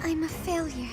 I'm a failure.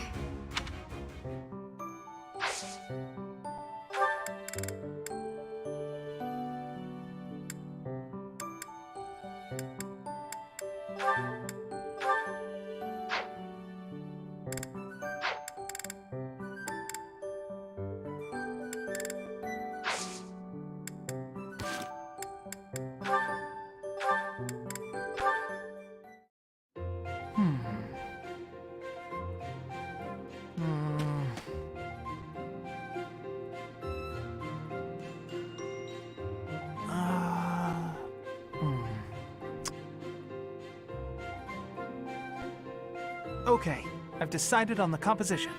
Okay, I've decided on the composition.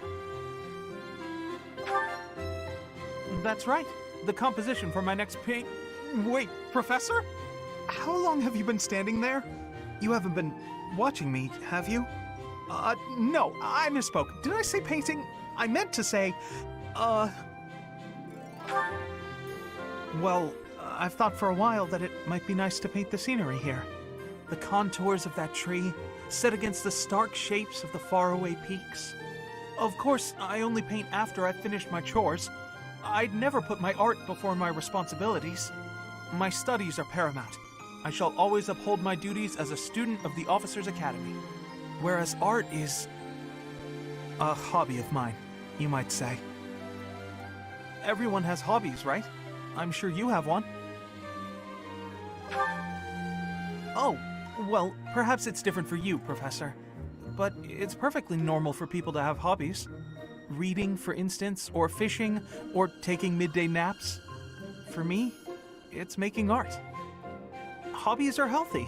That's right, the composition for my next paint. Wait, Professor? How long have you been standing there? You haven't been watching me, have you? No, I misspoke. Did I say painting? I meant to say, Well, I've thought for a while that it might be nice to paint the scenery here. The contours of that tree, set against the stark shapes of the faraway peaks. Of course, I only paint after I've finished my chores. I'd never put my art before my responsibilities. My studies are paramount. I shall always uphold my duties as a student of the Officers' Academy. Whereas art is a hobby of mine, you might say. Everyone has hobbies, right? I'm sure you have one. Oh, well, perhaps it's different for you, Professor. But it's perfectly normal for people to have hobbies. Reading, for instance, or fishing, or taking midday naps. For me, it's making art. Hobbies are healthy.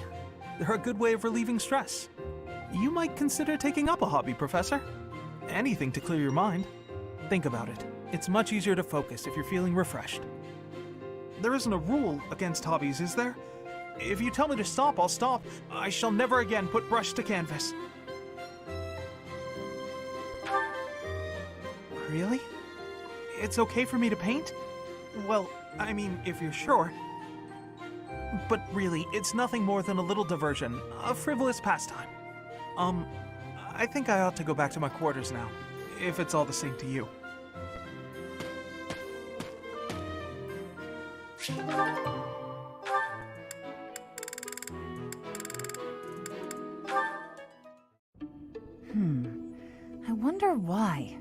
They're a good way of relieving stress. You might consider taking up a hobby, Professor. Anything to clear your mind. Think about it. It's much easier to focus if you're feeling refreshed. There isn't a rule against hobbies, is there? If you tell me to stop, I'll stop. I shall never again put brush to canvas. Really? It's okay for me to paint? Well, I mean, if you're sure. But really, it's nothing more than a little diversion, a frivolous pastime. I think I ought to go back to my quarters now, if it's all the same to you. I wonder why.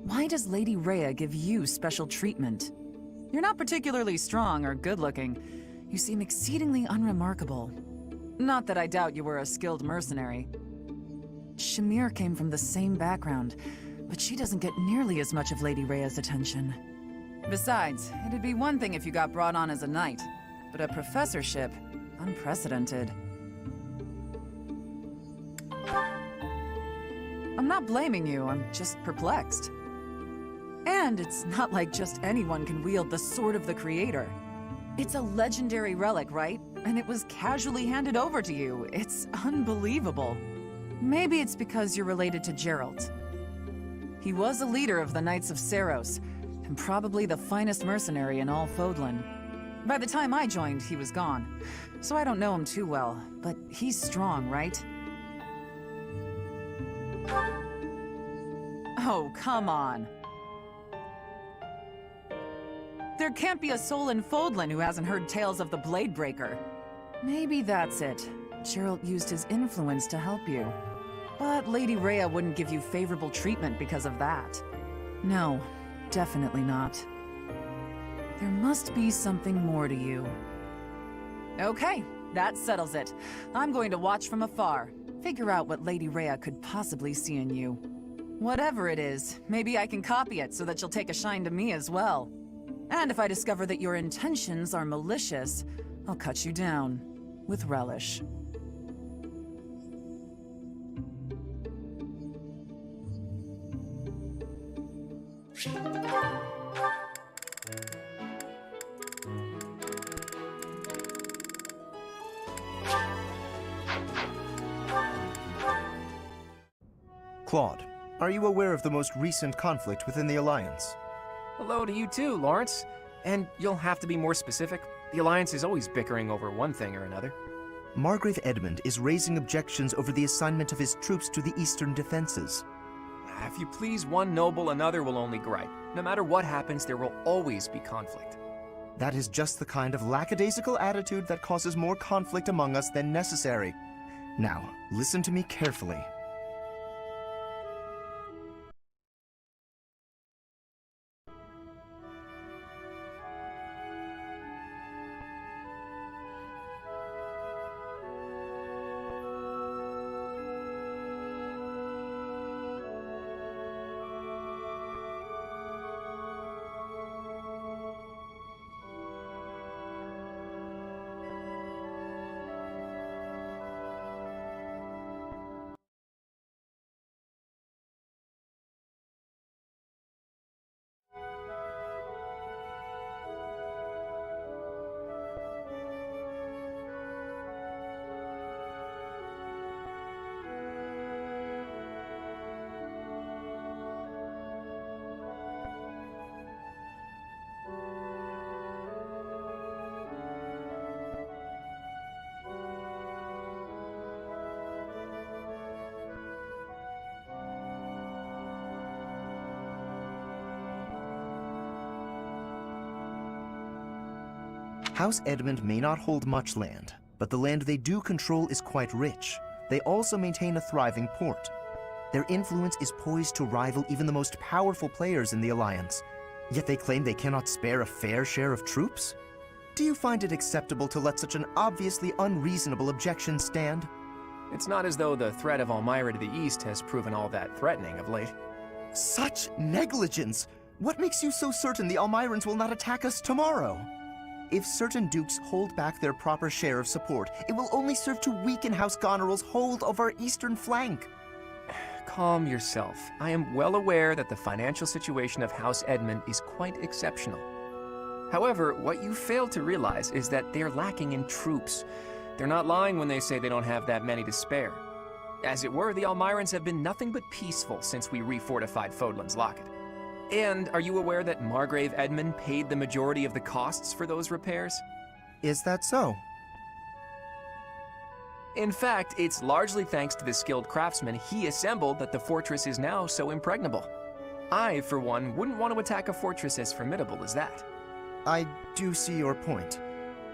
Why does Lady Rhea give you special treatment? You're not particularly strong or good-looking. You seem exceedingly unremarkable. Not that I doubt you were a skilled mercenary. Shamir came from the same background, but she doesn't get nearly as much of Lady Rhea's attention. Besides, it'd be one thing if you got brought on as a knight, but a professorship, unprecedented. I'm not blaming you, I'm just perplexed. And it's not like just anyone can wield the Sword of the Creator. It's a legendary relic, right? And it was casually handed over to you. It's unbelievable. Maybe it's because you're related to Geralt. He was a leader of the Knights of Seiros, and probably the finest mercenary in all Fodlan. By the time I joined, he was gone, so I don't know him too well, but he's strong, right? Oh, come on. There can't be a soul in Fodlan who hasn't heard tales of the Bladebreaker. Maybe that's it. Geralt used his influence to help you. But Lady Rhea wouldn't give you favorable treatment because of that. No, definitely not. There must be something more to you. Okay, that settles it. I'm going to watch from afar. Figure out what Lady Rhea could possibly see in you. Whatever it is, maybe I can copy it so that you'll take a shine to me as well. And if I discover that your intentions are malicious, I'll cut you down with relish. Claude, are you aware of the most recent conflict within the Alliance? Hello to you too, Lawrence. And you'll have to be more specific. The Alliance is always bickering over one thing or another. Margrave Edmund is raising objections over the assignment of his troops to the Eastern defenses. If you please one noble, another will only gripe. No matter what happens, there will always be conflict. That is just the kind of lackadaisical attitude that causes more conflict among us than necessary. Now, listen to me carefully. House Edmund may not hold much land, but the land they do control is quite rich. They also maintain a thriving port. Their influence is poised to rival even the most powerful players in the Alliance, yet they claim they cannot spare a fair share of troops? Do you find it acceptable to let such an obviously unreasonable objection stand? It's not as though the threat of Elmira to the east has proven all that threatening of late. Such negligence! What makes you so certain the Elmirans will not attack us tomorrow? If certain dukes hold back their proper share of support, it will only serve to weaken House Goneril's hold of our eastern flank. Calm yourself. I am well aware that the financial situation of House Edmund is quite exceptional. However, what you fail to realize is that they're lacking in troops. They're not lying when they say they don't have that many to spare. As it were, the Elmirans have been nothing but peaceful since we refortified Fodlan's Locket. And are you aware that Margrave Edmund paid the majority of the costs for those repairs? Is that so? In fact, it's largely thanks to the skilled craftsmen he assembled that the fortress is now so impregnable. I, for one, wouldn't want to attack a fortress as formidable as that. I do see your point.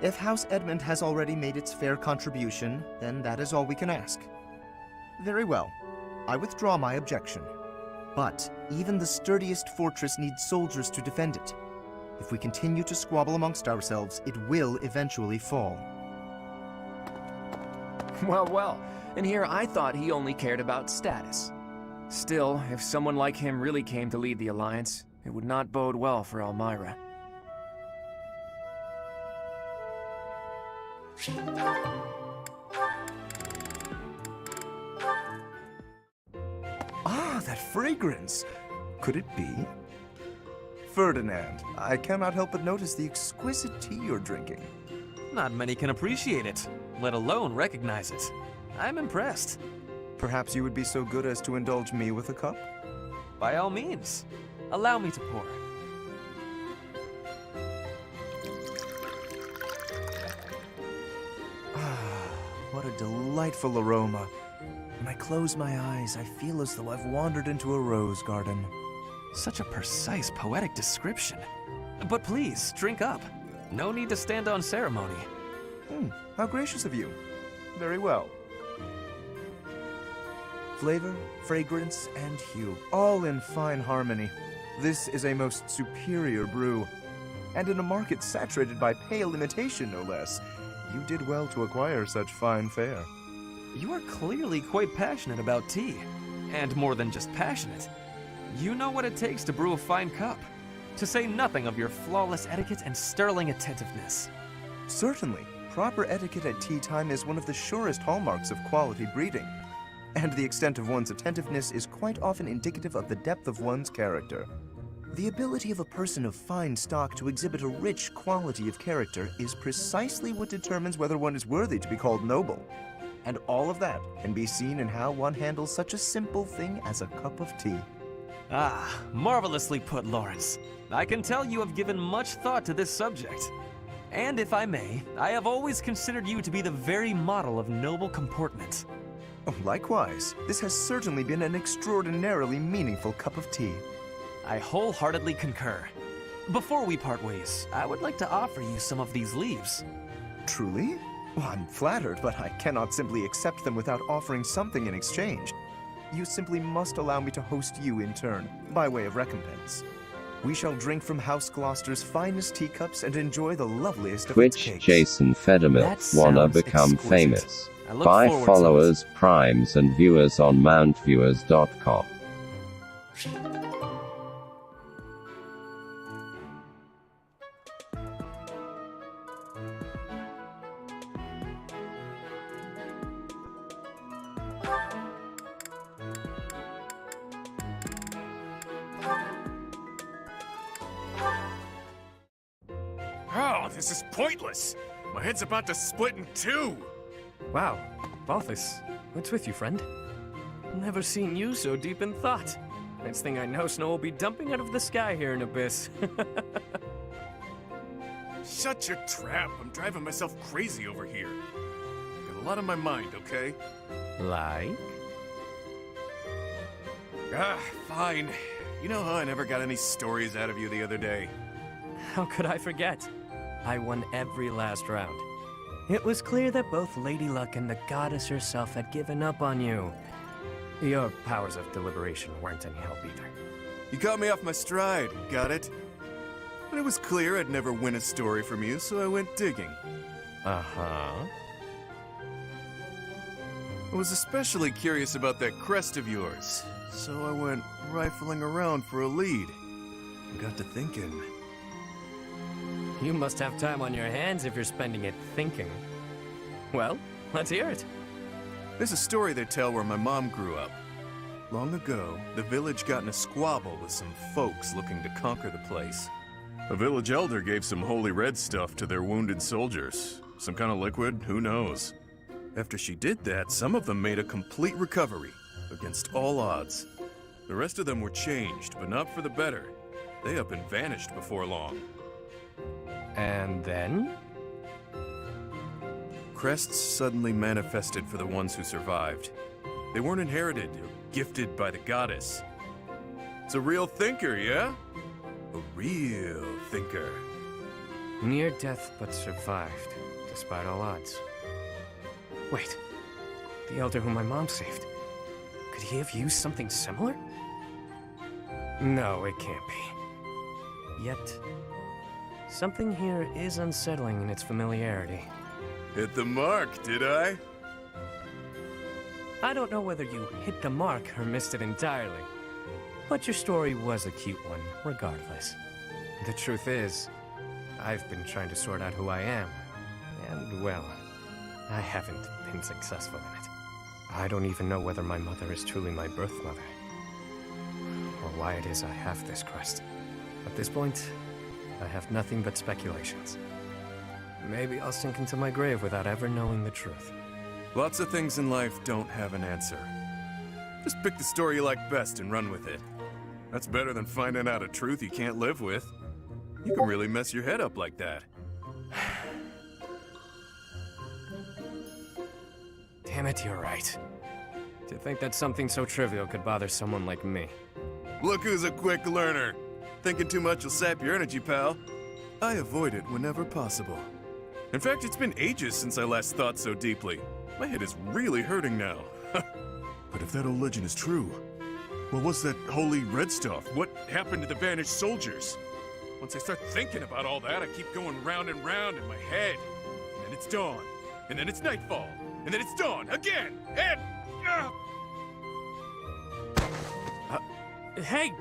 If House Edmund has already made its fair contribution, then that is all we can ask. Very well. I withdraw my objection. But even the sturdiest fortress needs soldiers to defend it. If we continue to squabble amongst ourselves, it will eventually fall. Well, and here I thought he only cared about status. Still, if someone like him really came to lead the Alliance, it would not bode well for Elmira. Ah, that fragrance! Could it be? Ferdinand, I cannot help but notice the exquisite tea you're drinking. Not many can appreciate it, let alone recognize it. I'm impressed. Perhaps you would be so good as to indulge me with a cup? By all means, allow me to pour. Ah, what a delightful aroma. When I close my eyes, I feel as though I've wandered into a rose garden. Such a precise, poetic description. But please, drink up. No need to stand on ceremony. How gracious of you. Very well. Flavor, fragrance, and hue, all in fine harmony. This is a most superior brew. And in a market saturated by pale imitation, no less. You did well to acquire such fine fare. You are clearly quite passionate about tea. And more than just passionate. You know what it takes to brew a fine cup. To say nothing of your flawless etiquette and sterling attentiveness. Certainly. Proper etiquette at tea time is one of the surest hallmarks of quality breeding. And the extent of one's attentiveness is quite often indicative of the depth of one's character. The ability of a person of fine stock to exhibit a rich quality of character is precisely what determines whether one is worthy to be called noble. And all of that can be seen in how one handles such a simple thing as a cup of tea. Ah, marvelously put, Lawrence. I can tell you have given much thought to this subject. And if I may, I have always considered you to be the very model of noble comportment. Oh, likewise, this has certainly been an extraordinarily meaningful cup of tea. I wholeheartedly concur. Before we part ways, I would like to offer you some of these leaves. Truly? Well, I'm flattered, but I cannot simply accept them without offering something in exchange. You simply must allow me to host you in turn, by way of recompense. We shall drink from House Gloucester's finest teacups and enjoy the loveliest of its Twitch cakes. Jason Federman That wanna sounds become exquisite. famous. I look Buy forward to followers, primes and viewers on mountviewers.com. Oh, this is pointless! My head's about to split in two! Wow, Balthus, what's with you, friend? Never seen you so deep in thought. Next thing I know, snow will be dumping out of the sky here in Abyss. Shut your trap! I'm driving myself crazy over here. Got a lot on my mind, okay? Like? Ah, fine. You know how I never got any stories out of you the other day? How could I forget? I won every last round. It was clear that both Lady Luck and the goddess herself had given up on you. Your powers of deliberation weren't any help either. You caught me off my stride, got it? But it was clear I'd never win a story from you, so I went digging. Uh-huh. I was especially curious about that crest of yours, so I went rifling around for a lead. I got to thinking. You must have time on your hands if you're spending it thinking. Well, let's hear it. There's a story they tell where my mom grew up. Long ago, the village got in a squabble with some folks looking to conquer the place. A village elder gave some holy red stuff to their wounded soldiers. Some kind of liquid, who knows? After she did that, some of them made a complete recovery, against all odds. The rest of them were changed, but not for the better. They up and vanished before long. And then? Crests suddenly manifested for the ones who survived. They weren't inherited or gifted by the goddess. It's a real thinker, yeah? A real thinker. Near death but survived, despite all odds. Wait, the elder whom my mom saved. Could he have used something similar? No, it can't be. Yet, something here is unsettling in its familiarity. Hit the mark, did I? I don't know whether you hit the mark or missed it entirely, but your story was a cute one, regardless. The truth is, I've been trying to sort out who I am, and well, I haven't been successful in it. I don't even know whether my mother is truly my birth mother, or why it is I have this crest. At this point, I have nothing but speculations. Maybe I'll sink into my grave without ever knowing the truth. Lots of things in life don't have an answer. Just pick the story you like best and run with it. That's better than finding out a truth you can't live with. You can really mess your head up like that. Damn it, you're right. To think that something so trivial could bother someone like me. Look who's a quick learner. Thinking too much will sap your energy, pal. I avoid it whenever possible. In fact, it's been ages since I last thought so deeply. My head is really hurting now. But if that old legend is true, what was that holy red stuff? What happened to the vanished soldiers? Once I start thinking about all that, I keep going round and round in my head. And then it's dawn. And then it's nightfall. And then it's dawn again. And... Hey,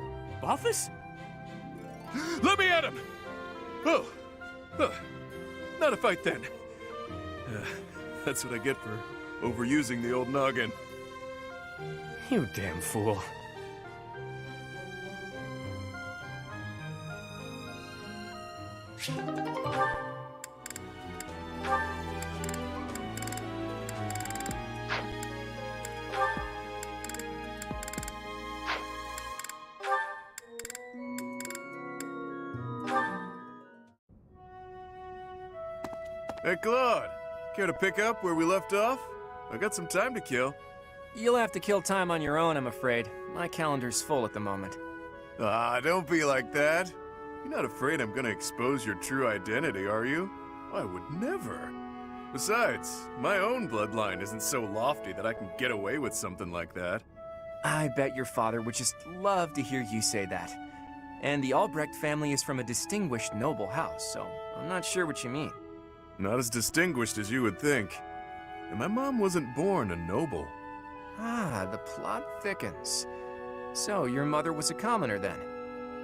Balthus? Let me at him! Oh. Not a fight then. That's what I get for overusing the old noggin. You damn fool. Hey, Claude. Care to pick up where we left off? I got some time to kill. You'll have to kill time on your own, I'm afraid. My calendar's full at the moment. Ah, don't be like that. You're not afraid I'm gonna expose your true identity, are you? I would never. Besides, my own bloodline isn't so lofty that I can get away with something like that. I bet your father would just love to hear you say that. And the Albrecht family is from a distinguished noble house, so I'm not sure what you mean. Not as distinguished as you would think. And my mom wasn't born a noble. Ah, the plot thickens. So, your mother was a commoner then?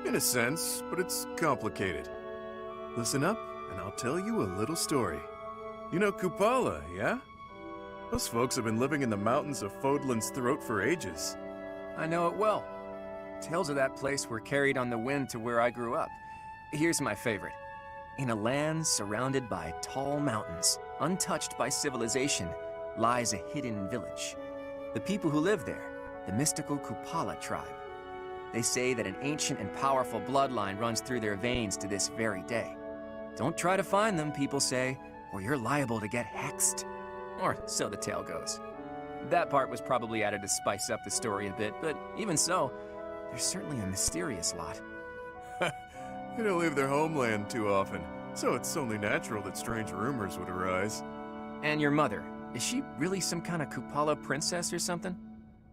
In a sense, but it's complicated. Listen up, and I'll tell you a little story. You know Kupala, yeah? Those folks have been living in the mountains of Fodlan's Throat for ages. I know it well. Tales of that place were carried on the wind to where I grew up. Here's my favorite. In a land surrounded by tall mountains, untouched by civilization, lies a hidden village. The people who live there, the mystical Kupala tribe. They say that an ancient and powerful bloodline runs through their veins to this very day. Don't try to find them, people say, or you're liable to get hexed. Or so the tale goes. That part was probably added to spice up the story a bit, but even so, there's certainly a mysterious lot. They don't leave their homeland too often, so it's only natural that strange rumors would arise. And your mother, is she really some kind of Kupala princess or something?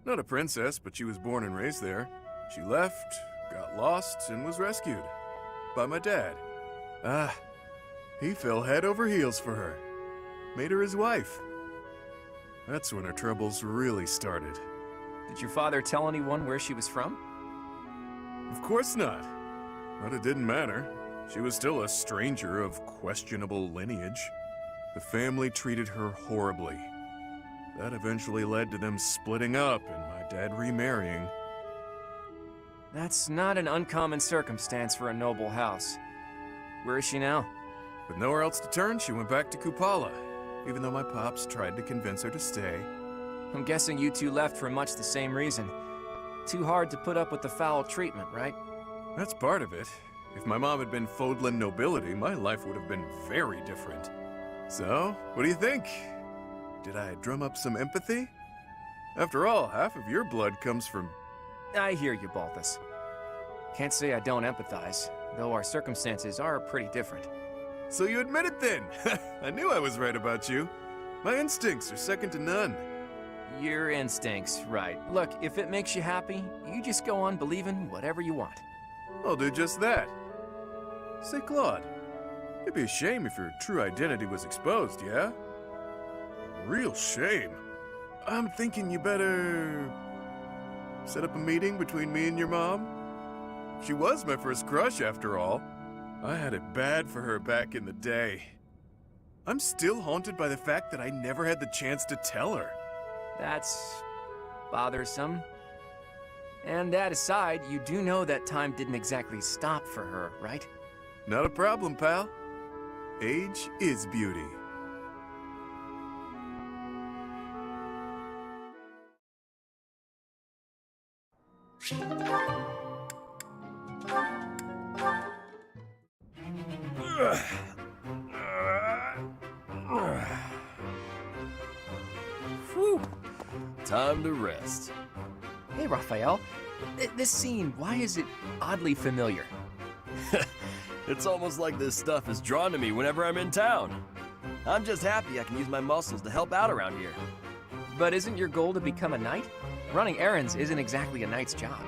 Not a princess, but she was born and raised there. She left, got lost, and was rescued. By my dad. Ah, he fell head over heels for her. Made her his wife. That's when her troubles really started. Did your father tell anyone where she was from? Of course not. But it didn't matter. She was still a stranger of questionable lineage. The family treated her horribly. That eventually led to them splitting up and my dad remarrying. That's not an uncommon circumstance for a noble house. Where is she now? With nowhere else to turn, she went back to Kupala, even though my pops tried to convince her to stay. I'm guessing you two left for much the same reason. Too hard to put up with the foul treatment, right? That's part of it. If my mom had been Fodlan nobility, my life would have been very different. So, what do you think? Did I drum up some empathy? After all, half of your blood comes from... I hear you, Balthus. Can't say I don't empathize, though our circumstances are pretty different. So you admit it then! I knew I was right about you. My instincts are second to none. Your instincts, right. Look, if it makes you happy, you just go on believing whatever you want. I'll do just that. Say, Claude, it'd be a shame if your true identity was exposed, yeah? Real shame. I'm thinking you better... set up a meeting between me and your mom? She was my first crush, after all. I had it bad for her back in the day. I'm still haunted by the fact that I never had the chance to tell her. That's... bothersome. And that aside, you do know that time didn't exactly stop for her, right? Not a problem, pal. Age is beauty. Whew. Time to rest. Hey, Raphael. This scene, why is it oddly familiar? It's almost like this stuff is drawn to me whenever I'm in town. I'm just happy I can use my muscles to help out around here. But isn't your goal to become a knight? Running errands isn't exactly a knight's job.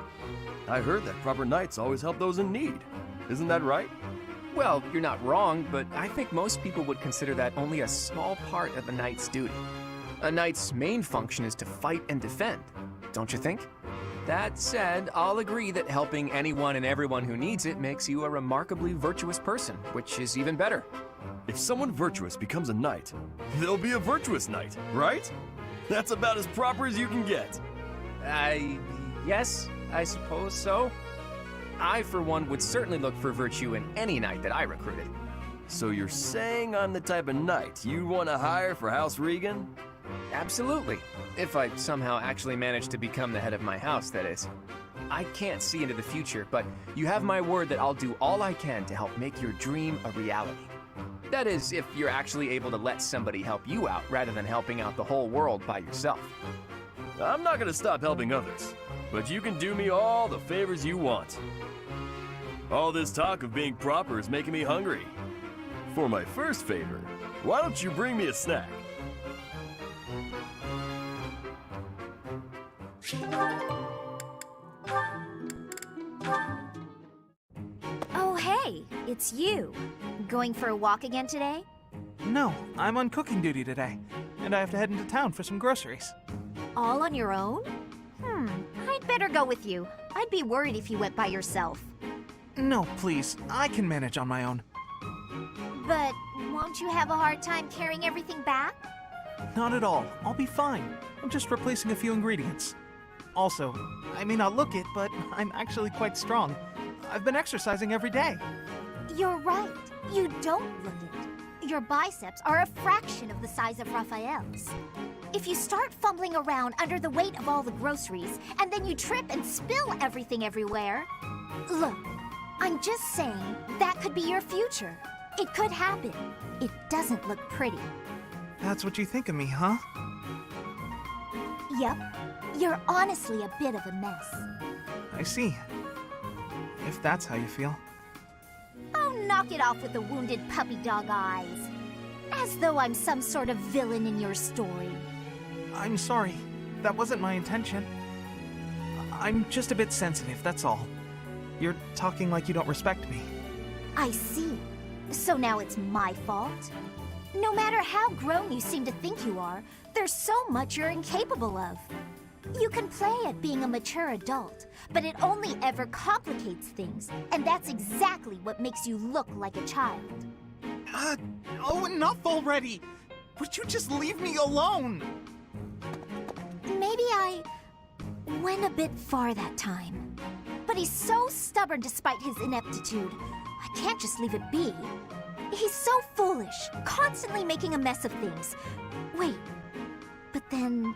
I heard that proper knights always help those in need. Isn't that right? Well, you're not wrong, but I think most people would consider that only a small part of a knight's duty. A knight's main function is to fight and defend, don't you think? That said, I'll agree that helping anyone and everyone who needs it makes you a remarkably virtuous person, which is even better. If someone virtuous becomes a knight, they'll be a virtuous knight, right? That's about as proper as you can get. Yes, I suppose so. I, for one, would certainly look for virtue in any knight that I recruited. So you're saying I'm the type of knight you want to hire for House Regan? Absolutely. If I somehow actually manage to become the head of my house, that is. I can't see into the future, but you have my word that I'll do all I can to help make your dream a reality. That is, if you're actually able to let somebody help you out rather than helping out the whole world by yourself. I'm not gonna stop helping others, but you can do me all the favors you want. All this talk of being proper is making me hungry. For my first favor, why don't you bring me a snack? Oh, hey, it's you. Going for a walk again today? No, I'm on cooking duty today, and I have to head into town for some groceries. All on your own? I'd better go with you. I'd be worried if you went by yourself. No, please, I can manage on my own. But won't you have a hard time carrying everything back? Not at all. I'll be fine. I'm just replacing a few ingredients. Also, I may not look it, but I'm actually quite strong. I've been exercising every day. You're right. You don't look it. Your biceps are a fraction of the size of Raphael's. If you start fumbling around under the weight of all the groceries, and then you trip and spill everything everywhere... Look, I'm just saying that could be your future. It could happen. It doesn't look pretty. That's what you think of me, huh? Yep. You're honestly a bit of a mess. I see. If that's how you feel. Oh, knock it off with the wounded puppy dog eyes. As though I'm some sort of villain in your story. I'm sorry. That wasn't my intention. I'm just a bit sensitive, that's all. You're talking like you don't respect me. I see. So now it's my fault? No matter how grown you seem to think you are, there's so much you're incapable of. You can play at being a mature adult, but it only ever complicates things, and that's exactly what makes you look like a child. Oh, enough already! Would you just leave me alone? Maybe I went a bit far that time. But he's so stubborn despite his ineptitude. I can't just leave it be. He's so foolish, constantly making a mess of things. Wait, but then...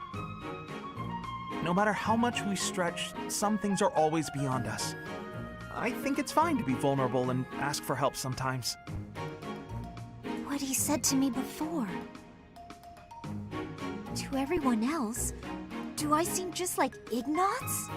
No matter how much we stretch, some things are always beyond us. I think it's fine to be vulnerable and ask for help sometimes. What he said to me before. To everyone else, do I seem just like Ignatz?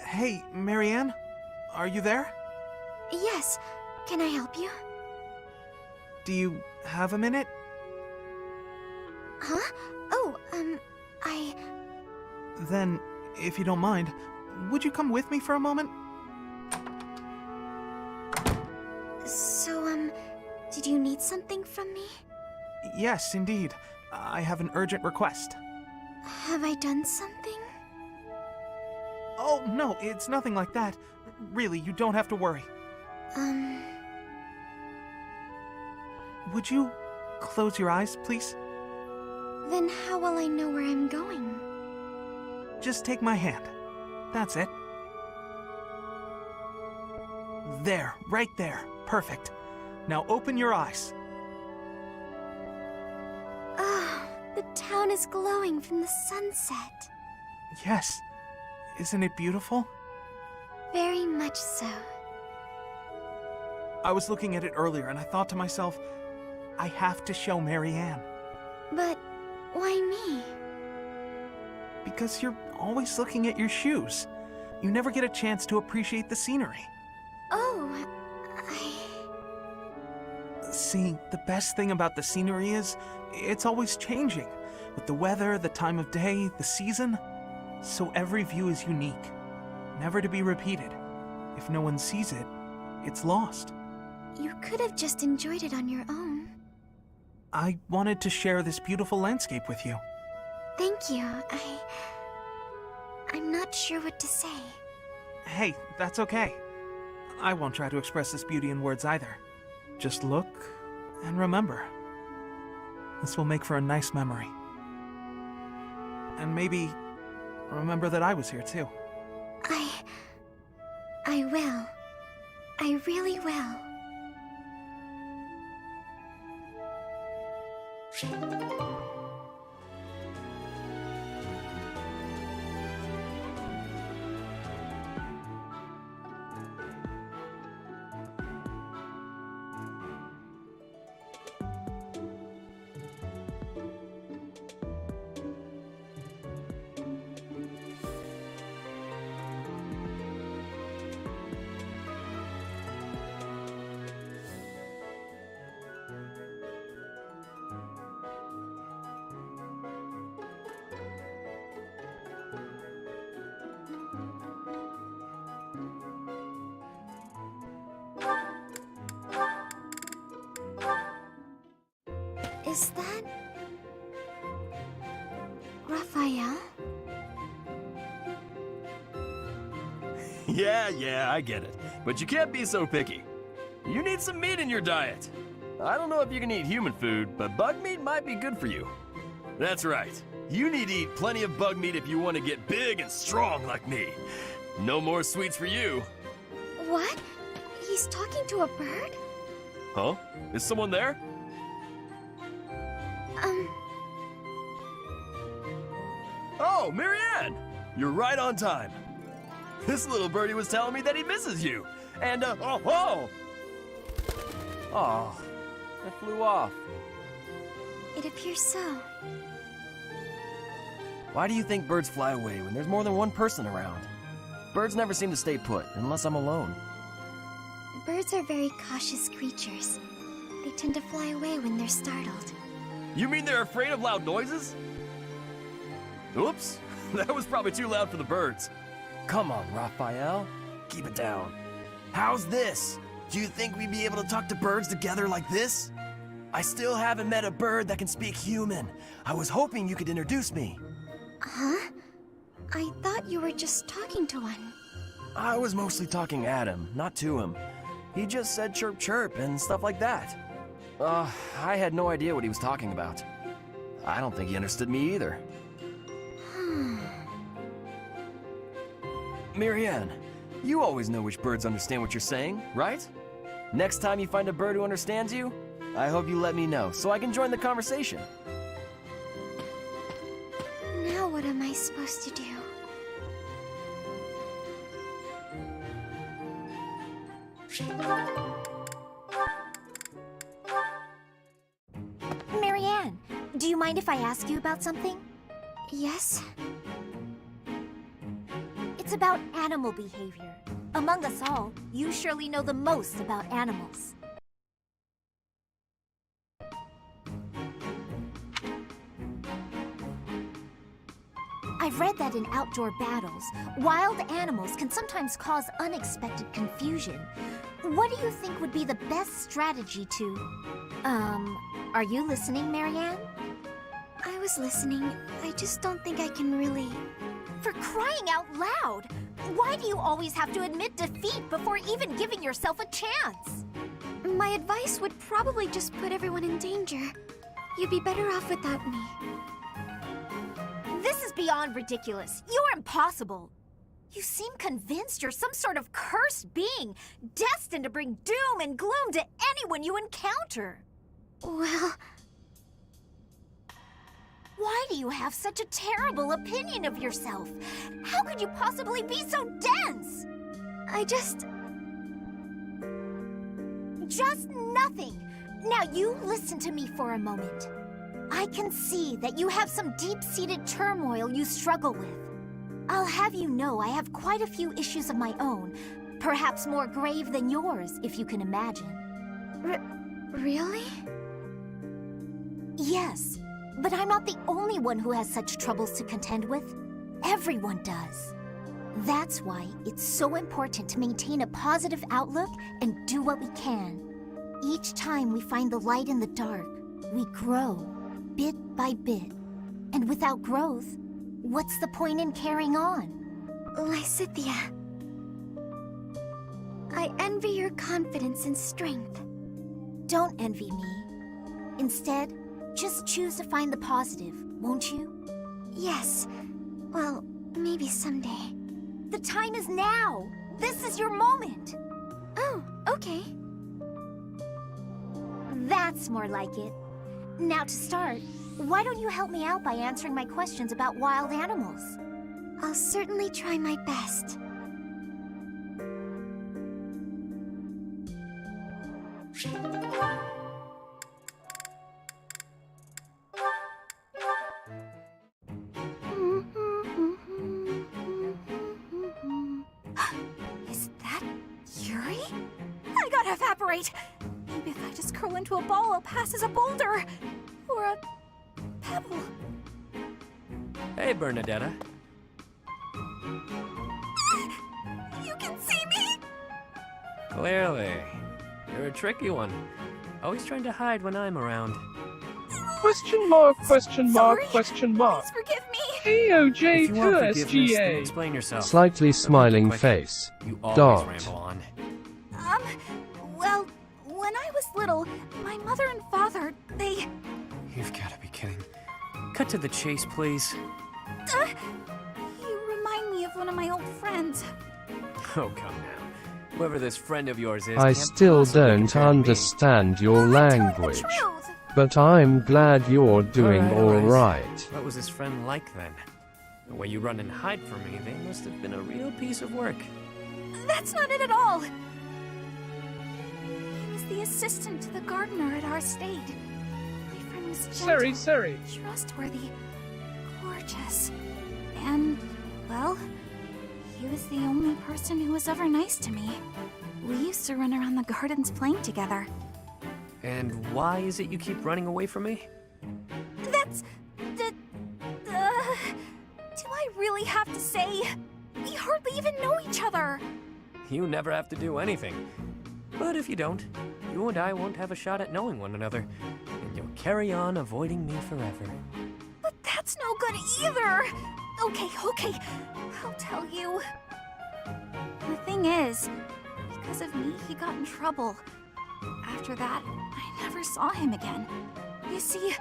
Hey, Marianne? Are you there? Yes. Can I help you? Do you have a minute? Huh? Oh, Then, if you don't mind, would you come with me for a moment? So, did you need something from me? Yes, indeed. I have an urgent request. Have I done something? Oh, no, it's nothing like that. Really, you don't have to worry. Would you close your eyes, please? Then how will I know where I'm going? Just take my hand. That's it. There, right there. Perfect. Now open your eyes. Ah, the town is glowing from the sunset. Yes. Isn't it beautiful? Very much so. I was looking at it earlier and I thought to myself, I have to show Marianne. But why me? Because you're always looking at your shoes. You never get a chance to appreciate the scenery. Oh, See, the best thing about the scenery is, it's always changing. With the weather, the time of day, the season. So every view is unique. Never to be repeated. If no one sees it, it's lost. You could have just enjoyed it on your own. I wanted to share this beautiful landscape with you. Thank you. I'm not sure what to say. Hey, that's okay. I won't try to express this beauty in words either. Just look and remember. This will make for a nice memory. And maybe remember that I was here too. I will. I really will. Is that Raphael? Yeah, I get it. But you can't be so picky. You need some meat in your diet. I don't know if you can eat human food, but bug meat might be good for you. That's right. You need to eat plenty of bug meat if you want to get big and strong like me. No more sweets for you. What? He's talking to a bird? Huh? Is someone there? Oh, Marianne! You're right on time. This little birdie was telling me that he misses you. And, oh! Oh, it flew off. It appears so. Why do you think birds fly away when there's more than one person around? Birds never seem to stay put unless I'm alone. Birds are very cautious creatures. They tend to fly away when they're startled. You mean they're afraid of loud noises? Oops, that was probably too loud for the birds. Come on, Raphael. Keep it down. How's this? Do you think we'd be able to talk to birds together like this? I still haven't met a bird that can speak human. I was hoping you could introduce me. Huh? I thought you were just talking to one. I was mostly talking at him, not to him. He just said chirp chirp and stuff like that. I had no idea what he was talking about. I don't think he understood me either. Marianne, you always know which birds understand what you're saying, right? Next time you find a bird who understands you, I hope you let me know so I can join the conversation. Now what am I supposed to do? Marianne, do you mind if I ask you about something? Yes? It's about animal behavior. Among us all, you surely know the most about animals. I've read that in outdoor battles, wild animals can sometimes cause unexpected confusion. What do you think would be the best strategy to... are you listening, Marianne? I was listening. I just don't think I can really... For crying out loud! Why do you always have to admit defeat before even giving yourself a chance? My advice would probably just put everyone in danger. You'd be better off without me. This is beyond ridiculous. You're impossible. You seem convinced you're some sort of cursed being, destined to bring doom and gloom to anyone you encounter. Well... Why do you have such a terrible opinion of yourself? How could you possibly be so dense? I just... just nothing. Now you listen to me for a moment. I can see that you have some deep-seated turmoil you struggle with. I'll have you know I have quite a few issues of my own, perhaps more grave than yours, if you can imagine. Really? Yes, but I'm not the only one who has such troubles to contend with. Everyone does. That's why it's so important to maintain a positive outlook and do what we can. Each time we find the light in the dark, we grow, bit by bit. And without growth, what's the point in carrying on? Lysithea, I envy your confidence and strength. Don't envy me. Instead, just choose to find the positive, won't you? Yes. Well, maybe someday. The time is now! This is your moment! Oh, okay. That's more like it. Now to start, why don't you help me out by answering my questions about wild animals? I'll certainly try my best. Is that Yuri? I gotta evaporate! Maybe if I just curl into a ball, I'll pass as a boulder! Or a pebble. Hey, Bernadetta. You can see me? Clearly. You're a tricky one. Always trying to hide when I'm around. Question mark, question mark, Sorry? question mark. Please forgive me! AOJ If you want forgiveness, then SGA. explain yourself. Slightly Don't make it smiling quick. face. You always Dot. ramble on. Well, when I was little, my mother and father, they... You've got to be kidding. Cut to the chase, please. You remind me of one of my old friends. Oh, come now. Whoever this friend of yours is, I can't still possibly don't compare to me. understand your I'm telling the language. truth. But I'm glad you're doing All right. alright. What was this friend like then? The way you run and hide from me, they must have been a real piece of work. That's not it at all. He was the assistant to the gardener at our estate. My friend was gentle, Sorry. trustworthy, gorgeous, and, well, he was the only person who was ever nice to me. We used to run around the gardens playing together. And why is it you keep running away from me? That's... do I really have to say? We hardly even know each other. You never have to do anything. But if you don't, you and I won't have a shot at knowing one another, and you'll carry on avoiding me forever. But that's no good either. Okay, I'll tell you. The thing is, because of me, he got in trouble. After that, I never saw him again. You see,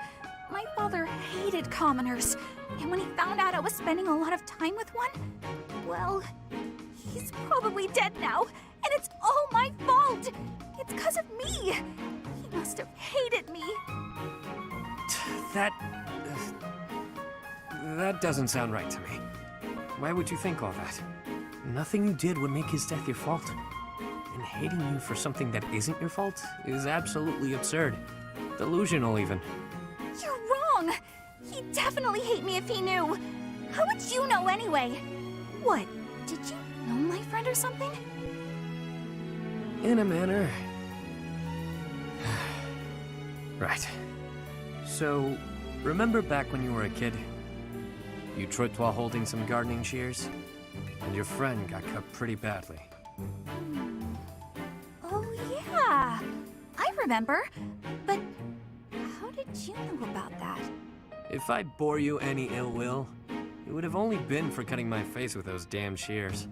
my father hated commoners, and when he found out I was spending a lot of time with one, well, he's probably dead now, and it's all my fault! It's because of me! He must have hated me! That doesn't sound right to me. Why would you think all that? Nothing you did would make his death your fault. And hating you for something that isn't your fault is absolutely absurd. Delusional, even. You're wrong! He'd definitely hate me if he knew! How would you know anyway? What, did you know my friend or something? In a manner. Right. So, remember back when you were a kid? You tripped while holding some gardening shears? And your friend got cut pretty badly. Oh yeah, I remember. But how did you know about that? If I bore you any ill will, it would have only been for cutting my face with those damn shears.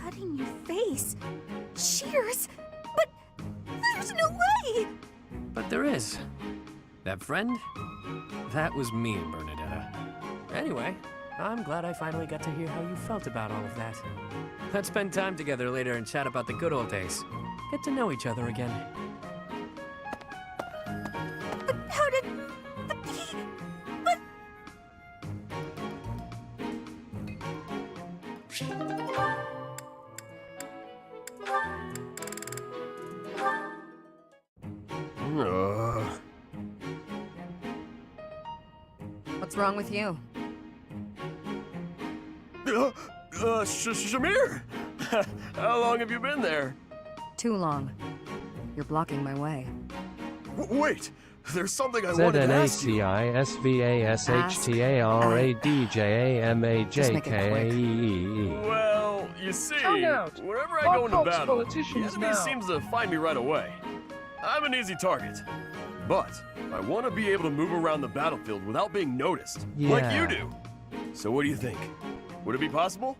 Cutting your face? Shears? But there's no way! But there is. That friend? That was me, Bernadetta. Anyway, I'm glad I finally got to hear how you felt about all of that. Let's spend time together later and chat about the good old days. Get to know each other again. But how did... But he... But... What's wrong with you? Shamir! How long have you been there? Too long. You're blocking my way. Wait! There's something I wanted to ask you. ZNATISVASHTARADJAMAJKAEE. Well, you see, Count out. wherever I Our go into Cox battle, the politicians enemy now. seems to find me right away. I'm an easy target. But I want to be able to move around the battlefield without being noticed, like you do. So what do you think? Would it be possible?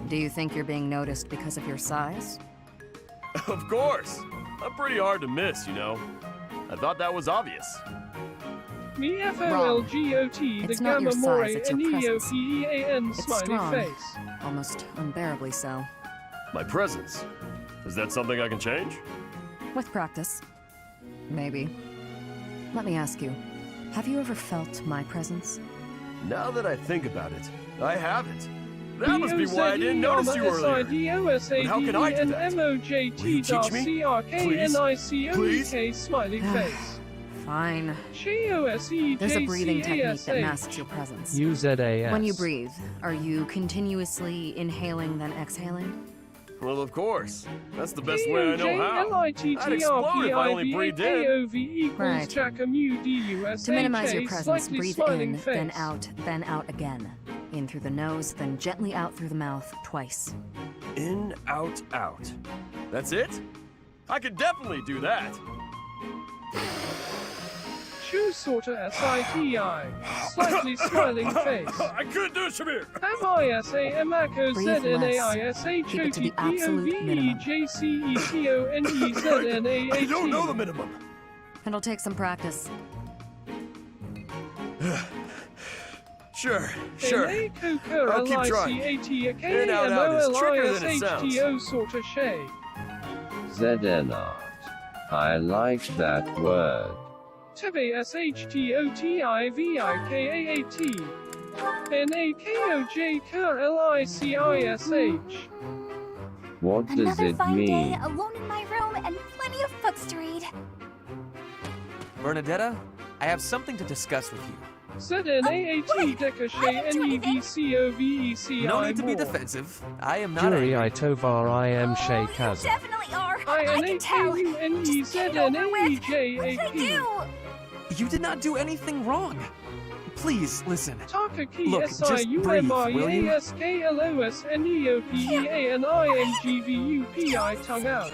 Do you think you're being noticed because of your size? Of course! I'm pretty hard to miss, you know. I thought that was obvious. Me FOLGOT, the It's not your Gamma More, size, it's your presence. NEOPEAN It's smiley strong. face. Almost unbearably so. My presence. Is that something I can change? With practice. Maybe. Let me ask you, have you ever felt my presence? Now that I think about it, I haven't. That must be why I didn't notice you earlier. But how can I do that? Will you teach me? Please? Smiley face. Fine. G-O-S-E-J-C-A-S-H. There's a breathing technique that masks your presence. UZAS. When you breathe, are you continuously inhaling then exhaling? Well, of course. That's the best way I know how. I'd explode if I only breathed in. Right. To minimize your presence, breathe in, then out again. In through the nose, then gently out through the mouth, twice. In, out, out. That's it? I could definitely do that. Choose sorta S-I-T-I. Slightly smiling face. I couldn't do it, Shamir! M-I-S-A-M-A-C-O-P-O-V-E-J-C-E-T-O-N-E-Z-N-A-H-E. I don't know the minimum. It'll take some practice. Sure. I'll keep trying. In, out is trickier than it sounds. ZNR. I like that word. Tebe S-H-T-O-T-I-V-I-K-A-A-T. N-A-K-O-J-K-L-I-C-I-S-H. What does Another it fine day, mean? alone in my room, and plenty of books to read. Bernadetta, I have something to discuss with you. Z-N-A-A-T Decochet N-E-V-C-O-V-E-C-I No need to be more. defensive. I am not Jury angry. I Tovar I am You Shaykaza. definitely are. I can tell. Just get it over with. I-N-A-K-U-N-E-Z-N-A-E-J-A-P. What did I do? You did not do anything wrong. Please, listen. Takaki Look, just breathe, will you? S-I-U-M-I-A-S-K-L-O-S-N-E-O-P-E-A-N-I-N-G-V-U-P-I tongue out.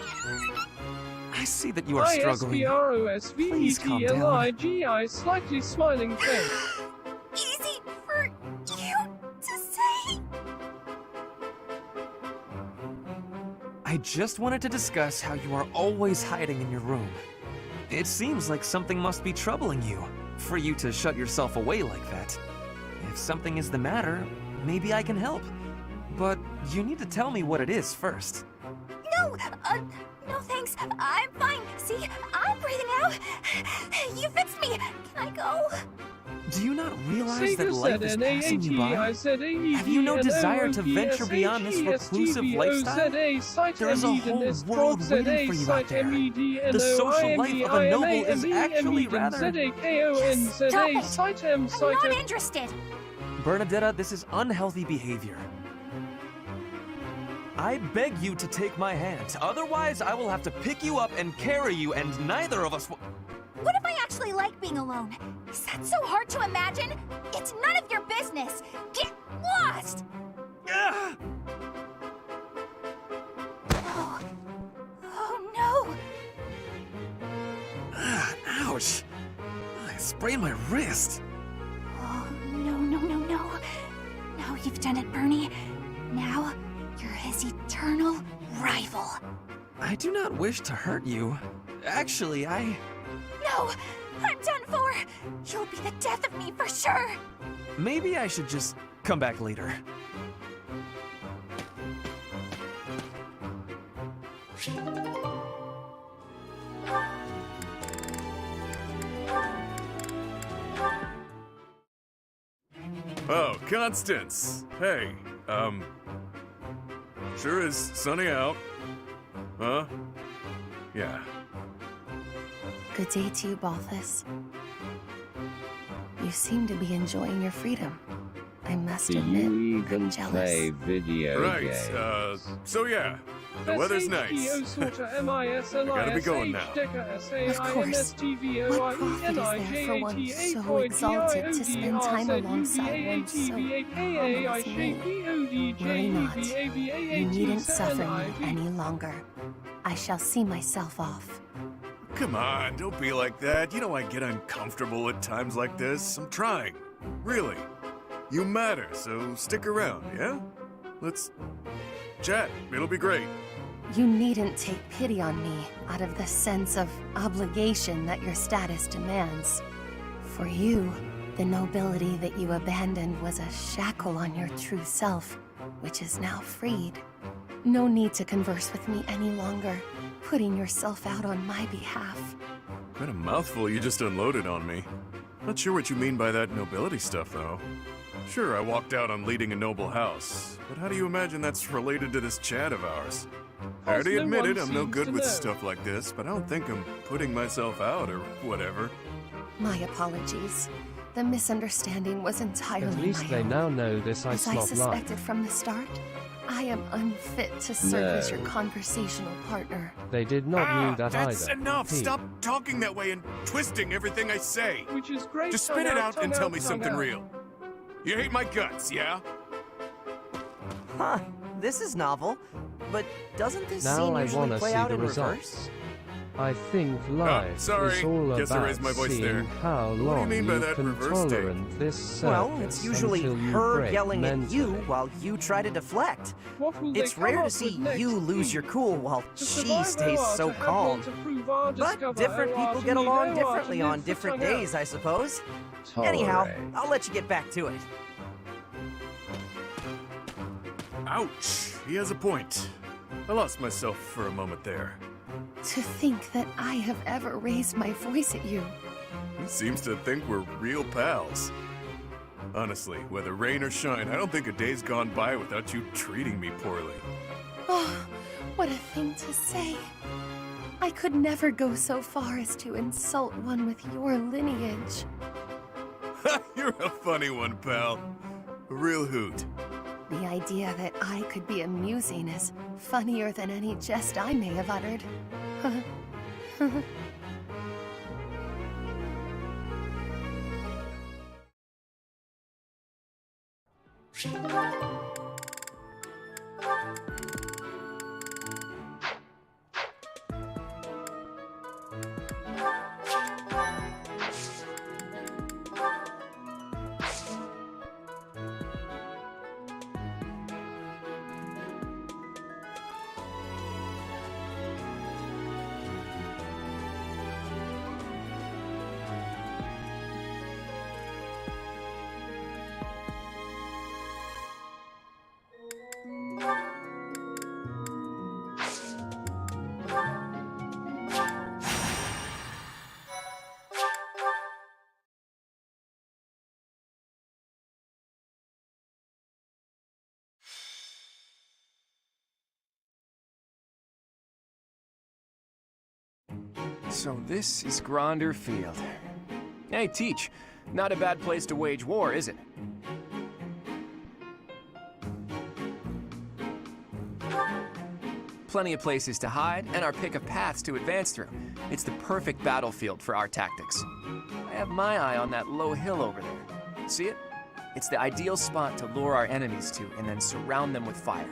I see that you are struggling. Please calm down. I-S-B-R-O-S-V-E-T-L-I-G-I slightly smiling face. Easy for you to say. I just wanted to discuss how you are always hiding in your room. It seems like something must be troubling you, for you to shut yourself away like that. If something is the matter, maybe I can help. But you need to tell me what it is first. No, no thanks. I'm fine. See, I'm breathing out. You fixed me. Can I go? Do you not realize that life is passing you by? Have you no desire to venture beyond this reclusive lifestyle? There is a whole world waiting for you out there. The social life of a noble is actually rather... Stop it. I'm not interested. Bernadetta, this is unhealthy behavior. I beg you to take my hand. Otherwise, I will have to pick you up and carry you, and neither of us will... What if I actually like being alone? Is that so hard to imagine? It's none of your business. Get lost! Ugh! Oh no! Ouch! I sprained my wrist. Oh, no. Now you've done it, Bernie. Now, you're his eternal rival. I do not wish to hurt you. Actually, No! I'm done for! You'll be the death of me for sure! Maybe I should just come back later. Oh, Constance. Hey, sure is sunny out. Huh? Yeah. Good day to you, Balthus. You You seem to be enjoying your freedom. I must Do admit, you even I'm jealous. play video Right, games? so yeah. The weather's nice. I gotta be going now. Of course. What profit is there for one so exalted to spend time alongside one so humble as me? Worry not. You needn't suffer me any longer. I shall see myself off. Come on, don't be like that. You know I get uncomfortable at times like this. I'm trying. Really. You matter, so stick around, yeah? Let's chat. It'll be great. You needn't take pity on me out of the sense of obligation that your status demands. For you, the nobility that you abandoned was a shackle on your true self, which is now freed. No need to converse with me any longer, putting yourself out on my behalf. Quite a mouthful you just unloaded on me. Not sure what you mean by that nobility stuff, though. Sure, I walked out on leading a noble house, but how do you imagine that's related to this chat of ours? I already admitted I'm no good with stuff like this, but I don't think I'm putting myself out or whatever. My apologies. The misunderstanding was entirely At least my they own. now know this As I Icelot line. suspected from the start, I am unfit to serve as your No. conversational partner. They did not mean that That's either. enough! T. Stop talking that way and twisting everything I say! Which is great. Just spit it out and tell me something real. You hate my guts, yeah? Huh, this is novel. But doesn't this Now scene I usually wanna play see out the in results. reverse? I think life sorry. is all Guess I about raised my voice seeing there. how What do you long mean by you that can reverse tape? tolerate this circus Well, it's usually until you her break yelling at you mentally. while you try to deflect. What will they It's come rare up to see with next you lose week? your cool while To she survive stays OR, so to have calm. one to prove our But discover different OR, people to get need along OR, to differently live on for different tongue out. days, I suppose. Anyhow, Alright. I'll let you get back to it. Ouch! He has a point. I lost myself for a moment there. To think that I have ever raised my voice at you. He seems to think we're real pals. Honestly, whether rain or shine, I don't think a day's gone by without you treating me poorly. Oh, what a thing to say. I could never go so far as to insult one with your lineage. You're a funny one, pal. A real hoot. The idea that I could be amusing is funnier than any jest I may have uttered. So this is Gronder Field. Hey, Teach. Not a bad place to wage war, is it? Plenty of places to hide, and our pick of paths to advance through. It's the perfect battlefield for our tactics. I have my eye on that low hill over there. See it? It's the ideal spot to lure our enemies to and then surround them with fire.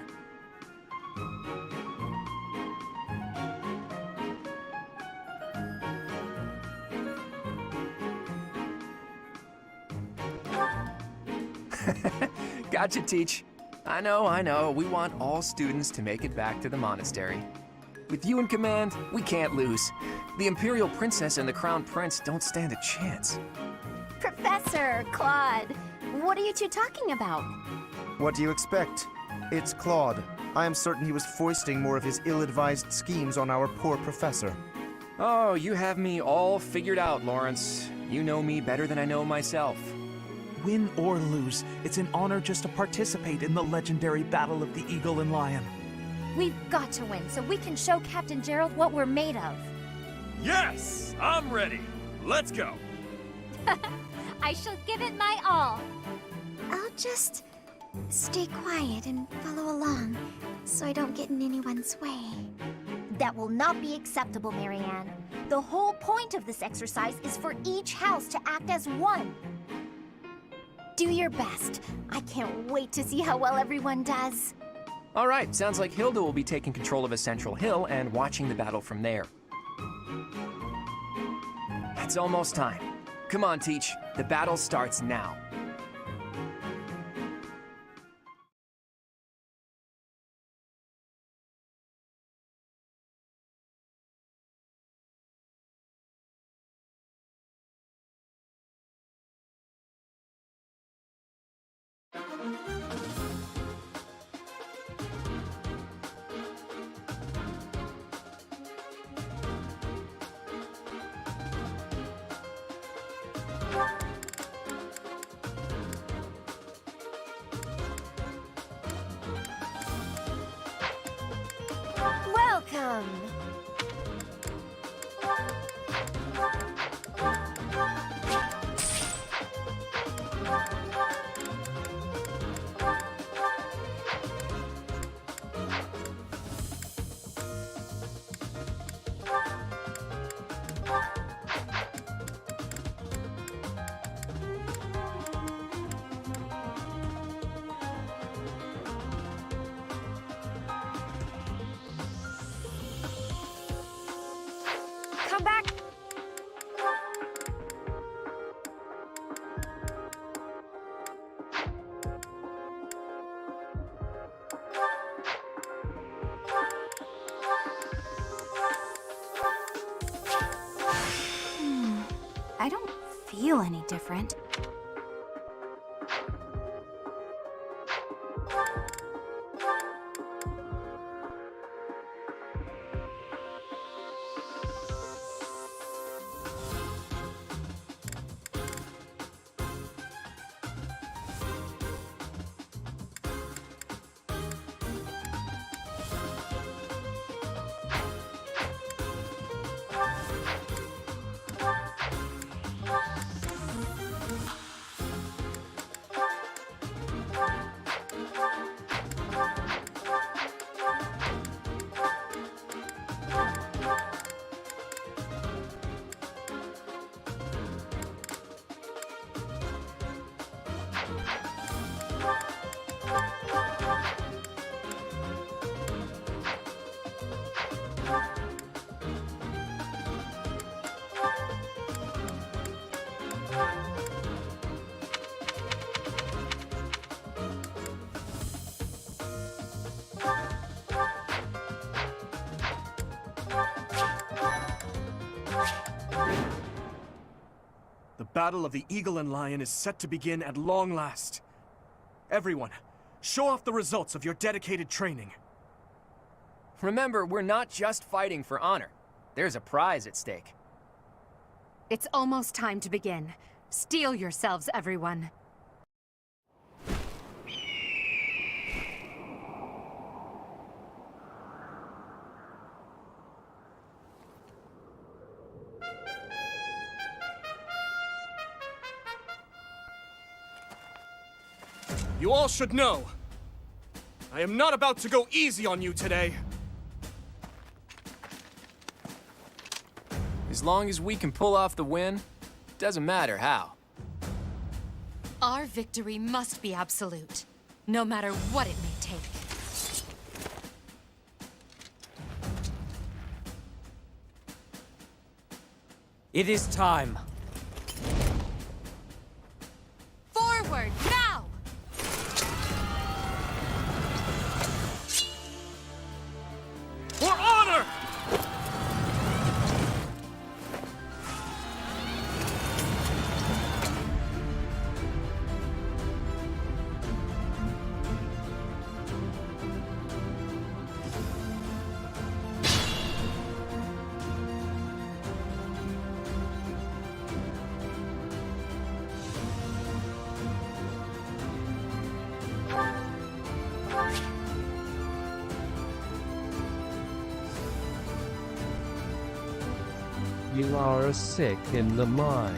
Gotcha, Teach. I know. We want all students to make it back to the monastery. With you in command, we can't lose. The Imperial Princess and the Crown Prince don't stand a chance. Professor, Claude, what are you two talking about? What do you expect? It's Claude. I am certain he was foisting more of his ill-advised schemes on our poor professor. Oh, you have me all figured out, Lawrence. You know me better than I know myself. Win or lose, it's an honor just to participate in the legendary Battle of the Eagle and Lion. We've got to win so we can show Captain Gerald what we're made of. Yes! I'm ready! Let's go! I shall give it my all. I'll just stay quiet and follow along, so I don't get in anyone's way. That will not be acceptable, Marianne. The whole point of this exercise is for each house to act as one. Do your best. I can't wait to see how well everyone does. All right, sounds like Hilda will be taking control of a central hill and watching the battle from there. It's almost time. Come on, Teach. The battle starts now. Welcome. Come back. I don't feel any different. The Battle of the Eagle and Lion is set to begin at long last. Everyone, show off the results of your dedicated training. Remember, we're not just fighting for honor. There's a prize at stake. It's almost time to begin. Steel yourselves, everyone. You all should know, I am not about to go easy on you today. As long as we can pull off the win, doesn't matter how. Our victory must be absolute, no matter what it may take. It is time. Forward, now! For honor! You are sick in the mind.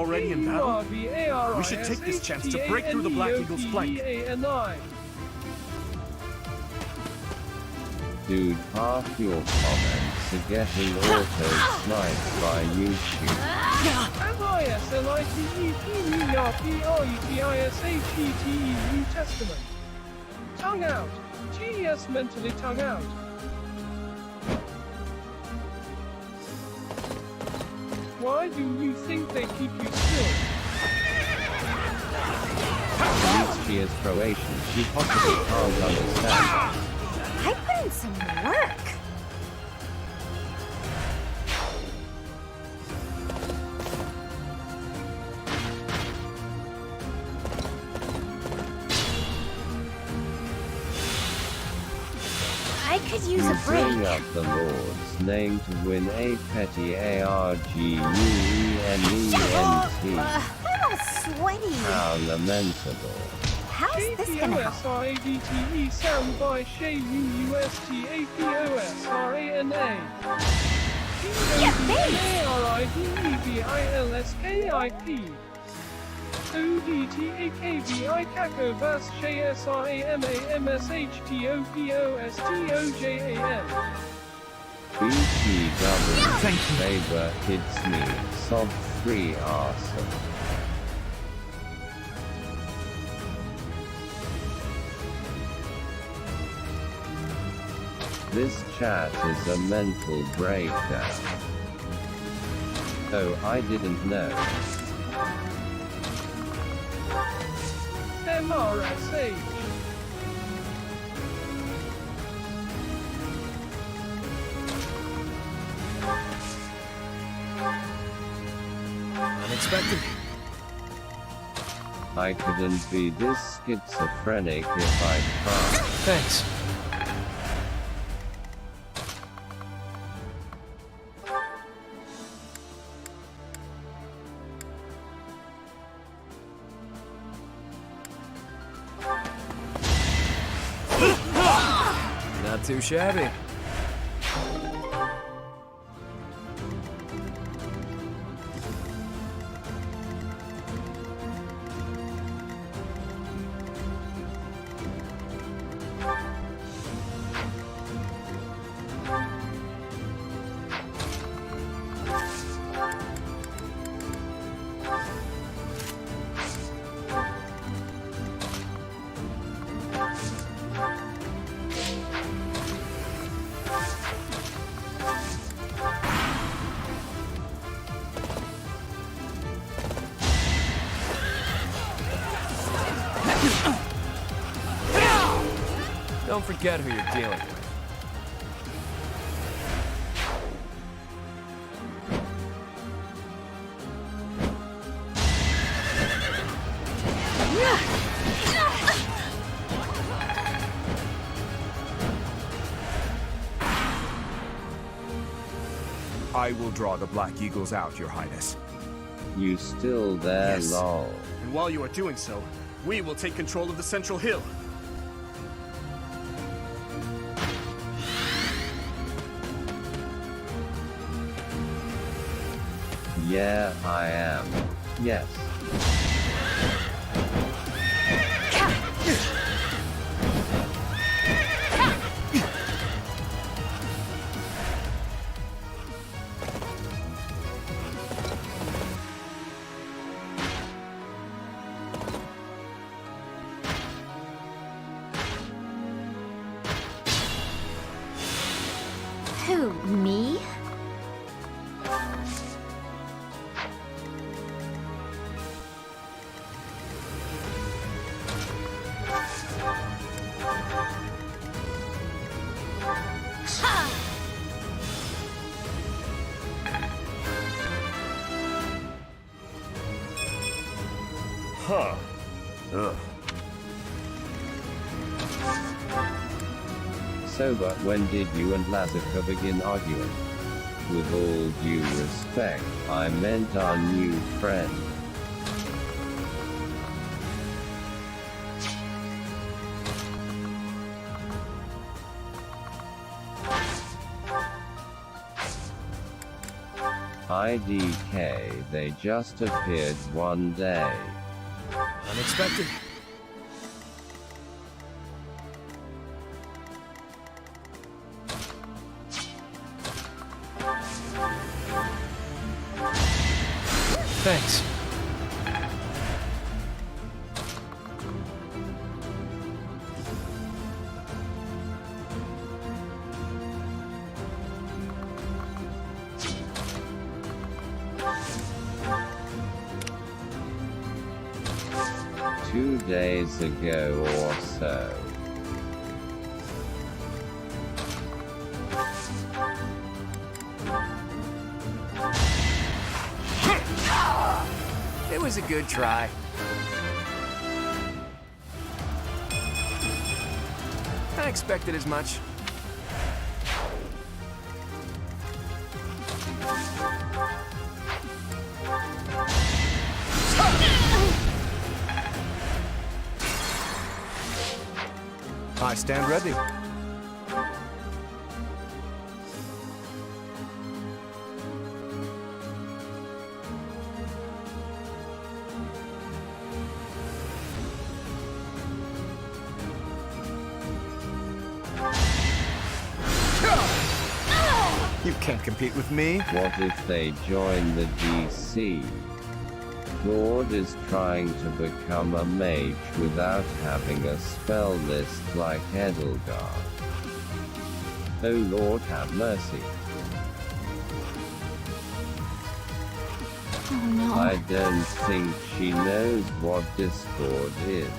already in battle? We should take this chance to break through the Black Eagle's flank. Dude, half your comments are getting auto-sniped by YouTube. New Testament. Tongue out. GES mentally tongue out. Why do you think they keep you still? At least she is Croatian. She possibly can't understand. I put in some work. I could use a break. Bring up the Lord's name to win a petty ARGUENENT. I'm all sweaty. How lamentable. How's this gonna help? USRADTE sound by Shay UUSTAPOSRANA. Yeah, thanks. ARIDEVILSKIP. ODTAKVI Kako Vas Shay SRAMAMSHTOPOSTOJAM. BTW. Saber hits me. Sob 3 arson. This chat is a mental breakdown. Oh, I didn't know. MRSH. Unexpected. I couldn't be this schizophrenic if I tried. Thanks. Not too shabby. Don't forget who you're dealing with. I will draw the Black Eagles out, Your Highness. You still there, Yes. lol? And while you are doing so, we will take control of the central hill. Yeah, I am. Yes. Who, me? Huh. Ugh. So, but when did you and Lazuka begin arguing? With all due respect, I meant our new friend. IDK, they just appeared one day. Unexpected. Thanks. Two days ago or so. It was a good try. I expected as much. I stand ready. You can't compete with me. What if they join the DC? Lord is trying to become a mage without having a spell list like Edelgard. Oh Lord have mercy. Oh no. I don't think she knows what Discord is.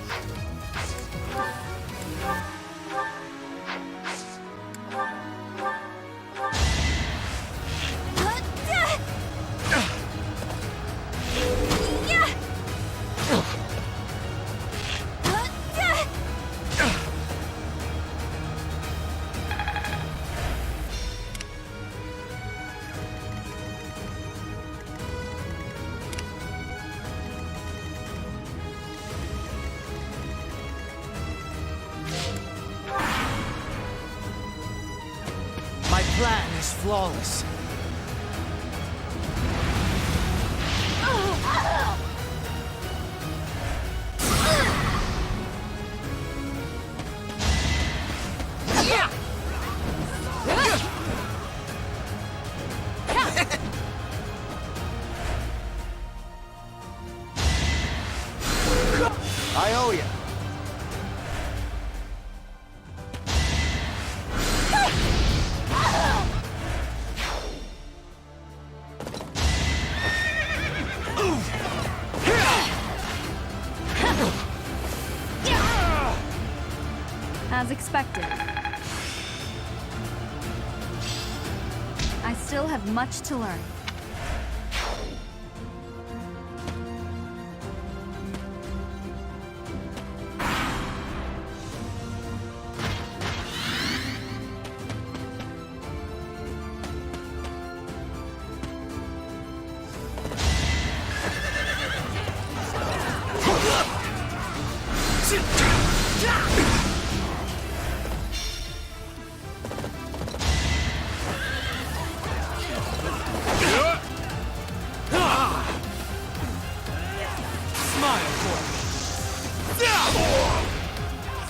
plan is flawless. I owe you. As expected. I still have much to learn.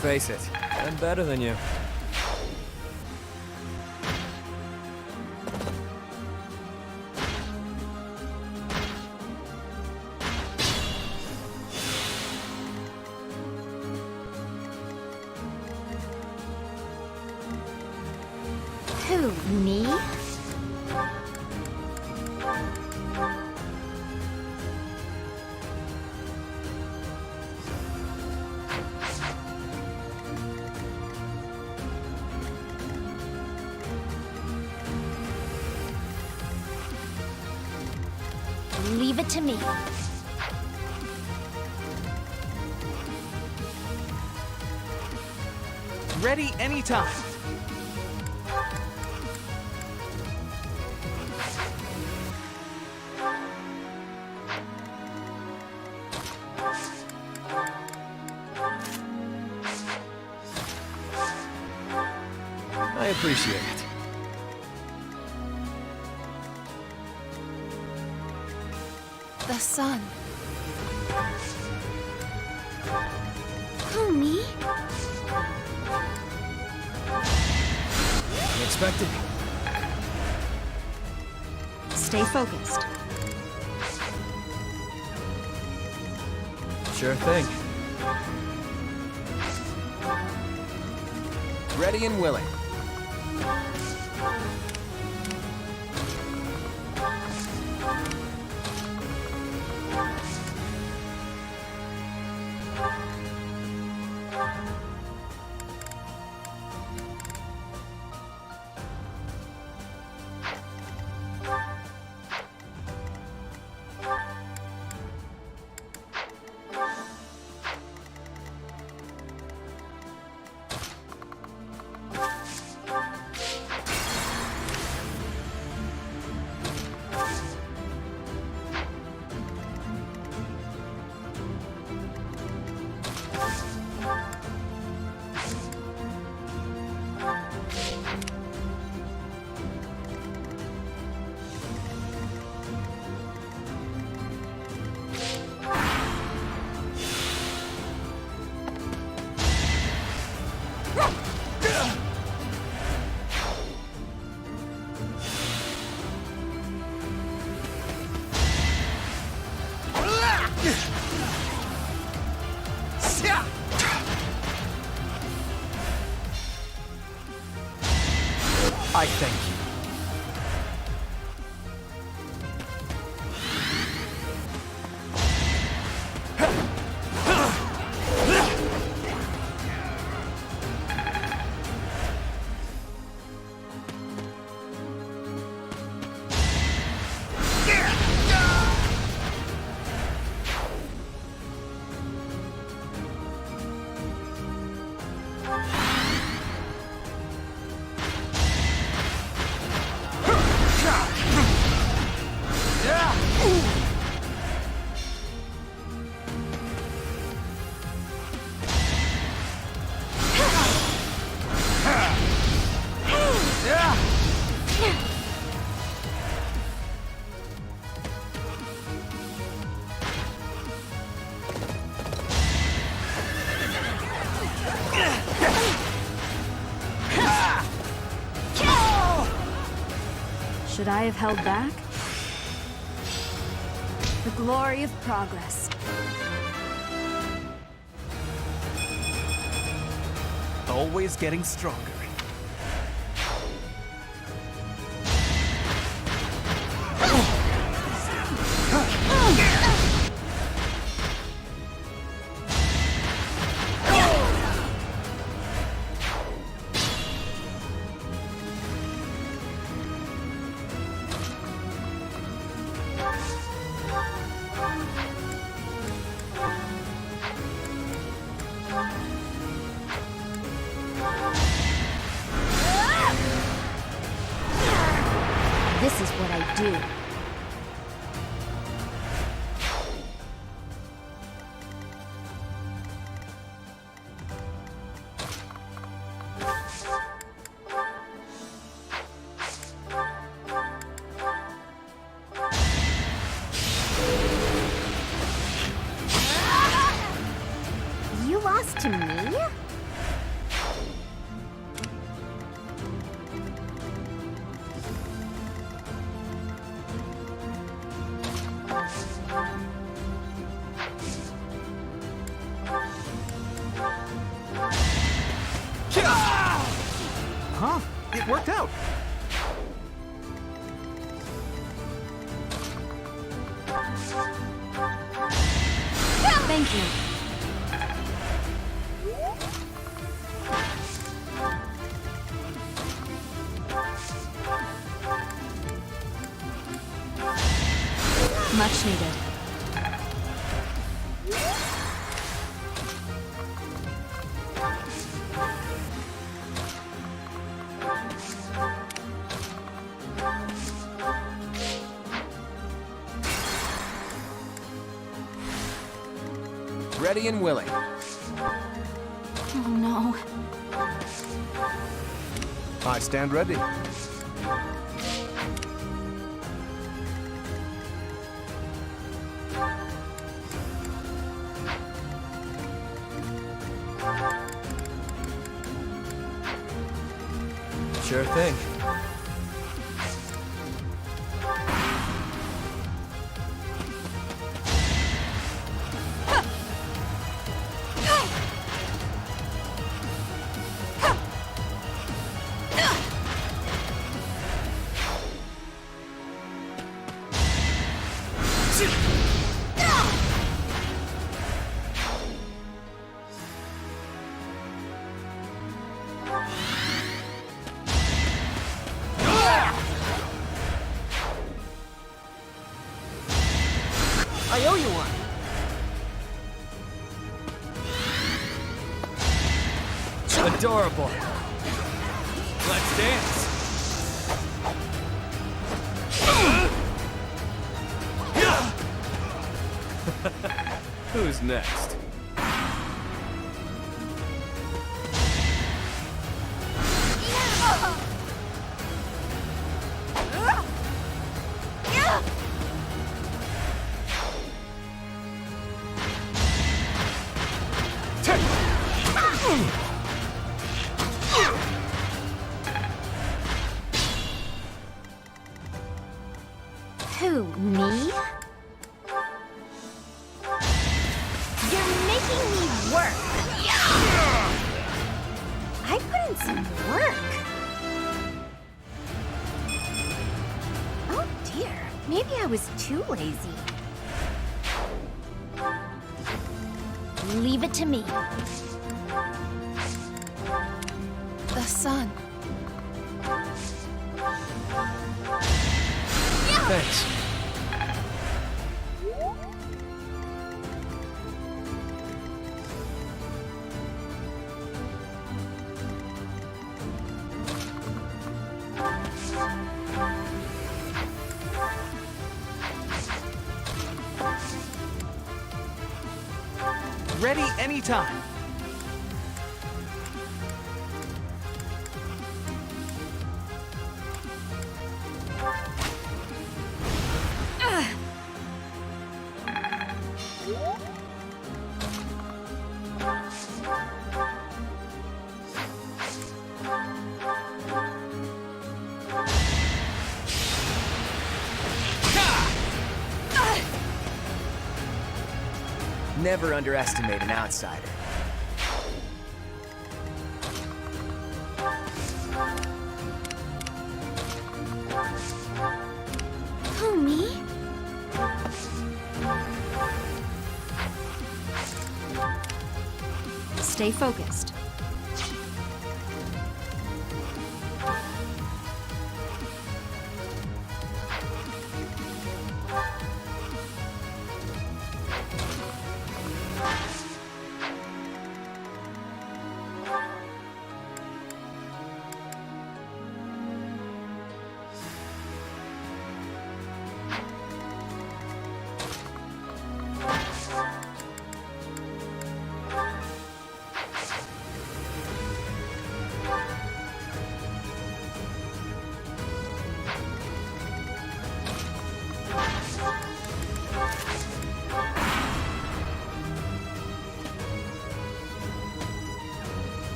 Face it, I'm better than you. Who, me? Leave it to me. Ready anytime. I appreciate it. The sun. Who, me? Unexpected. Stay focused. Sure thing. Ready and willing. I thank you. Should I have held back? The glory of progress. Always getting stronger. This is what I do. You lost to me? Huh? It worked out. Thank you. Much needed. Ready and willing. Oh no. I stand ready. Sure thing. I owe you one. Adorable. Let's dance. Who's next? Who, me? You're making me work. I put in some work. Oh dear, maybe I was too lazy. Leave it to me. The sun. Thanks. Ready anytime. Never underestimate an outsider. Who, me? Stay focused.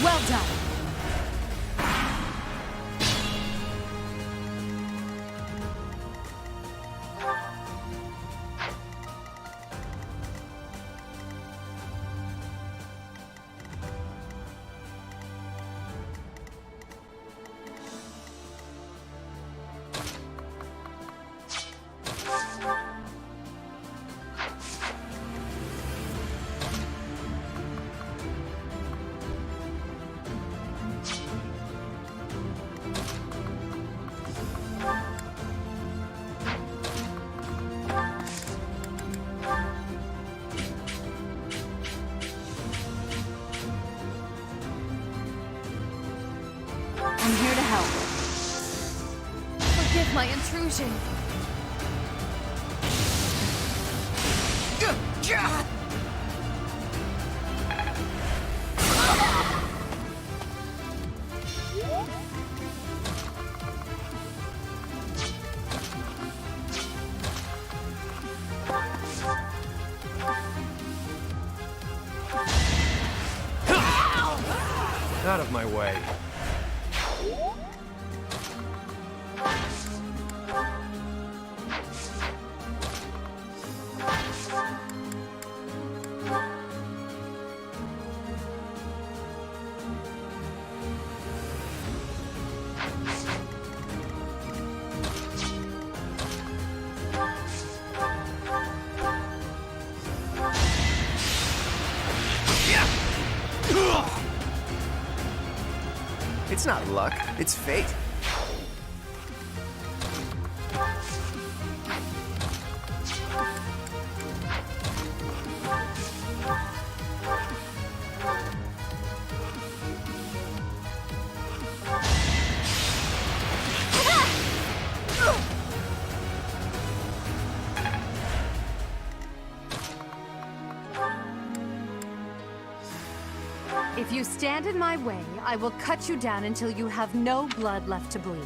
Well done. I'm here to help. Forgive my intrusion. Out of my way. It's not luck, it's fate. If you stand in my way, I will cut you down until you have no blood left to bleed.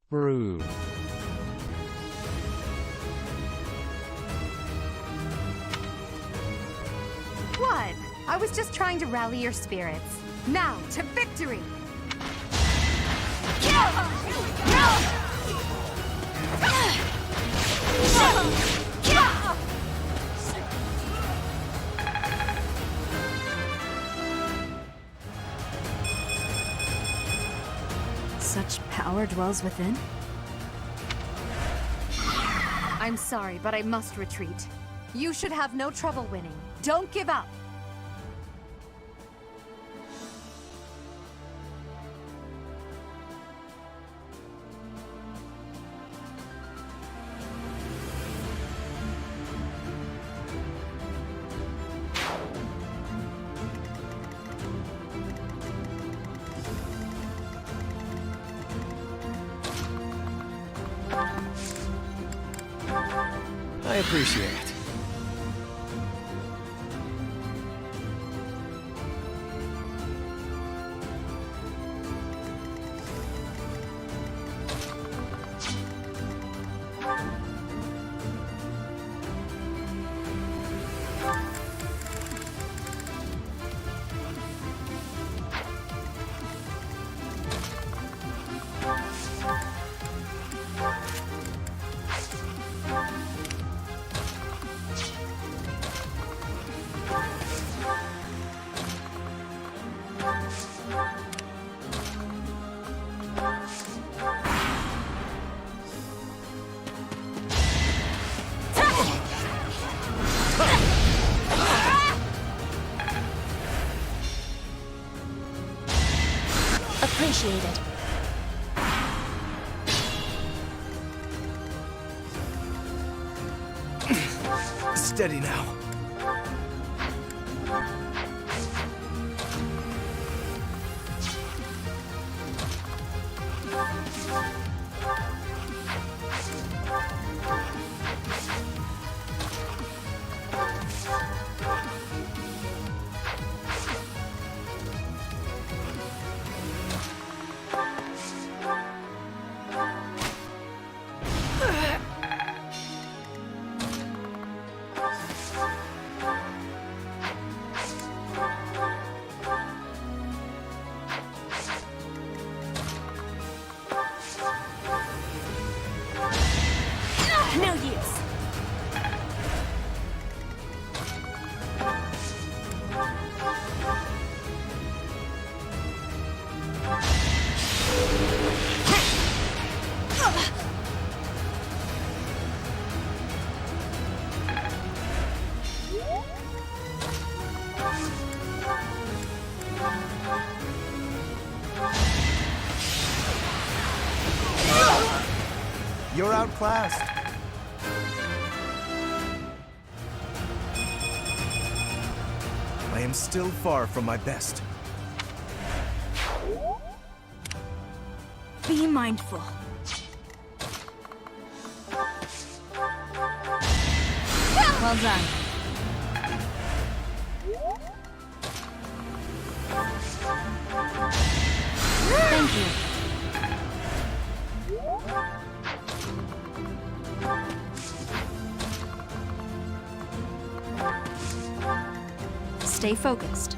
Rude. What? I was just trying to rally your spirits. Now, to victory! Such power dwells within? I'm sorry, but I must retreat. You should have no trouble winning. Don't give up! I appreciate it. Appreciated. Steady now. No use. You're outclassed. I am still far from my best. Be mindful. Well done. Thank you. Stay focused.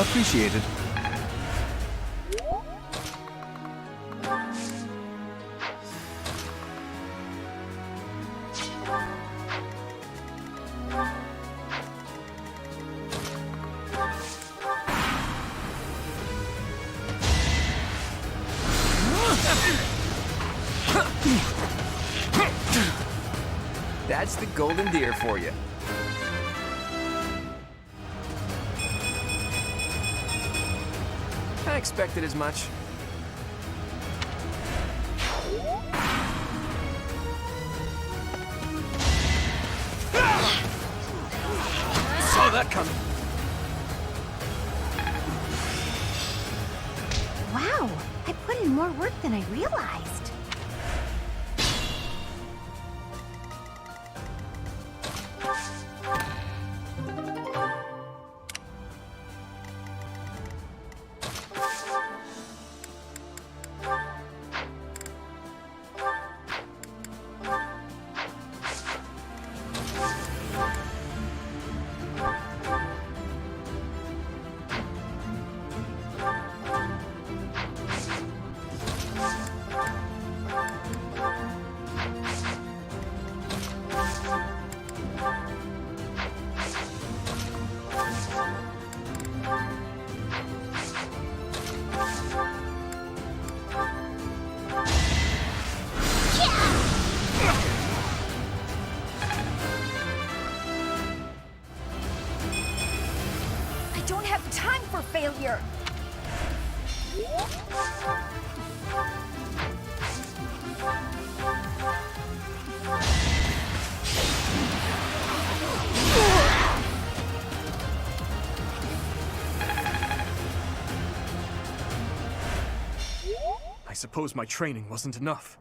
Appreciated. That's the golden deer for you. I expected as much. Saw that coming. Wow, I put in more work than I realized. time for failure! I suppose my training wasn't enough.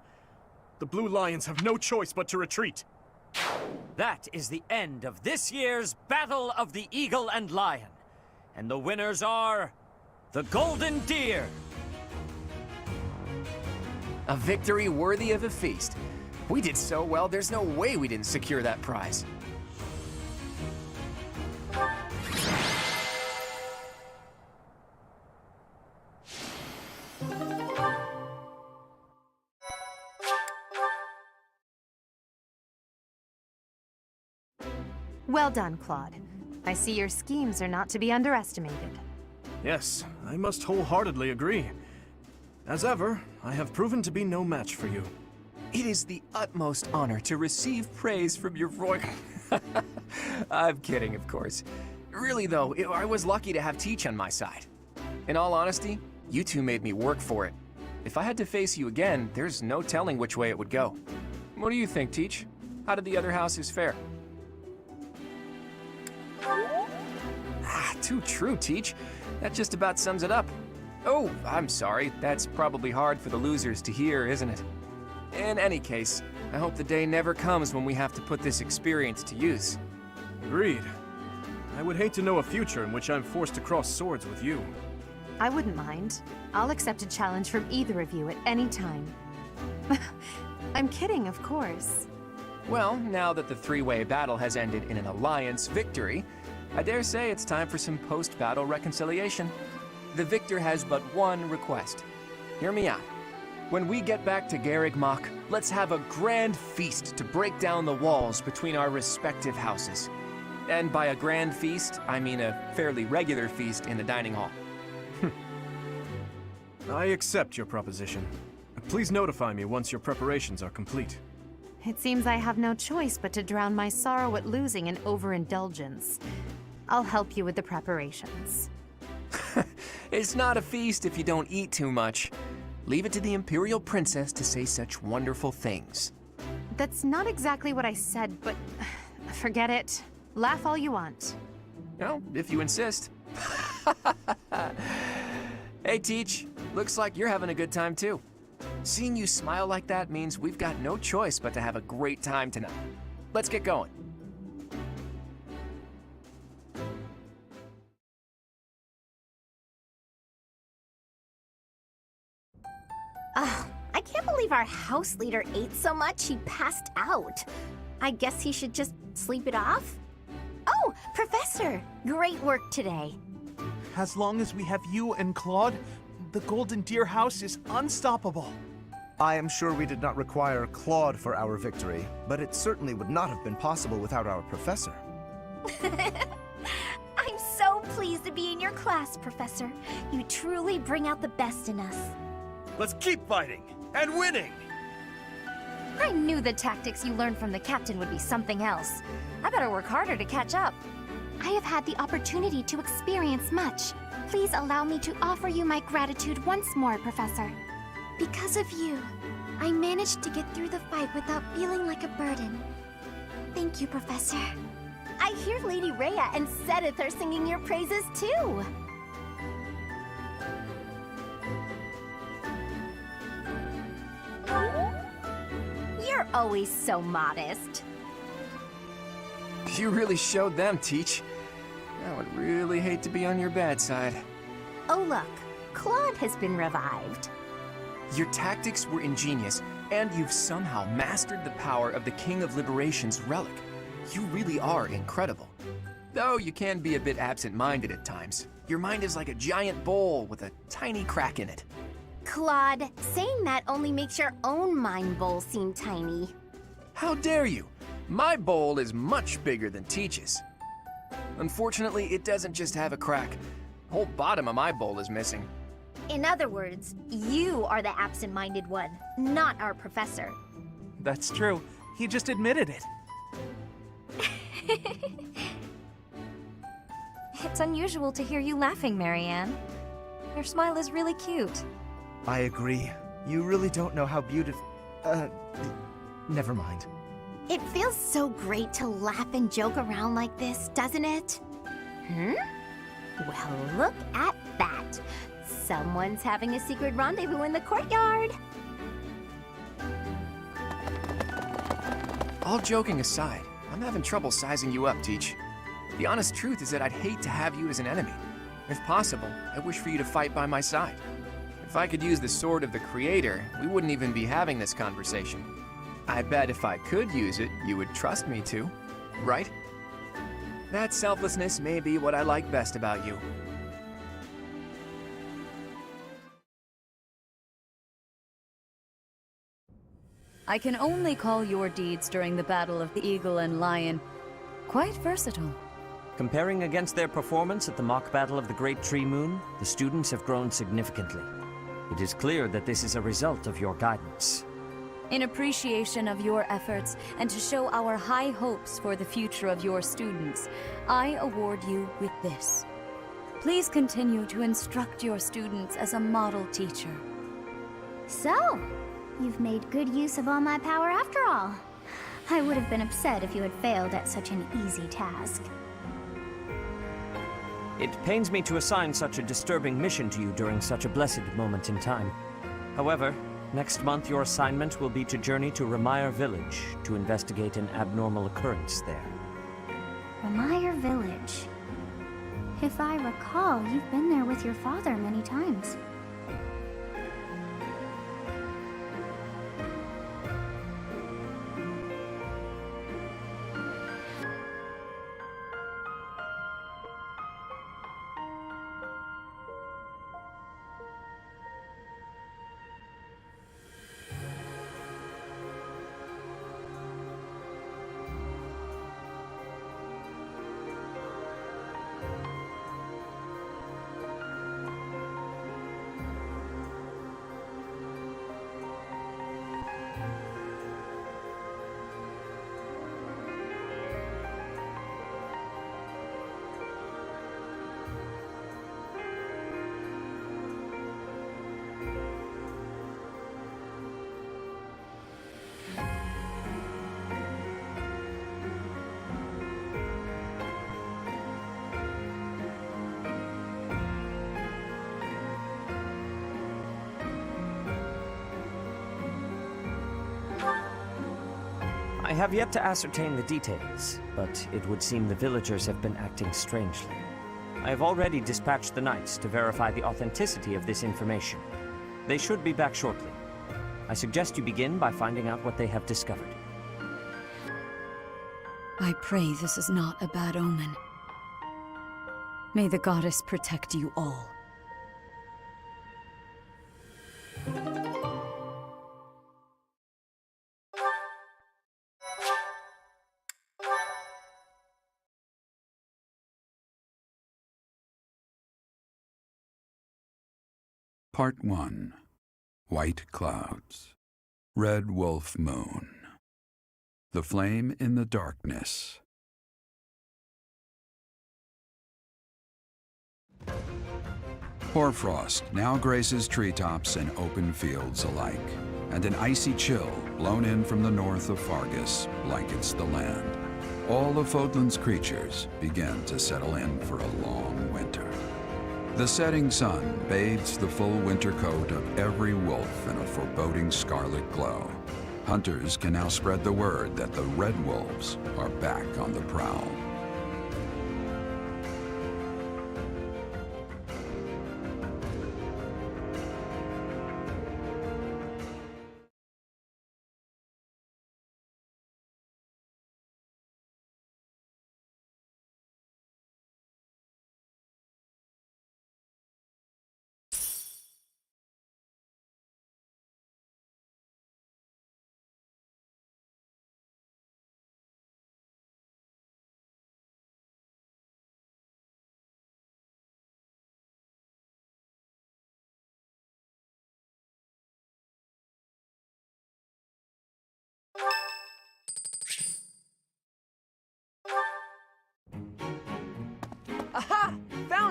The Blue Lions have no choice but to retreat. That is the end of this year's Battle of the Eagle and Lion. And the winners are... the Golden Deer! A victory worthy of a feast. We did so well, there's no way we didn't secure that prize. Well done, Claude. I see your schemes are not to be underestimated. Yes, I must wholeheartedly agree. As ever, I have proven to be no match for you. It is the utmost honor to receive praise from your royal... I'm kidding, of course. Really, though, I was lucky to have Teach on my side. In all honesty, you two made me work for it. If I had to face you again, there's no telling which way it would go. What do you think, Teach? How did the other houses fare? Too true, Teach. That just about sums it up. Oh, I'm sorry. That's probably hard for the losers to hear, isn't it? In any case, I hope the day never comes when we have to put this experience to use. Agreed. I would hate to know a future in which I'm forced to cross swords with you. I wouldn't mind. I'll accept a challenge from either of you at any time. I'm kidding, of course. Well, now that the three-way battle has ended in an alliance victory, I dare say it's time for some post-battle reconciliation. The victor has but one request. Hear me out. When we get back to Garreg Mach, let's have a grand feast to break down the walls between our respective houses. And by a grand feast, I mean a fairly regular feast in the dining hall. I accept your proposition. Please notify me once your preparations are complete. It seems I have no choice but to drown my sorrow at losing in overindulgence. I'll help you with the preparations. It's not a feast if you don't eat too much. Leave it to the Imperial Princess to say such wonderful things. That's not exactly what I said, but forget it. Laugh all you want. No, if you insist. Hey, Teach. Looks like you're having a good time, too. Seeing you smile like that means we've got no choice but to have a great time tonight. Let's get going. I can't believe our house leader ate so much he passed out. I guess he should just sleep it off? Oh, Professor! Great work today. As long as we have you and Claude, the Golden Deer House is unstoppable. I am sure we did not require Claude for our victory, but it certainly would not have been possible without our professor. I'm so pleased to be in your class, Professor. You truly bring out the best in us. Let's keep fighting and winning! I knew the tactics you learned from the captain would be something else. I better work harder to catch up. I have had the opportunity to experience much. Please allow me to offer you my gratitude once more, Professor. Because of you, I managed to get through the fight without feeling like a burden. Thank you, Professor. I hear Lady Rhea and Sedith are singing your praises too. You're always so modest. You really showed them, Teach. I would really hate to be on your bad side. Oh look, Claude has been revived. Your tactics were ingenious, and you've somehow mastered the power of the King of Liberation's relic. You really are incredible. Though you can be a bit absent-minded at times. Your mind is like a giant bowl with a tiny crack in it. Claude, saying that only makes your own mind bowl seem tiny. How dare you? My bowl is much bigger than Teach's. Unfortunately, it doesn't just have a crack. The whole bottom of my bowl is missing. In other words, you are the absent-minded one, not our professor. That's true. He just admitted it. It's unusual to hear you laughing, Marianne. Your smile is really cute. I agree. You really don't know how beautiful... never mind. It feels so great to laugh and joke around like this, doesn't it? Well, look at that. Someone's having a secret rendezvous in the courtyard. All joking aside, I'm having trouble sizing you up, Teach. The honest truth is that I'd hate to have you as an enemy. If possible, I wish for you to fight by my side. If I could use the sword of the Creator, we wouldn't even be having this conversation. I bet if I could use it, you would trust me to, right? That selflessness may be what I like best about you. I can only call your deeds during the Battle of the Eagle and Lion quite versatile. Comparing against their performance at the mock battle of the Great Tree Moon, the students have grown significantly. It is clear that this is a result of your guidance. In appreciation of your efforts and to show our high hopes for the future of your students, I award you with this. Please continue to instruct your students as a model teacher. So, you've made good use of all my power after all. I would have been upset if you had failed at such an easy task. It pains me to assign such a disturbing mission to you during such a blessed moment in time. However, next month your assignment will be to journey to Ramire Village to investigate an abnormal occurrence there. Ramire Village. If I recall, you've been there with your father many times. I have yet to ascertain the details, but it would seem the villagers have been acting strangely. I have already dispatched the knights to verify the authenticity of this information. They should be back shortly. I suggest you begin by finding out what they have discovered. I pray this is not a bad omen. May the goddess protect you all. Part 1. White Clouds. Red Wolf Moon. The Flame in the Darkness. Hoarfrost now graces treetops and open fields alike, and an icy chill blown in from the north of Fargus blankets the land. All of Fodlan's creatures begin to settle in for a long winter. The setting sun bathes the full winter coat of every wolf in a foreboding scarlet glow. Hunters can now spread the word that the Red Wolves are back on the prowl.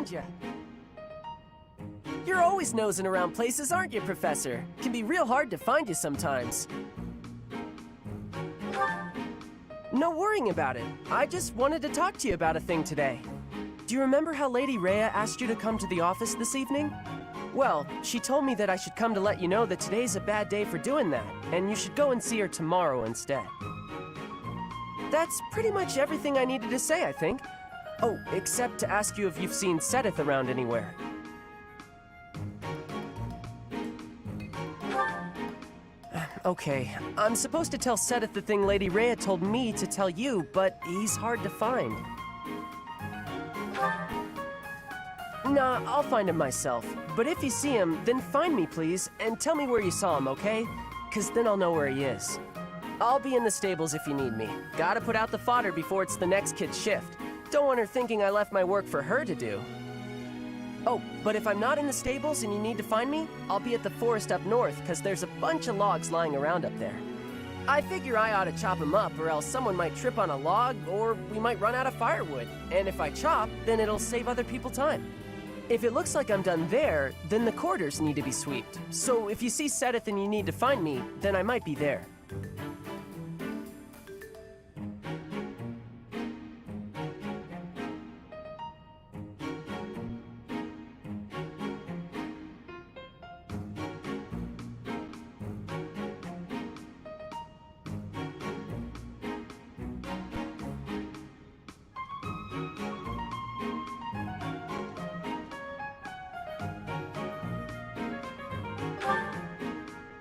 find you. You're always nosing around places, aren't you, Professor? Can be real hard to find you sometimes. No worrying about it. I just wanted to talk to you about a thing today. Do you remember how Lady Rhea asked you to come to the office this evening? Well, she told me that I should come to let you know that today's a bad day for doing that, and you should go and see her tomorrow instead. That's pretty much everything I needed to say, I think. Oh, except to ask you if you've seen Sedith around anywhere. Okay, I'm supposed to tell Sedith the thing Lady Rhea told me to tell you, but he's hard to find. Nah, I'll find him myself. But if you see him, then find me, please, and tell me where you saw him, okay? 'Cause then I'll know where he is. I'll be in the stables if you need me. Gotta put out the fodder before it's the next kid's shift. Don't want her thinking I left my work for her to do. Oh, but if I'm not in the stables and you need to find me, I'll be at the forest up north, 'cause there's a bunch of logs lying around up there. I figure I ought to chop them up, or else someone might trip on a log, or we might run out of firewood. And if I chop, then it'll save other people time. If it looks like I'm done there, then the quarters need to be swept. So if you see Sedith and you need to find me, then I might be there.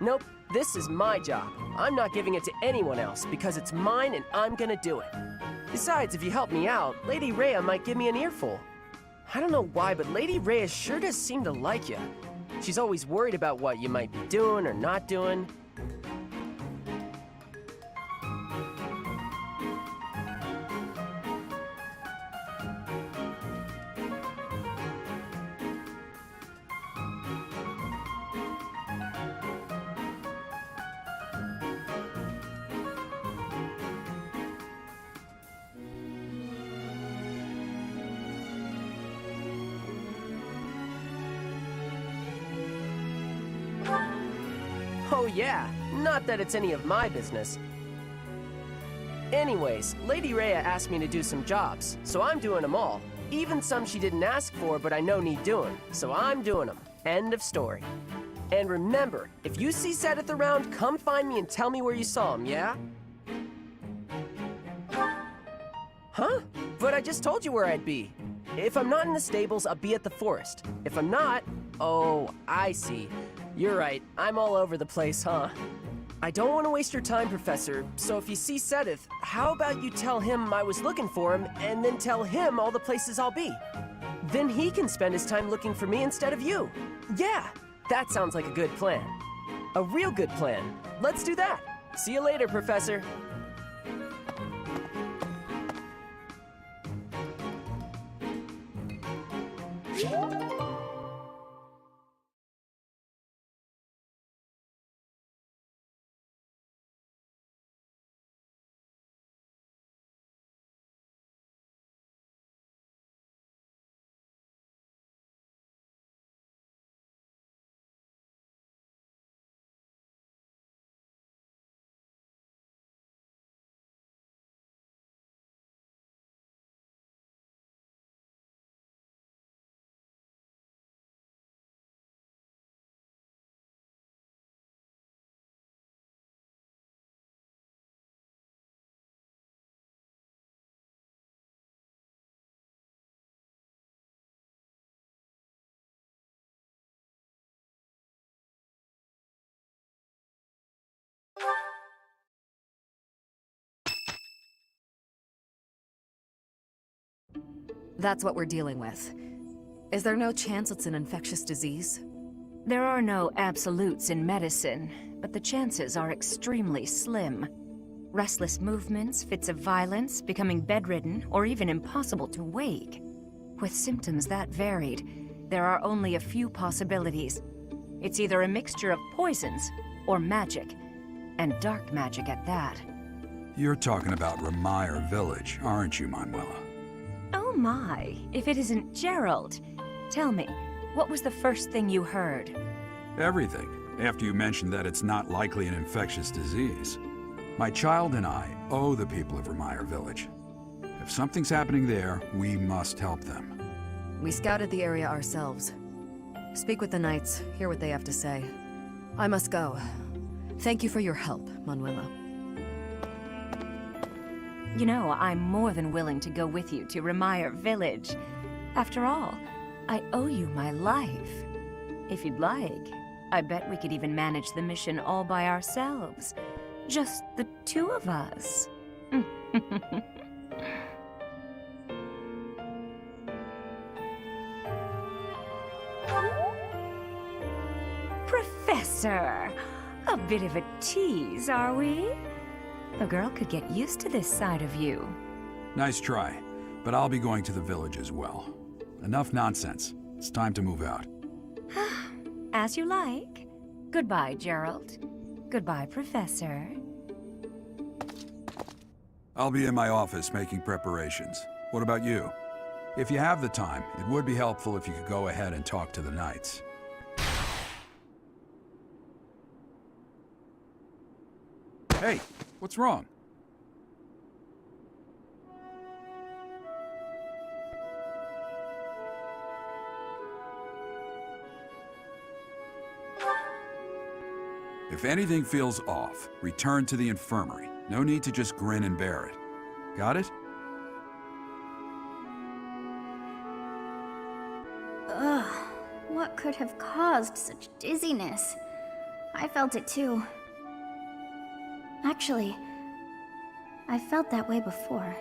Nope, this is my job. I'm not giving it to anyone else because it's mine and I'm gonna do it. Besides, if you help me out, Lady Rhea might give me an earful. I don't know why, but Lady Rhea sure does seem to like you. She's always worried about what you might be doing or not doing. Oh yeah, not that it's any of my business. Anyways, Lady Rhea asked me to do some jobs, so I'm doing them all. Even some she didn't ask for but I know need doing, so I'm doing them. End of story. And remember, if you see Sedith around, come find me and tell me where you saw him, yeah? Huh? But I just told you where I'd be. If I'm not in the stables, I'll be at the forest. If I'm not... Oh, I see. You're right, I'm all over the place, huh? I don't want to waste your time, Professor, so if you see Sedith, how about you tell him I was looking for him, and then tell him all the places I'll be? Then he can spend his time looking for me instead of you. Yeah, that sounds like a good plan. A real good plan. Let's do that. See you later, Professor. That's what we're dealing with. Is there no chance it's an infectious disease? There are no absolutes in medicine, but the chances are extremely slim. Restless movements, fits of violence, becoming bedridden, or even impossible to wake. With symptoms that varied, there are only a few possibilities. It's either a mixture of poisons or magic, and dark magic at that. You're talking about Ramire Village, aren't you, Manuela? Oh my, if it isn't Gerald. Tell me, what was the first thing you heard? Everything, after you mentioned that it's not likely an infectious disease. My child and I owe the people of Remire Village. If something's happening there, we must help them. We scouted the area ourselves. Speak with the knights, hear what they have to say. I must go. Thank you for your help, Manuela. You know, I'm more than willing to go with you to Remire Village. After all, I owe you my life. If you'd like, I bet we could even manage the mission all by ourselves. Just the two of us. Professor! A bit of a tease, are we? A girl could get used to this side of you. Nice try, but I'll be going to the village as well. Enough nonsense. It's time to move out. As you like. Goodbye, Gerald. Goodbye, Professor. I'll be in my office making preparations. What about you? If you have the time, it would be helpful if you could go ahead and talk to the knights. Hey, what's wrong? If anything feels off, return to the infirmary. No need to just grin and bear it. Got it? Ugh, what could have caused such dizziness? I felt it too. Actually, I felt that way before.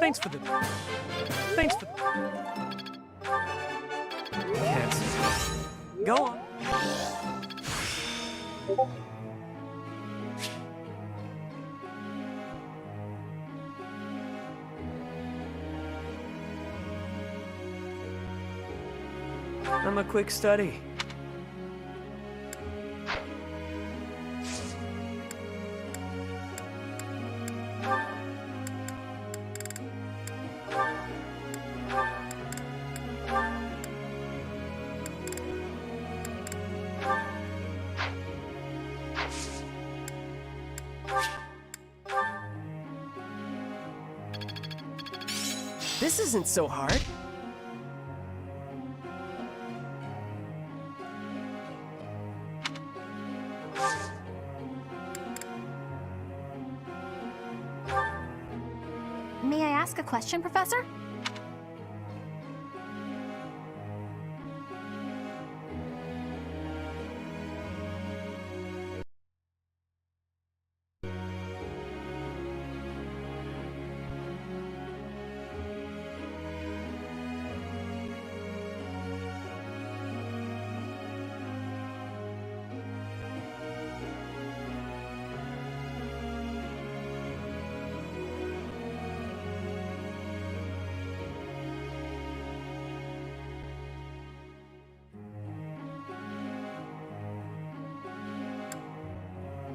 Thanks for the... Yes. Go on. I'm a quick study. This isn't so hard. May I ask a question, Professor?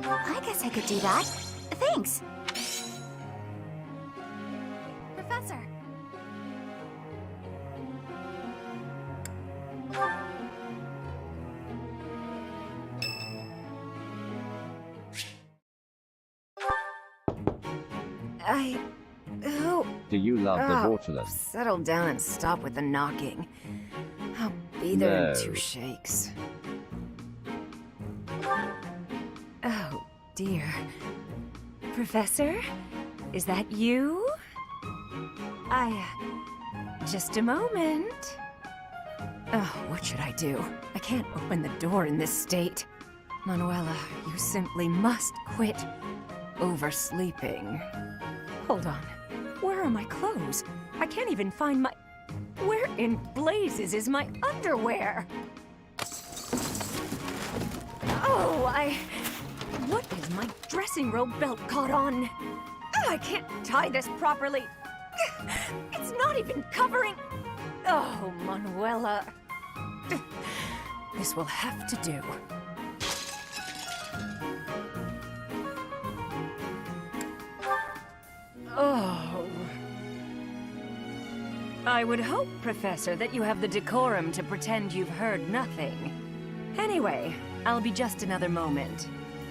I guess I could do that. Thanks. Professor. Do you love the Waterland? Settle down and stop with the knocking. I'll be there in 2 shakes. Oh, dear. Professor? Is that you? Just a moment. Oh, what should I do? I can't open the door in this state. Manuela, you simply must quit oversleeping. Hold on. Where are my clothes? I can't even find my... Where in blazes is my underwear? Oh, What is my dressing robe belt caught on. I can't tie this properly. It's not even covering. Oh, Manuela. This will have to do. Oh. I would hope, Professor, that you have the decorum to pretend you've heard nothing. Anyway, I'll be just another moment.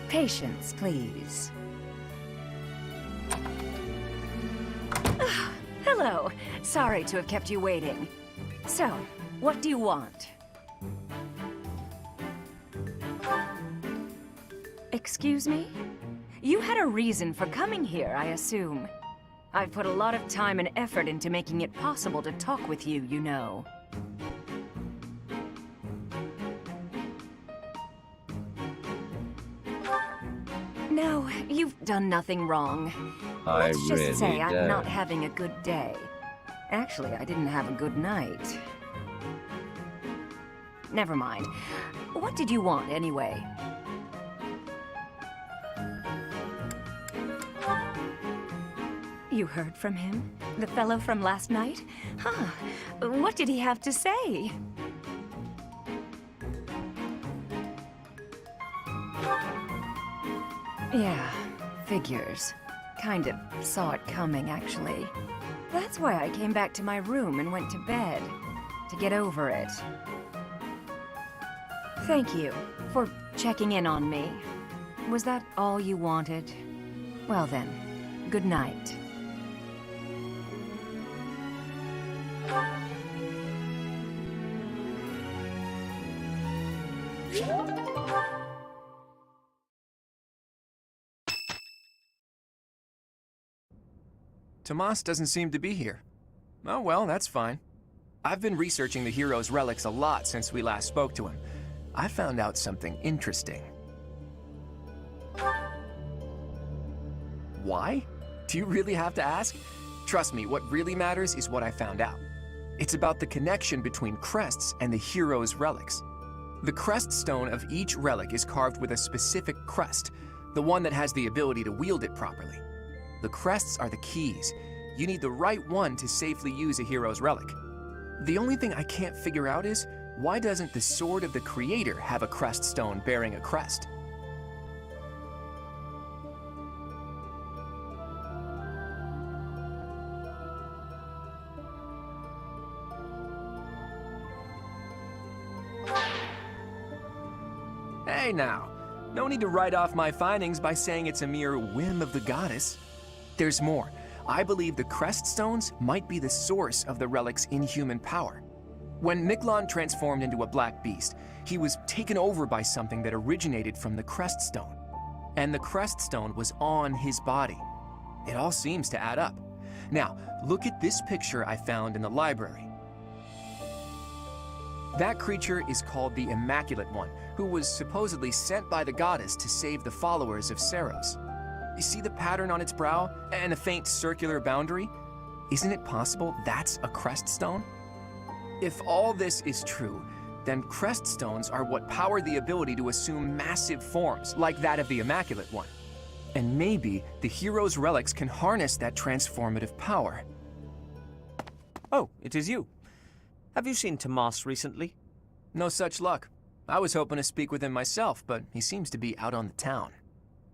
Patience, please. Hello. Sorry to have kept you waiting. So, what do you want? Excuse me? You had a reason for coming here, I assume. I've put a lot of time and effort into making it possible to talk with you, you know. No, you've done nothing wrong. Let's just say I'm not having a good day. Actually, I didn't have a good night. Never mind. What did you want, anyway? You heard from him? The fellow from last night? Huh. What did he have to say? Yeah, figures. Kind of saw it coming, actually. That's why I came back to my room and went to bed. To get over it. Thank you for checking in on me. Was that all you wanted? Well then, good night. Tomas doesn't seem to be here. Oh well, that's fine. I've been researching the hero's relics a lot since we last spoke to him. I found out something interesting. Why? Do you really have to ask? Trust me, what really matters is what I found out. It's about the connection between crests and the hero's relics. The crest stone of each relic is carved with a specific crest, the one that has the ability to wield it properly. The crests are the keys. You need the right one to safely use a hero's relic. The only thing I can't figure out is, why doesn't the Sword of the Creator have a crest stone bearing a crest? Hey now, no need to write off my findings by saying it's a mere whim of the goddess. There's more. I believe the crest stones might be the source of the relic's inhuman power. When Miklon transformed into a black beast, he was taken over by something that originated from the crest stone. And the crest stone was on his body. It all seems to add up. Now, look at this picture I found in the library. That creature is called the Immaculate One, who was supposedly sent by the goddess to save the followers of Saros. You see the pattern on its brow and a faint circular boundary? Isn't it possible that's a crest stone? If all this is true, then crest stones are what power the ability to assume massive forms, like that of the Immaculate One. And maybe the hero's relics can harness that transformative power. Oh, it is you. Have you seen Tomas recently? No such luck. I was hoping to speak with him myself, but he seems to be out on the town.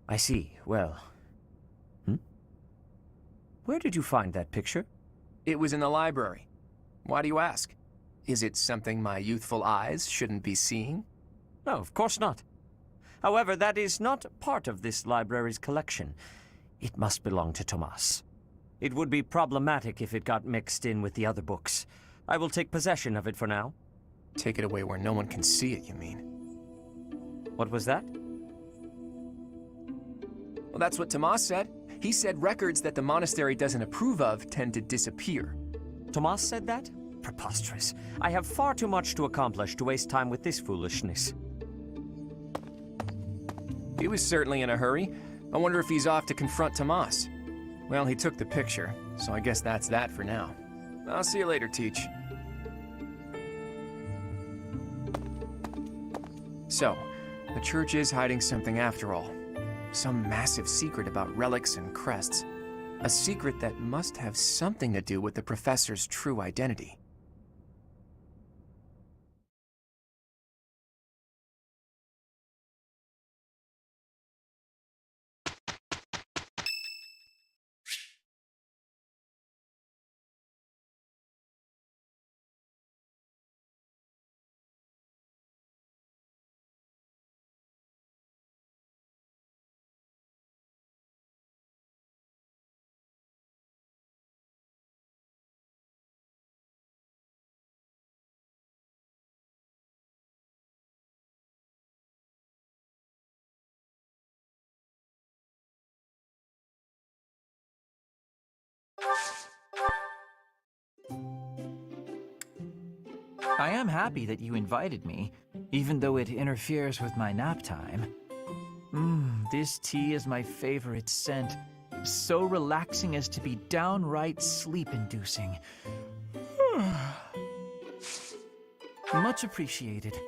I see. Well... Where did you find that picture? It was in the library. Why do you ask? Is it something my youthful eyes shouldn't be seeing? No, of course not. However, that is not part of this library's collection. It must belong to Tomas. It would be problematic if it got mixed in with the other books. I will take possession of it for now. Take it away where no one can see it, you mean? What was that? Well, that's what Tomas said. He said records that the monastery doesn't approve of tend to disappear. Tomas said that? Preposterous. I have far too much to accomplish to waste time with this foolishness. He was certainly in a hurry. I wonder if he's off to confront Tomas. Well, he took the picture, so I guess that's that for now. I'll see you later, Teach. So, the church is hiding something after all. Some massive secret about relics and crests. A secret that must have something to do with the professor's true identity. I am happy that you invited me, even though it interferes with my nap time. This tea is my favorite scent. So relaxing as to be downright sleep-inducing. Much appreciated.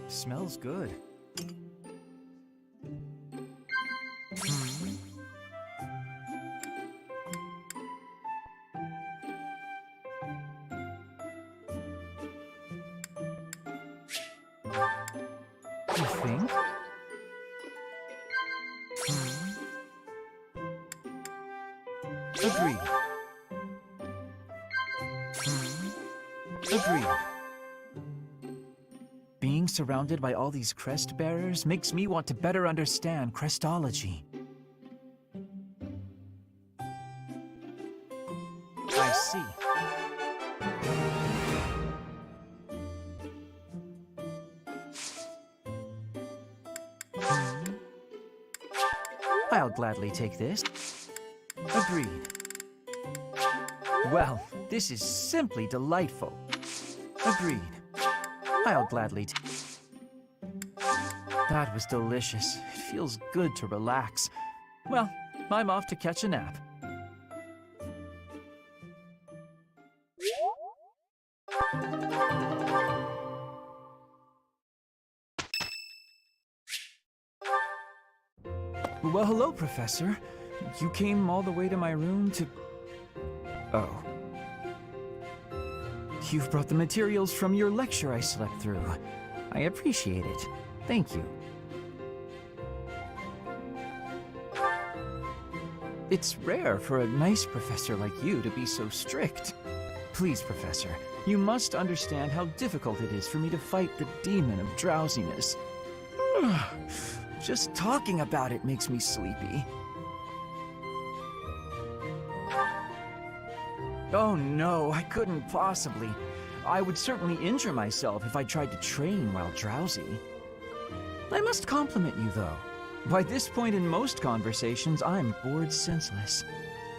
Smells good. You think? Agreed. Agreed. Being surrounded by all these crest bearers makes me want to better understand crestology. I see. I'll gladly take this. Agreed. Well, this is simply delightful. Agreed. I'll gladly take. That was delicious. It feels good to relax. Well, I'm off to catch a nap. Well, hello, Professor. You came all the way to my room to... Oh. You've brought the materials from your lecture I slept through. I appreciate it. Thank you. It's rare for a nice professor like you to be so strict. Please, Professor, you must understand how difficult it is for me to fight the demon of drowsiness. Just talking about it makes me sleepy. Oh no, I couldn't possibly. I would certainly injure myself if I tried to train while drowsy. I must compliment you, though. By this point in most conversations, I'm bored senseless.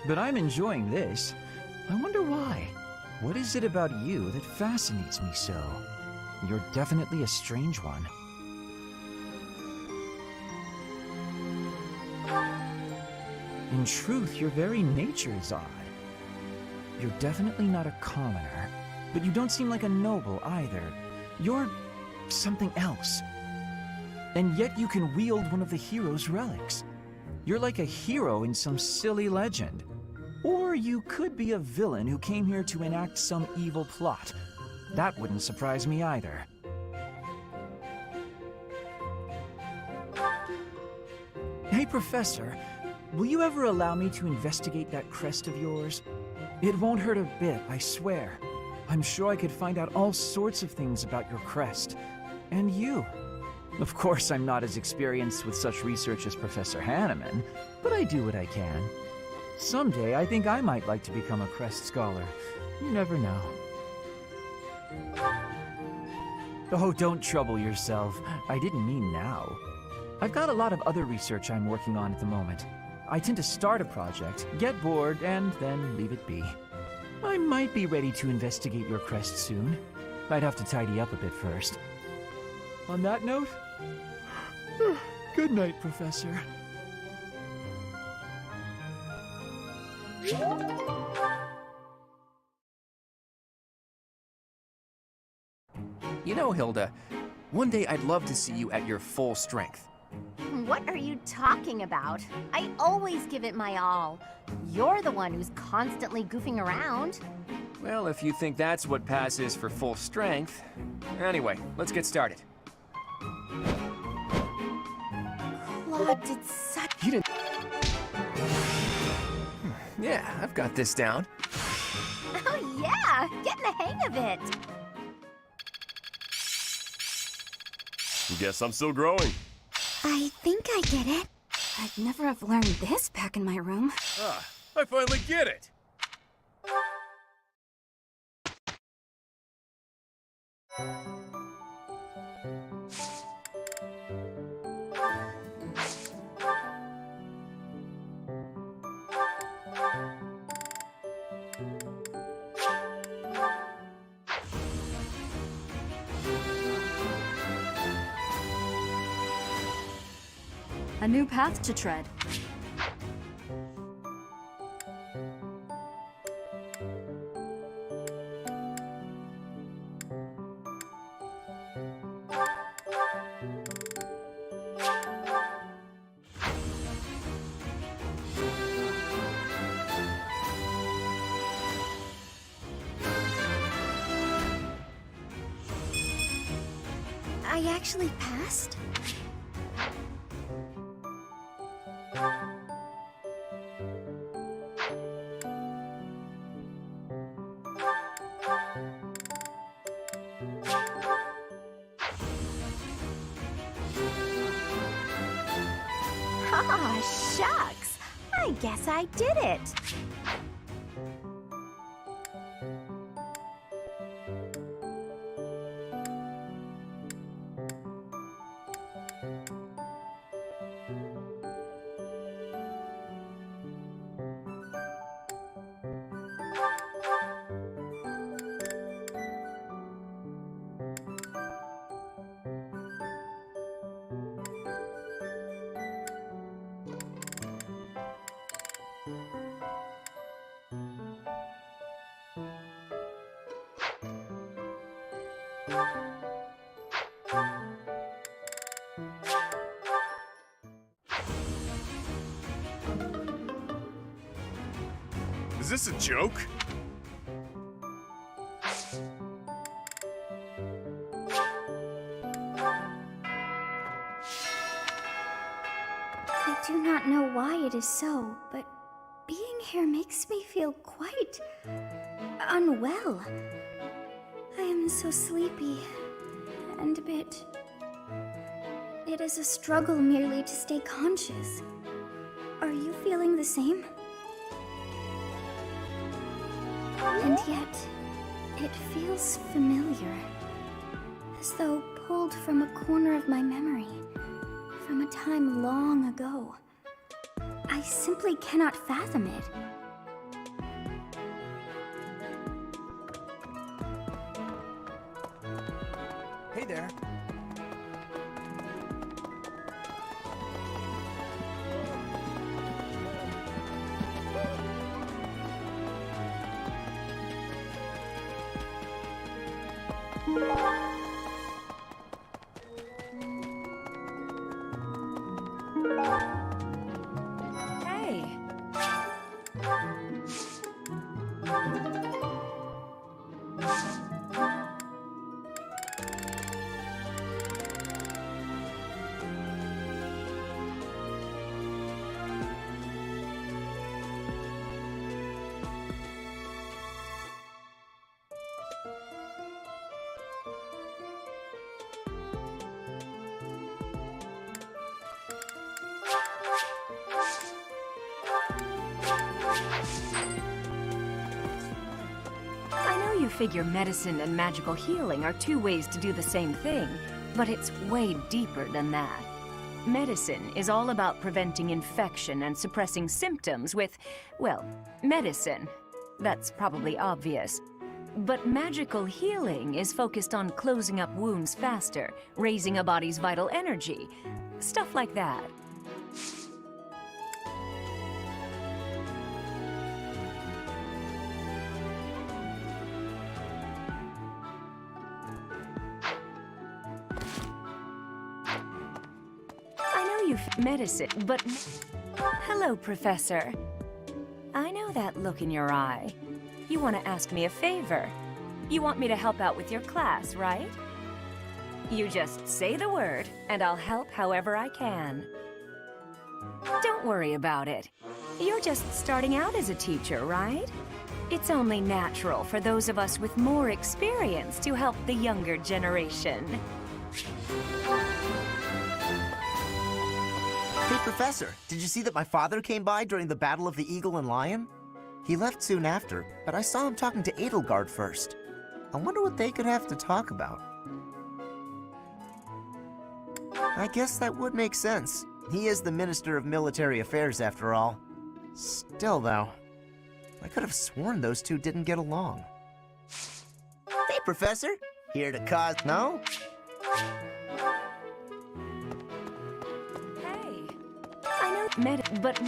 But I'm enjoying this. I wonder why. What is it about you that fascinates me so? You're definitely a strange one. In truth, your very nature is odd. You're definitely not a commoner, but you don't seem like a noble either. You're something else. And yet you can wield one of the hero's relics. You're like a hero in some silly legend. Or you could be a villain who came here to enact some evil plot. That wouldn't surprise me either. Hey, Professor, will you ever allow me to investigate that crest of yours? It won't hurt a bit, I swear. I'm sure I could find out all sorts of things about your crest. And you. Of course, I'm not as experienced with such research as Professor Hanneman, but I do what I can. Someday, I think I might like to become a crest scholar. You never know. Oh, don't trouble yourself. I didn't mean now. I've got a lot of other research I'm working on at the moment. I tend to start a project, get bored, and then leave it be. I might be ready to investigate your crest soon. I'd have to tidy up a bit first. On that note, good night, Professor. You know, Hilda, one day I'd love to see you at your full strength. What are you talking about? I always give it my all. You're the one who's constantly goofing around. Well, if you think that's what passes for full strength. Anyway, let's get started. Claude did such... You didn't... Yeah, I've got this down. Oh yeah, getting the hang of it. Guess I'm still growing. I think I get it. I'd never have learned this back in my room. Ah, I finally get it! A new path to tread. I actually passed? Ah, shucks. I guess I did it. Is this a joke? I do not know why it is so, but being here makes me feel quite unwell. I am so sleepy and a bit... It is a struggle merely to stay conscious. Are you feeling the same? And yet, it feels familiar. As though pulled from a corner of my memory. From a time long ago. I simply cannot fathom it. Hey there. Hey. I know you figure medicine and magical healing are two ways to do the same thing, but it's way deeper than that. Medicine is all about preventing infection and suppressing symptoms with, well, medicine. That's probably obvious. But magical healing is focused on closing up wounds faster, raising a body's vital energy, stuff like that. medicine, but... Hello, Professor. I know that look in your eye. You want to ask me a favor. You want me to help out with your class, right? You just say the word, and I'll help however I can. Don't worry about it. You're just starting out as a teacher, right? It's only natural for those of us with more experience to help the younger generation. Hey, Professor, did you see that my father came by during the Battle of the Eagle and Lion? He left soon after, but I saw him talking to Edelgard first. I wonder what they could have to talk about. I guess that would make sense. He is the Minister of Military Affairs, after all. Still, though, I could have sworn those two didn't get along. Hey, Professor. Here to cause... No? Hey, I know but...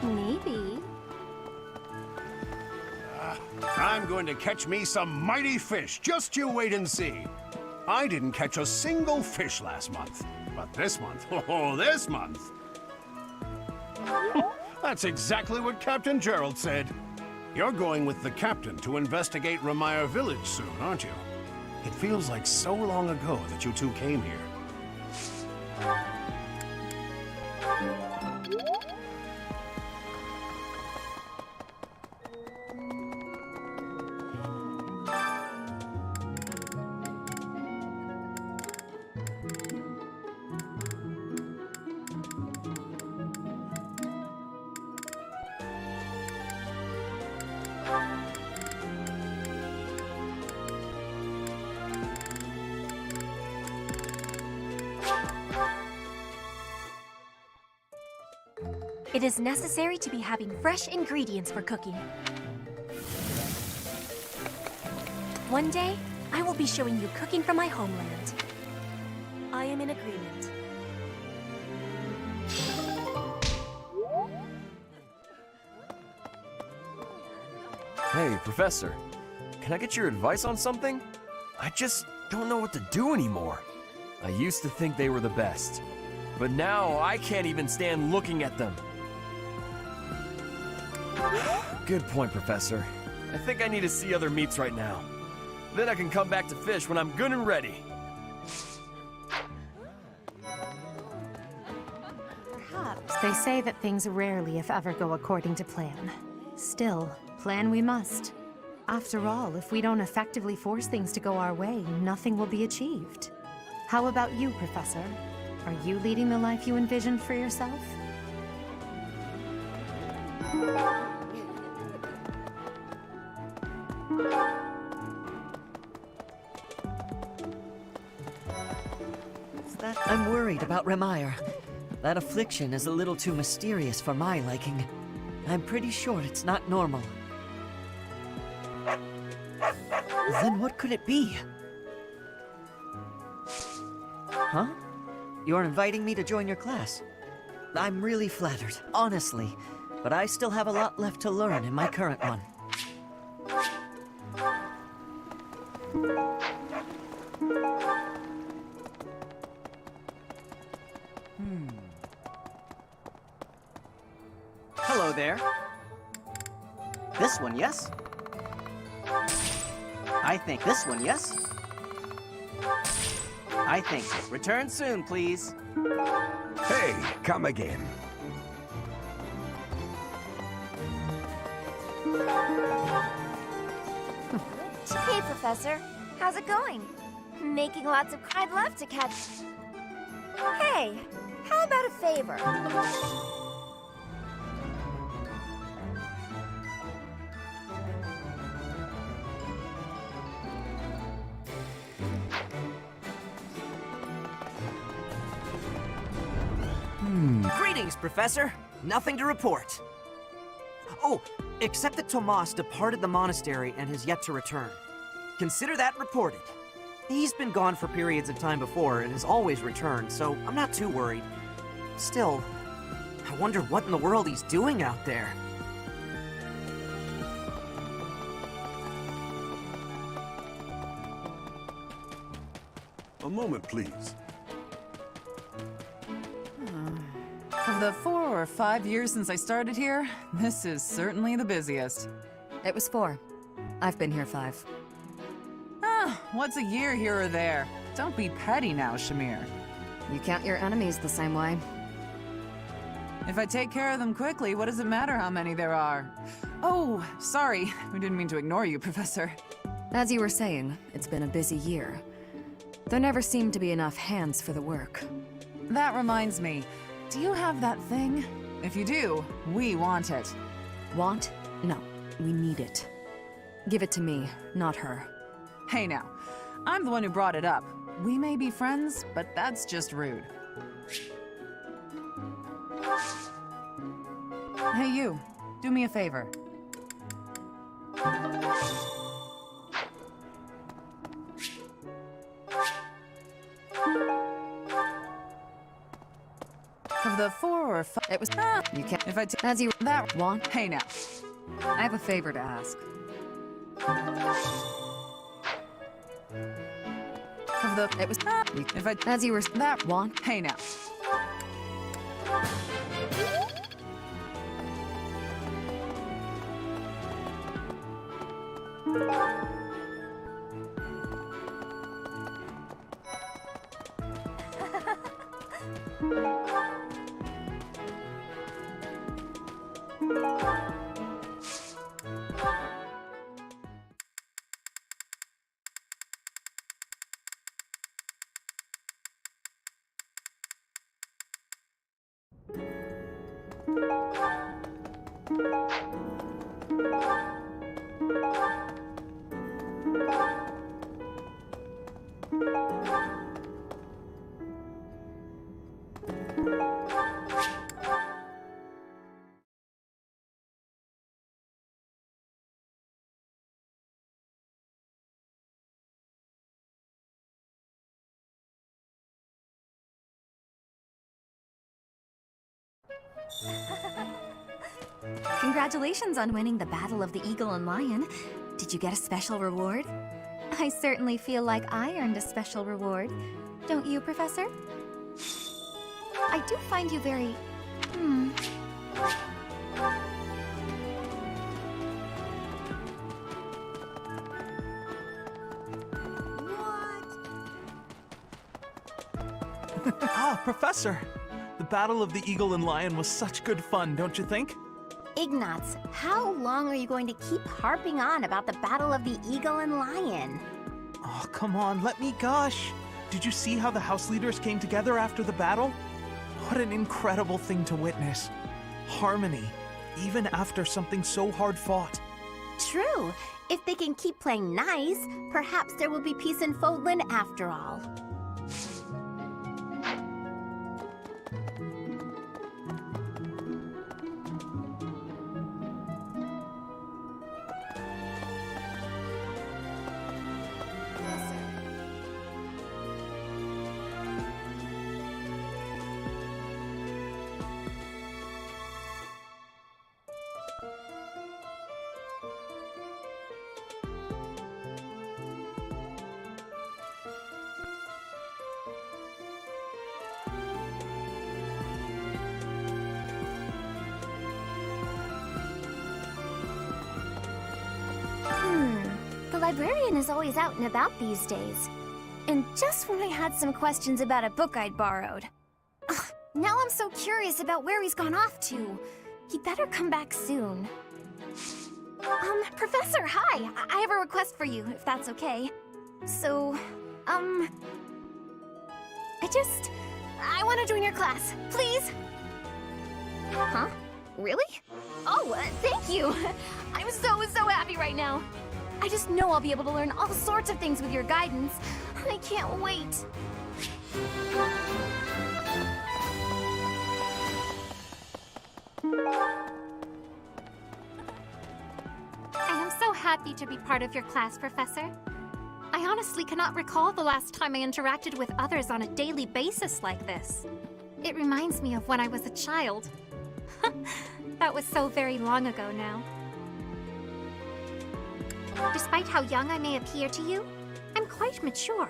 Maybe. I'm going to catch me some mighty fish. Just you wait and see. I didn't catch a single fish last month. But this month, oh, this month. That's exactly what Captain Gerald said. You're going with the captain to investigate Ramire Village soon, aren't you? It feels like so long ago that you two came here. It is necessary to be having fresh ingredients for cooking. One day, I will be showing you cooking from my homeland. I am in agreement. Hey, Professor. Can I get your advice on something? I just don't know what to do anymore. I used to think they were the best, but now I can't even stand looking at them. Good point, Professor. I think I need to see other meats right now. Then I can come back to fish when I'm good and ready. Perhaps. They say that things rarely, if ever, go according to plan. Still, plan we must. After all, if we don't effectively force things to go our way, nothing will be achieved. How about you, Professor? Are you leading the life you envisioned for yourself? I'm worried about Ramire. That affliction is a little too mysterious for my liking. I'm pretty sure it's not normal. Then what could it be? Huh? You're inviting me to join your class? I'm really flattered, honestly. But I still have a lot left to learn in my current one. Hello there. This one, yes? I think this one, yes? I think so. Return soon, please. Hey, come again. Hey, Professor. How's it going? Making lots of... I'd love to catch... Hey, how about a favor? Greetings, Professor. Nothing to report. Oh, except that Tomas departed the monastery and has yet to return. Consider that reported. He's been gone for periods of time before and has always returned, so I'm not too worried. Still, I wonder what in the world he's doing out there. A moment, please. Of the 4 or 5 years since I started here, this is certainly the busiest. It was 4. I've been here 5. What's a year here or there? Don't be petty now, Shamir. You count your enemies the same way. If I take care of them quickly, what does it matter how many there are? Oh, sorry. We didn't mean to ignore you, Professor. As you were saying, it's been a busy year. There never seemed to be enough hands for the work. That reminds me. Do you have that thing? If you do, we want it. Want? No. We need it. Give it to me, not her. Hey now. I'm the one who brought it up. We may be friends, but that's just rude. Hey you, do me a favor. Of the 4 or 5, it was. You can't. If I as you that want. Hey now, I have a favor to ask. Of the it was. If I as you were that want. Hey now. Congratulations on winning the Battle of the Eagle and Lion. Did you get a special reward? I certainly feel like I earned a special reward. Don't you, Professor? I do find you very... Ah, Professor! The Battle of the Eagle and Lion was such good fun, don't you think? Ignatz, how long are you going to keep harping on about the Battle of the Eagle and Lion? Oh, come on, let me gush. Did you see how the house leaders came together after the battle? What an incredible thing to witness. Harmony, even after something so hard fought. True. If they can keep playing nice, perhaps there will be peace in Fodlan after all. The librarian is always out and about these days. And just when I had some questions about a book I'd borrowed. Ugh, now I'm so curious about where he's gone off to. He better come back soon. Professor, hi! I have a request for you, if that's okay. So, I want to join your class, please! Huh? Really? Oh, thank you! I'm so happy right now! I just know I'll be able to learn all sorts of things with your guidance. I can't wait. I am so happy to be part of your class, Professor. I honestly cannot recall the last time I interacted with others on a daily basis like this. It reminds me of when I was a child. That was so very long ago now. Despite how young I may appear to you, I'm quite mature.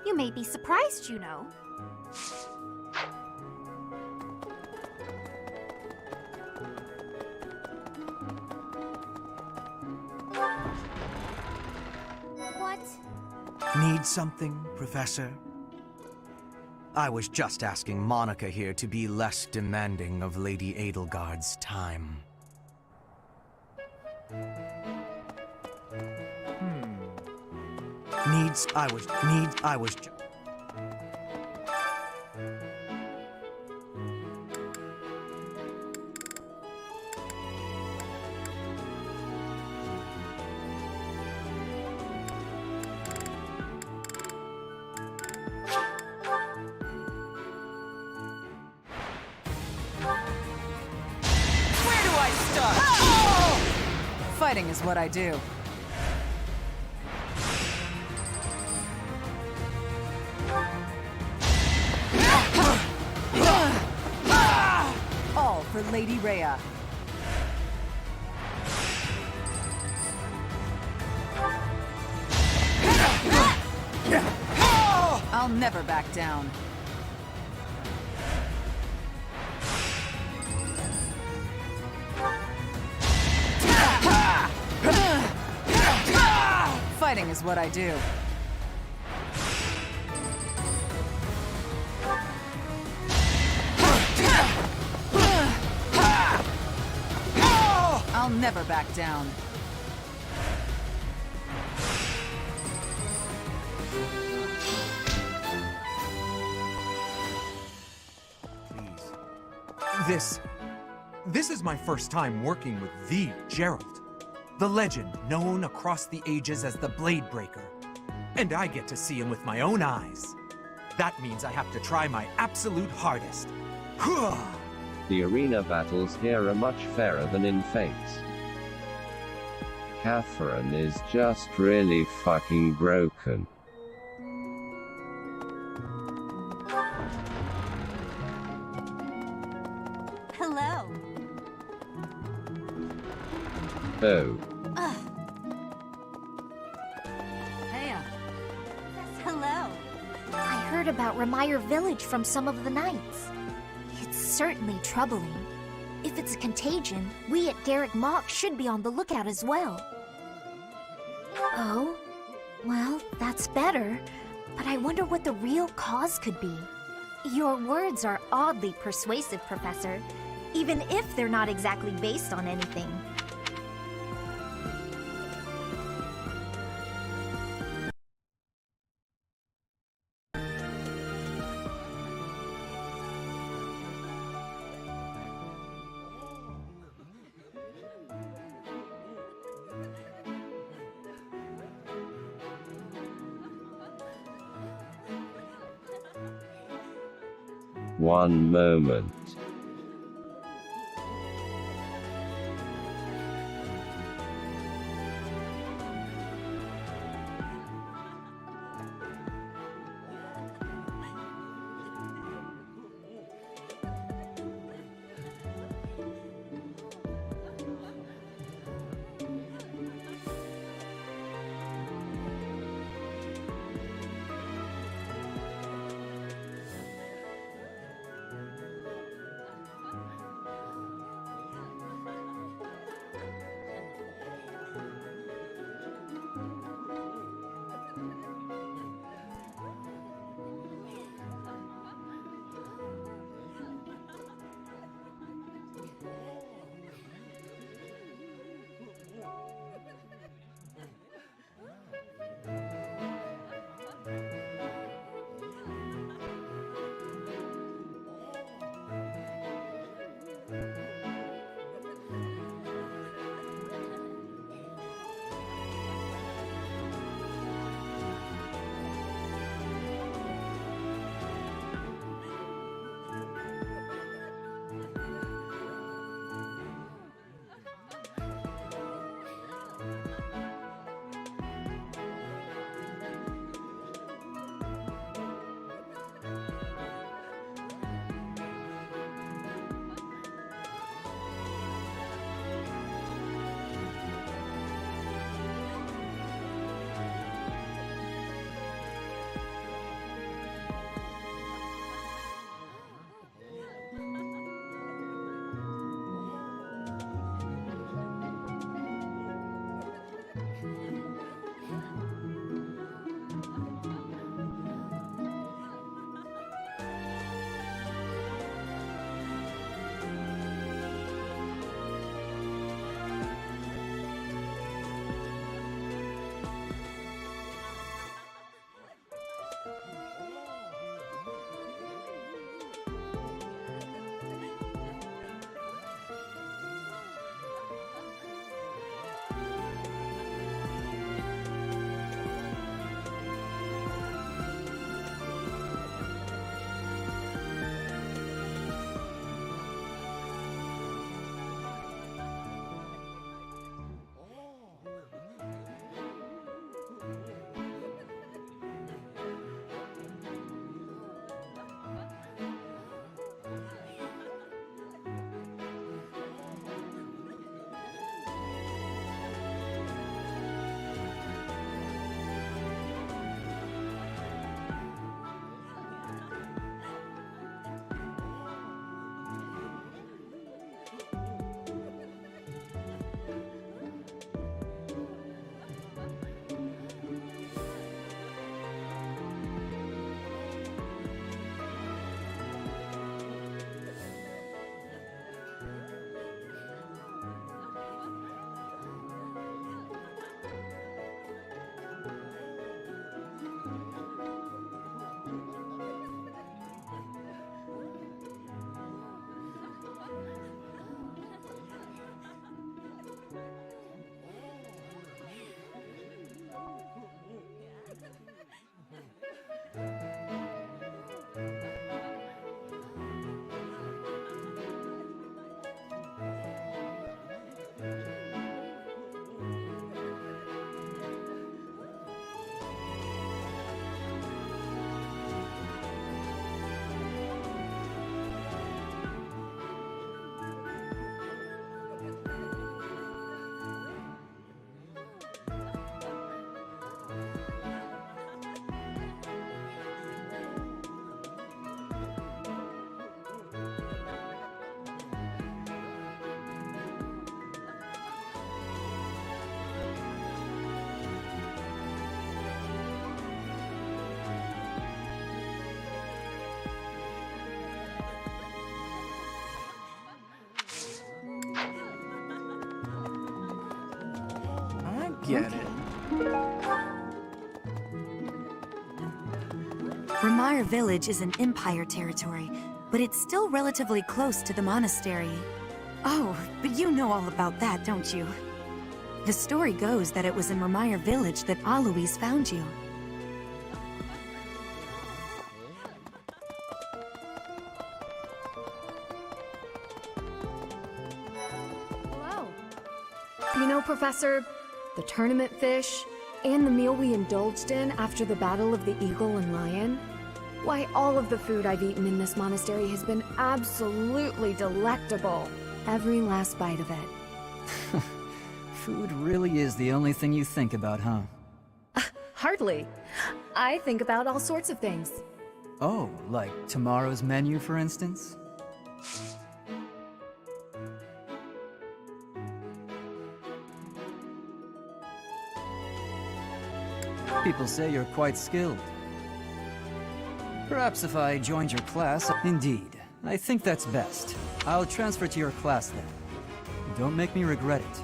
You may be surprised, you know. What? Need something, Professor? I was just asking Monica here to be less demanding of Lady Edelgard's time. I was Where do I start? Oh! Fighting is what I do. All for Lady Rhea. I'll never back down. Fighting is what I do. I'll never back down. This is my first time working with the Gerald, the legend known across the ages as the Blade Breaker. And I get to see him with my own eyes. That means I have to try my absolute hardest. The arena battles here are much fairer than in Fates. Catherine is just really fucking broken. Hello. Oh. Hey. Hello. I heard about Remire Village from some of the knights. It's certainly troubling. If it's a contagion, we at Garrick Mock should be on the lookout as well. Oh? Well, that's better. But I wonder what the real cause could be. Your words are oddly persuasive, Professor, even if they're not exactly based on anything. One moment. get it. Ramire Village is an Empire territory, but it's still relatively close to the monastery. Oh, but you know all about that, don't you? The story goes that it was in Ramire Village that Alois found you. Hello. You know, Professor, the tournament fish, and the meal we indulged in after the Battle of the Eagle and Lion? Why, all of the food I've eaten in this monastery has been absolutely delectable. Every last bite of it. Food really is the only thing you think about, huh? Hardly. I think about all sorts of things. Oh, like tomorrow's menu, for instance? People say you're quite skilled. Perhaps if I joined your class... Indeed. I think that's best. I'll transfer to your class then. Don't make me regret it.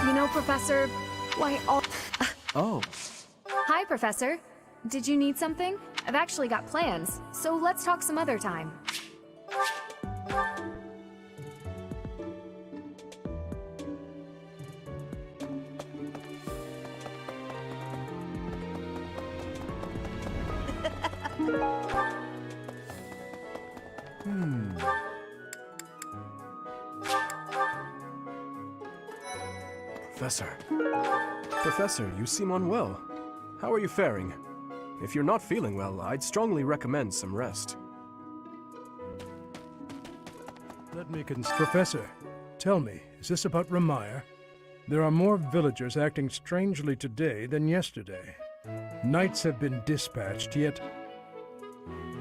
You know, Professor, why all... Oh. Hi, Professor. Did you need something? I've actually got plans, so let's talk some other time. Professor, you seem unwell. How are you faring? If you're not feeling well, I'd strongly recommend some rest. Let me Professor, tell me, is this about Ramire? There are more villagers acting strangely today than yesterday. Knights have been dispatched, yet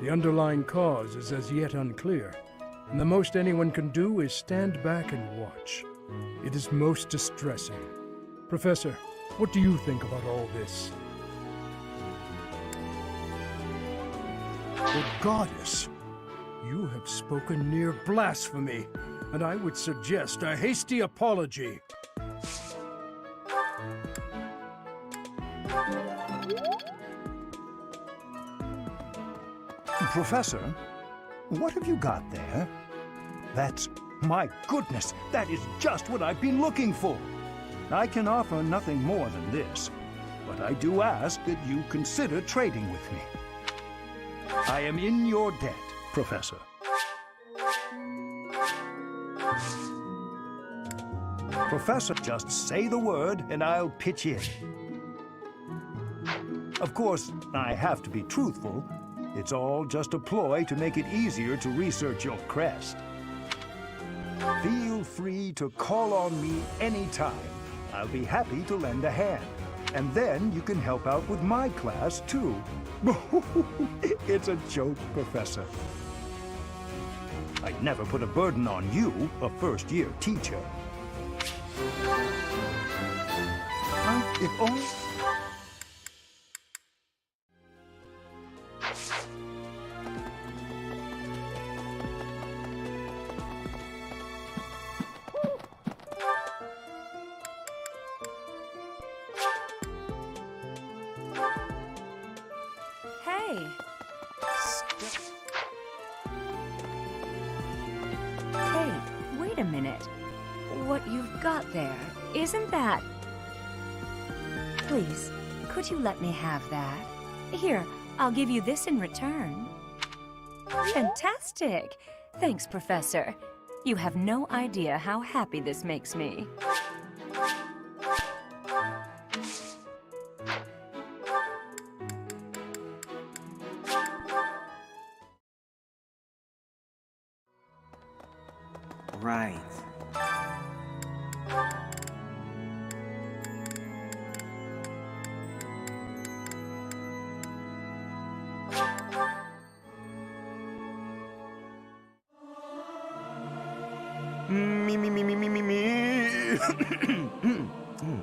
the underlying cause is as yet unclear, and the most anyone can do is stand back and watch. It is most distressing. Professor, what do you think about all this? The goddess! You have spoken near blasphemy, and I would suggest a hasty apology. Professor, what have you got there? That's... my goodness, that is just what I've been looking for. I can offer nothing more than this, but I do ask that you consider trading with me. I am in your debt, Professor. Professor, just say the word and I'll pitch in. Of course, I have to be truthful. It's all just a ploy to make it easier to research your crest. Feel free to call on me anytime. I'll be happy to lend a hand. And then you can help out with my class, too. It's a joke, Professor. I'd never put a burden on you, a first-year teacher. If only... Hey. Hey, wait a minute. What you've got there, isn't that... Please, could you let me have that? Here, I'll give you this in return. Fantastic! Thanks, Professor. You have no idea how happy this makes me. Right.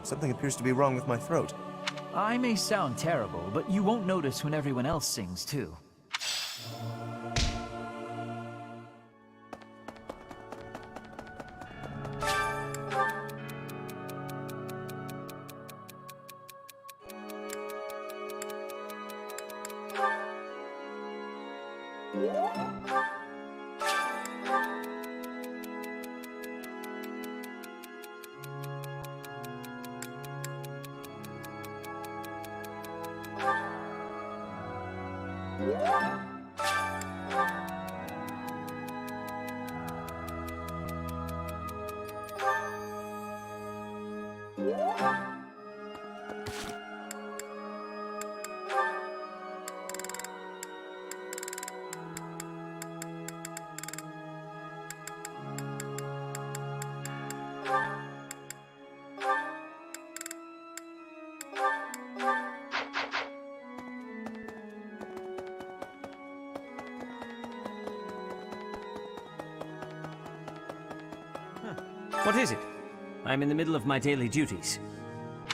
Something appears to be wrong with my throat. I may sound terrible, but you won't notice when everyone else sings, too. What is it? I'm in the middle of my daily duties.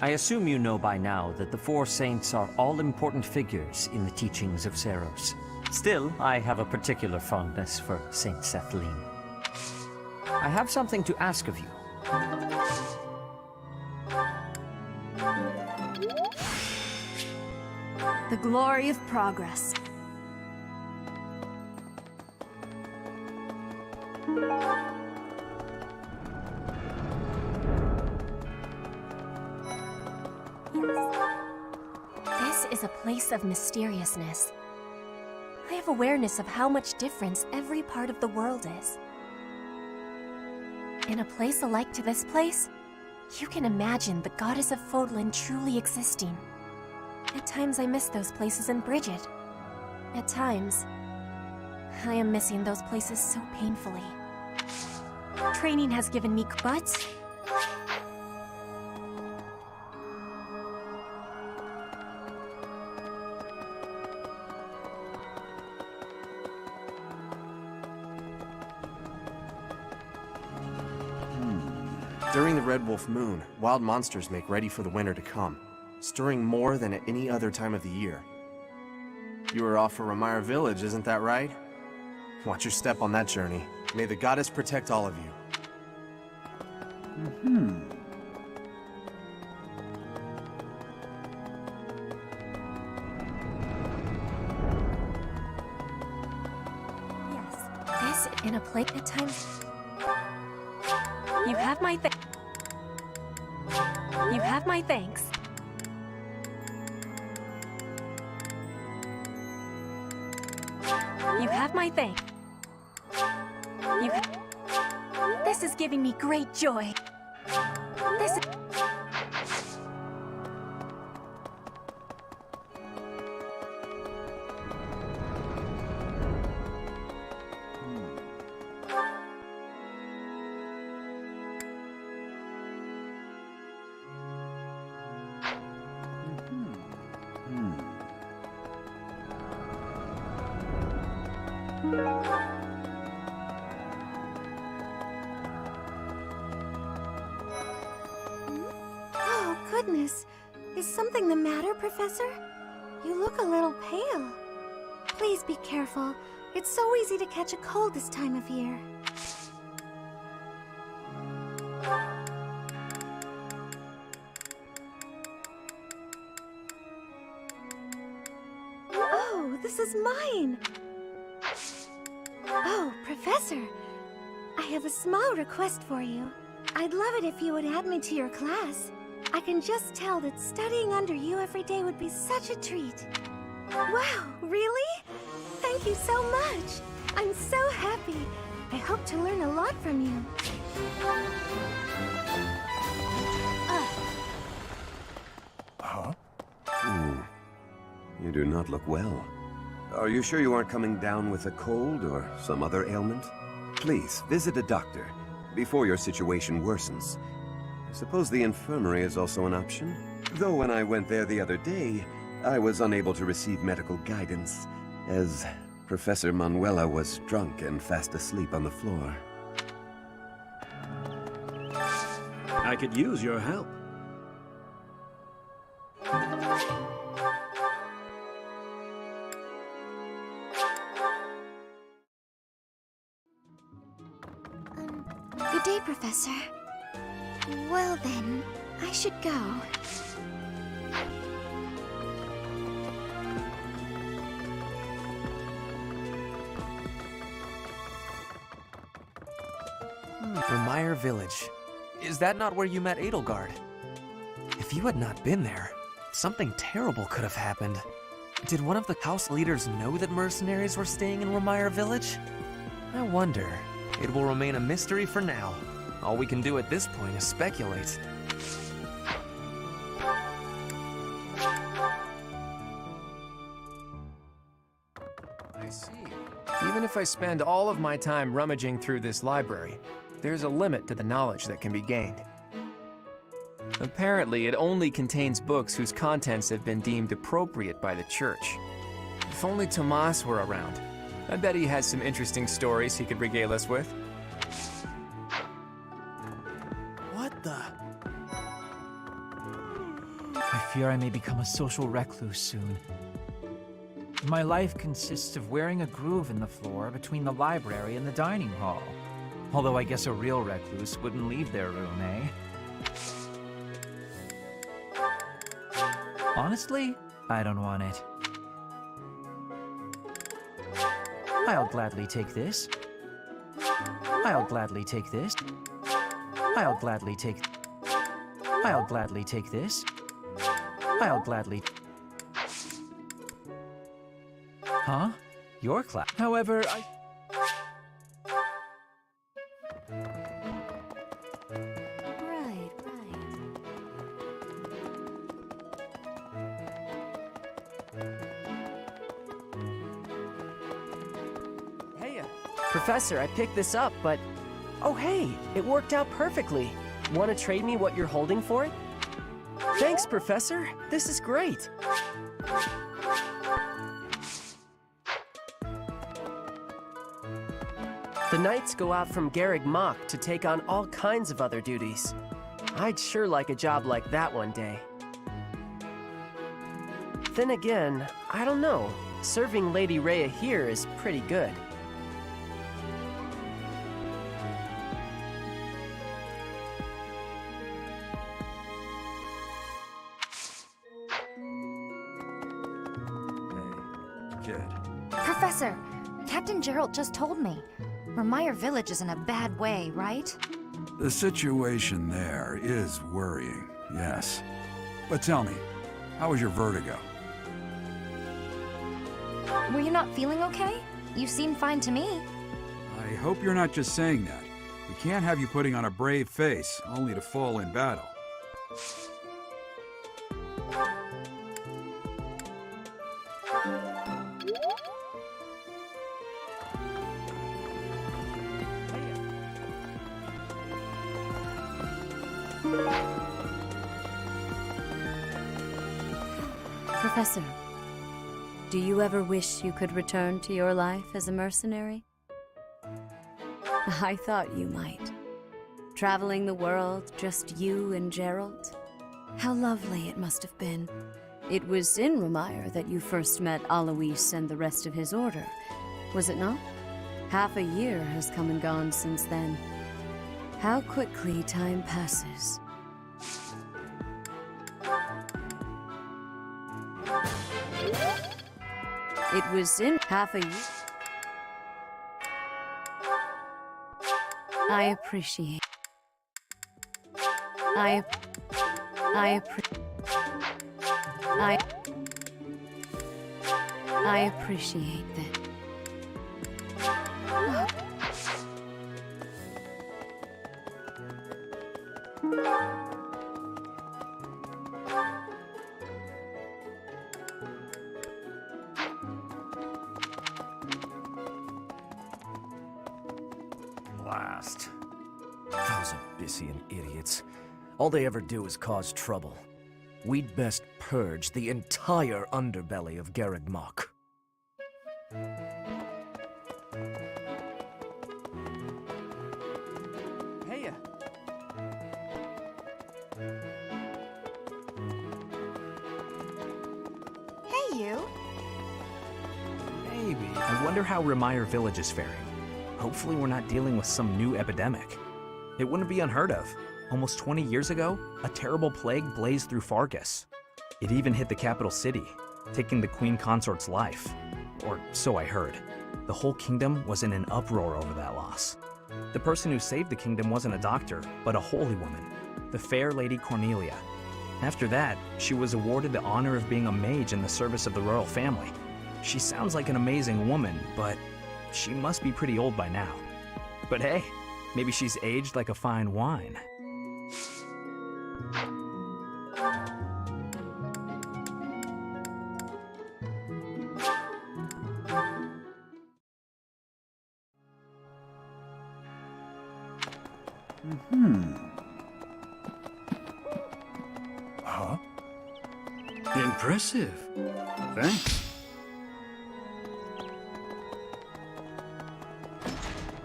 I assume you know by now that the four saints are all-important figures in the teachings of Seros. Still, I have a particular fondness for Saint Sethlin. I have something to ask of you. The glory of progress. This is a place of mysteriousness. I have awareness of how much difference every part of the world is. In a place alike to this place, you can imagine the goddess of Fodlan truly existing. At times I miss those places in Bridget. At times, I am missing those places so painfully. Training has given me but During the Red Wolf Moon, wild monsters make ready for the winter to come, stirring more than at any other time of the year. You were off for Ramire Village, isn't that right? Watch your step on that journey. May the goddess protect all of you. this in a place at times. You have my You have my thanks. You have my thanks. This is giving me great joy. This is... Oh, goodness. Is something the matter, Professor? You look a little pale. Please be careful. It's so easy to catch a cold this time of year. Oh, this is mine. Oh, Professor. I have a small request for you. I'd love it if you would add me to your class. I can just tell that studying under you every day would be such a treat. Wow, really? Thank you so much. I'm so happy. I hope to learn a lot from you. Huh? You do not look well. Are you sure you aren't coming down with a cold or some other ailment? Please, visit a doctor before your situation worsens. I suppose the infirmary is also an option. Though when I went there the other day, I was unable to receive medical guidance, as Professor Manuela was drunk and fast asleep on the floor. I could use your help. Good day, Professor. Well then, I should go. Remire Village. Is that not where you met Edelgard? If you had not been there, something terrible could have happened. Did one of the house leaders know that mercenaries were staying in Remire Village? I wonder. It will remain a mystery for now. All we can do at this point is speculate. I see. Even if I spend all of my time rummaging through this library, there's a limit to the knowledge that can be gained. Apparently, it only contains books whose contents have been deemed appropriate by the church. If only Tomas were around. I bet he has some interesting stories he could regale us with. What the? I fear I may become a social recluse soon. My life consists of wearing a groove in the floor between the library and the dining hall. Although I guess a real recluse wouldn't leave their room, eh? Honestly, I don't want it. I'll gladly take this. I'll gladly take this. I'll gladly take... I'll gladly take this. I'll gladly... Huh? Your class? However, I... Right, Hey, Professor, I picked this up, but... Oh hey, it worked out perfectly. Want to trade me what you're holding for it? Thanks, Professor. This is great. The knights go out from Garreg Mach to take on all kinds of other duties. I'd sure like a job like that one day. Then again, I don't know. Serving Lady Rhea here is pretty good. Kid. Professor, Captain Gerald just told me. Remire Village is in a bad way, right? The situation there is worrying, yes. But tell me, how was your vertigo? Were you not feeling okay? You seem fine to me. I hope you're not just saying that. We can't have you putting on a brave face, only to fall in battle. Professor, do you ever wish you could return to your life as a mercenary? I thought you might. Traveling the world, just you and Gerald. How lovely it must have been. It was in Remire that you first met Alois and the rest of his order, was it not? Half a year has come and gone since then. How quickly time passes. It was in half a year. I appreciate. I appreciate that. Blast. Those Abyssian idiots. All they ever do is cause trouble. We'd best purge the entire underbelly of Garreg Mach. Hey. Hey, you. Maybe. I wonder how Remire Village is faring. Hopefully we're not dealing with some new epidemic. It wouldn't be unheard of. Almost 20 years ago, a terrible plague blazed through Fargus. It even hit the capital city, taking the Queen Consort's life. Or so I heard. The whole kingdom was in an uproar over that loss. The person who saved the kingdom wasn't a doctor, but a holy woman, the fair Lady Cornelia. After that, she was awarded the honor of being a mage in the service of the royal family. She sounds like an amazing woman, but she must be pretty old by now. But hey, maybe she's aged like a fine wine. Huh? Impressive. Thanks.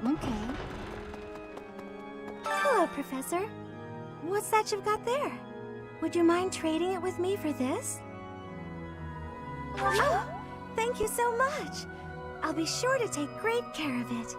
Okay. Hello, Professor. What's that you've got there? Would you mind trading it with me for this? Oh, thank you so much. I'll be sure to take great care of it.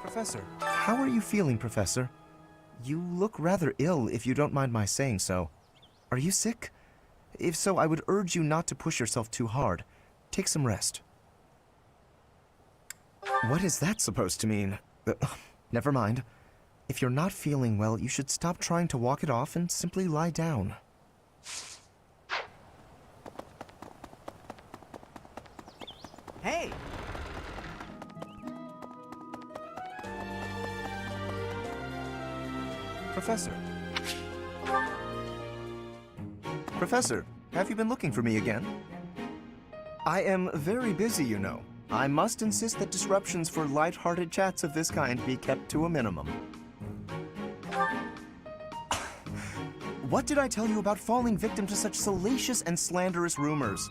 Professor, how are you feeling, Professor? You look rather ill, if you don't mind my saying so. Are you sick? If so, I would urge you not to push yourself too hard. Take some rest. What is that supposed to mean? Never mind. If you're not feeling well, you should stop trying to walk it off and simply lie down. Hey! Professor. Professor, have you been looking for me again? I am very busy, you know. I must insist that disruptions for light-hearted chats of this kind be kept to a minimum. What did I tell you about falling victim to such salacious and slanderous rumors?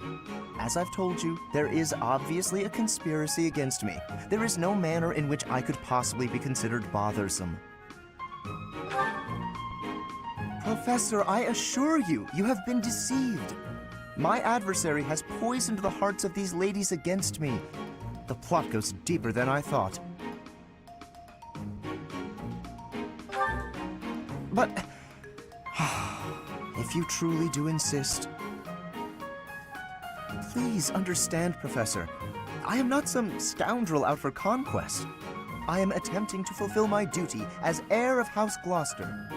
As I've told you, there is obviously a conspiracy against me. There is no manner in which I could possibly be considered bothersome. Professor, I assure you, you have been deceived. My adversary has poisoned the hearts of these ladies against me. The plot goes deeper than I thought. But if you truly do insist, please understand, Professor. I am not some scoundrel out for conquest. I am attempting to fulfill my duty as heir of House Gloucester.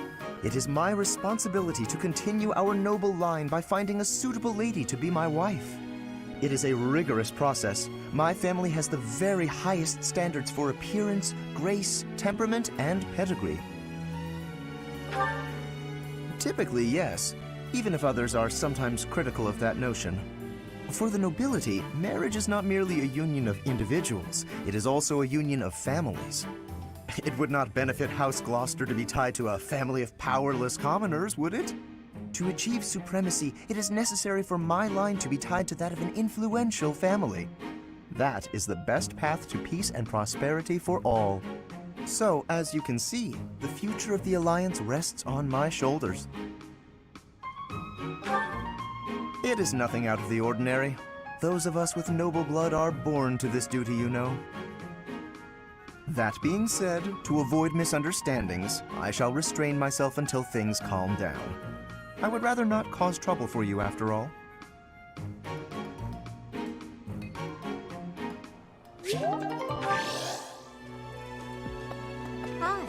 It is my responsibility to continue our noble line by finding a suitable lady to be my wife. It is a rigorous process. My family has the very highest standards for appearance, grace, temperament, and pedigree. Typically, yes, even if others are sometimes critical of that notion. For the nobility, marriage is not merely a union of individuals, it is also a union of families. It would not benefit House Gloucester to be tied to a family of powerless commoners, would it? To achieve supremacy, it is necessary for my line to be tied to that of an influential family. That is the best path to peace and prosperity for all. So, as you can see, the future of the Alliance rests on my shoulders. It is nothing out of the ordinary. Those of us with noble blood are born to this duty, you know. That being said, to avoid misunderstandings, I shall restrain myself until things calm down. I would rather not cause trouble for you after all. Hi.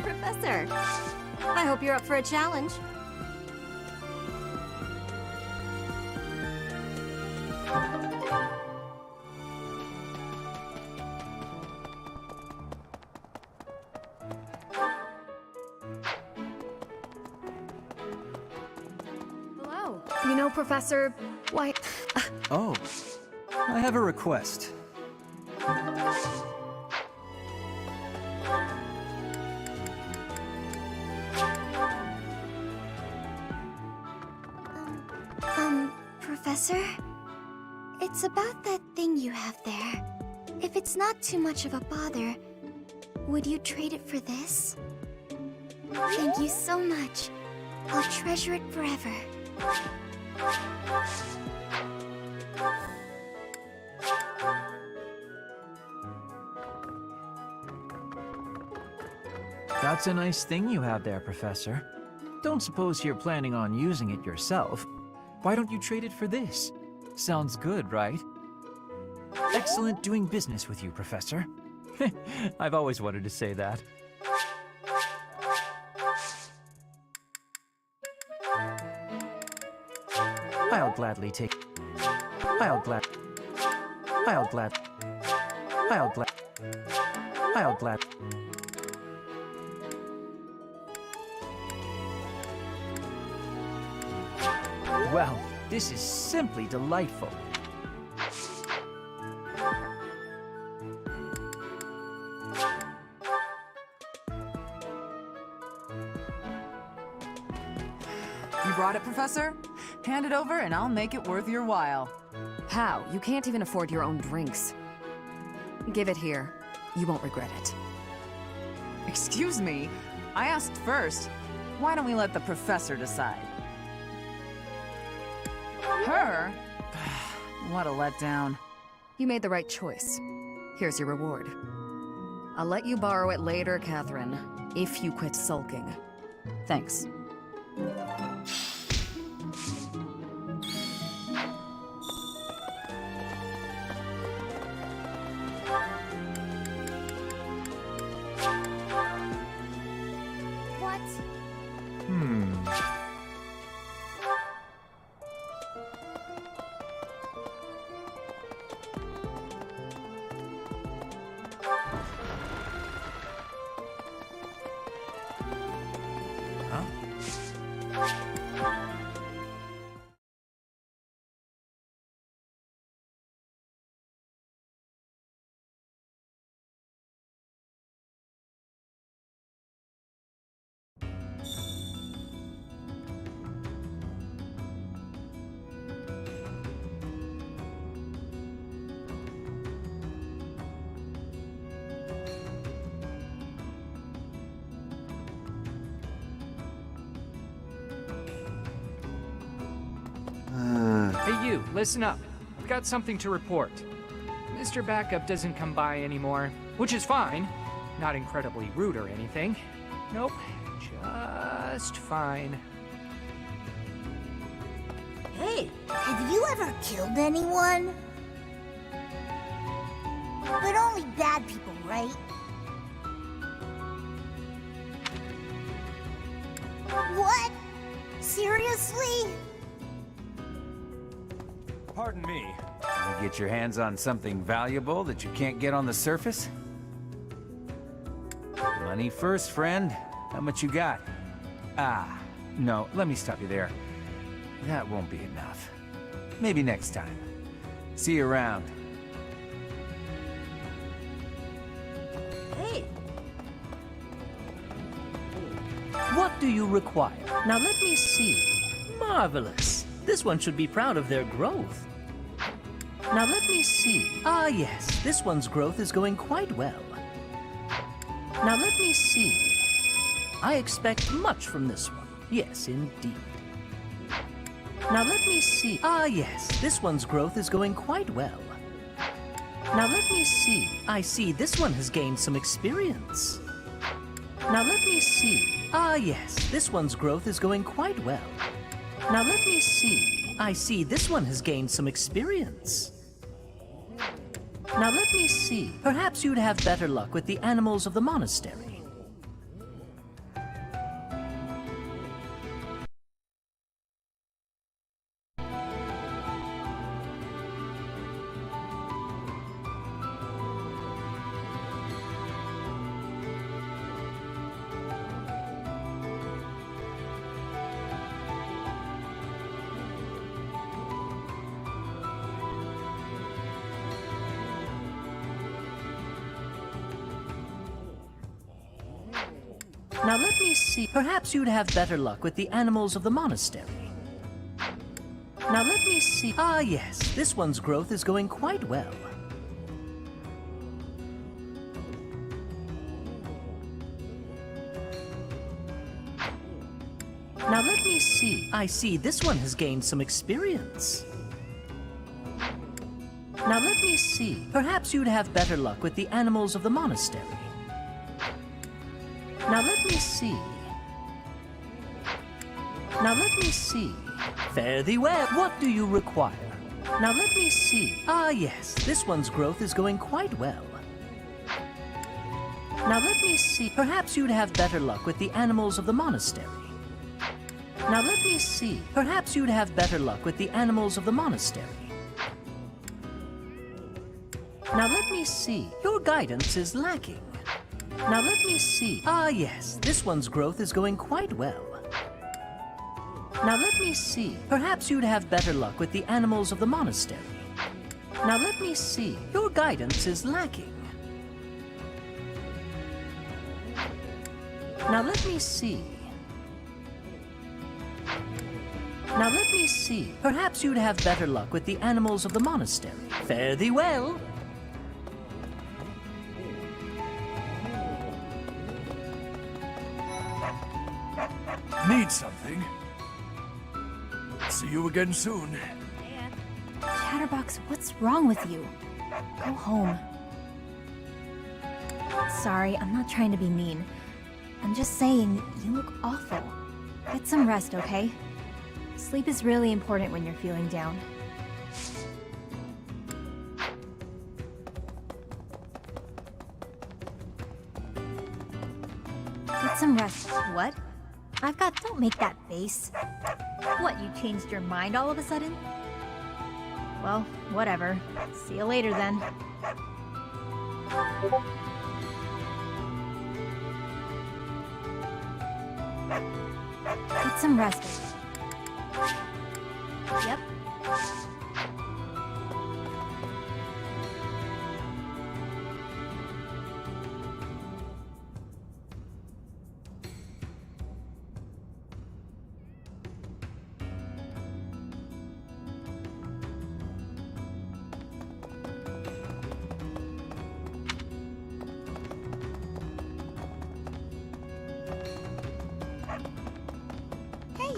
Professor, I hope you're up for a challenge. You know, Professor, why... Oh, I have a request. Professor? It's about that thing you have there. If it's not too much of a bother, would you trade it for this? Thank you so much. I'll treasure it forever. That's a nice thing you have there, Professor. Don't suppose you're planning on using it yourself. Why don't you trade it for this? Sounds good, right? Excellent doing business with you, Professor. I've always wanted to say that. I'll gladly take... I'll glad... Well, this is simply delightful. You brought it, Professor? Hand it over and I'll make it worth your while. How? You can't even afford your own drinks. Give it here. You won't regret it. Excuse me? I asked first. Why don't we let the Professor decide? Her? What a letdown. You made the right choice. Here's your reward. I'll let you borrow it later, Catherine, if you quit sulking. Thanks. What? Hey you, listen up. I've got something to report. Mr. Backup doesn't come by anymore, which is fine. Not incredibly rude or anything. Nope, just fine. Hey, have you ever killed anyone? But only bad people, right? What? Seriously? Pardon me. You get your hands on something valuable that you can't get on the surface? Money first, friend. How much you got? Ah, no, let me stop you there. That won't be enough. Maybe next time. See you around. Hey. What do you require? Now let me see. Marvelous. This one should be proud of their growth. Now let me see. Ah yes, this one's growth is going quite well. Now let me see. I expect much from this one. Yes, indeed. Now let me see. Ah yes, this one's growth is going quite well. Now let me see. I see this one has gained some experience. Now let me see. Ah yes, this one's growth is going quite well. Now let me see. I see this one has gained some experience. Now let me see. Perhaps you'd have better luck with the animals of the monastery. Now let me see. Perhaps you'd have better luck with the animals of the monastery. Now let me see. Ah, yes, this one's growth is going quite well. Now let me see. I see this one has gained some experience. Now let me see. Perhaps you'd have better luck with the animals of the monastery. Now let me see. Now let me see. Fare thee well. What do you require? Now let me see. Ah, yes, this one's growth is going quite well. Now let me see. Perhaps you'd have better luck with the animals of the monastery. Now let me see. Perhaps you'd have better luck with the animals of the monastery. Now let me see. Your guidance is lacking. Now let me see. Ah, yes, this one's growth is going quite well. Now let me see. Perhaps you'd have better luck with the animals of the monastery. Now let me see. Your guidance is lacking. Now let me see. Now let me see. Perhaps you'd have better luck with the animals of the monastery. Fare thee well. Need something? See you again soon. Chatterbox, what's wrong with you? Go home. Sorry, I'm not trying to be mean. I'm just saying, you look awful. Get some rest, okay? Sleep is really important when you're feeling down. Get some rest. What? Don't make that face. What, you changed your mind all of a sudden? Well, whatever. See you later then. Get some rest. Yep.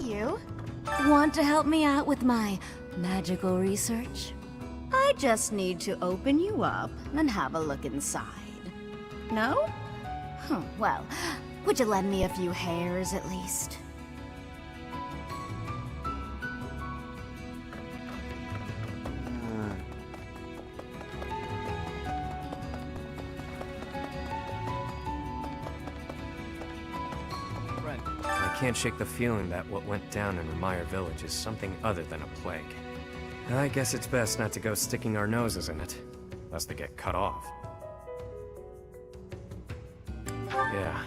You? Want to help me out with my magical research? I just need to open you up and have a look inside. No? Well, would you lend me a few hairs at least? I can't shake the feeling that what went down in Remire Village is something other than a plague. I guess it's best not to go sticking our noses in it, lest they get cut off. Yeah,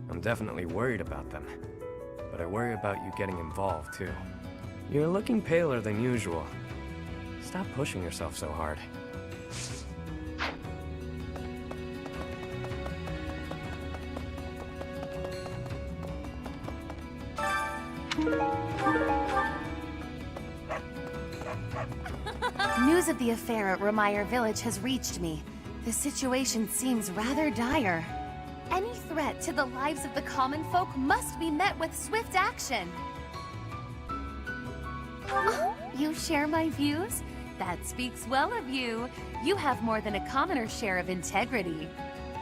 I'm definitely worried about them, but I worry about you getting involved too. You're looking paler than usual. Stop pushing yourself so hard. News of the affair at Remire Village has reached me. The situation seems rather dire. Any threat to the lives of the common folk must be met with swift action. Oh, you share my views? That speaks well of you. You have more than a commoner's share of integrity.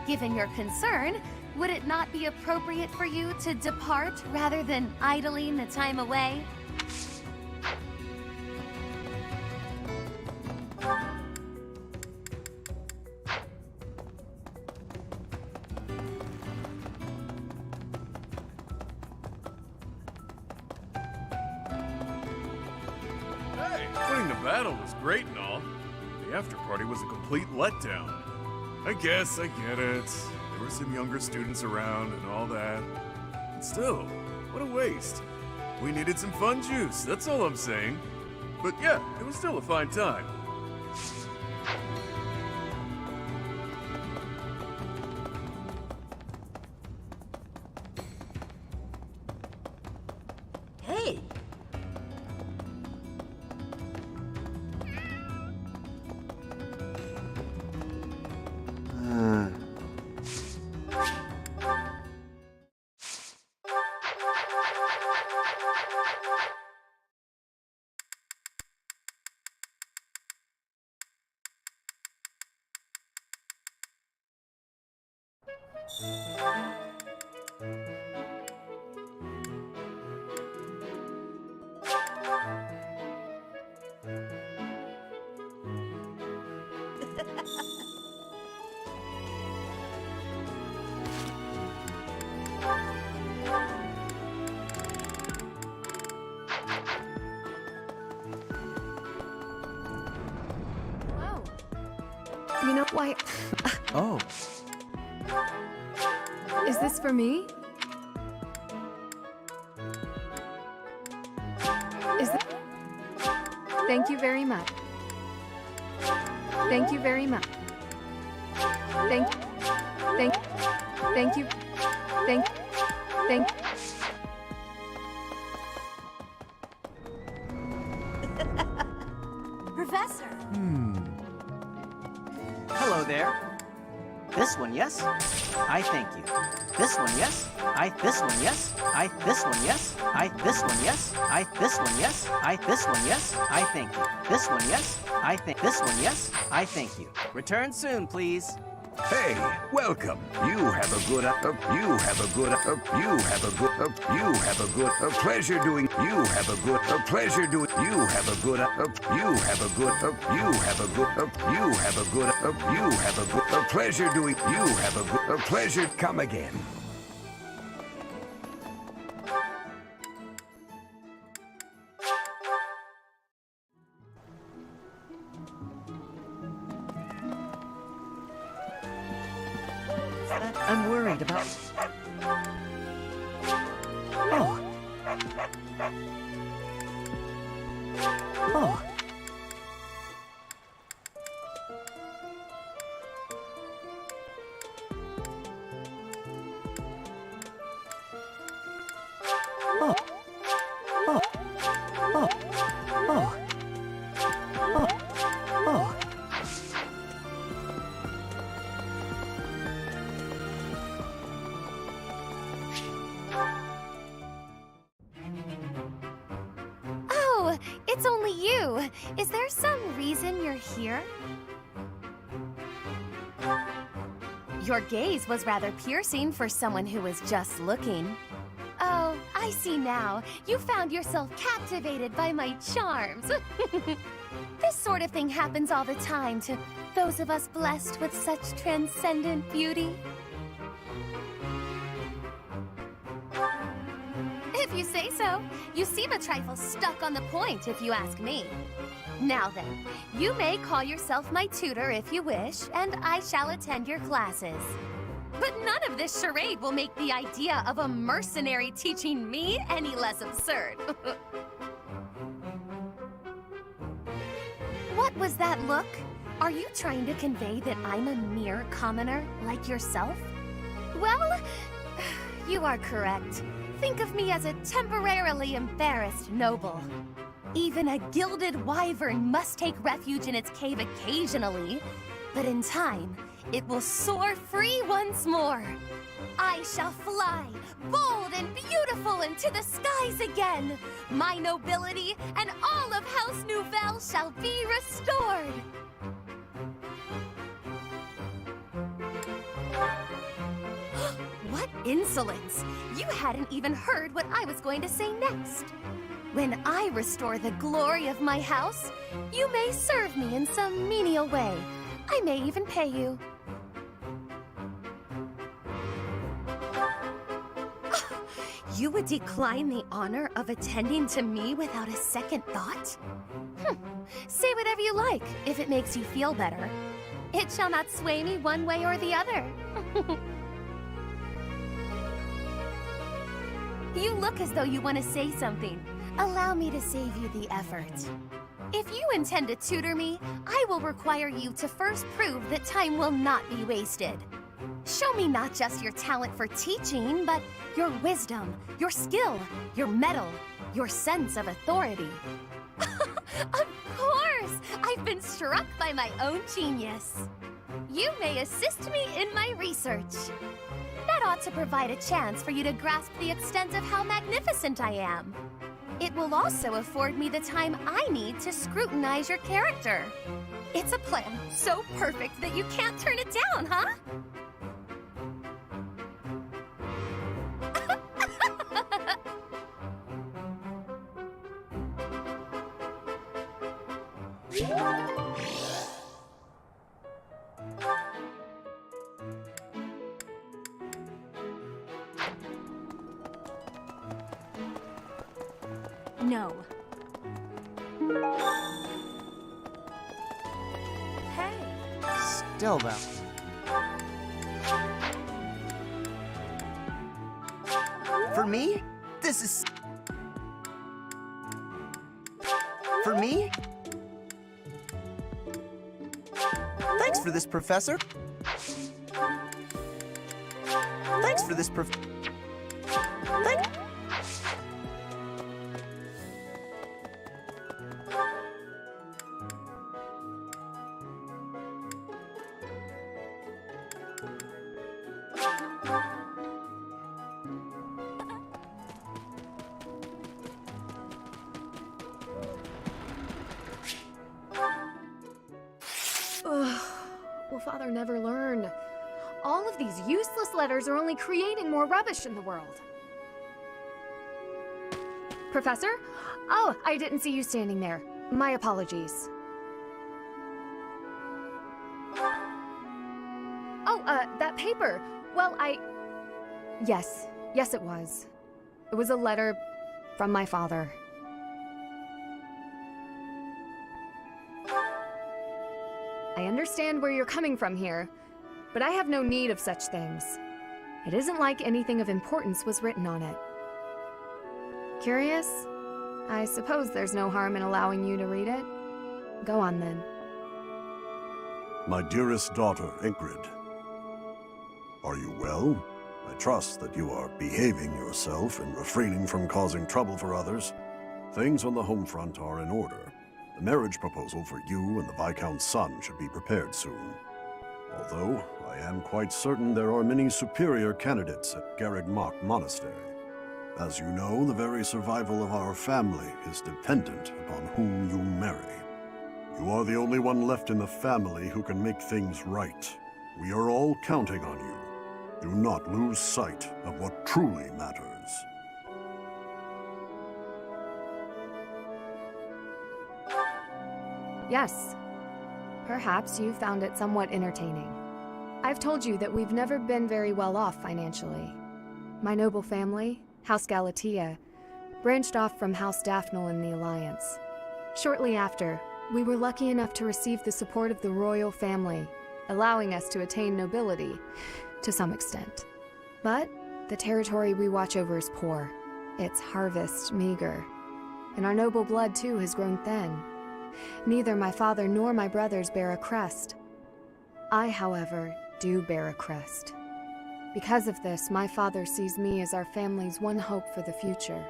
Given your concern, would it not be appropriate for you to depart rather than idling the time away? Winning the battle was great and all. The after-party was a complete letdown. I guess I get it. There were some younger students around and all that. But still, what a waste. We needed some fun juice, that's all I'm saying. But yeah, it was still a fine time. Hello. You know why? Oh. Is this for me? Is that... Thank you very much. Thank you very much. Thank you. Thank you. Thank Professor! Hello there. This one, yes? I thank you. This one, yes? This one, yes? This one, yes? This one, yes? This one, yes? This one, yes? I thank you. This one, yes? This one, yes? I thank you. Return soon, please. Hey, welcome. You have a good, pleasure doing, pleasure, come again. I'm worried about... Oh. Oh. Oh. Oh. Oh. Oh. Oh. Oh. Oh, it's only you. Is there some reason you're here? Your gaze was rather piercing for someone who was just looking. Oh, I see now. You found yourself captivated by my charms. This sort of thing happens all the time to those of us blessed with such transcendent beauty. If you say so. You seem a trifle stuck on the point, if you ask me. Now then, you may call yourself my tutor if you wish, and I shall attend your classes. But none of this charade will make the idea of a mercenary teaching me any less absurd. What was that look? Are you trying to convey that I'm a mere commoner like yourself? Well, you are correct. Think of me as a temporarily embarrassed noble. Even a gilded wyvern must take refuge in its cave occasionally, but in time, it will soar free once more. I shall fly, bold and beautiful, into the skies again. My nobility and all of House Nouvelle shall be restored. What insolence! You hadn't even heard what I was going to say next. When I restore the glory of my house, you may serve me in some menial way. I may even pay you. You would decline the honor of attending to me without a second thought? Say whatever you like, if it makes you feel better. It shall not sway me one way or the other. You look as though you want to say something. Allow me to save you the effort. If you intend to tutor me, I will require you to first prove that time will not be wasted. Show me not just your talent for teaching, but your wisdom, your skill, your mettle, your sense of authority. Of course! I've been struck by my own genius. You may assist me in my research. That ought to provide a chance for you to grasp the extent of how magnificent I am. It will also afford me the time I need to scrutinize your character. It's a plan so perfect that you can't turn it down, huh? No. Hey. Still, though. For me, this is... For me? Thanks for this, Professor. Thanks for this, Thank... Ugh. Will Father never learn? All of these useless letters are only creating more rubbish in the world. Professor? Oh, I didn't see you standing there. My apologies. Oh, that paper. Well, Yes, it was. It was a letter from my father. I understand where you're coming from here, but I have no need of such things. It isn't like anything of importance was written on it. Curious? I suppose there's no harm in allowing you to read it. Go on then. My dearest daughter, Ingrid. Are you well? I trust that you are behaving yourself and refraining from causing trouble for others. Things on the home front are in order. The marriage proposal for you and the Viscount's son should be prepared soon. Although, I am quite certain there are many superior candidates at Garreg-Mach Monastery. As you know, the very survival of our family is dependent upon whom you marry. You are the only one left in the family who can make things right. We are all counting on you. Do not lose sight of what truly matters. Yes. Perhaps you found it somewhat entertaining. I've told you that we've never been very well off financially. My noble family, House Galatea, branched off from House Daphne in the Alliance. Shortly after, we were lucky enough to receive the support of the royal family, allowing us to attain nobility, to some extent. But the territory we watch over is poor, its harvest meager, and our noble blood too has grown thin. Neither my father nor my brothers bear a crest. I, however, do bear a crest. Because of this, my father sees me as our family's one hope for the future.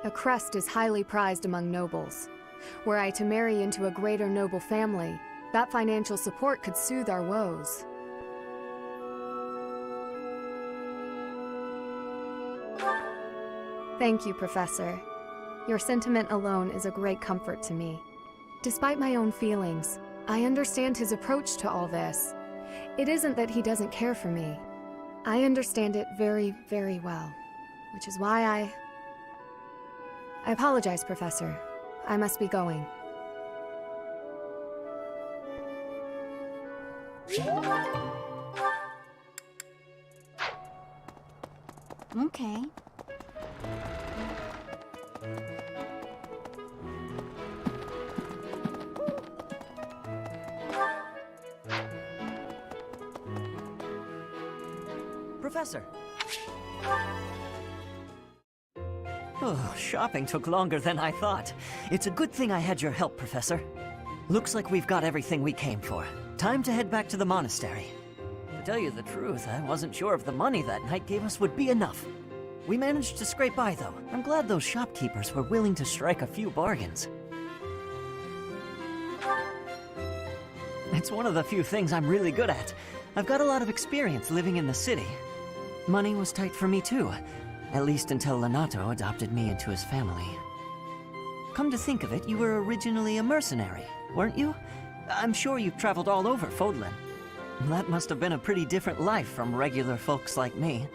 A crest is highly prized among nobles. Were I to marry into a greater noble family, that financial support could soothe our woes. Thank you, Professor. Your sentiment alone is a great comfort to me. Despite my own feelings, I understand his approach to all this. It isn't that he doesn't care for me. I understand it very, very well, which is why I apologize, Professor. I must be going. Okay. Professor. Oh, shopping took longer than I thought. It's a good thing I had your help, Professor. Looks like we've got everything we came for. Time to head back to the monastery. To tell you the truth, I wasn't sure if the money that night gave us would be enough. We managed to scrape by, though. I'm glad those shopkeepers were willing to strike a few bargains. It's one of the few things I'm really good at. I've got a lot of experience living in the city. Money was tight for me, too. At least until Lenato adopted me into his family. Come to think of it, you were originally a mercenary, weren't you? I'm sure you've traveled all over Fodlan. That must have been a pretty different life from regular folks like me.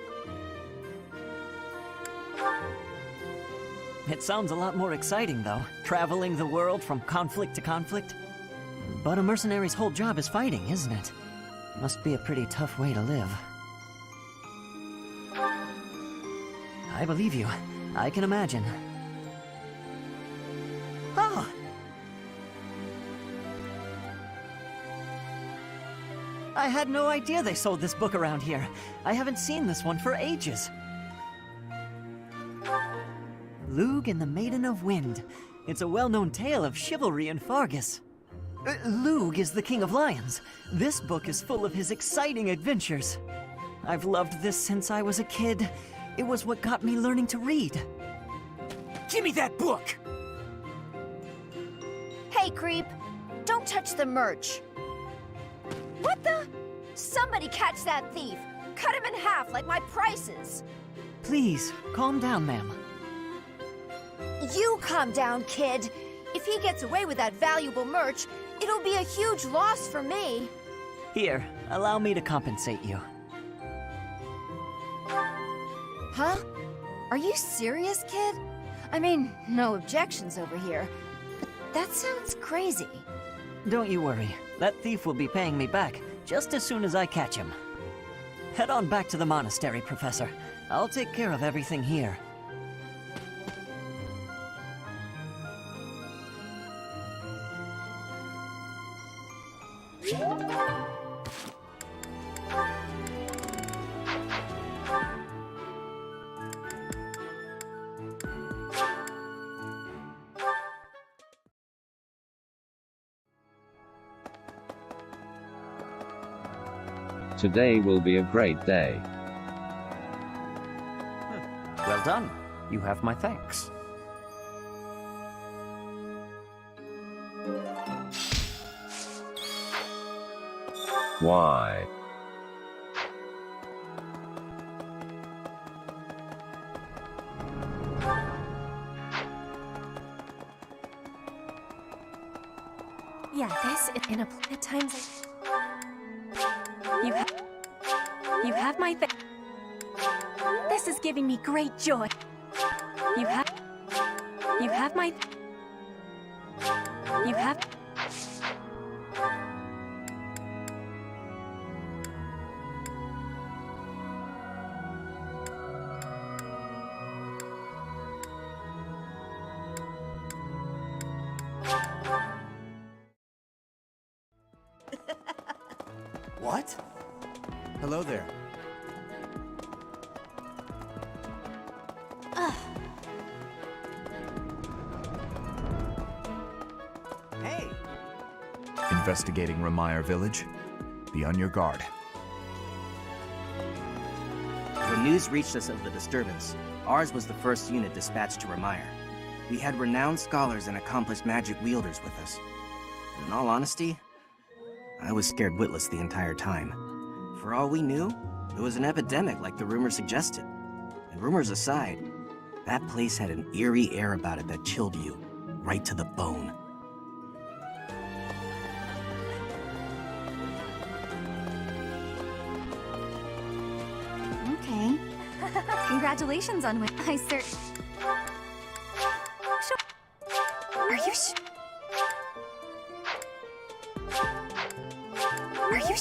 It sounds a lot more exciting, though, traveling the world from conflict to conflict. But a mercenary's whole job is fighting, isn't it? Must be a pretty tough way to live. I believe you. I can imagine. I had no idea they sold this book around here. I haven't seen this one for ages. Lug and the Maiden of Wind. It's a well-known tale of chivalry in Fargus. Lug is the King of Lions. This book is full of his exciting adventures. I've loved this since I was a kid. It was what got me learning to read. Give me that book! Hey, creep! Don't touch the merch! What the? Somebody catch that thief! Cut him in half like my prices! Please, calm down, ma'am. You calm down, kid! If he gets away with that valuable merch, it'll be a huge loss for me. Here, allow me to compensate you. Huh? Are you serious, kid? I mean, no objections over here. But that sounds crazy. Don't you worry. That thief will be paying me back just as soon as I catch him. Head on back to the monastery, Professor. I'll take care of everything here. Today will be a great day. Well done. You have my thanks. Why? Yeah, this in a at times. You have my This is giving me great joy. You have my You have What? Hello there. Hey! Investigating Ramire Village. Be on your guard. When news reached us of the disturbance, ours was the first unit dispatched to Ramire. We had renowned scholars and accomplished magic wielders with us. In all honesty, I was scared witless the entire time. For all we knew, it was an epidemic like the rumors suggested. And rumors aside, that place had an eerie air about it that chilled you right to the bone. Okay. Congratulations on winning. I Sure. Are you Are you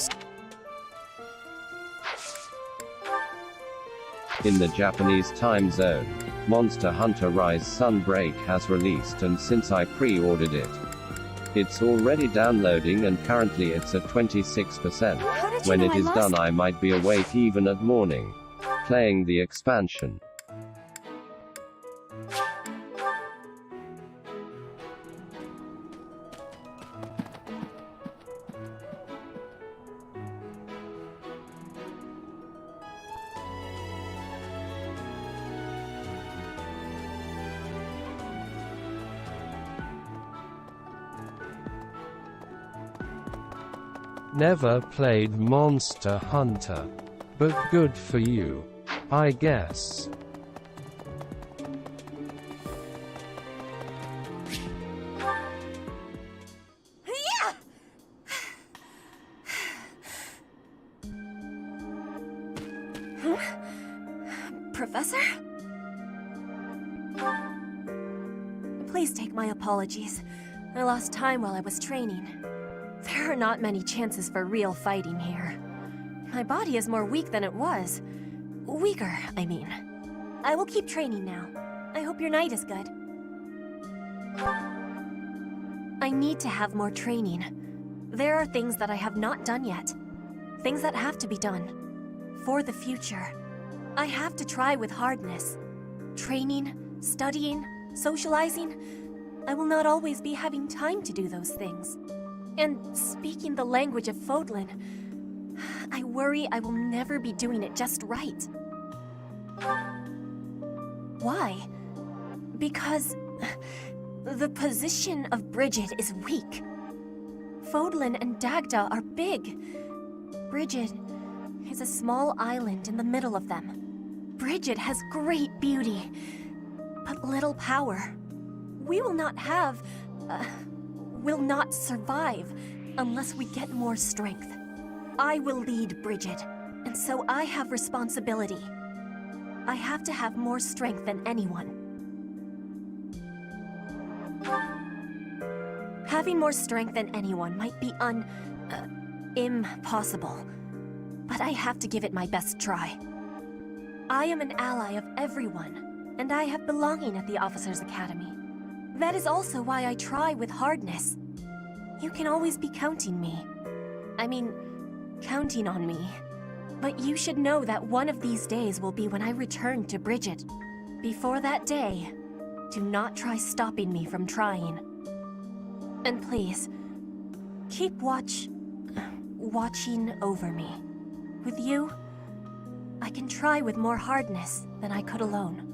In the Japanese time zone, Monster Hunter Rise Sunbreak has released, and since I pre-ordered it, it's already downloading and currently it's at 26%. When it is done I might be awake even at morning, playing the expansion. Never played Monster Hunter. But good for you, I guess. Yeah! Huh? Professor? Please take my apologies. I lost time while I was training. There are not many chances for real fighting here. My body is more weak than it was. Weaker, I mean. I will keep training now. I hope your night is good. I need to have more training. There are things that I have not done yet. Things that have to be done. For the future. I have to try with hardness. Training, studying, socializing. I will not always be having time to do those things. And speaking the language of Fodlan, I worry I will never be doing it just right. Why? Because the position of Bridget is weak. Fodlan and Dagda are big. Bridget is a small island in the middle of them. Bridget has great beauty, but little power. We will not survive unless we get more strength. I will lead Bridget, and so I have responsibility. I have to have more strength than anyone. Having more strength than anyone might be impossible, but I have to give it my best try. I am an ally of everyone, and I have belonging at the Officers' Academy. That is also why I try with hardness. You can always be counting on me. But you should know that one of these days will be when I return to Bridget. Before that day, do not try stopping me from trying. And please, keep watching over me. With you, I can try with more hardness than I could alone.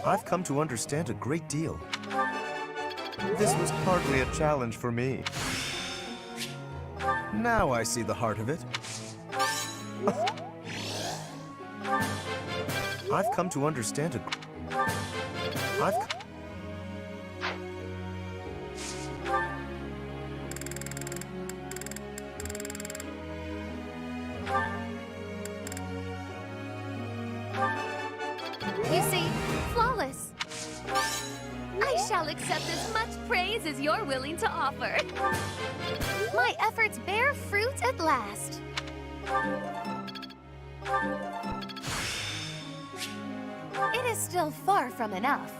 I've come to understand a great deal. This was hardly a challenge for me. Now I see the heart of it. I've come to understand You see, flawless. I shall accept as much praise as you're willing to offer. My efforts bear fruit at last. It is still far from enough.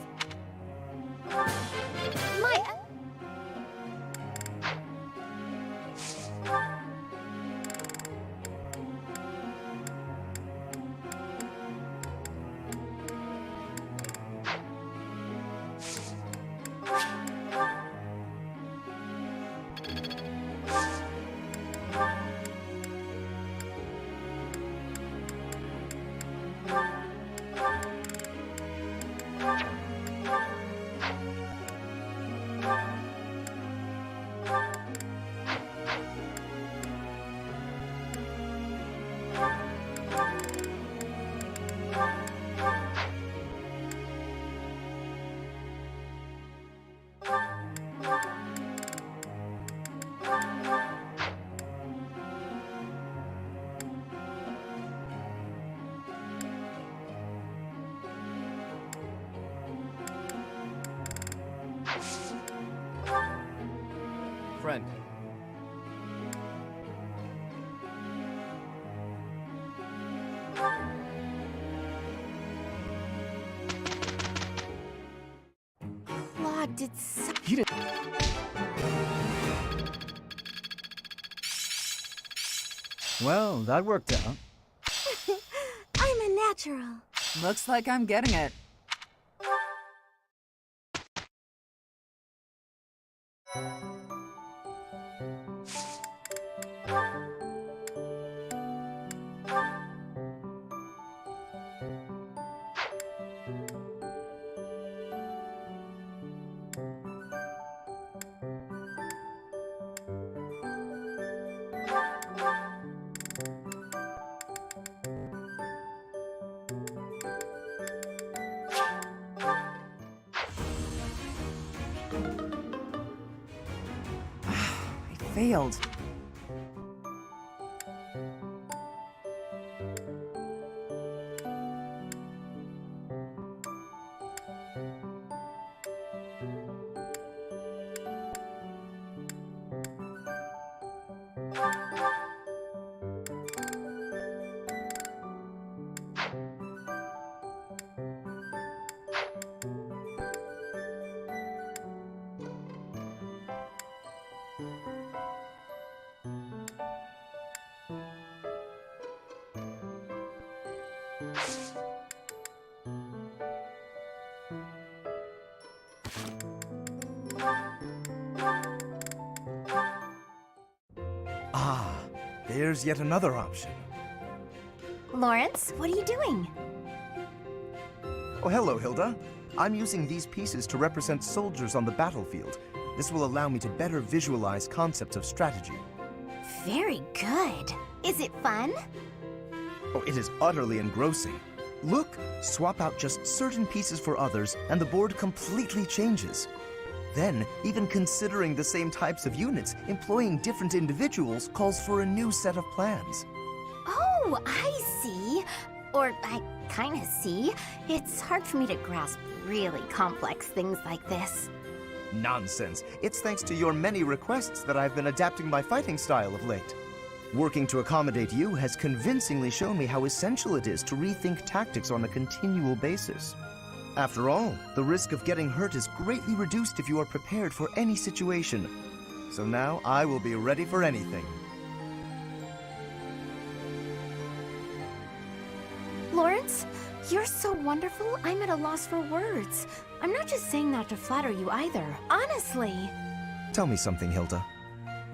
Friend. Claude did so— He did. Well, that worked out. I'm a natural. Looks like I'm getting it. failed. Ah, there's yet another option. Lawrence, what are you doing? Oh, hello, Hilda. I'm using these pieces to represent soldiers on the battlefield. This will allow me to better visualize concepts of strategy. Very good. Is it fun? Oh, it is utterly engrossing. Look, swap out just certain pieces for others, and the board completely changes. Then, even considering the same types of units, employing different individuals calls for a new set of plans. Oh, I see. Or I kind of see. It's hard for me to grasp really complex things like this. Nonsense. It's thanks to your many requests that I've been adapting my fighting style of late. Working to accommodate you has convincingly shown me how essential it is to rethink tactics on a continual basis. After all, the risk of getting hurt is greatly reduced if you are prepared for any situation. So now I will be ready for anything. Lawrence, you're so wonderful, I'm at a loss for words. I'm not just saying that to flatter you either, honestly. Tell me something, Hilda.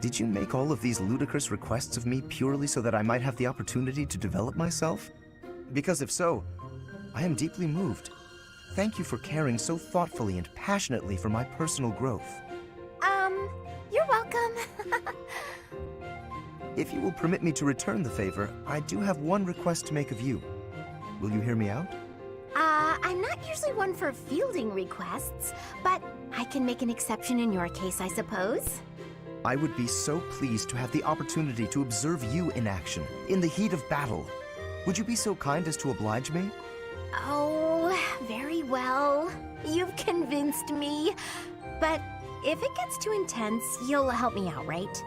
Did you make all of these ludicrous requests of me purely so that I might have the opportunity to develop myself? Because if so, I am deeply moved. Thank you for caring so thoughtfully and passionately for my personal growth. You're welcome. If you will permit me to return the favor, I do have one request to make of you. Will you hear me out? I'm not usually one for fielding requests, but I can make an exception in your case, I suppose. I would be so pleased to have the opportunity to observe you in action, in the heat of battle. Would you be so kind as to oblige me? Oh, very well. You've convinced me. But if it gets too intense, you'll help me out, right?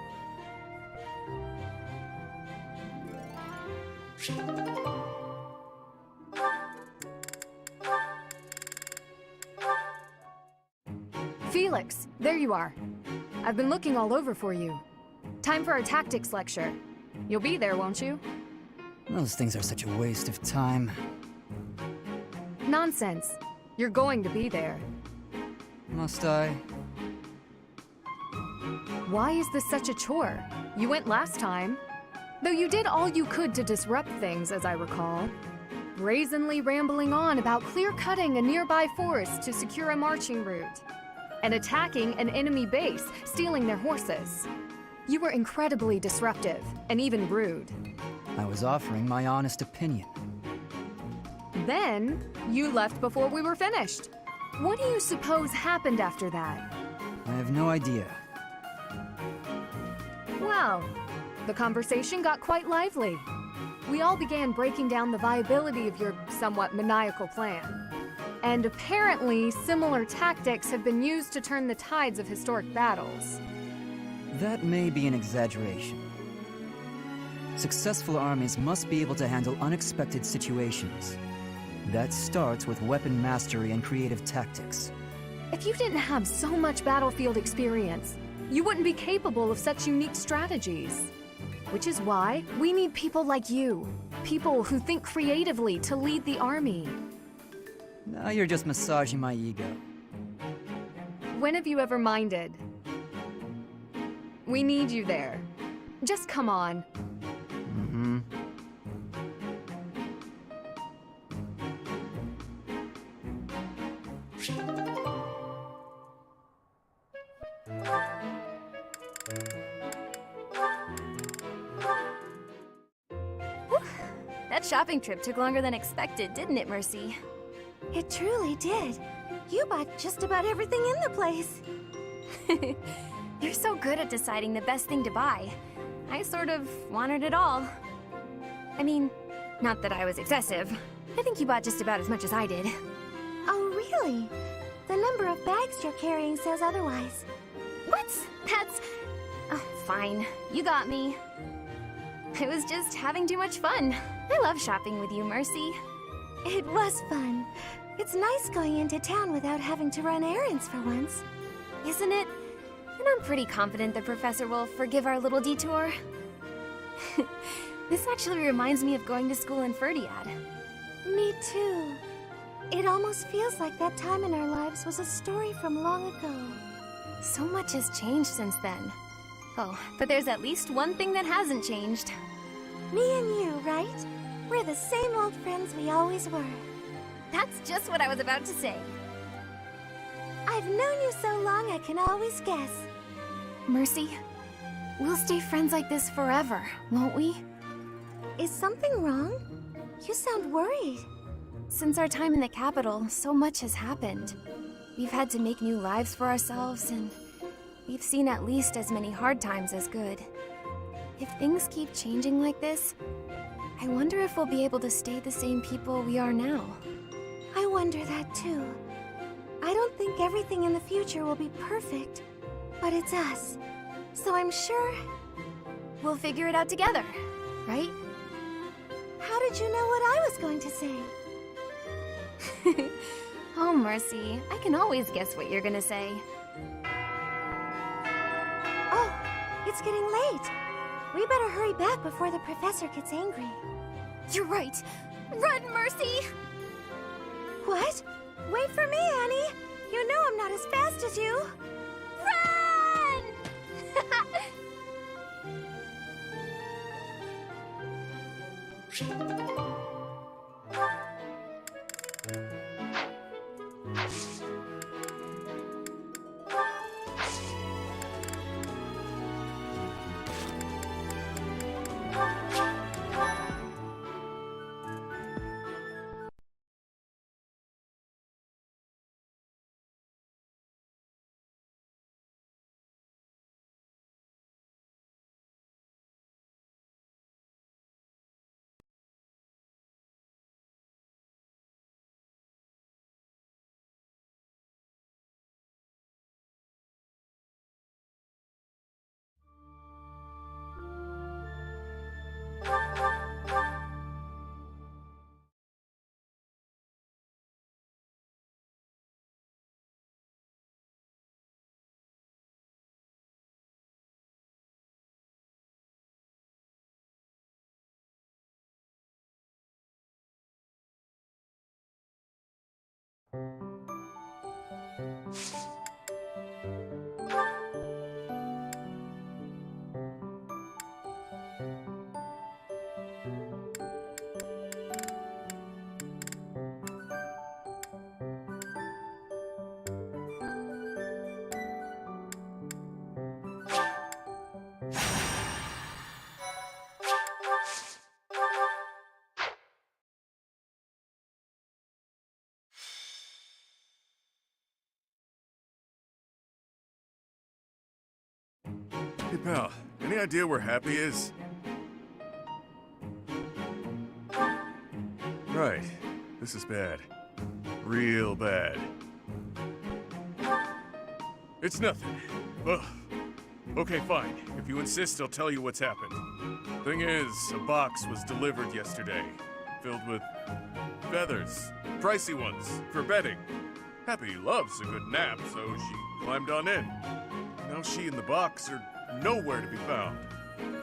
Felix, there you are. I've been looking all over for you. Time for our tactics lecture. You'll be there, won't you? Those things are such a waste of time. Nonsense. You're going to be there. Must I? Why is this such a chore? You went last time. Though you did all you could to disrupt things, as I recall. Brazenly rambling on about clear-cutting a nearby forest to secure a marching route. And attacking an enemy base, stealing their horses. You were incredibly disruptive, and even rude. I was offering my honest opinion. Then, you left before we were finished. What do you suppose happened after that? I have no idea. Well, the conversation got quite lively. We all began breaking down the viability of your somewhat maniacal plan. And apparently, similar tactics have been used to turn the tides of historic battles. That may be an exaggeration. Successful armies must be able to handle unexpected situations. That starts with weapon mastery and creative tactics. If you didn't have so much battlefield experience, you wouldn't be capable of such unique strategies. Which is why we need people like you. People who think creatively to lead the army. Now you're just massaging my ego. When have you ever minded? We need you there. Just come on. Mm-hmm. That shopping trip took longer than expected, didn't it, Mercy? It truly did. You bought just about everything in the place. You're so good at deciding the best thing to buy. I sort of wanted it all. I mean, not that I was excessive. I think you bought just about as much as I did. Oh, really? The number of bags you're carrying says otherwise. What? That's... Oh, fine. You got me. I was just having too much fun. I love shopping with you, Mercy. It was fun. It's nice going into town without having to run errands for once. Isn't it? And I'm pretty confident the professor will forgive our little detour. This actually reminds me of going to school in Ferdiad. Me too. It almost feels like that time in our lives was a story from long ago. So much has changed since then. Oh, but there's at least one thing that hasn't changed. Me and you, right? We're the same old friends we always were. That's just what I was about to say. I've known you so long I can always guess. Mercy, we'll stay friends like this forever, won't we? Is something wrong? You sound worried. Since our time in the capital, so much has happened. We've had to make new lives for ourselves, and we've seen at least as many hard times as good. If things keep changing like this, I wonder if we'll be able to stay the same people we are now. I wonder that too. I don't think everything in the future will be perfect, but it's us. So I'm sure we'll figure it out together, right? How did you know what I was going to say? Oh, Mercy, I can always guess what you're gonna say. Oh, it's getting late. We better hurry back before the professor gets angry. You're right. Run, Mercy! What? Wait for me, Annie. You know I'm not as fast as you. Run! Hey, pal, any idea where Happy is? Right. This is bad. Real bad. It's nothing. Ugh. Okay, fine. If you insist, I'll tell you what's happened. Thing is, a box was delivered yesterday, filled with feathers. Pricey ones, for bedding. Happy loves a good nap, so she climbed on in. Now she and the box are nowhere to be found.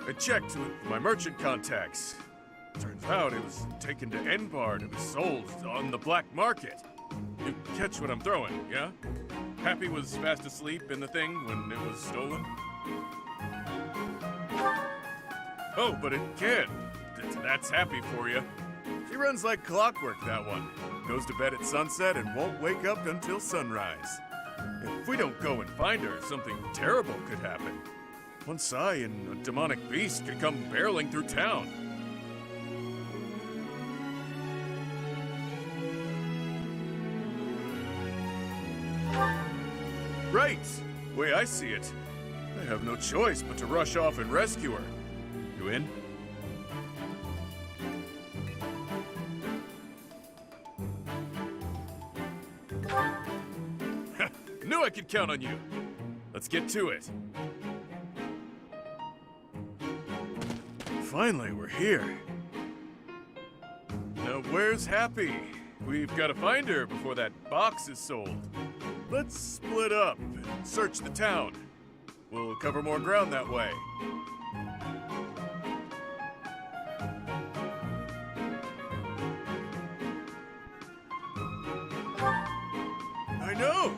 I checked with my merchant contacts. Turns out it was taken to Enbard and was sold on the black market. You catch what I'm throwing, yeah? Happy was fast asleep in the thing when it was stolen. Oh, but it can. That's Happy for you. She runs like clockwork, that one. Goes to bed at sunset and won't wake up until sunrise. If we don't go and find her, something terrible could happen. One sigh and a demonic beast could come barreling through town. Right! Way I see it. I have no choice but to rush off and rescue her. You in? Knew I could count on you. Let's get to it. Finally, we're here. Now, where's Happy? We've got to find her before that box is sold. Let's split up and search the town. We'll cover more ground that way. I know!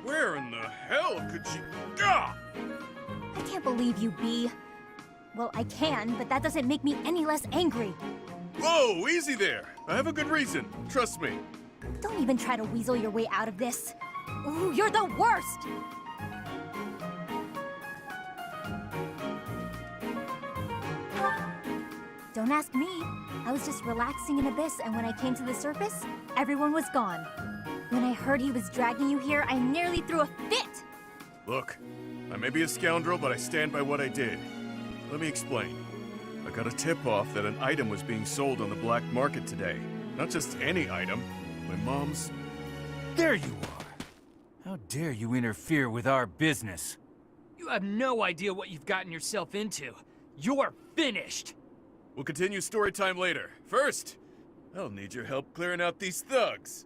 Where in the hell could she... Ah! I can't believe you, Bee. Well, I can, but that doesn't make me any less angry. Whoa, easy there. I have a good reason. Trust me. Don't even try to weasel your way out of this. Ooh, you're the worst! Don't ask me. I was just relaxing in Abyss, and when I came to the surface, everyone was gone. When I heard he was dragging you here, I nearly threw a fit! Look, I may be a scoundrel, but I stand by what I did. Let me explain. I got a tip-off that an item was being sold on the black market today. Not just any item. My mom's... There you are! How dare you interfere with our business? You have no idea what you've gotten yourself into. You're finished! We'll continue story time later. First, I'll need your help clearing out these thugs.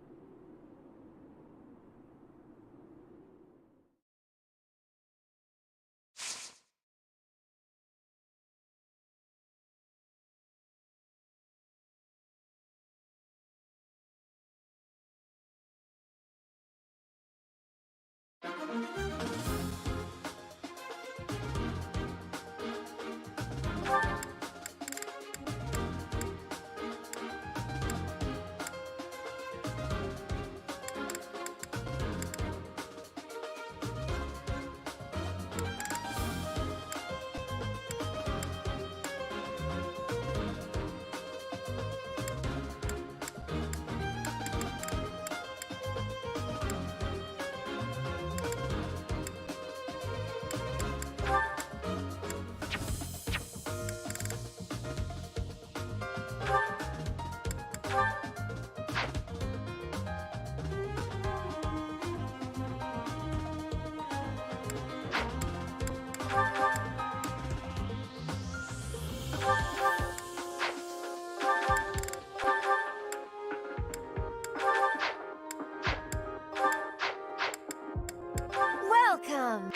Welcome!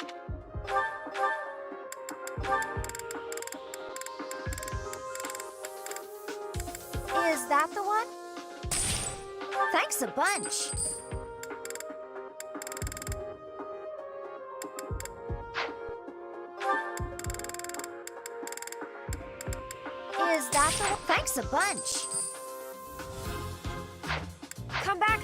Is that the one? Thanks a bunch. Is that the one? Thanks a bunch. Come back.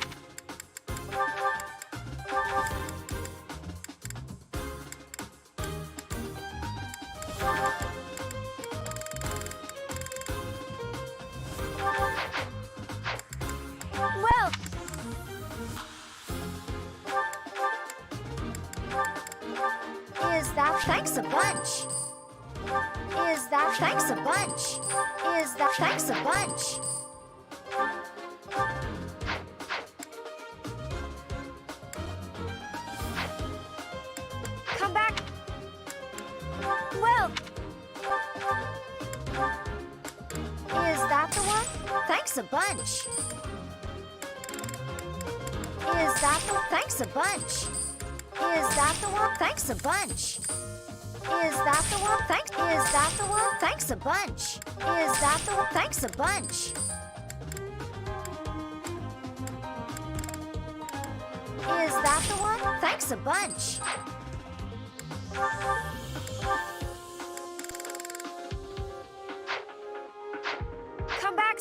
Well, is that thanks a bunch? Is that thanks a bunch? Is that thanks a bunch? Come back. Well, is that the one? Thanks a bunch. Is that the thanks a bunch? Is that the one? Thanks a bunch. Is that the one? Thanks. Is that the one? Thanks a bunch. Is that the one? Thanks a bunch. Is that the one? Thanks a bunch. Come back.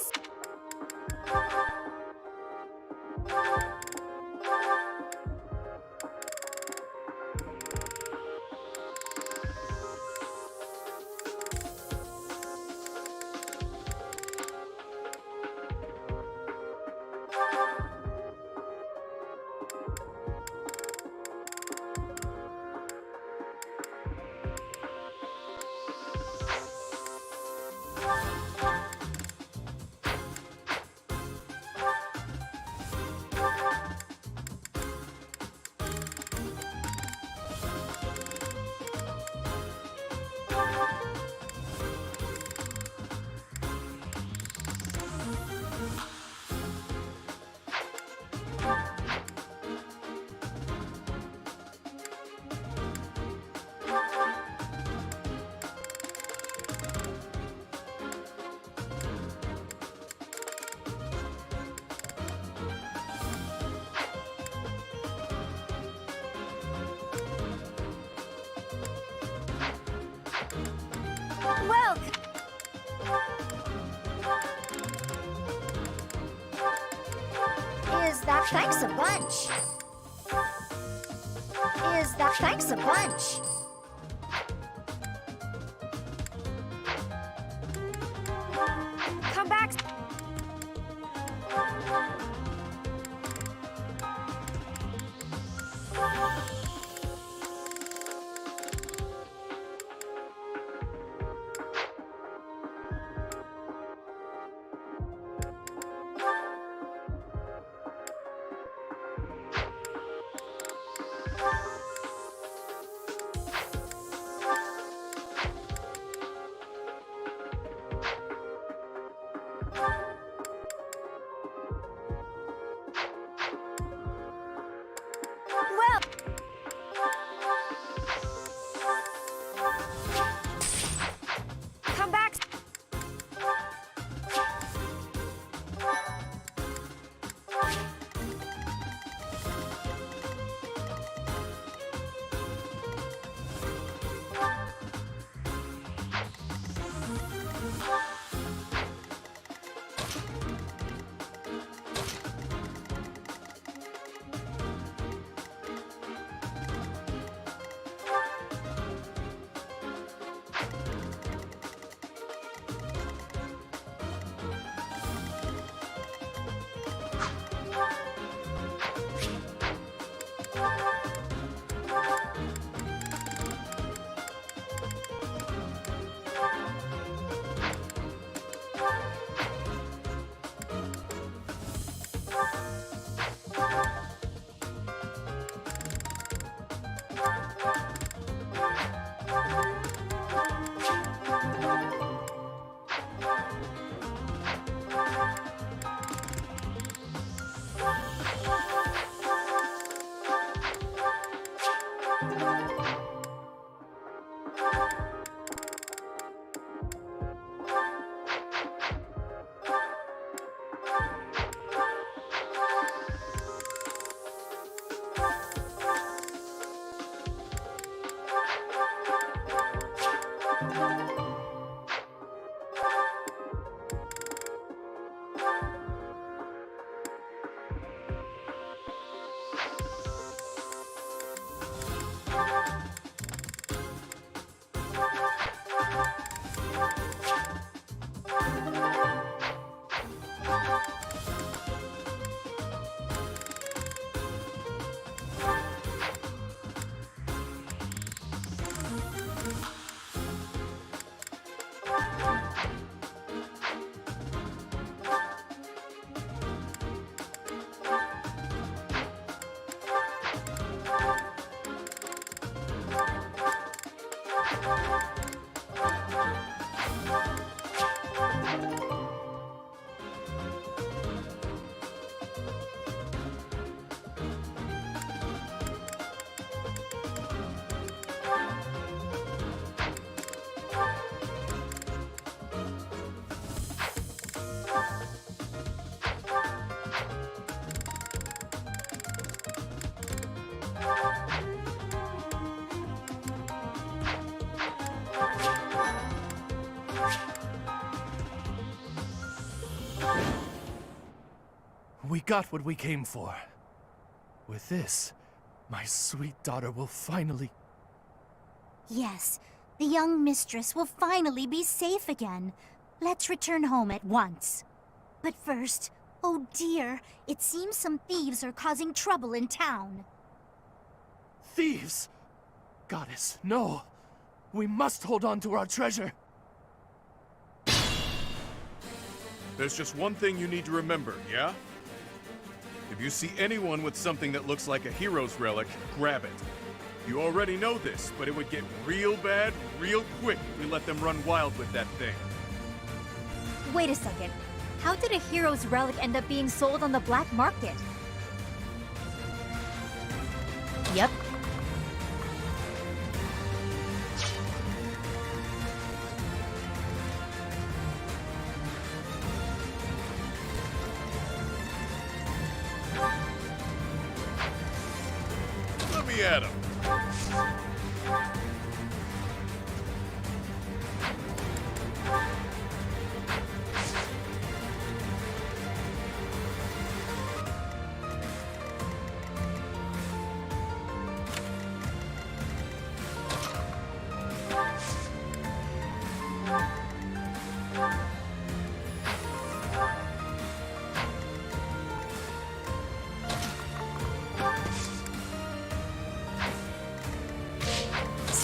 that thanks a bunch? Is that thanks a bunch? Come back. Well, come back. We got what we came for. With this, my sweet daughter will finally... Yes, the young mistress will finally be safe again. Let's return home at once. But first, oh dear, it seems some thieves are causing trouble in town. Thieves! Goddess, no! We must hold on to our treasure! There's just one thing you need to remember, yeah? If you see anyone with something that looks like a hero's relic, grab it. You already know this, but it would get real bad real quick if we let them run wild with that thing. Wait a second. How did a hero's relic end up being sold on the black market? Yep. Let me at him.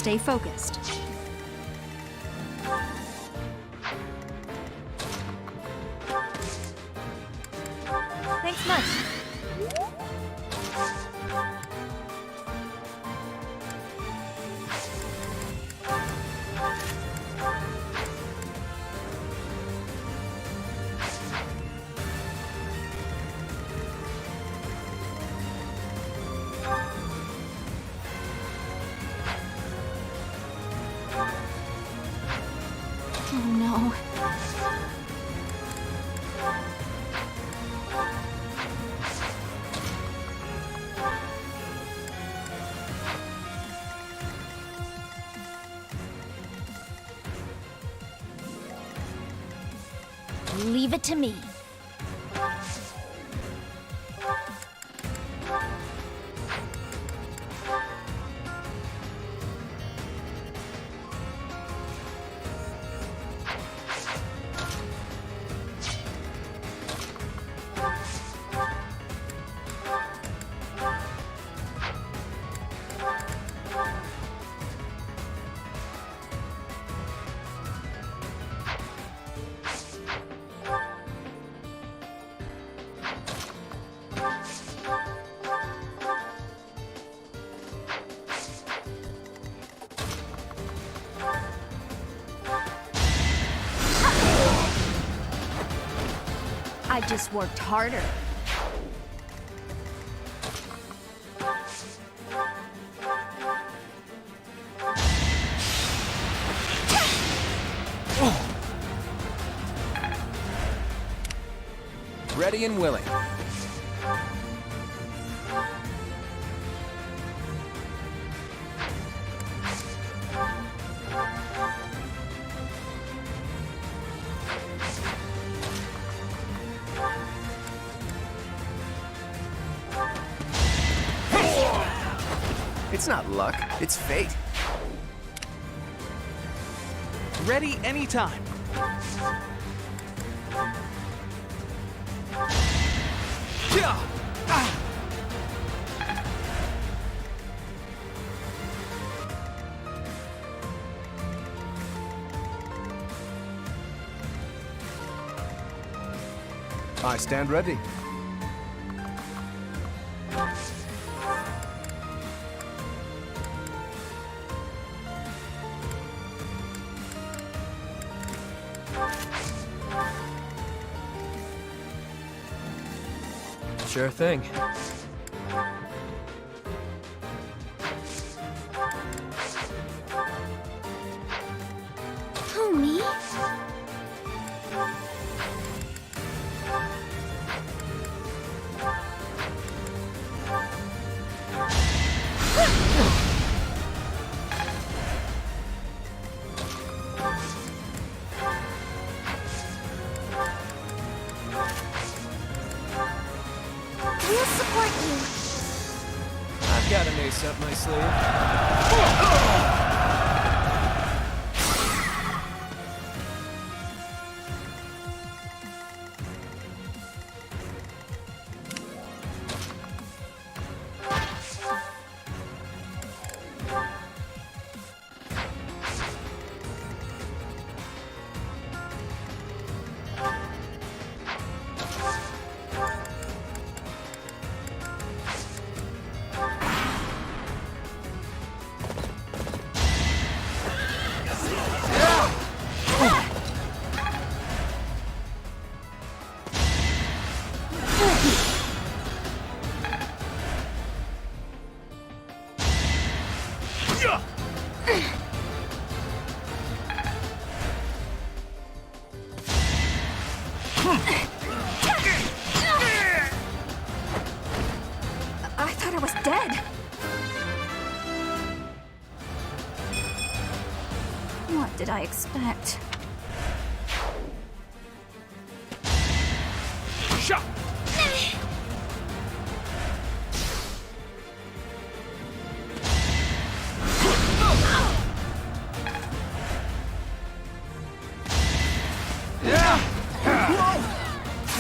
Stay focused. Thanks much. Oh no. Leave it to me. I just worked harder. Ready and willing. It's not luck, it's fate. Ready anytime. I stand ready. Sure thing. Who, me? We'll support you. I've got an ace up my sleeve. I thought I was dead. What did I expect? Shot!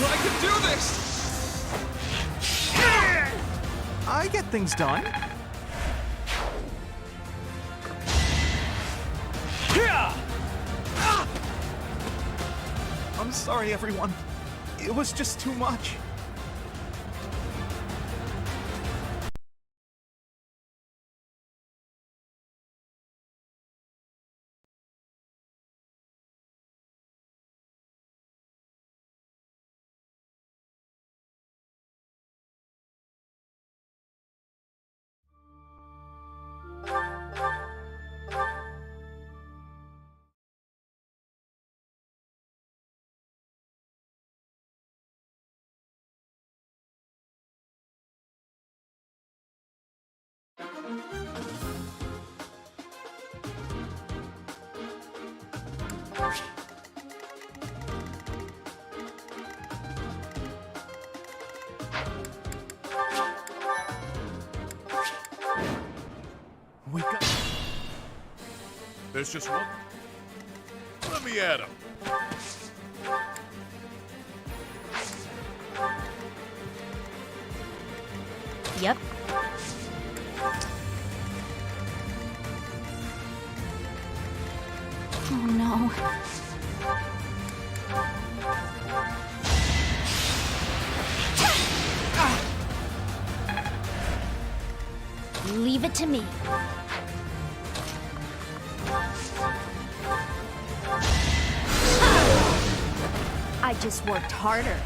I can do this! I get things done. I'm sorry, everyone. It was just too much. We got... There's just one. Let me at him. Yep. Oh no. Leave it to me. I just worked harder.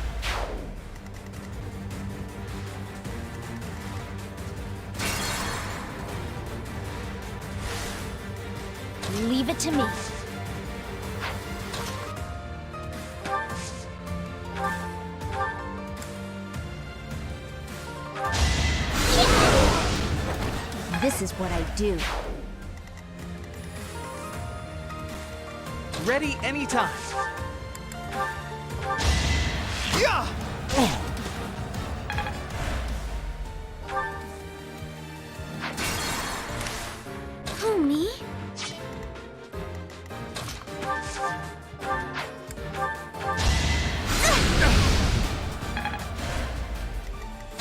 Leave it to me. This is what I do. Ready anytime. Yeah! Who, me?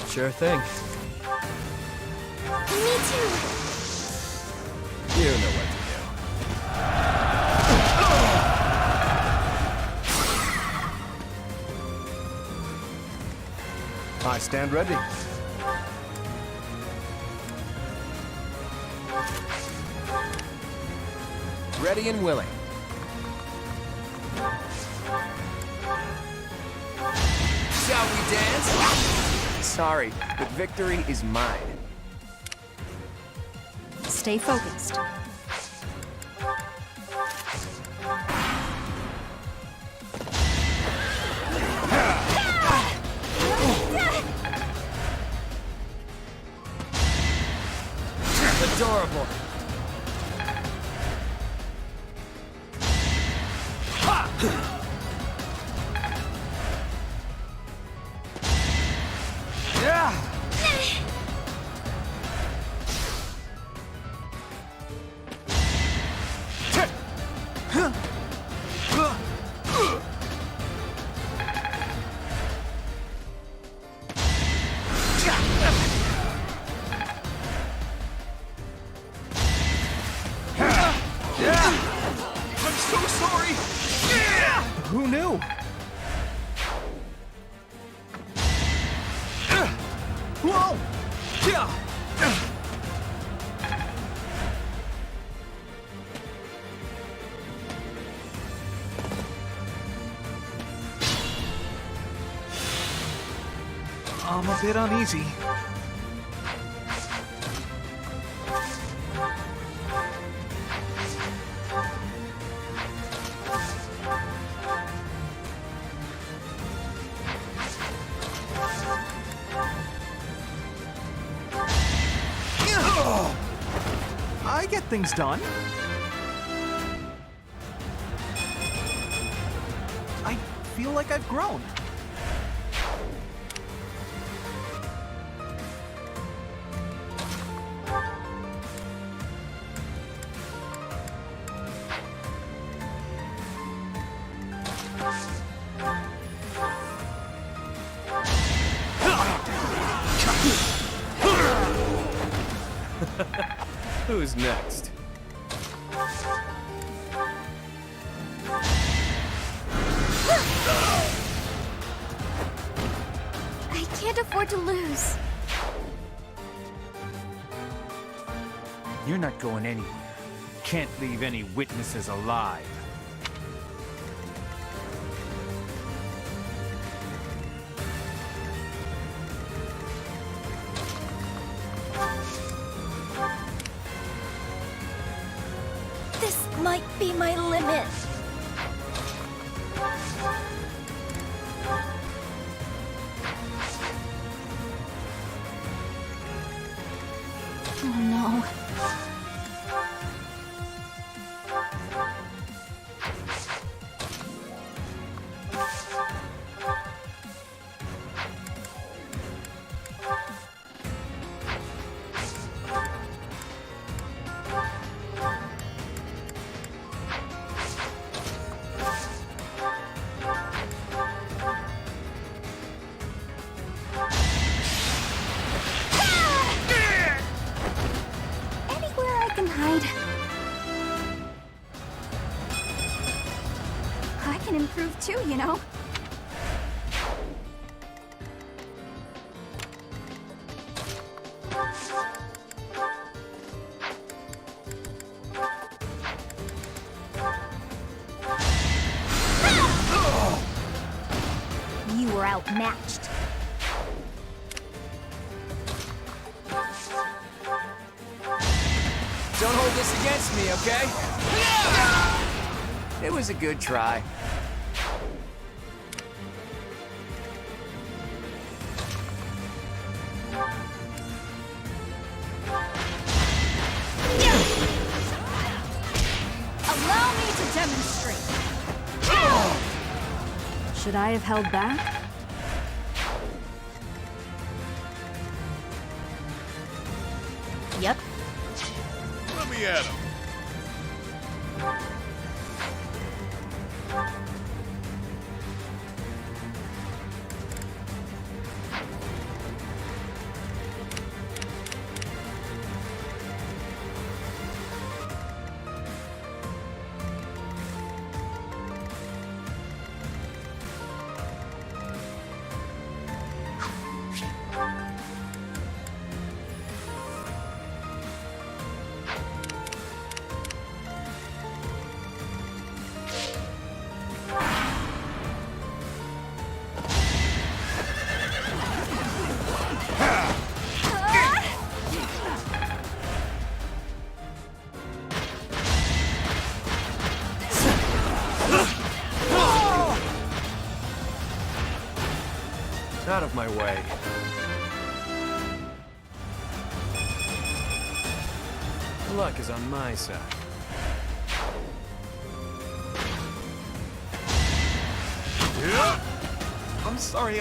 Sure thing. Me too. You know what to do. I stand ready. Ready and willing. Shall we dance? Sorry, but victory is mine. Stay focused. Adorable. I'm so sorry! Who knew? Whoa! I'm a bit uneasy. I get things done. I feel like I've grown. Who's next? afford to lose. You're not going anywhere. Can't leave any witnesses alive. This might be my limit. Oh no. Anywhere I can hide. I can improve too, you know. You were outmatched. Don't hold this against me, okay? It was a good try. Allow me to demonstrate. Should I have held back? Yep. Let me at him. Out of my way. Luck is on my side. I'm sorry,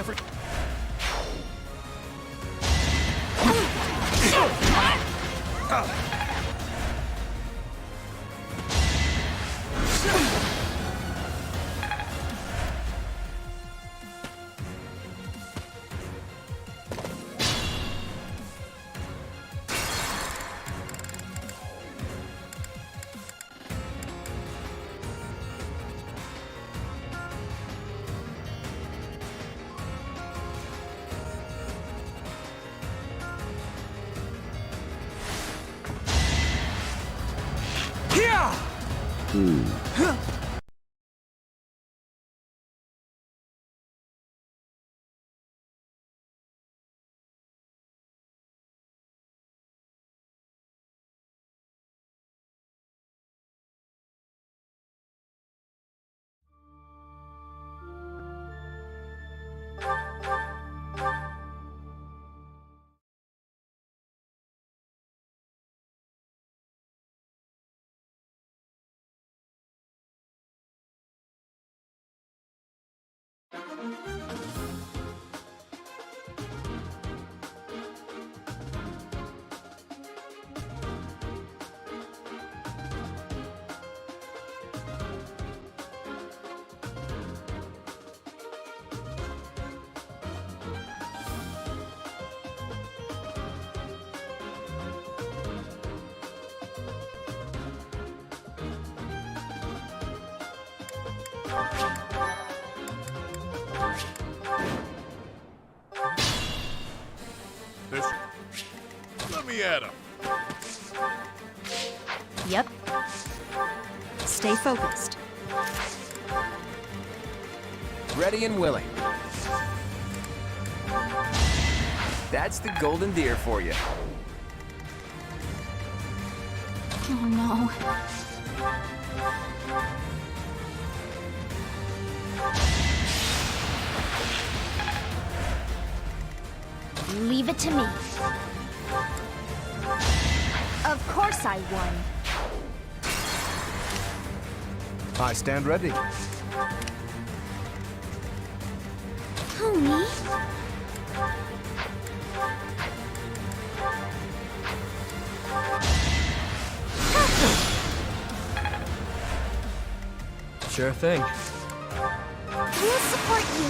me at him. Yep. Stay focused. Ready and willing. That's the golden deer for you. Oh no. Leave it to me. Of course I won. I stand ready. Who, me? Sure thing. We'll support you.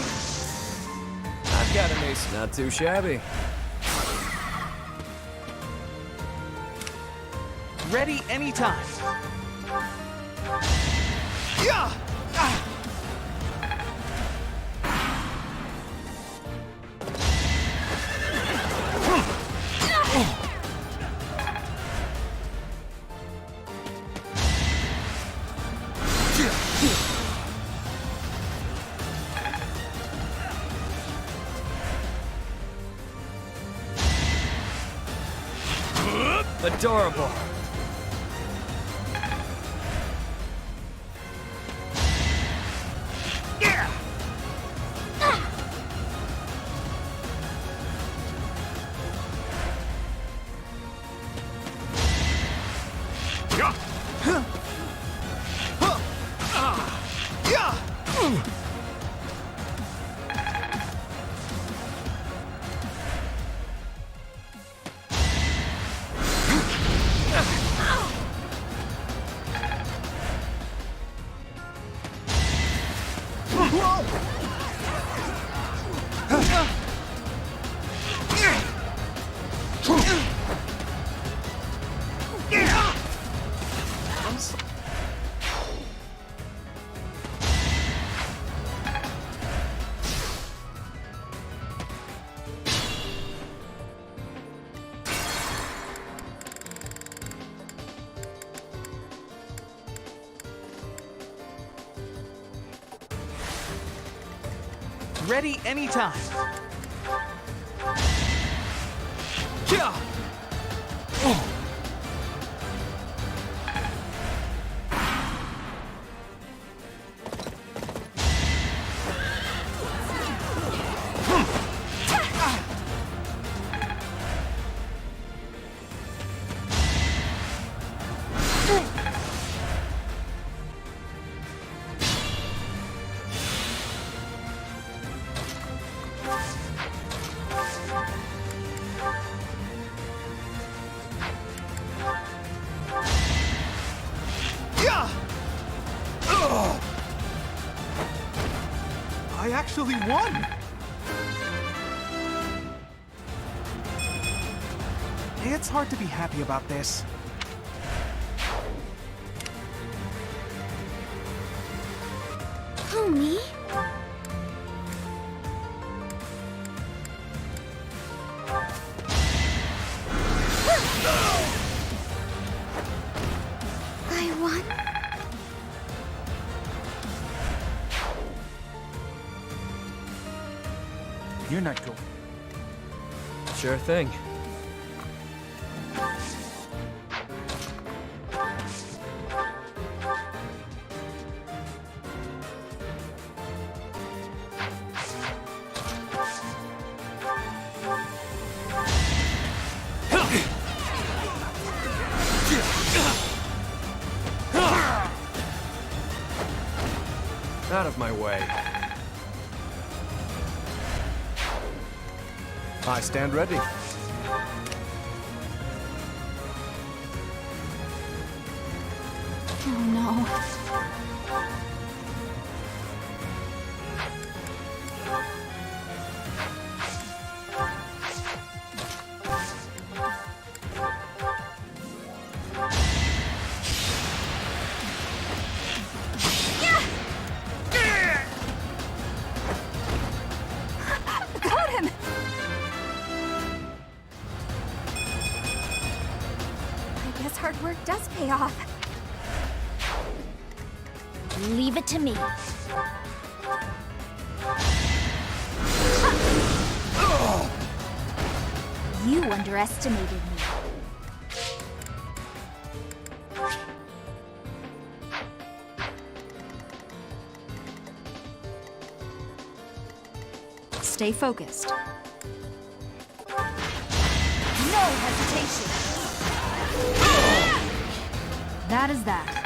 I've got an ace. Not too shabby. Ready anytime. Yeah! Adorable. Ready anytime. Yeah! I actually won! It's hard to be happy about this. Who, me? I won? You're not going. Sure thing. Out of my way. I stand ready. Oh no. Got him! Leave it to me. You underestimated me. Stay focused. No hesitation. That is that.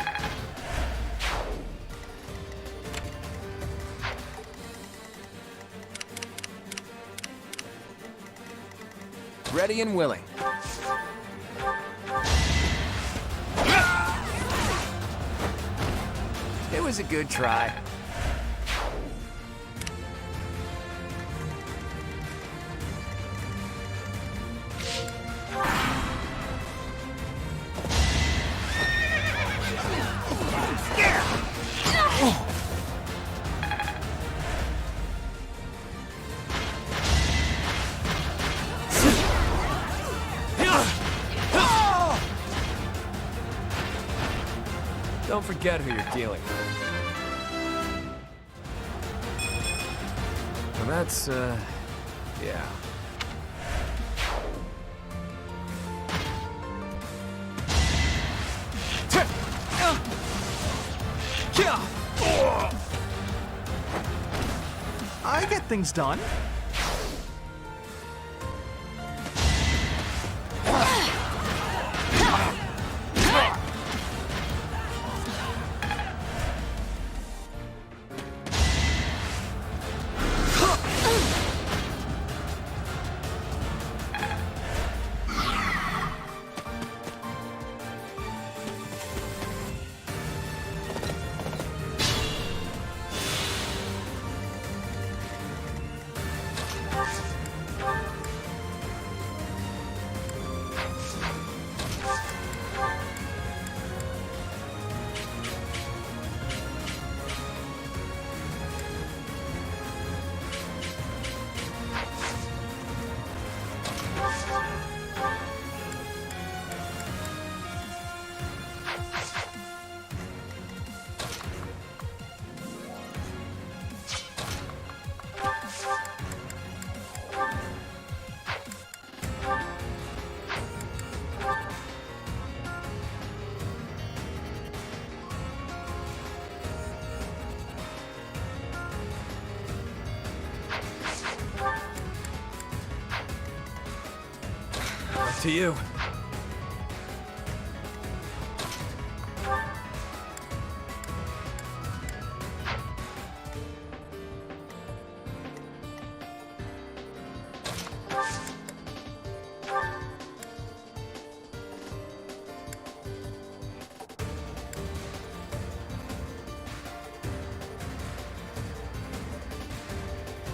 Ready and willing. It was a good try. Don't forget who you're dealing with. Well, that's, yeah. I get things done. Up to you.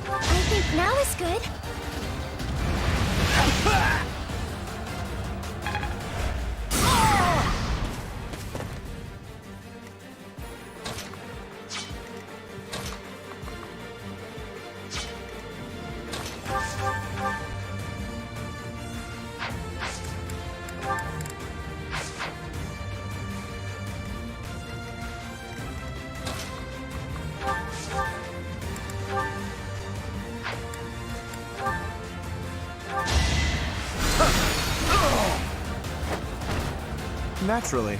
I think now is good. Naturally.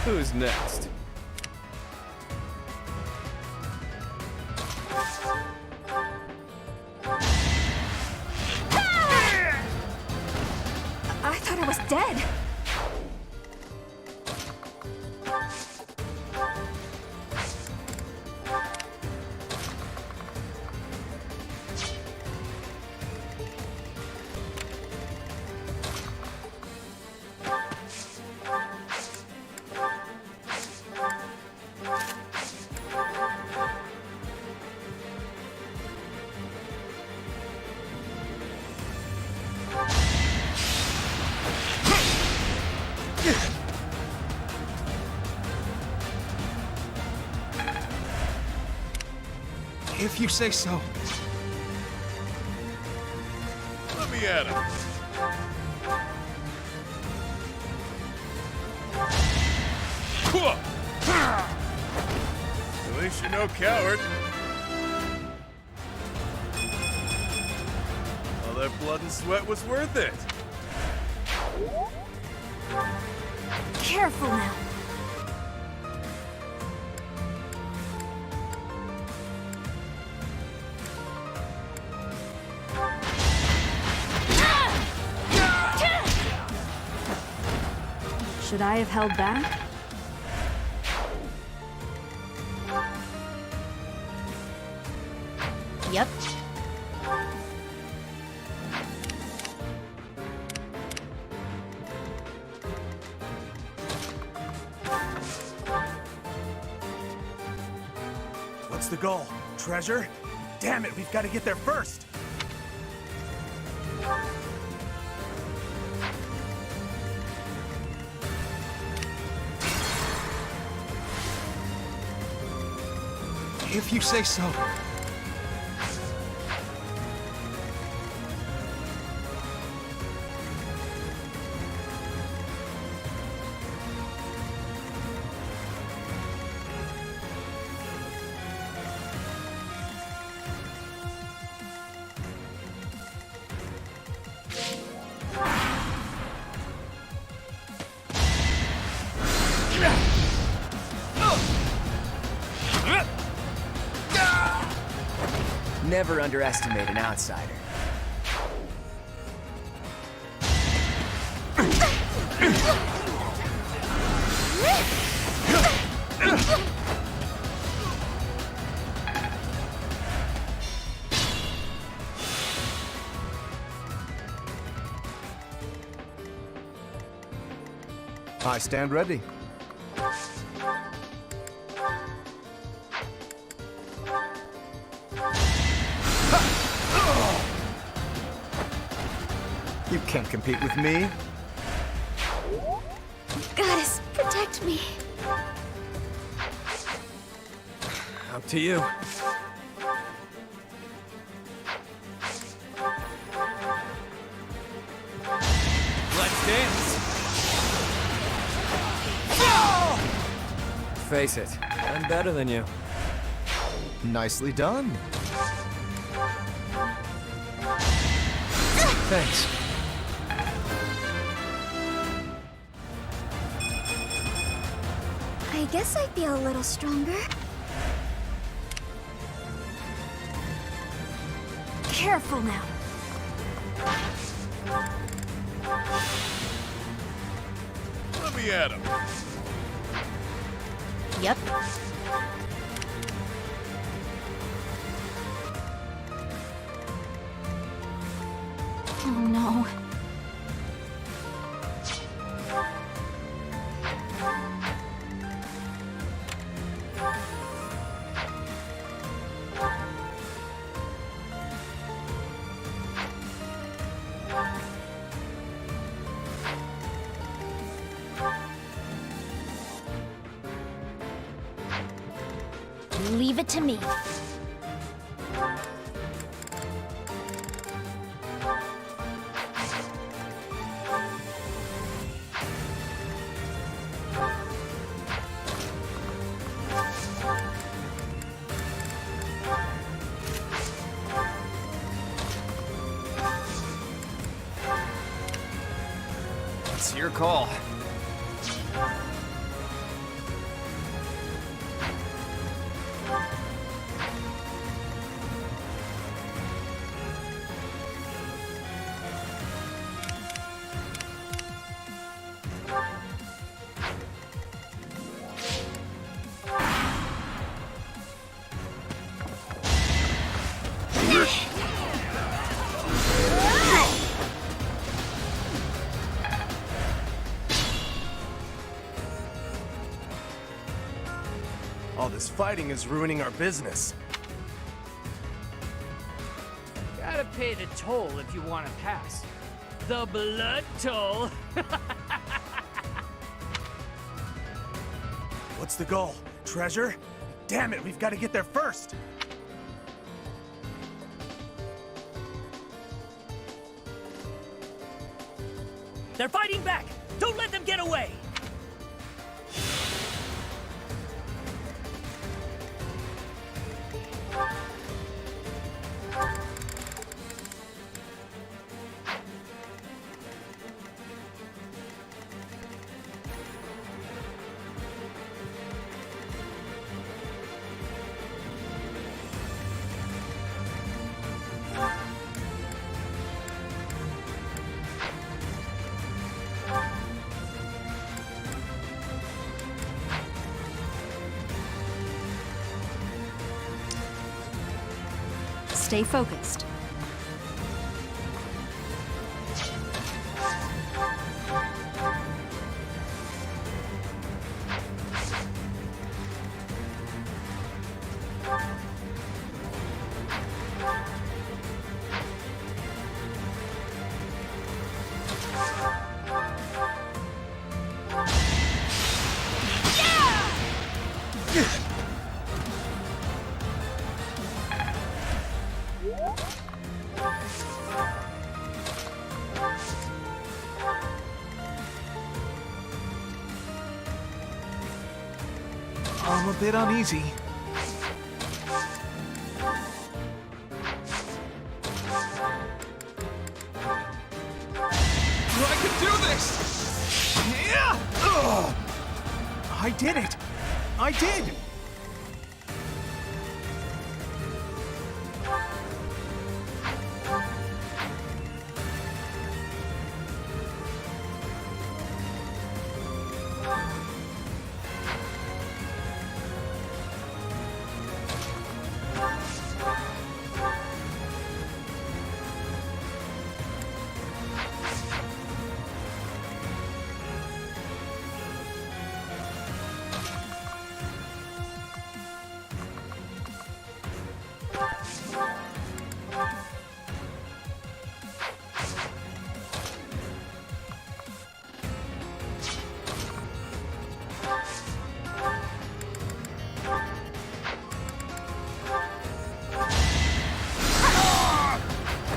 Who's next? I thought I was dead. If you say so. Let me at him. At least you're no coward. All that blood and sweat was worth it. Careful now. Should I have held back? Yep. What's the goal? Treasure? Damn it, we've got to get there first! If you say so. Never underestimate an outsider. I stand ready. You can't compete with me. Goddess, protect me. Up to you. Let's dance. Face it, I'm better than you. Nicely done. Thanks. I guess I feel a little stronger. Careful now. Let me at him. Yep. Oh no. Leave it to me. It's your call. All this fighting is ruining our business. Gotta pay the toll if you want to pass. The blood toll. What's the goal? Treasure? Damn it, we've got to get there first! They're fighting back! Don't let them get away! Stay focused. I'm a bit uneasy. I can do this! Yeah! Ugh! I did it! I did!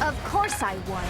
Of course I won.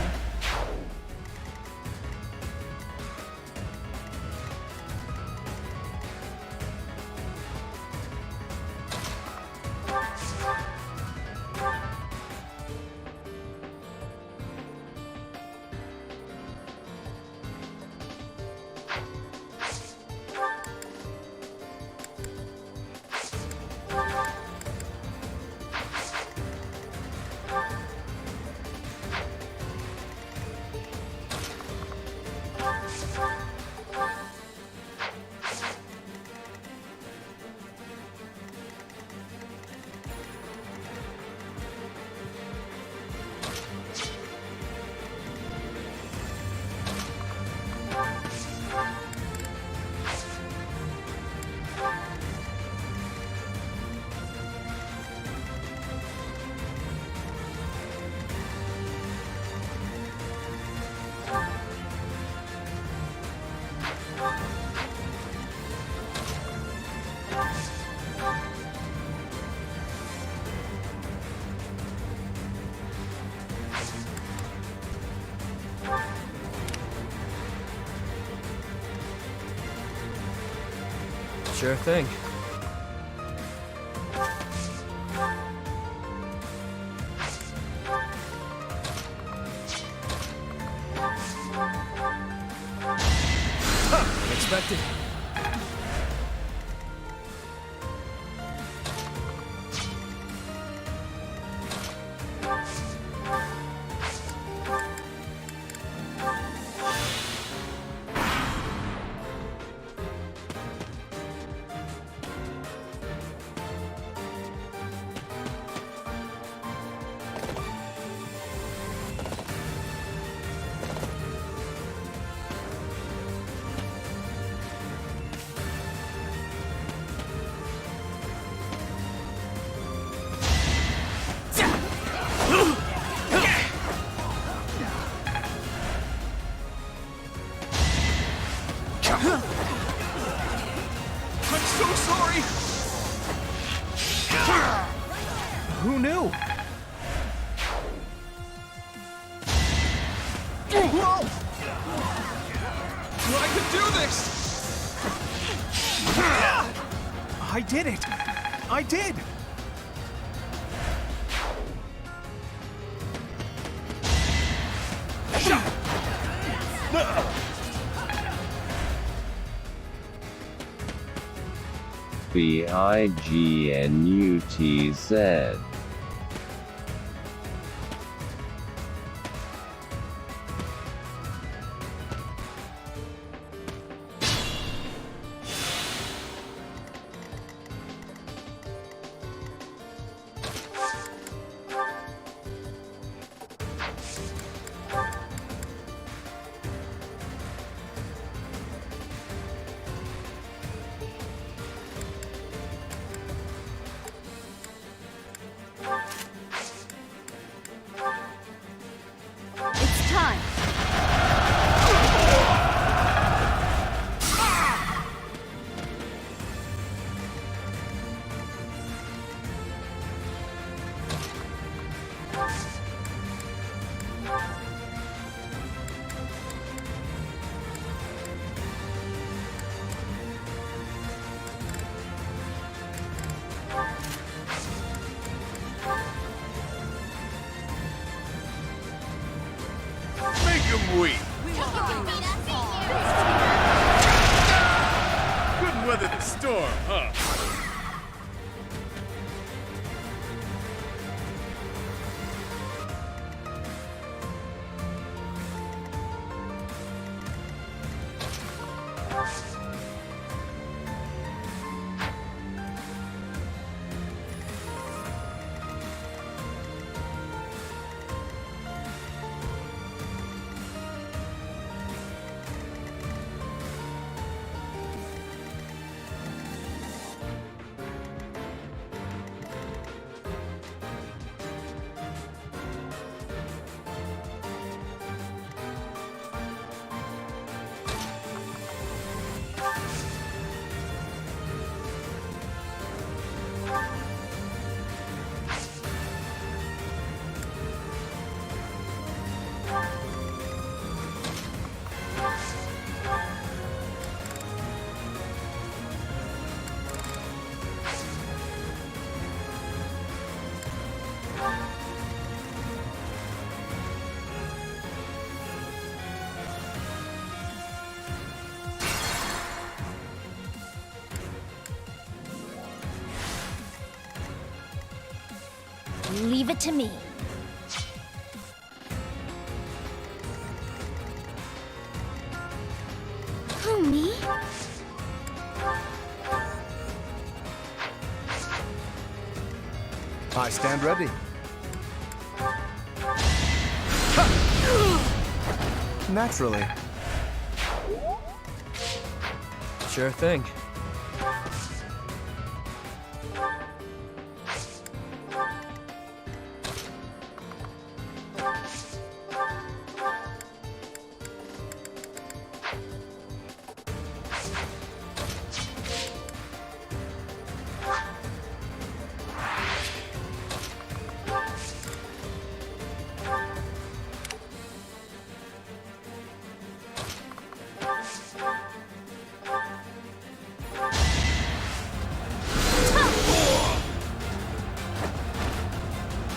Sure thing. Unexpected. I'm so sorry! Who knew? Whoa! I could do this! I did it! I did! BIGNUTZ. It's time. Make him weep. Couldn't weather the storm, huh? Leave it to me. Who, me? I stand ready. Naturally. Sure thing.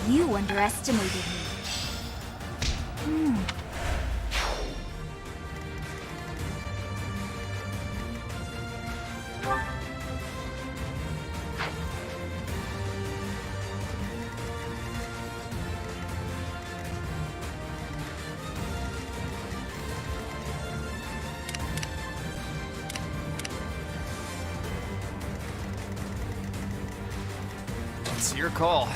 You underestimated me. It's your call.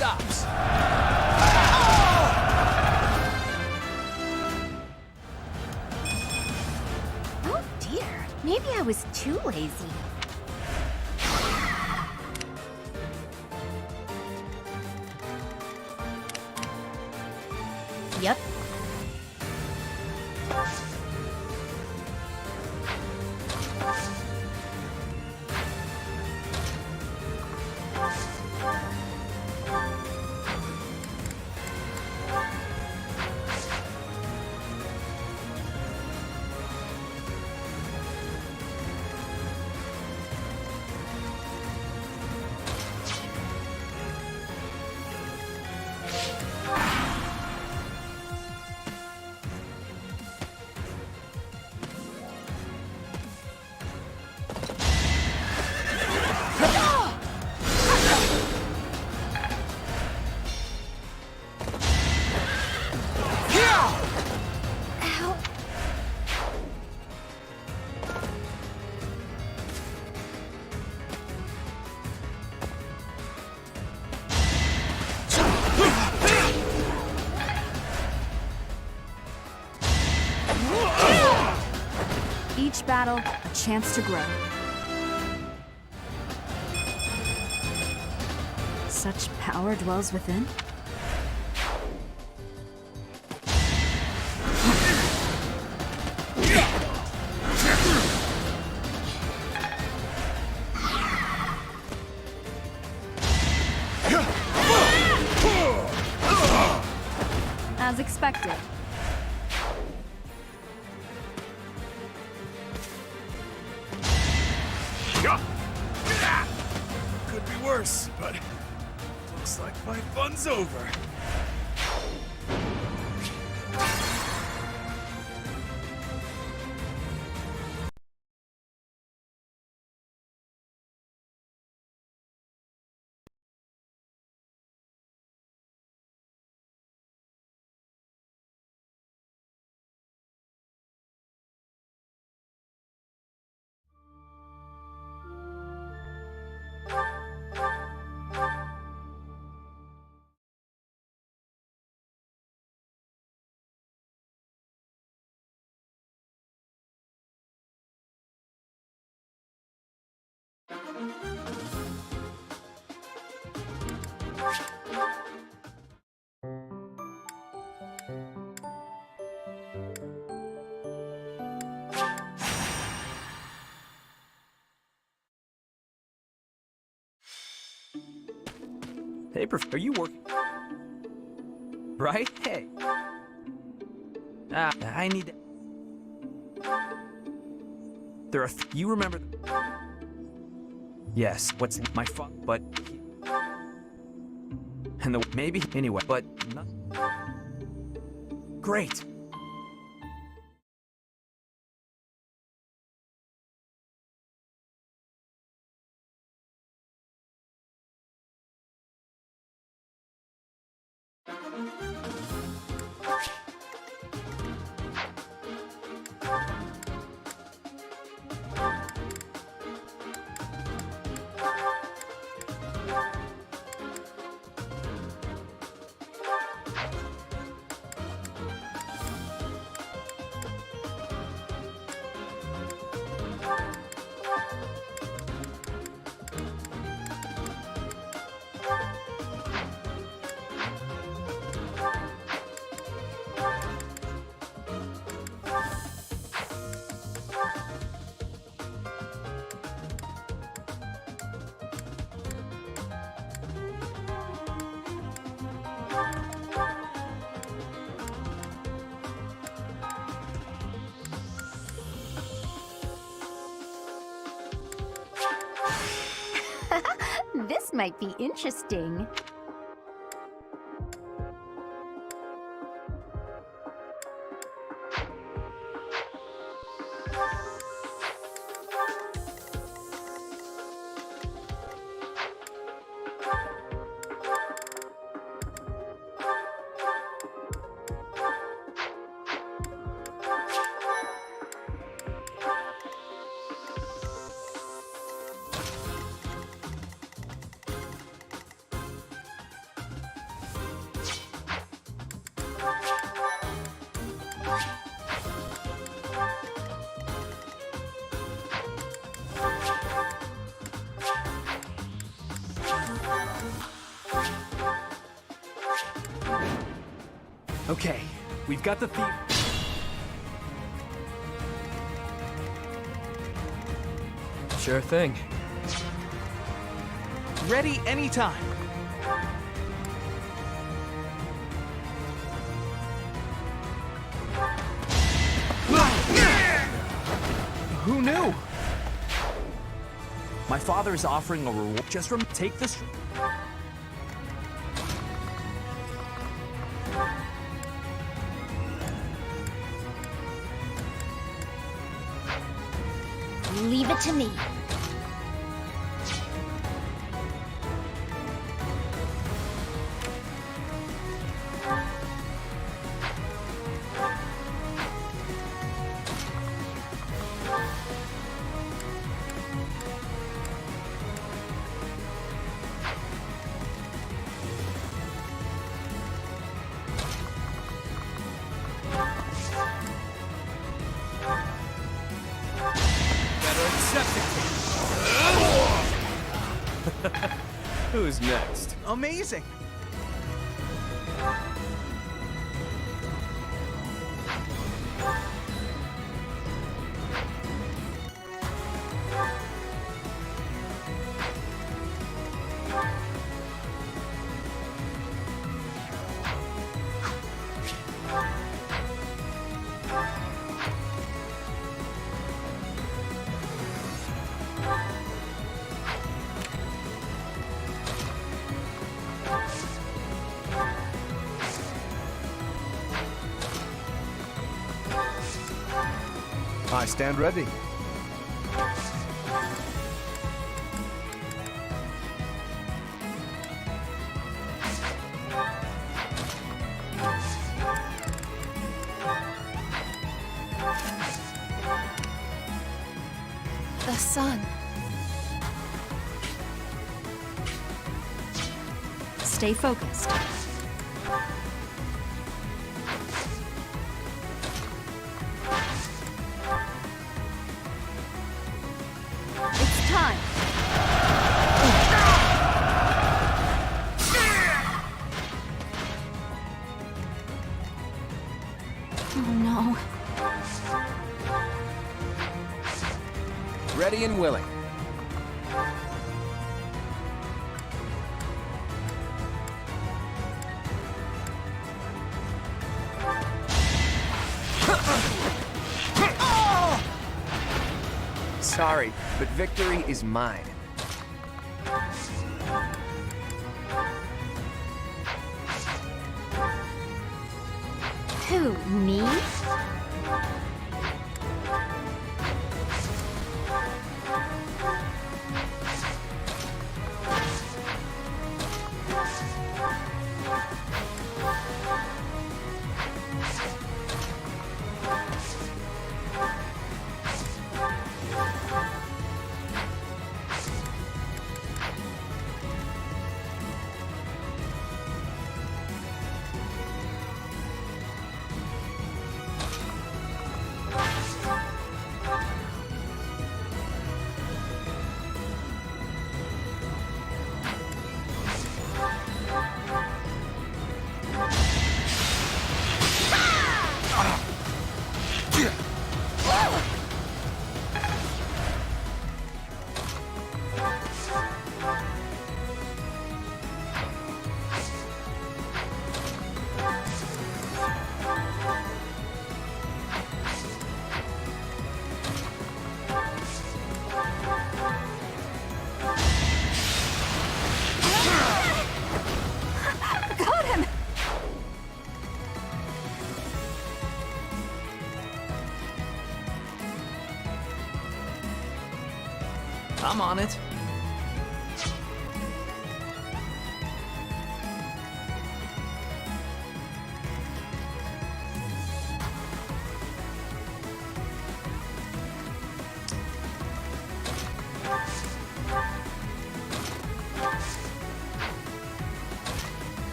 stops. Oh dear, maybe I was too lazy. Yep. Each battle, a chance to grow. Such power dwells within. As expected. Could be worse, but looks like my fun's over. Hey, are you working? Right? Hey. I need to... There are you remember... Yes, what's my fault, but... And the... Maybe, anyway, but... Great! This might be interesting. Okay, we've got the thief. Sure thing. Ready anytime. Who knew? My father is offering a reward. Just take this. Leave it to me. Who's next? Amazing. I stand ready. The sun. Stay focused. It's time. Oh no. Ready and willing. Sorry, but victory is mine. Who, me? Got him! I'm on it.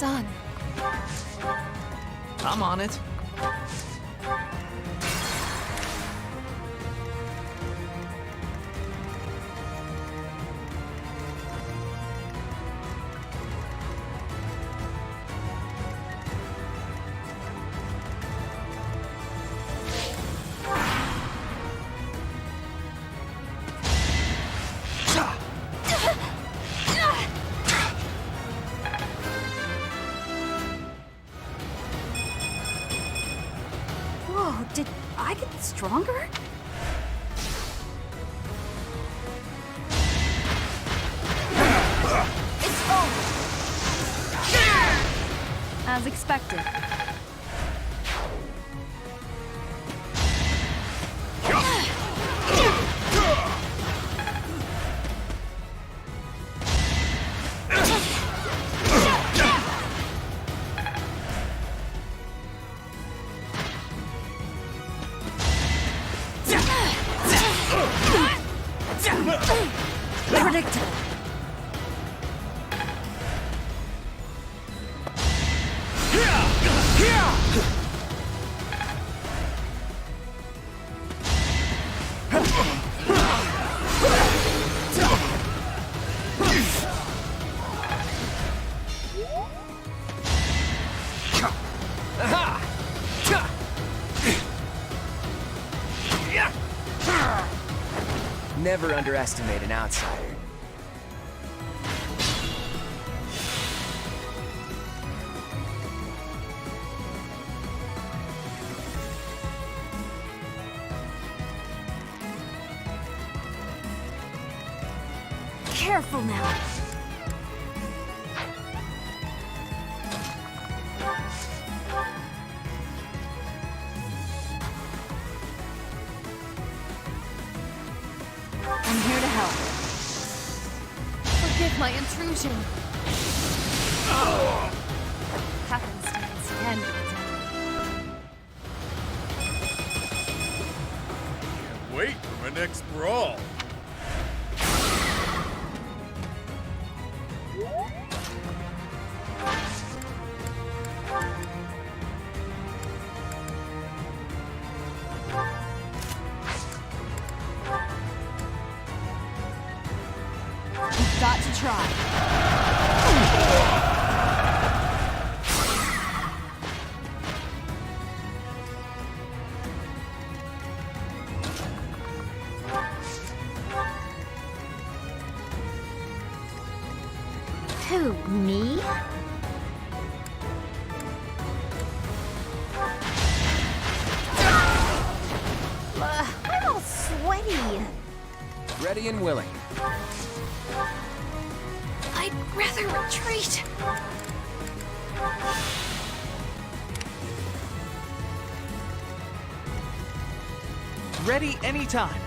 sun. I'm on it. Whoa, did I get stronger? It's over! As expected. Predictable. Never underestimate an outsider. Careful now. I'm here to help. Forgive my intrusion. Happenstance can be Can't wait for my next brawl. We've got to try. Who, me? I'm all sweaty. Ready and willing. I'd rather retreat. Ready anytime.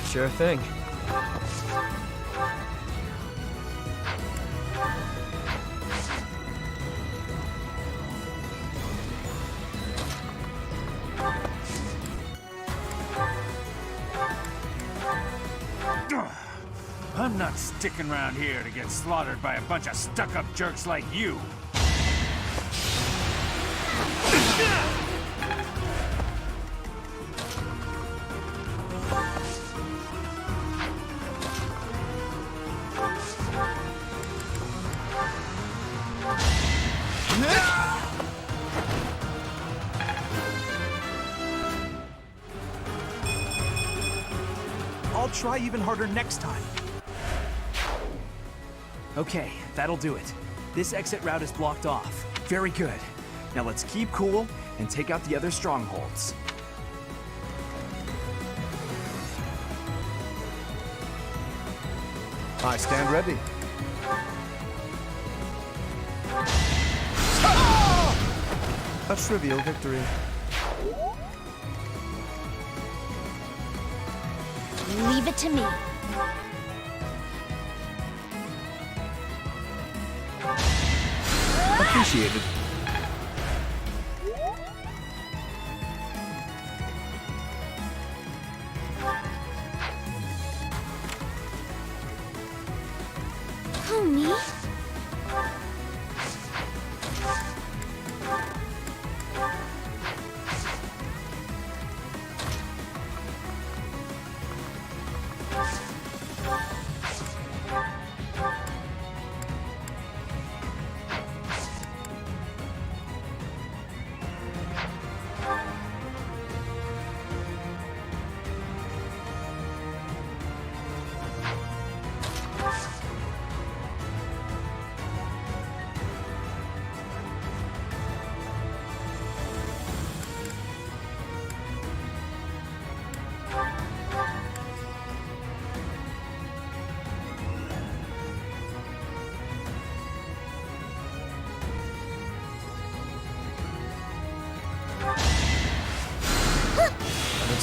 Sure thing. I'm not sticking around here to get slaughtered by a bunch of stuck-up jerks like you. I'll try even harder next time. Okay, that'll do it. This exit route is blocked off. Very good. Now let's keep cool and take out the other strongholds. I stand ready. A trivial victory. Leave it to me. Appreciated.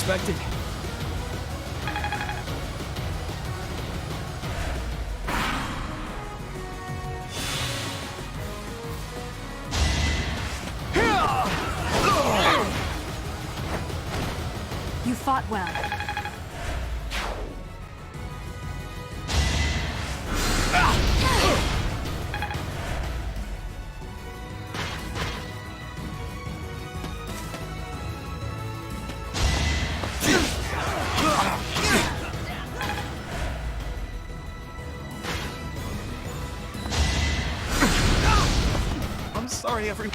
expected. You fought well. I'm sorry, everyone.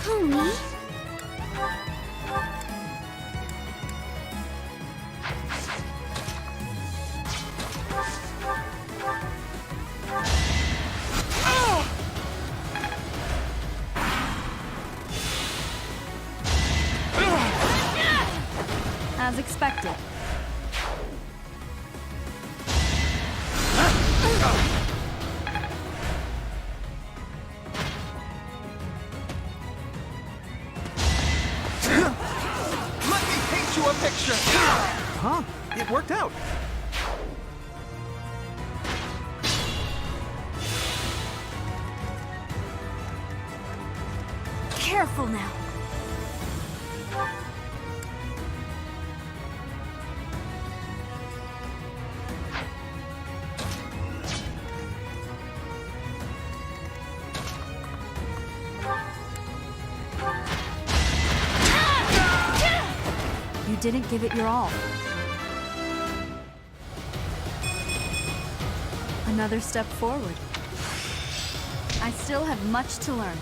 Who, me? As expected. Let me paint you a picture! Huh? It worked out. Careful now. You didn't give it your all. Another step forward. I still have much to learn.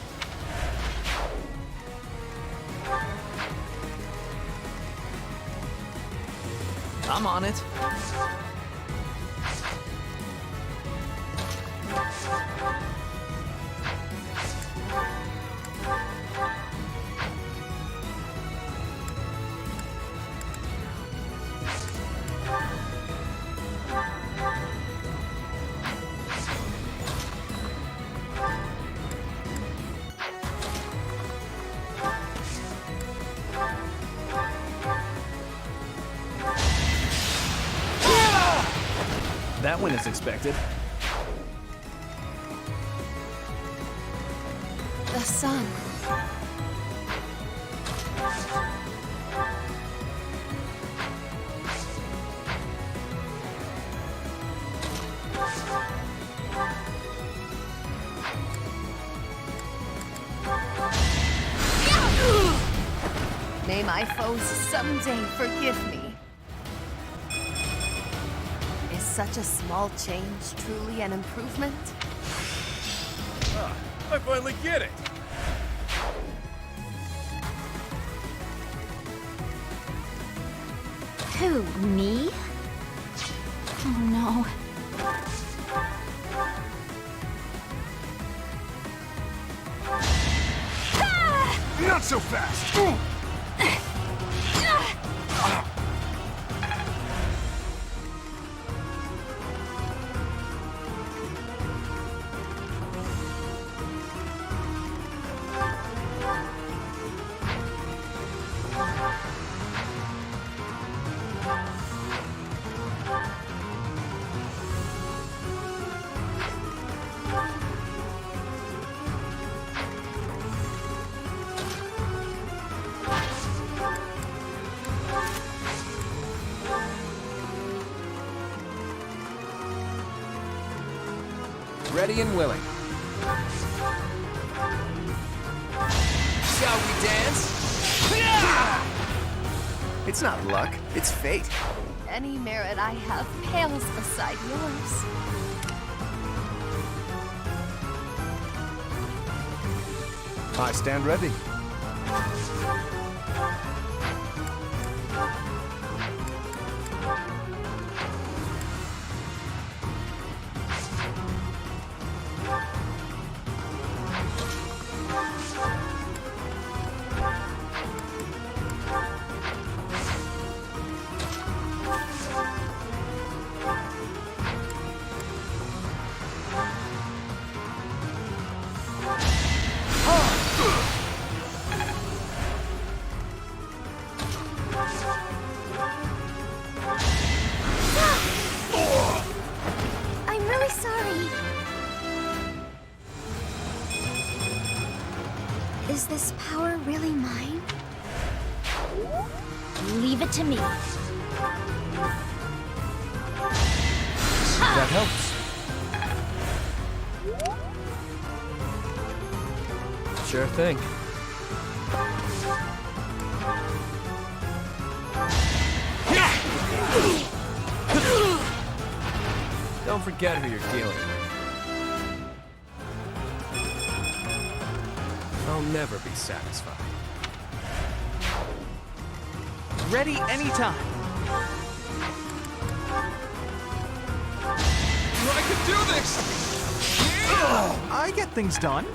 I'm on it. That went as expected. The sun. May my foes someday forgive me. Is such a small change truly an improvement? Ah, I finally get it. Who, me? Oh no. Not so fast! Ready and willing. Shall we dance? It's not luck, it's fate. Any merit I have pales beside yours. I stand ready. I'm really sorry. Is this power really mine? Leave it to me. That helps. Sure thing. Don't forget who you're dealing with. I'll never be satisfied. Ready anytime. I can do this! Yeah! I get things done.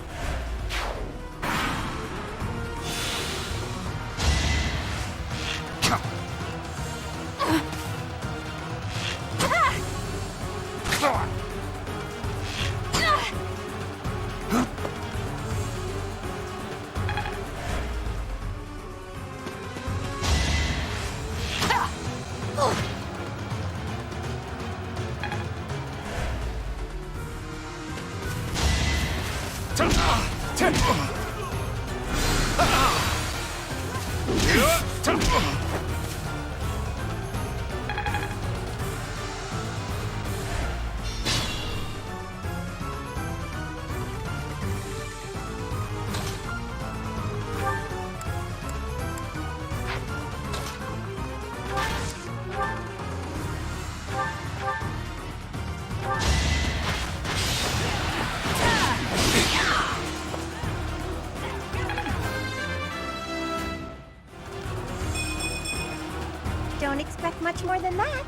Don't expect much more than that.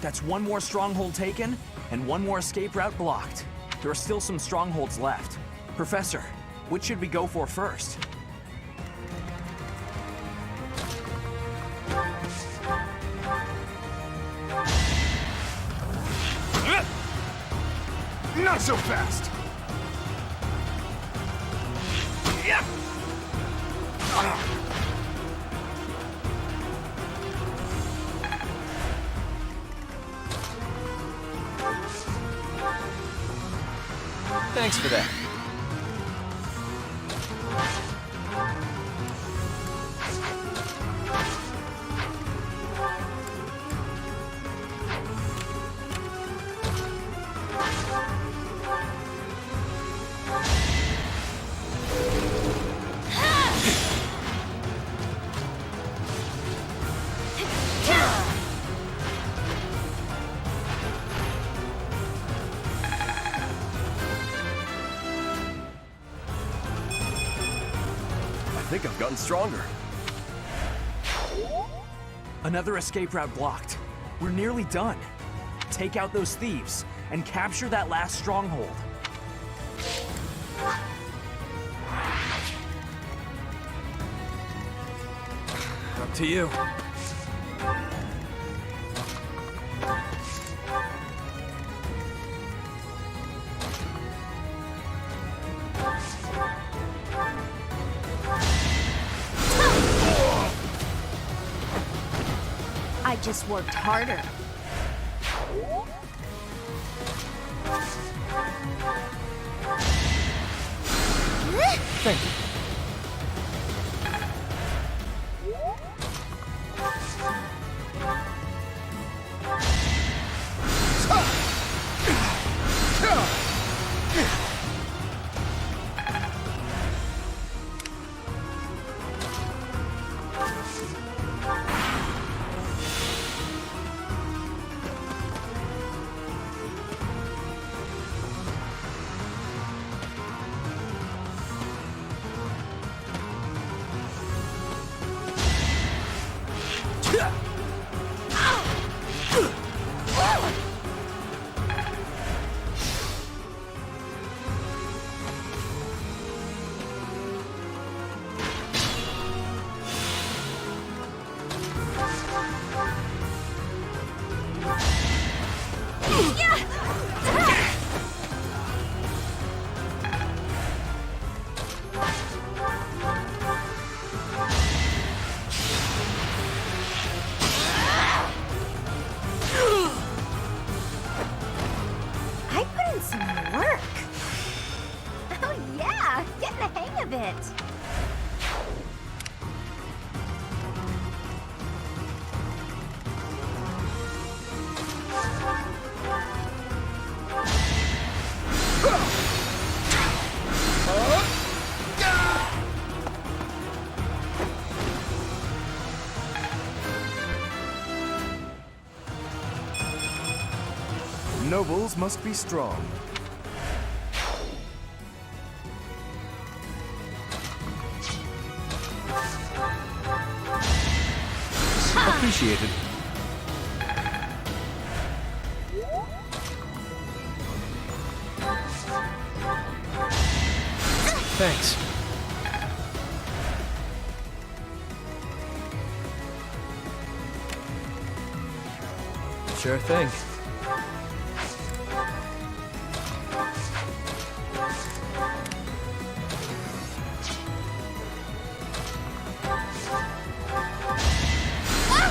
That's one more stronghold taken, and one more escape route blocked. There are still some strongholds left. Professor, which should we go for first? Not so fast! Yeah. Thanks for that. I think I've gotten stronger. Another escape route blocked. We're nearly done. Take out those thieves and capture that last stronghold. Up to you. I just worked harder. Thank you. nobles must be strong. Appreciated. Thanks. Sure thing.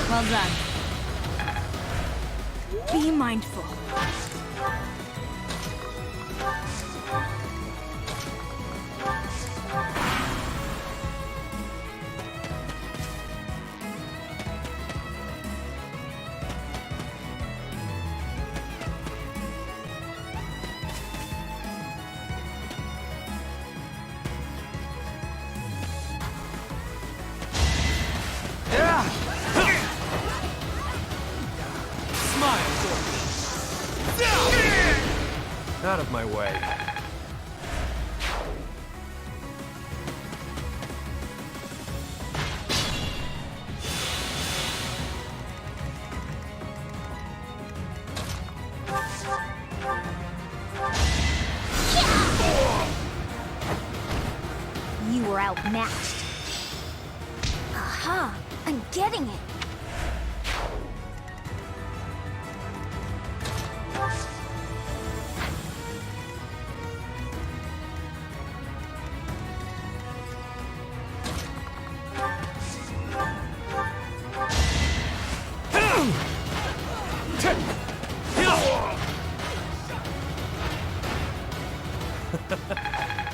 Well done. Be mindful. Out of my way. You were outmatched. Aha! I'm getting it!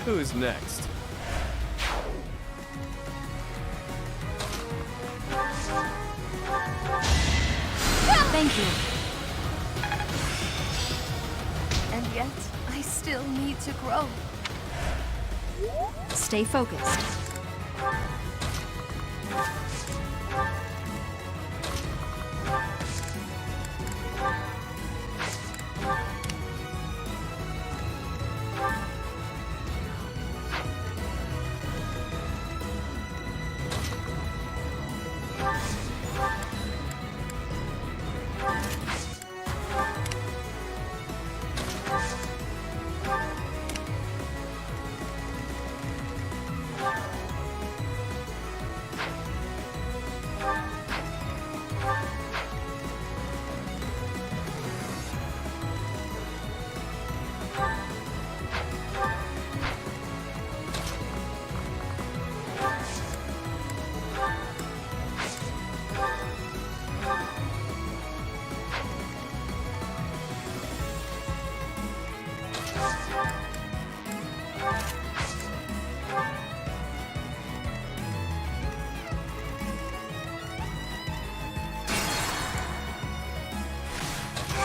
Who's next? Thank you. And yet, I still need to grow. Stay focused.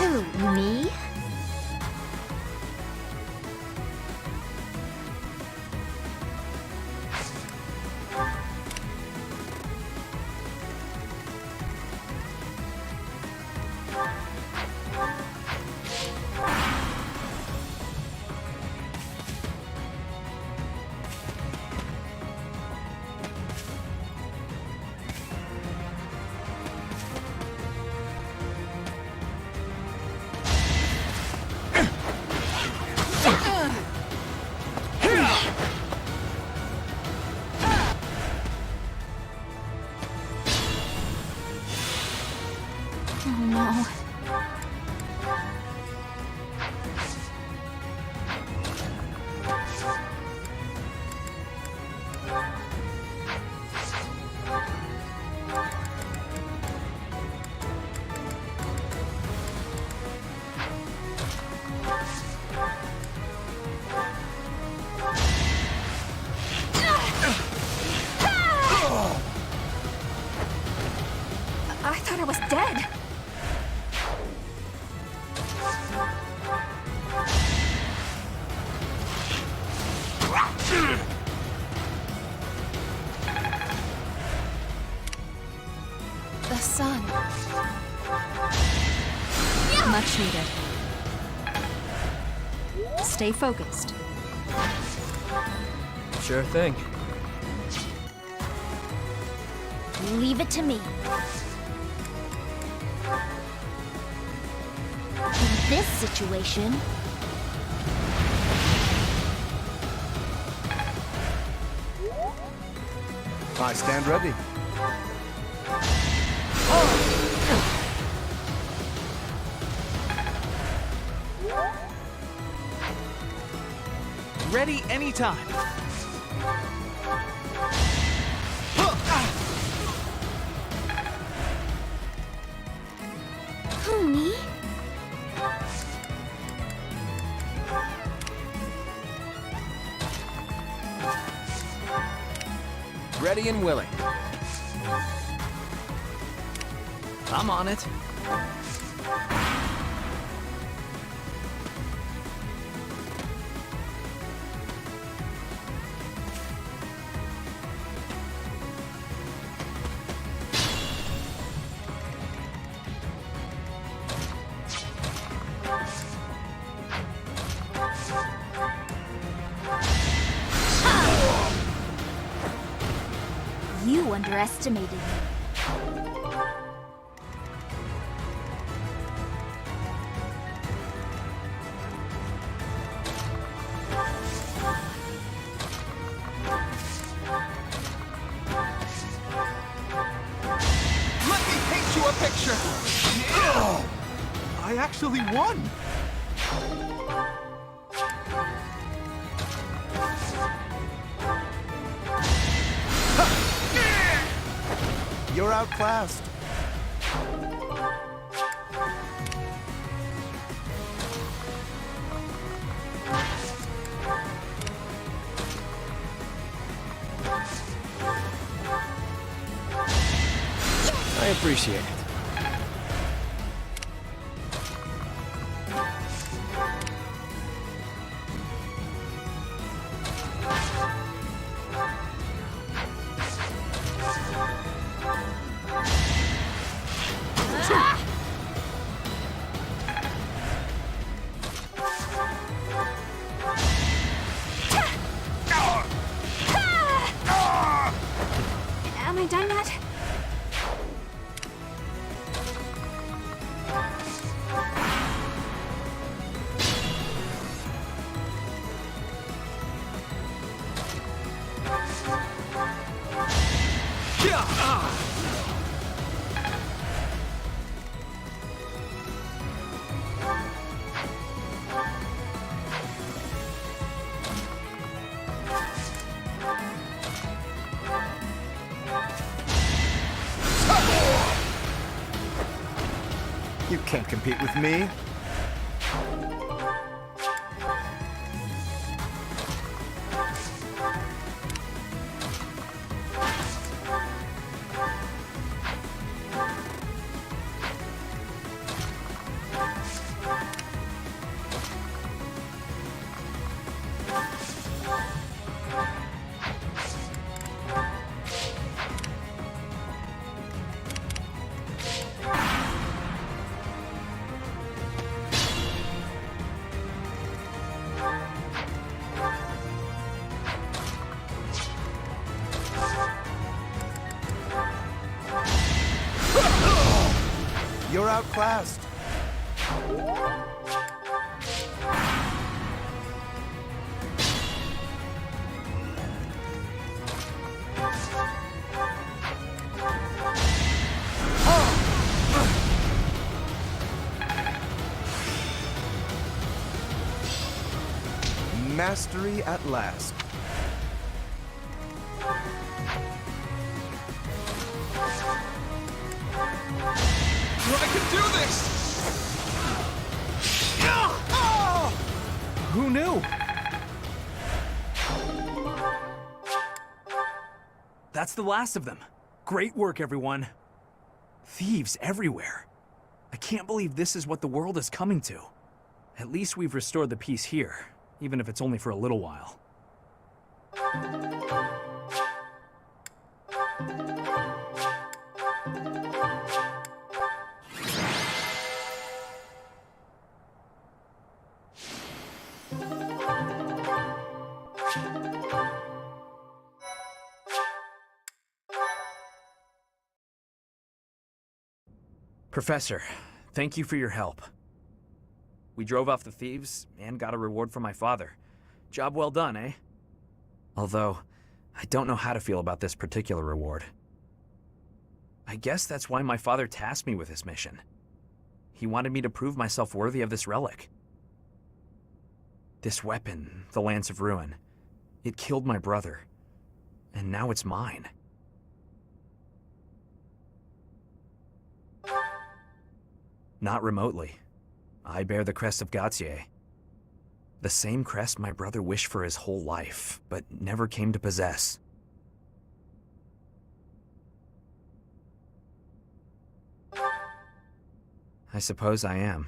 Who, me? Oh no. I thought I was dead. The sun. Much needed. Stay focused. Sure thing. Leave it to me. In this situation, I stand ready. Ready anytime. Honey? Ready and willing. I'm on it. You underestimated me. Let me paint you a picture! I actually won! You're outclassed. I appreciate it. Am I done yet? You can't compete with me. You're outclassed. Mastery at last. I can do this! Who knew? That's the last of them. Great work, everyone. Thieves everywhere. I can't believe this is what the world is coming to. At least we've restored the peace here, even if it's only for a little while. Professor, thank you for your help. We drove off the thieves and got a reward from my father. Job well done, eh? Although, I don't know how to feel about this particular reward. I guess that's why my father tasked me with this mission. He wanted me to prove myself worthy of this relic. This weapon, the Lance of Ruin, it killed my brother, and now it's mine. Not remotely. I bear the crest of Gautier. The same crest my brother wished for his whole life, but never came to possess. I suppose I am.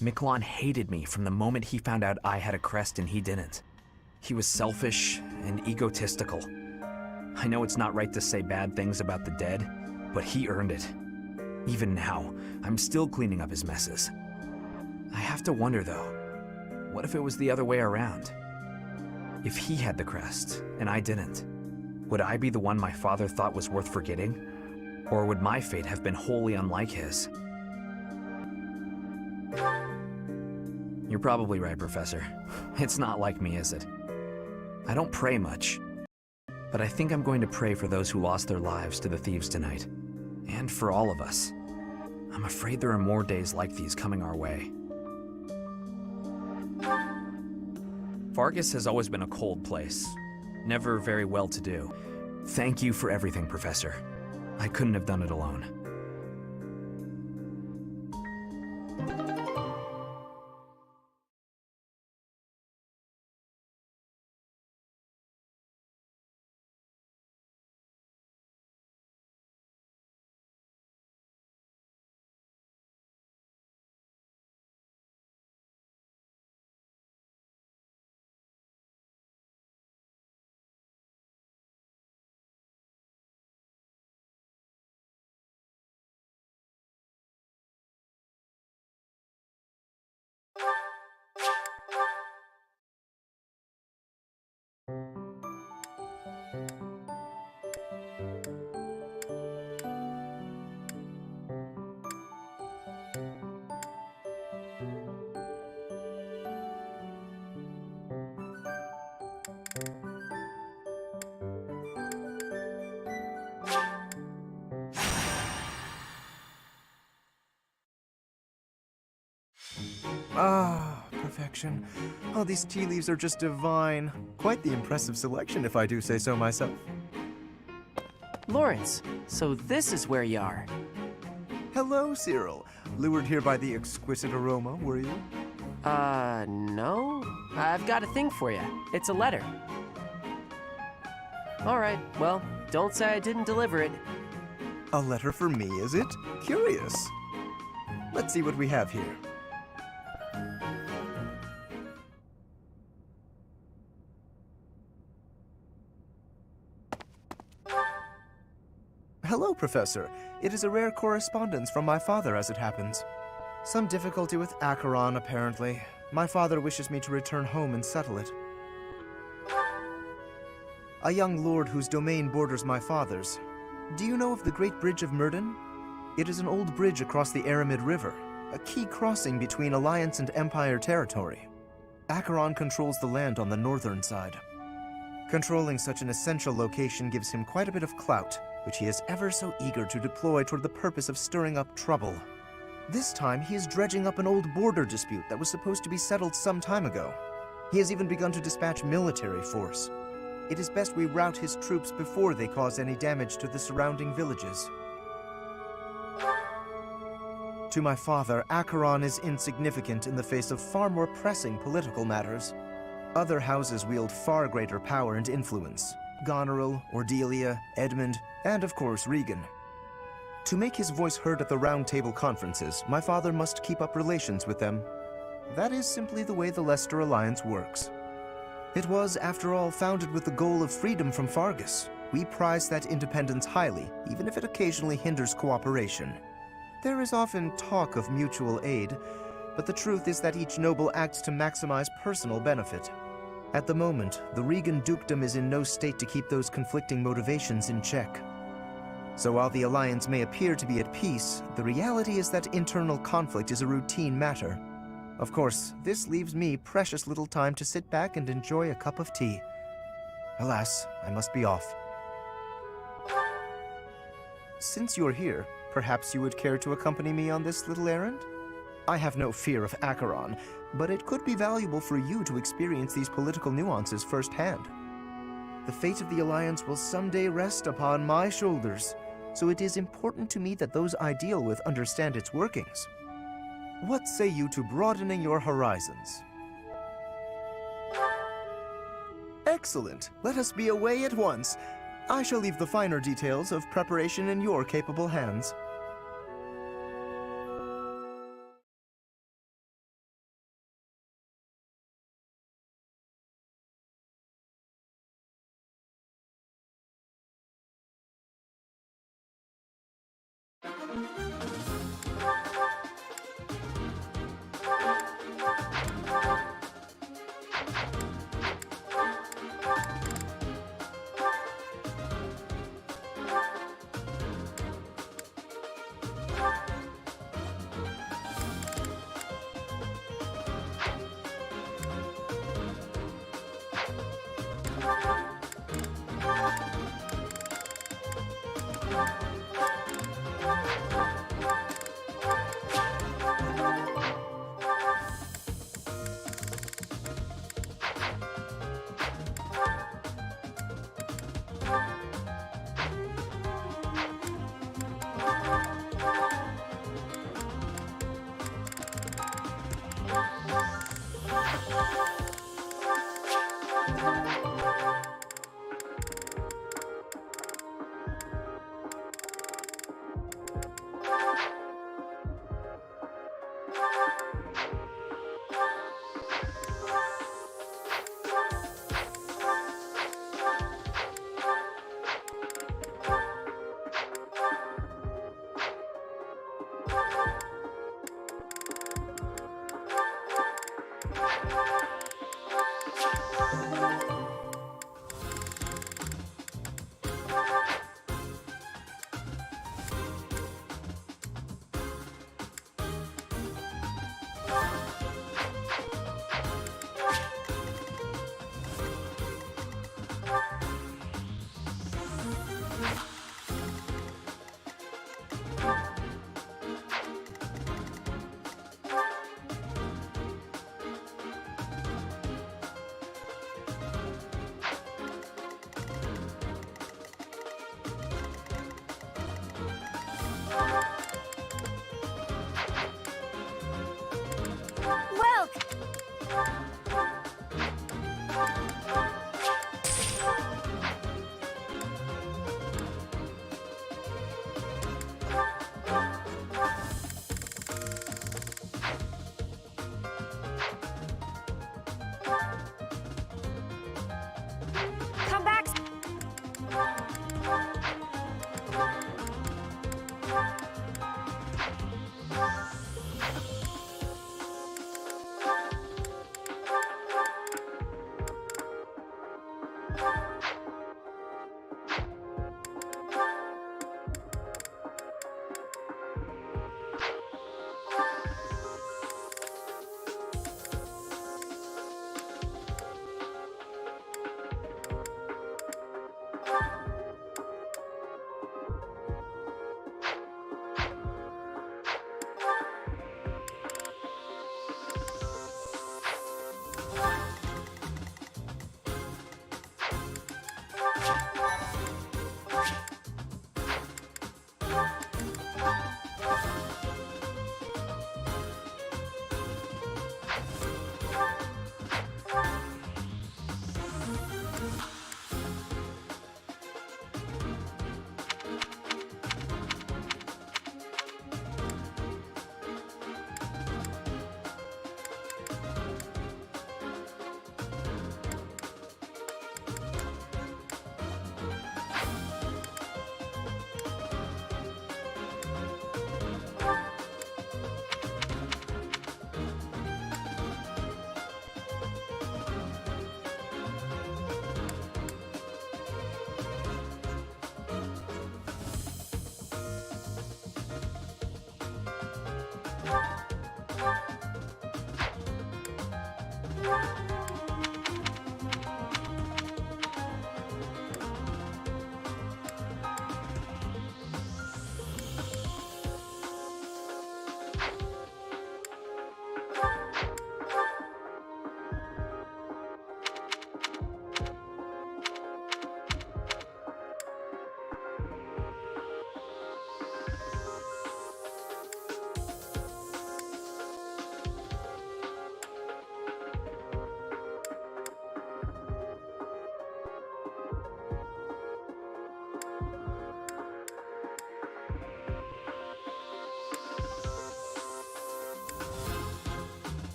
Miquelon hated me from the moment he found out I had a crest and he didn't. He was selfish and egotistical. I know it's not right to say bad things about the dead, but he earned it. Even now, I'm still cleaning up his messes. I have to wonder, though, what if it was the other way around? If he had the crest, and I didn't, would I be the one my father thought was worth forgetting? Or would my fate have been wholly unlike his? You're probably right, Professor. It's not like me, is it? I don't pray much, but I think I'm going to pray for those who lost their lives to the thieves tonight. And for all of us. I'm afraid there are more days like these coming our way. Fargus has always been a cold place, never very well-to-do. Thank you for everything, Professor. I couldn't have done it alone. Ah, perfection. Oh, these tea leaves are just divine. Quite the impressive selection, if I do say so myself. Lawrence, so this is where you are. Hello, Cyril. Lured here by the exquisite aroma, were you? No. I've got a thing for you. It's a letter. All right, well, don't say I didn't deliver it. A letter for me, is it? Curious. Let's see what we have here. Hello, Professor. It is a rare correspondence from my father, as it happens. Some difficulty with Acheron, apparently. My father wishes me to return home and settle it. A young lord whose domain borders my father's. Do you know of the Great Bridge of Myrden? It is an old bridge across the Aramid River, a key crossing between Alliance and Empire territory. Acheron controls the land on the northern side. Controlling such an essential location gives him quite a bit of clout, which he is ever so eager to deploy toward the purpose of stirring up trouble. This time, he is dredging up an old border dispute that was supposed to be settled some time ago. He has even begun to dispatch military force. It is best we rout his troops before they cause any damage to the surrounding villages. To my father, Acheron is insignificant in the face of far more pressing political matters. Other houses wield far greater power and influence. Goneril, Ordelia, Edmund, and of course Regan. To make his voice heard at the Round Table conferences, my father must keep up relations with them. That is simply the way the Leicester Alliance works. It was, after all, founded with the goal of freedom from Fargus. We prize that independence highly, even if it occasionally hinders cooperation. There is often talk of mutual aid, but the truth is that each noble acts to maximize personal benefit. At the moment, the Regan dukedom is in no state to keep those conflicting motivations in check. So while the Alliance may appear to be at peace, the reality is that internal conflict is a routine matter. Of course, this leaves me precious little time to sit back and enjoy a cup of tea. Alas, I must be off. Since you're here, perhaps you would care to accompany me on this little errand? I have no fear of Acheron, but it could be valuable for you to experience these political nuances firsthand. The fate of the Alliance will someday rest upon my shoulders, so it is important to me that those I deal with understand its workings. What say you to broadening your horizons? Excellent! Let us be away at once. I shall leave the finer details of preparation in your capable hands.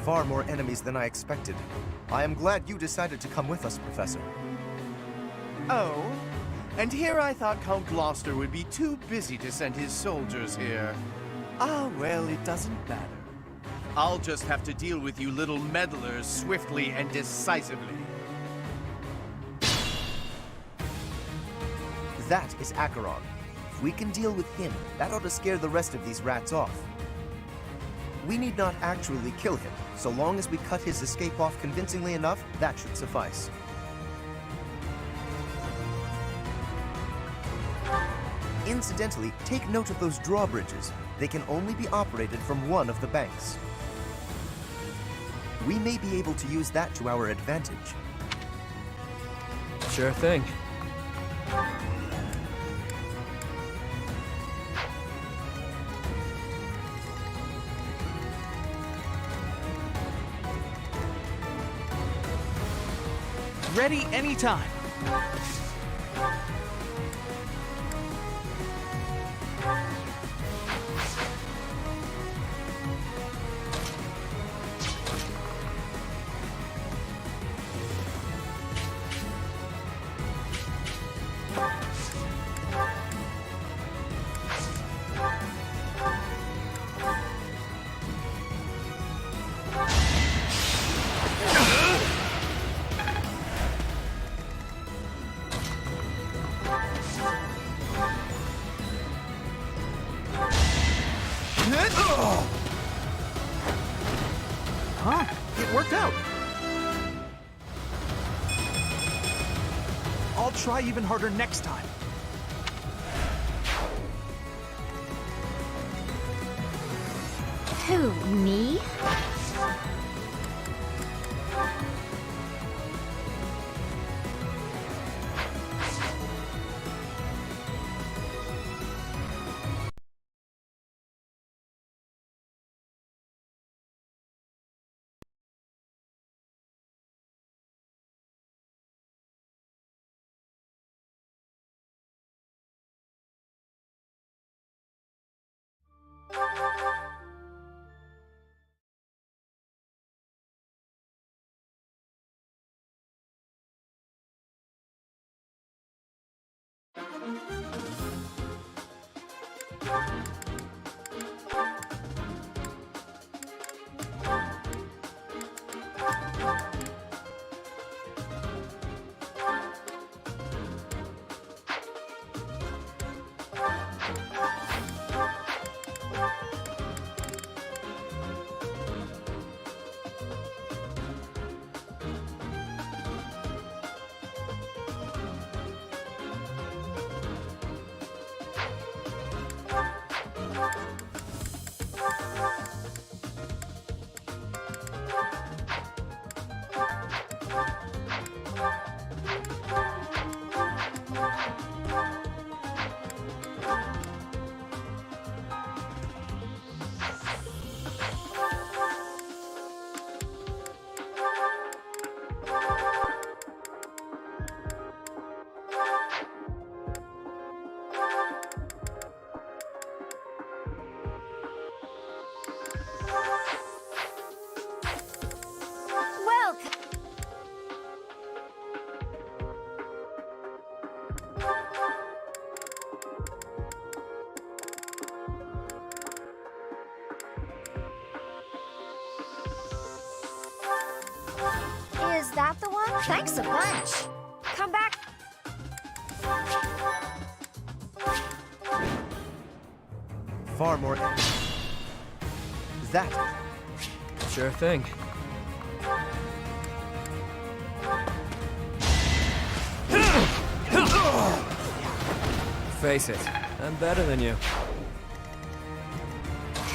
Far more enemies than I expected. I am glad you decided to come with us, Professor. Oh? And here I thought Count Gloucester would be too busy to send his soldiers here. Ah, well, it doesn't matter. I'll just have to deal with you little meddlers swiftly and decisively. That is Acheron. If we can deal with him, that ought to scare the rest of these rats off. We need not actually kill him. So long as we cut his escape off convincingly enough, that should suffice. Incidentally, take note of those drawbridges. They can only be operated from one of the banks. We may be able to use that to our advantage. Sure thing. Ready anytime. Huh? It worked out. I'll try even harder next time. Who, me? Is that the one? Thanks a bunch. Come back. Far more. That. Sure thing. Face it, I'm better than you.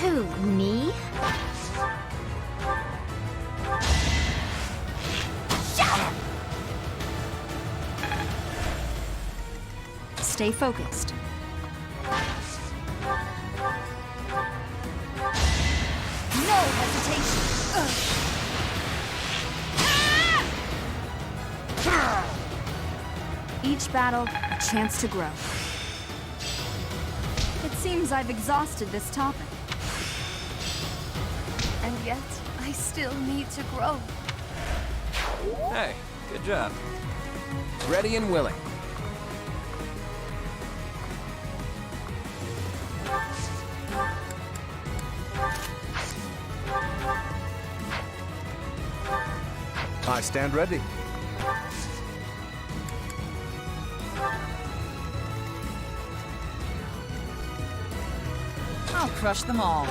Who, me? Stay focused. No hesitation. Each battle, a chance to grow. It seems I've exhausted this topic. And yet, I I still need to grow. Hey, good job. Ready and willing. I stand ready. I'll crush them all.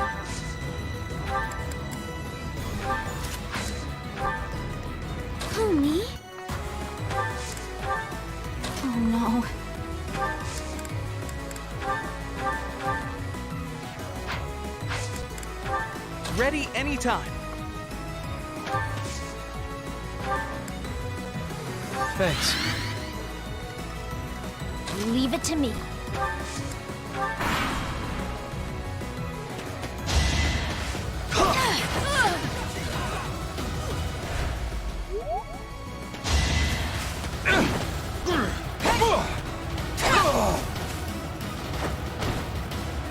Who, me? Oh no. Ready anytime. Thanks. Leave it to me.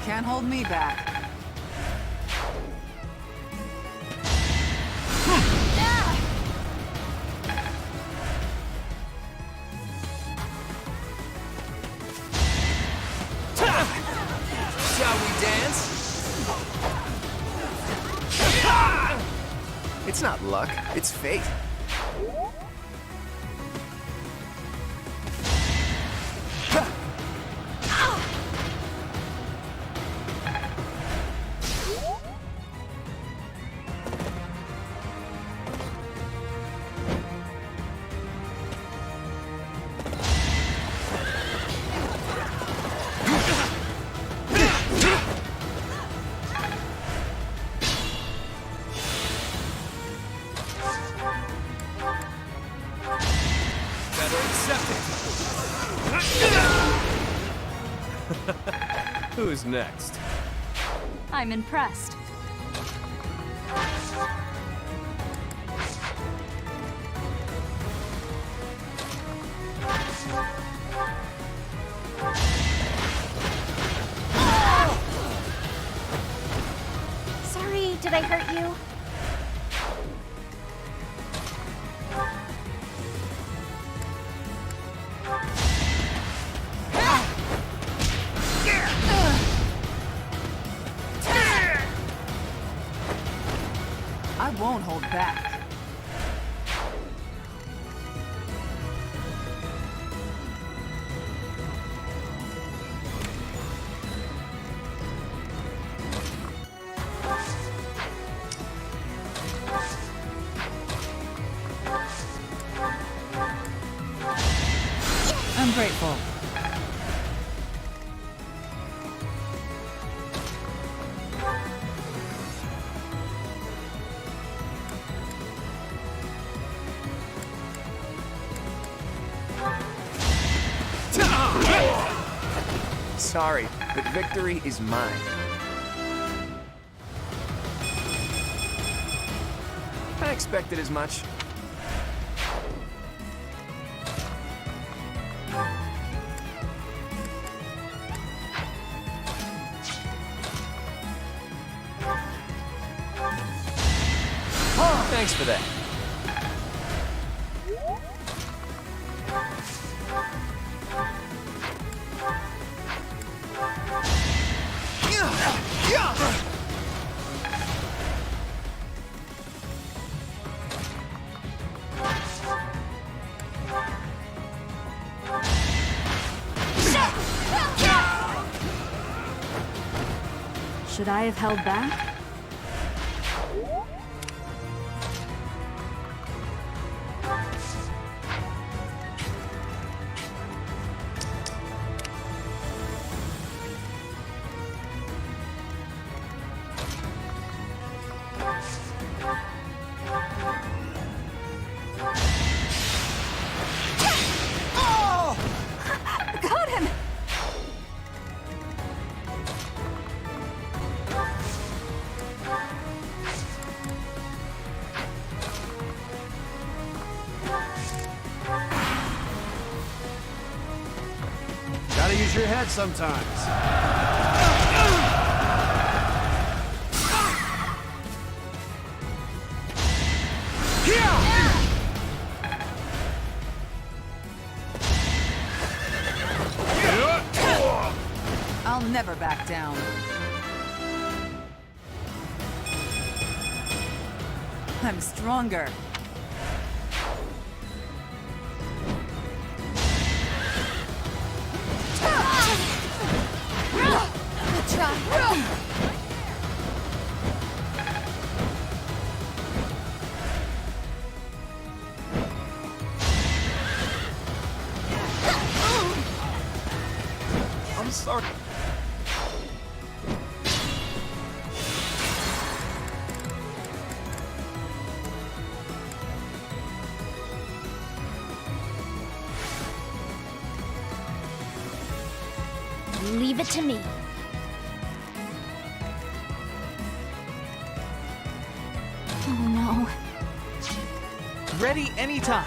Can't hold me back. Shall we dance? It's not luck, it's fate. Better accept it. Who's next? I'm impressed. Sorry, did I hurt you? I won't hold back. I'm grateful. Sorry, but victory is mine. I expected as much. Thanks for that. Should I have held back? Got him! Gotta use your head sometimes. back down. I'm stronger. Good try. I'm sorry. Leave it to me. Oh no. Ready anytime.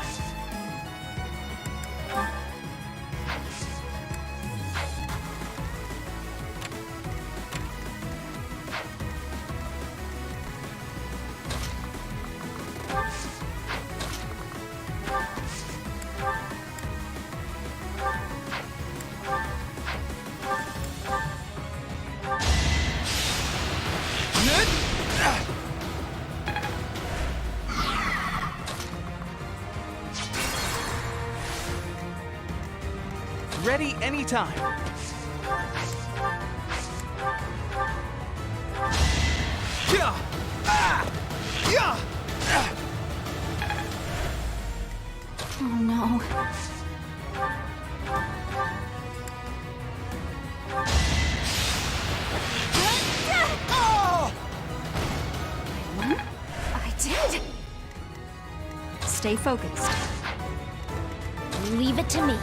Ready anytime. Yeah! Ah! Yeah! Oh no. Oh! I did. Stay focused. Leave it to me.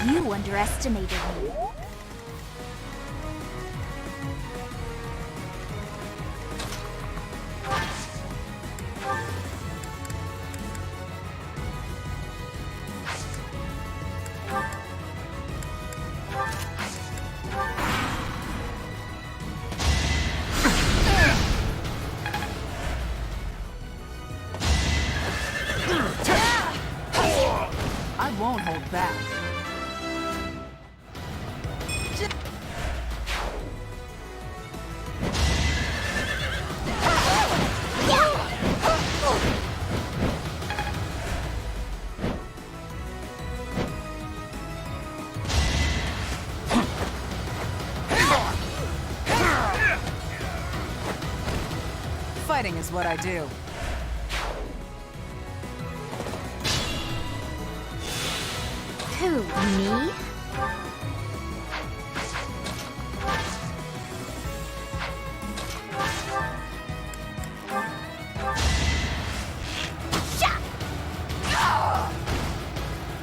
You underestimated me. I won't hold back. Fighting is what I do. Who, me?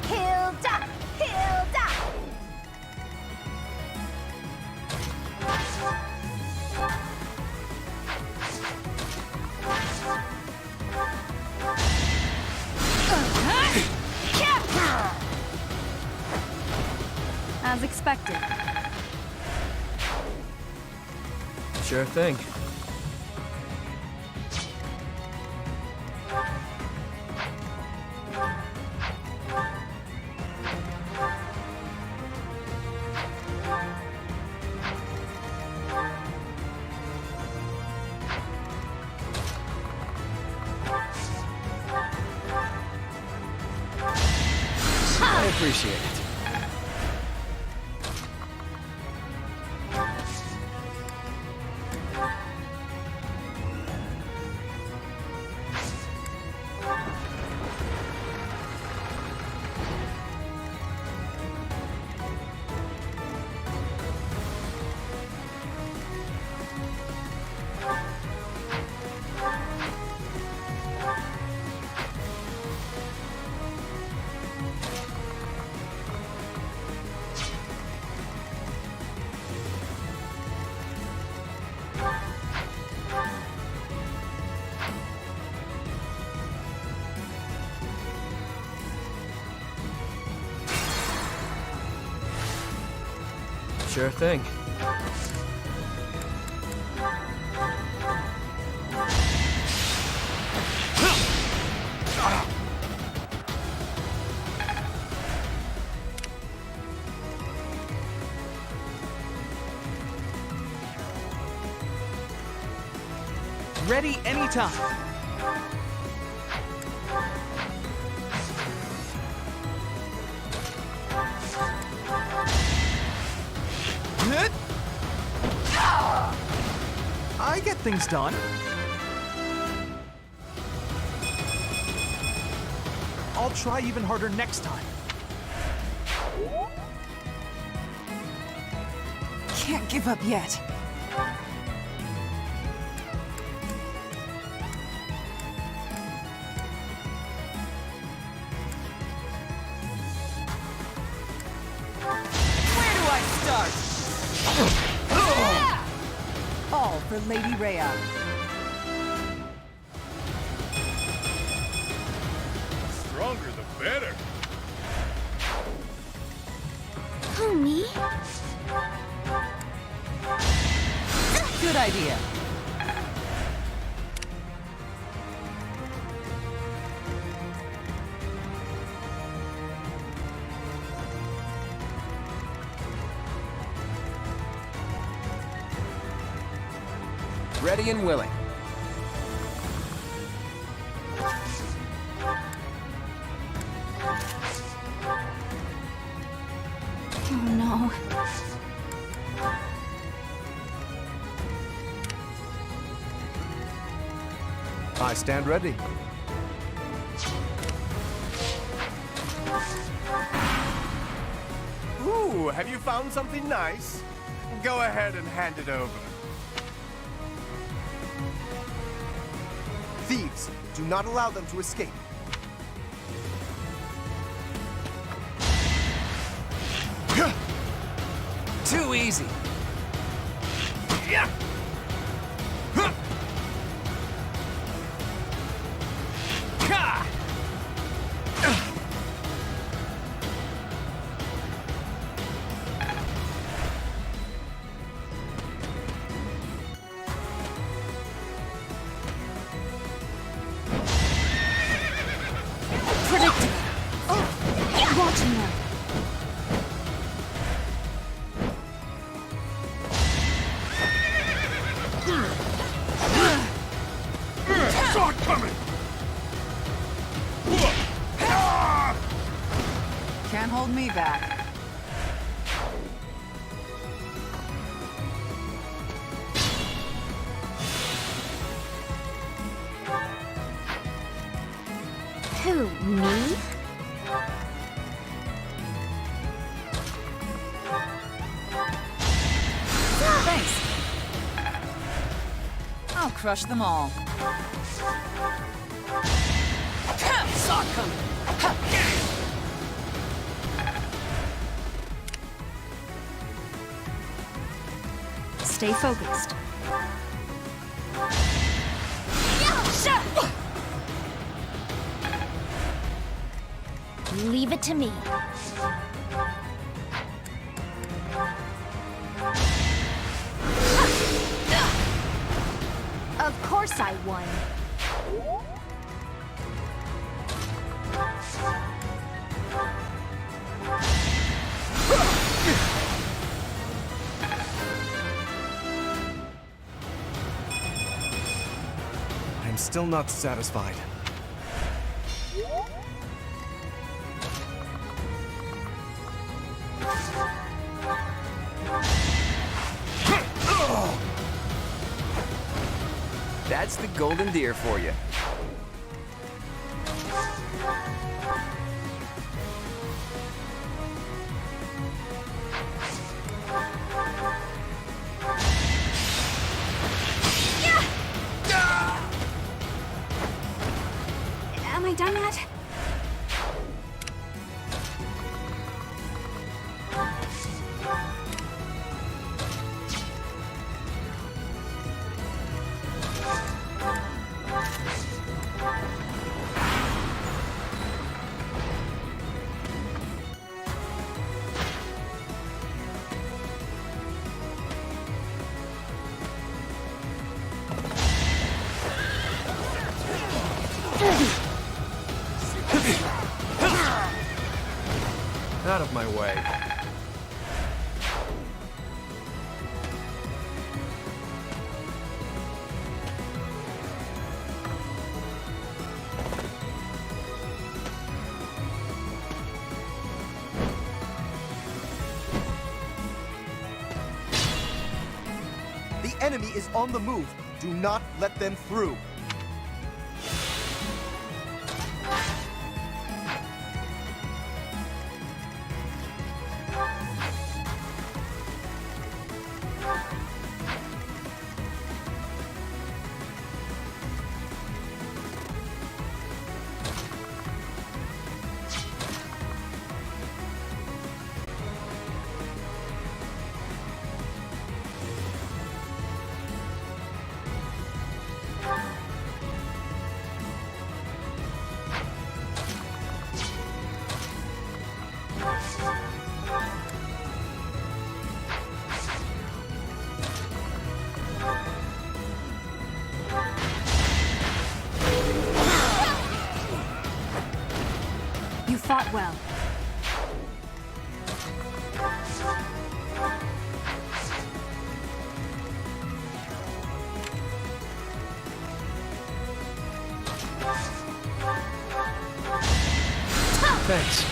Hilda! Hilda! As expected. Sure thing. I appreciate it. Sure thing. Ready anytime. I get things done. I'll try even harder next time. Can't give up yet. Where do I start? All for Lady Rhea. Stronger the better. Who, me? Good idea. Ready and willing. Oh no. I stand ready. Ooh, have you found something nice? Go ahead and hand it over. Thieves, do not allow them to escape. Too easy. Yeah. Watching them. Saw it coming! Can't hold me back. Who, me? Thanks. I'll crush them all. Saw it coming. Stay focused. Leave it to me. Of course I won. I'm still not satisfied. That's the golden deer for you. Am I done yet? Out of my way. The enemy is on the move. Do not let them through. You fought well. Thanks.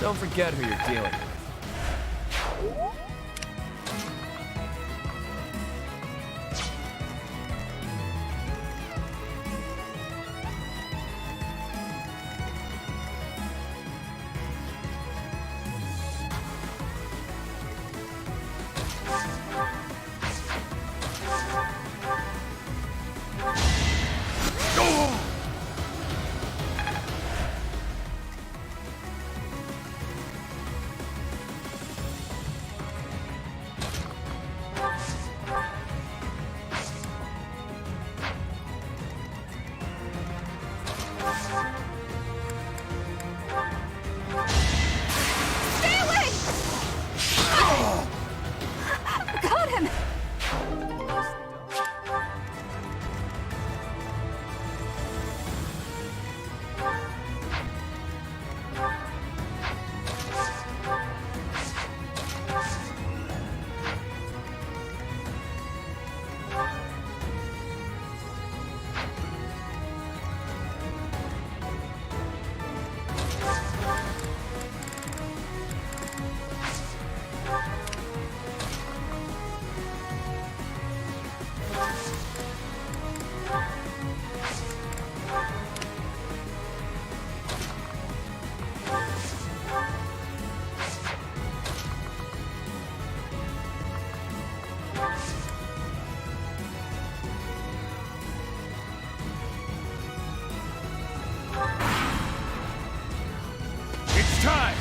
Don't forget who you're dealing with. Got him! It's time!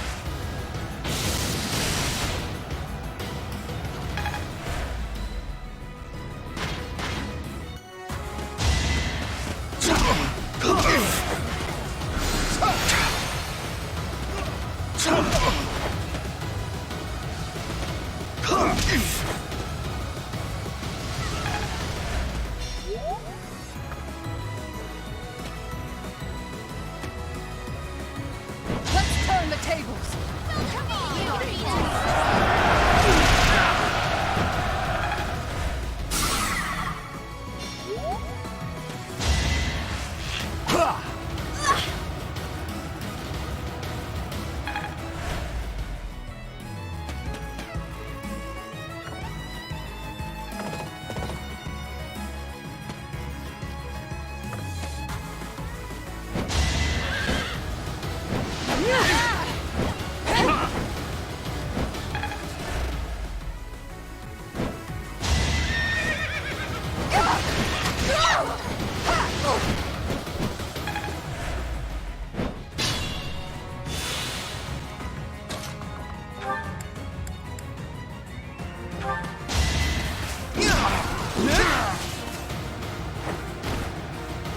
Let's turn the tables!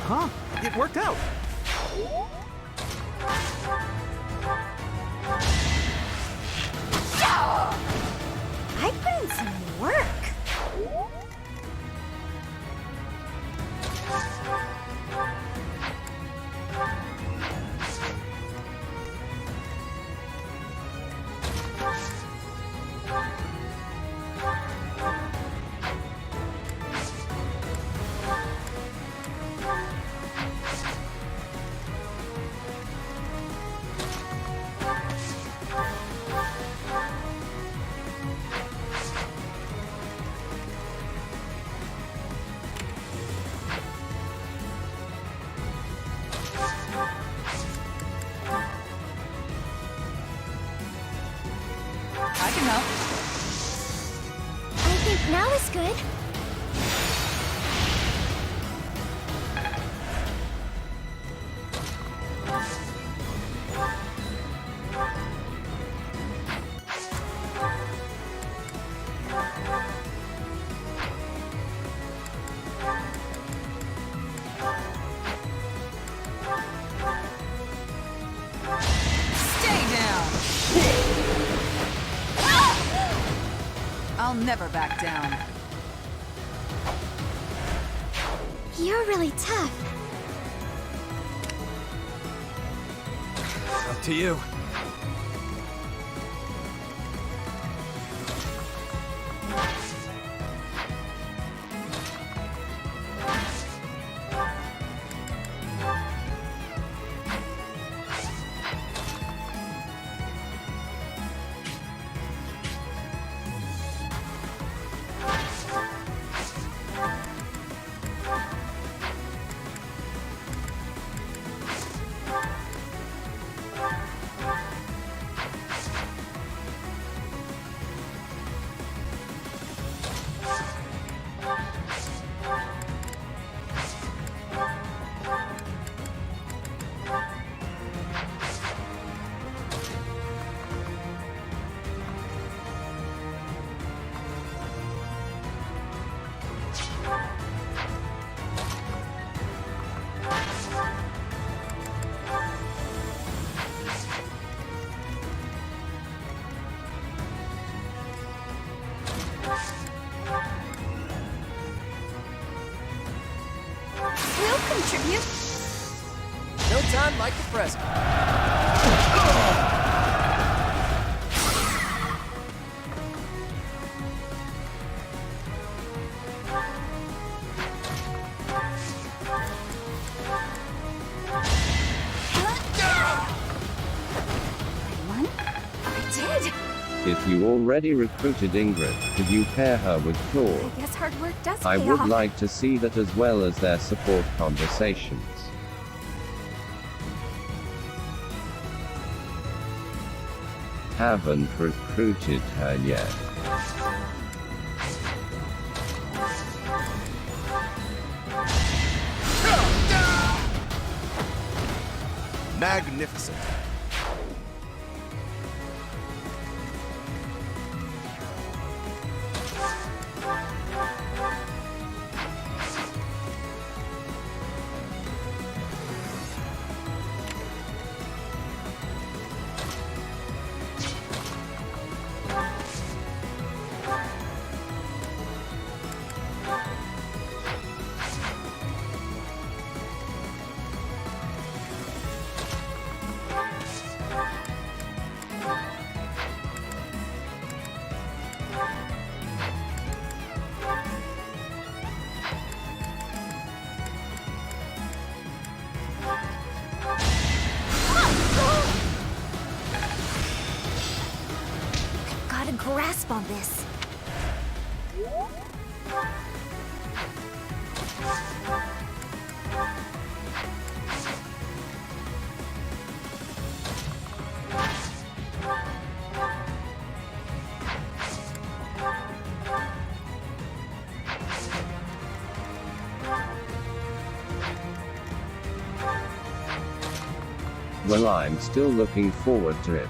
Huh? It worked out. I put in some work. Now is good. I'll never back down. You're really tough. Up to you. We'll contribute. No time like the present. If you already recruited Ingrid, could you pair her with Claude? I guess hard work does I pay would off. like to see that as well as their support conversations. Haven't recruited her yet. Magnificent. Got a grasp on this. Well, I'm still looking forward to it.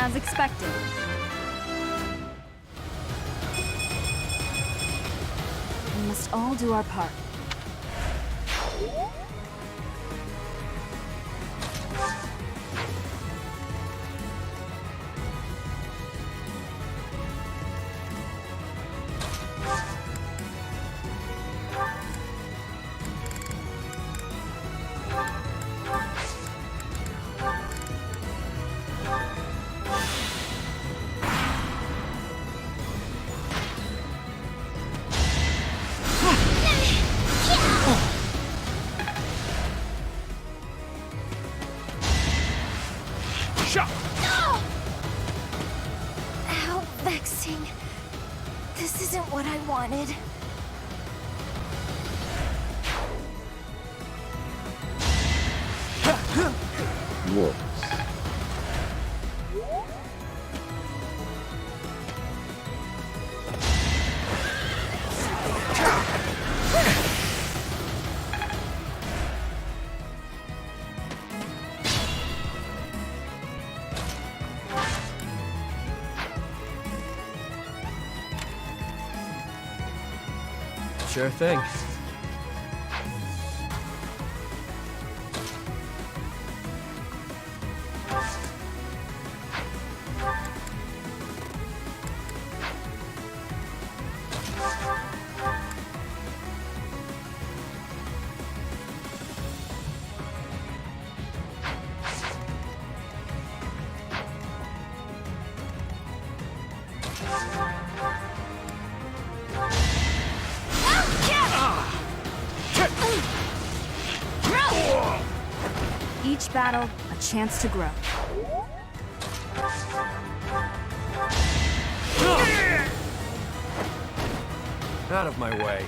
As expected. We must all do our part. Yeah! Whoops. Sure thing. Each battle, a chance to grow. Out of my way.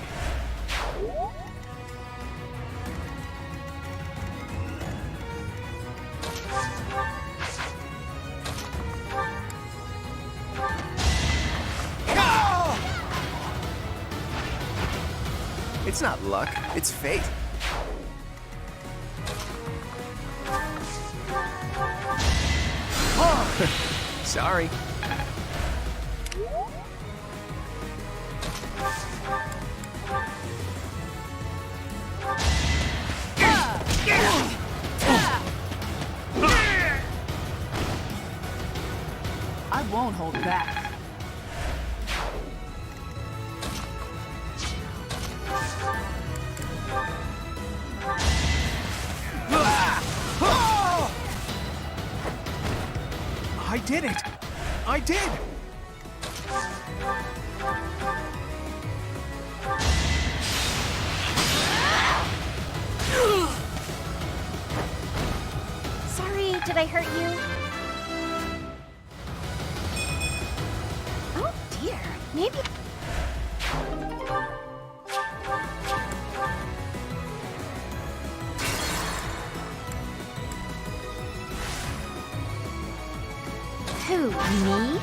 It's not luck, it's fate. Sorry. I won't hold back. I did it! I did! Sorry, did I hurt you? Oh dear, maybe... Who, me?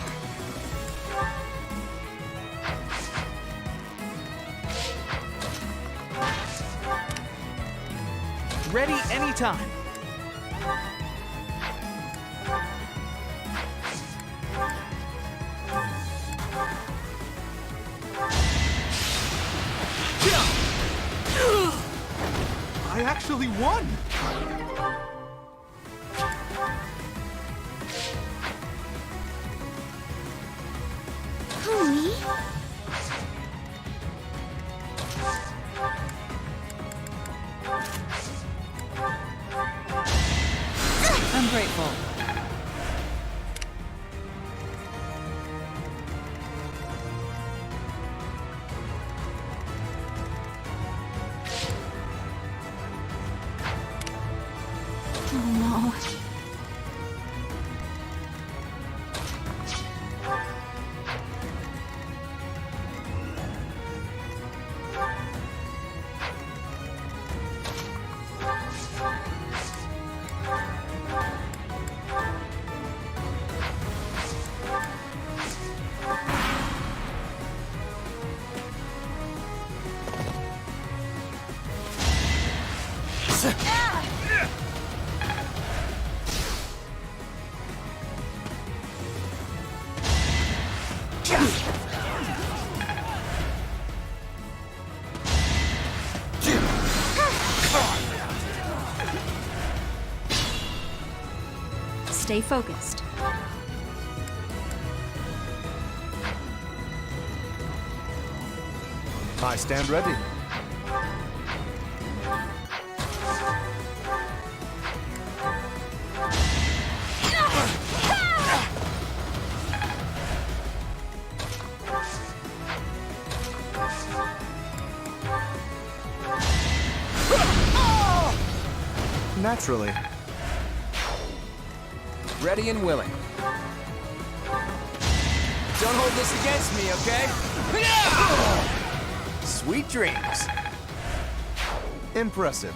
Ready anytime. I actually won! Who, me? I'm grateful. Oh no. Stay focused. I stand ready. Naturally. Ready and willing. Don't hold this against me, okay? Sweet dreams. Impressive.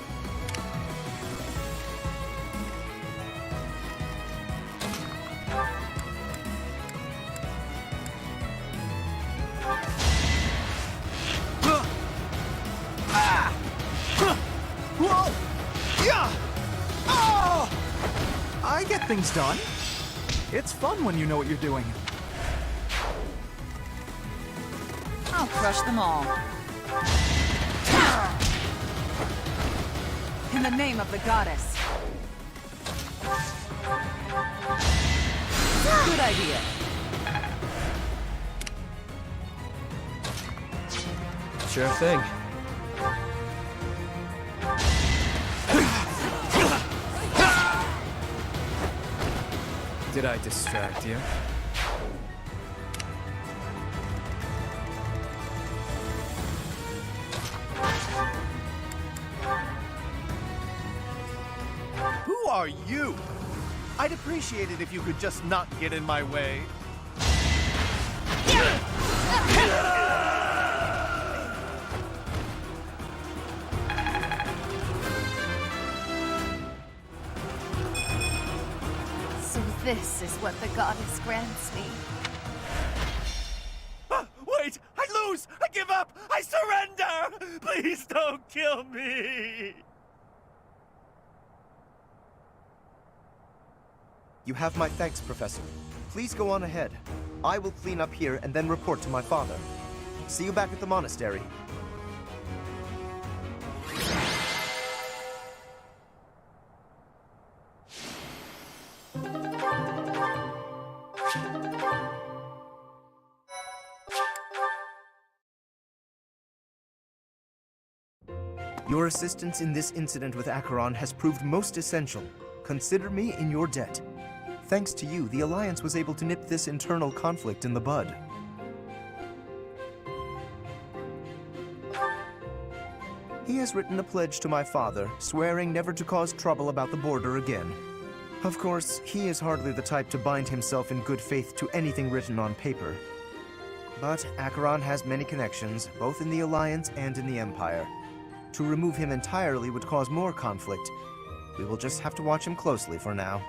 Whoa! Yeah! Oh! I get things done. It's fun when you know what you're doing. I'll crush them all. In the name of the goddess. Good idea. Sure thing. Did I distract you? Who are you? I'd appreciate it if you could just not get in my way. So this is what the goddess grants me. Wait! I lose! I give up! I surrender! Please don't kill me! You have my thanks, Professor. Please go on ahead. I will clean up here and then report to my father. See you back at the monastery. Your assistance in this incident with Acheron has proved most essential. Consider me in your debt. Thanks to you, the Alliance was able to nip this internal conflict in the bud. He has written a pledge to my father, swearing never to cause trouble about the border again. Of course, he is hardly the type to bind himself in good faith to anything written on paper. But Acheron has many connections, both in the Alliance and in the Empire. To remove him entirely would cause more conflict. We will just have to watch him closely for now.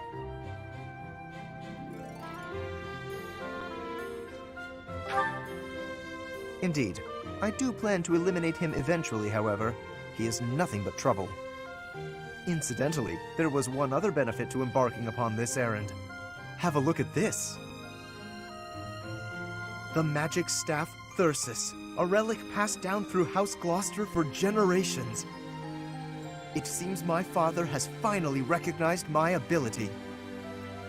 Indeed, I do plan to eliminate him eventually, however. He is nothing but trouble. Incidentally, there was one other benefit to embarking upon this errand. Have a look at this. The magic staff Thyrsus, a relic passed down through House Gloucester for generations. It seems my father has finally recognized my ability.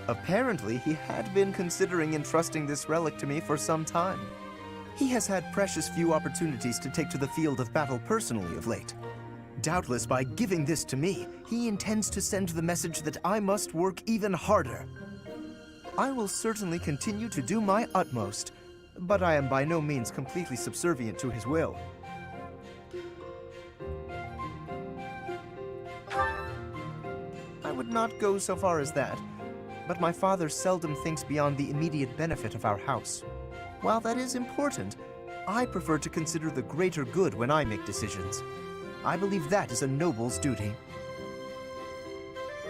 Apparently, he had been considering entrusting this relic to me for some time. He has had precious few opportunities to take to the field of battle personally of late. Doubtless, by giving this to me, he intends to send the message that I must work even harder. I will certainly continue to do my utmost, but I am by no means completely subservient to his will. I would not go so far as that, but my father seldom thinks beyond the immediate benefit of our house. While that is important, I prefer to consider the greater good when I make decisions. I believe that is a noble's duty.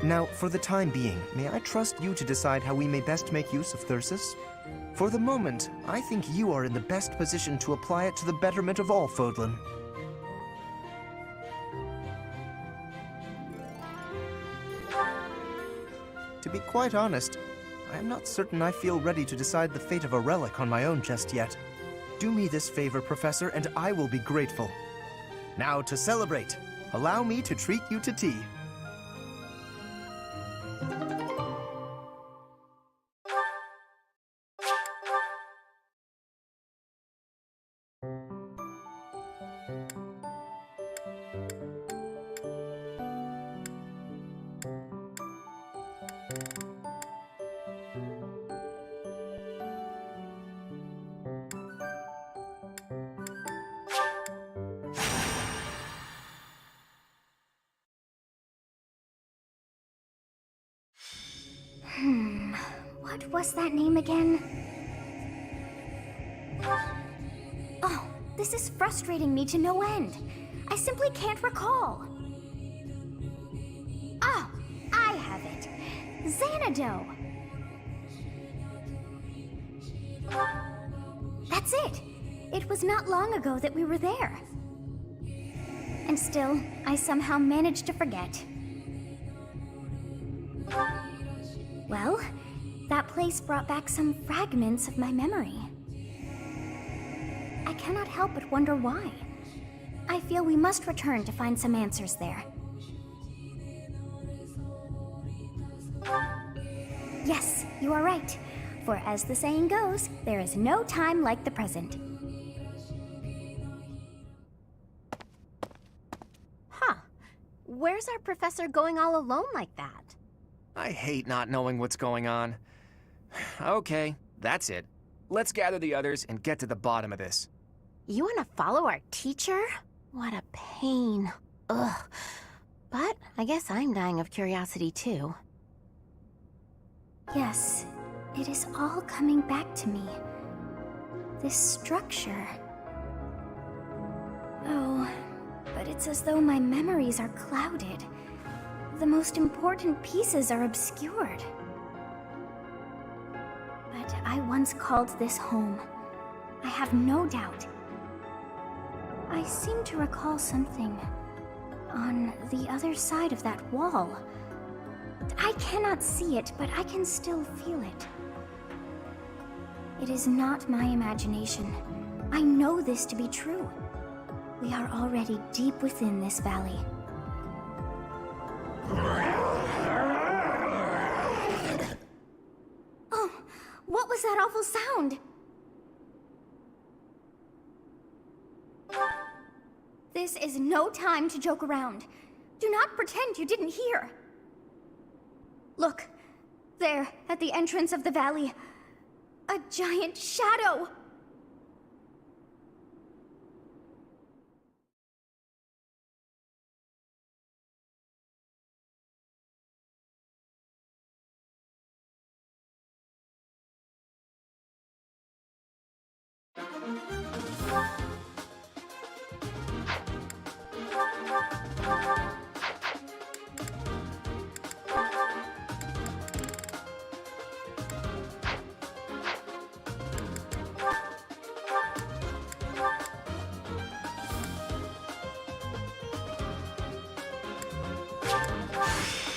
Now, for the time being, may I trust you to decide how we may best make use of Thyrsus? For the moment, I think you are in the best position to apply it to the betterment of all Fodlan. To be quite honest, I am not certain I feel ready to decide the fate of a relic on my own just yet. Do me this favor, Professor, and I will be grateful. Now, to celebrate, allow me to treat you to tea. What was that name again? Oh, this is frustrating me to no end. I simply can't recall. Oh, I have it. Xanadu. That's it. It was not long ago that we were there. And still, I somehow managed to forget. Well, that place brought back some fragments of my memory. I cannot help but wonder why. I feel we must return to find some answers there. Yes, you are right. For as the saying goes, there is no time like the present. Huh. Where's our professor going all alone like that? I hate not knowing what's going on. Okay, that's it. Let's gather the others and get to the bottom of this. You want to follow our teacher? What a pain. Ugh. But I guess I'm dying of curiosity too. Yes, it is all coming back to me. This structure. Oh, but it's as though my memories are clouded. The most important pieces are obscured. But I once called this home. I have no doubt. I seem to recall something on the other side of that wall. I cannot see it, but I can still feel it. It is not my imagination. I know this to be true. We are already deep within this valley. Oh, what was that awful sound? This is no time to joke around. Do not pretend you didn't hear. Look, there, at the entrance of the valley, a giant shadow!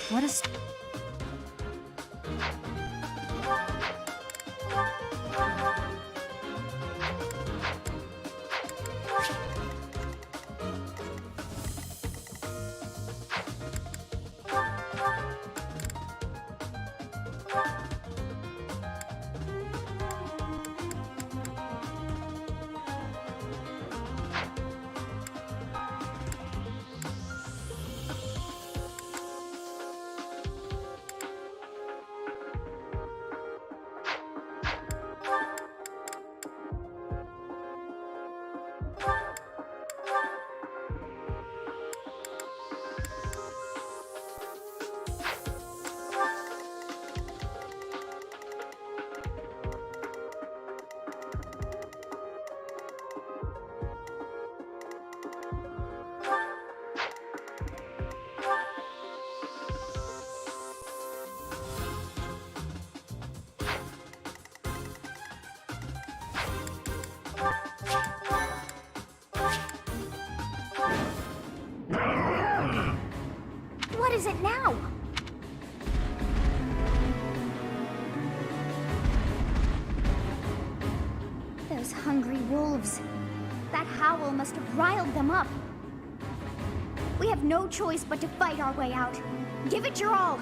What is... What is it now? Those hungry wolves. That howl must have riled them up. We have no choice but to fight our way out. Give it your all.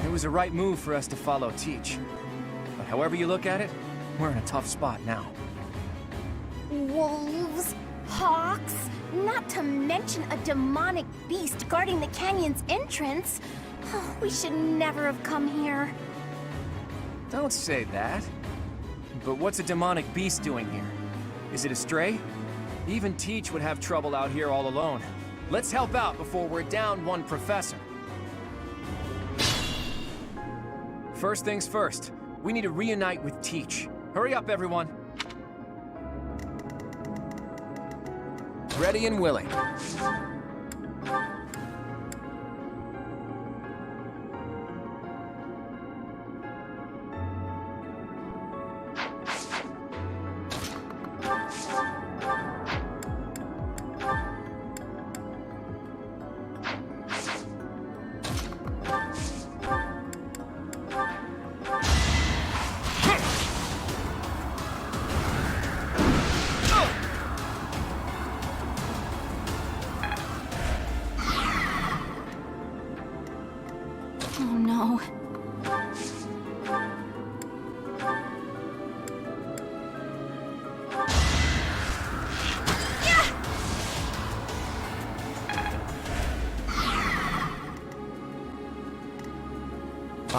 It was a right move for us to follow Teach. But however you look at it, we're in a tough spot now. Wolves, hawks, not to mention a demonic beast guarding the canyon's entrance. Oh, we should never have come here. Don't say that. But what's a demonic beast doing here? Is it a stray? Even Teach would have trouble out here all alone. Let's help out before we're down one professor. First things first, we need to reunite with Teach. Hurry up, everyone. Ready and willing.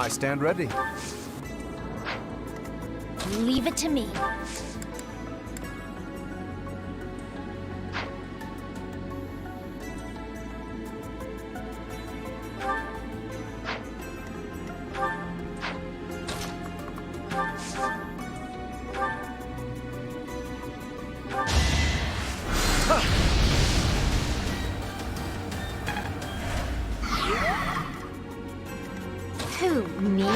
I stand ready. Leave it to me. Who, me?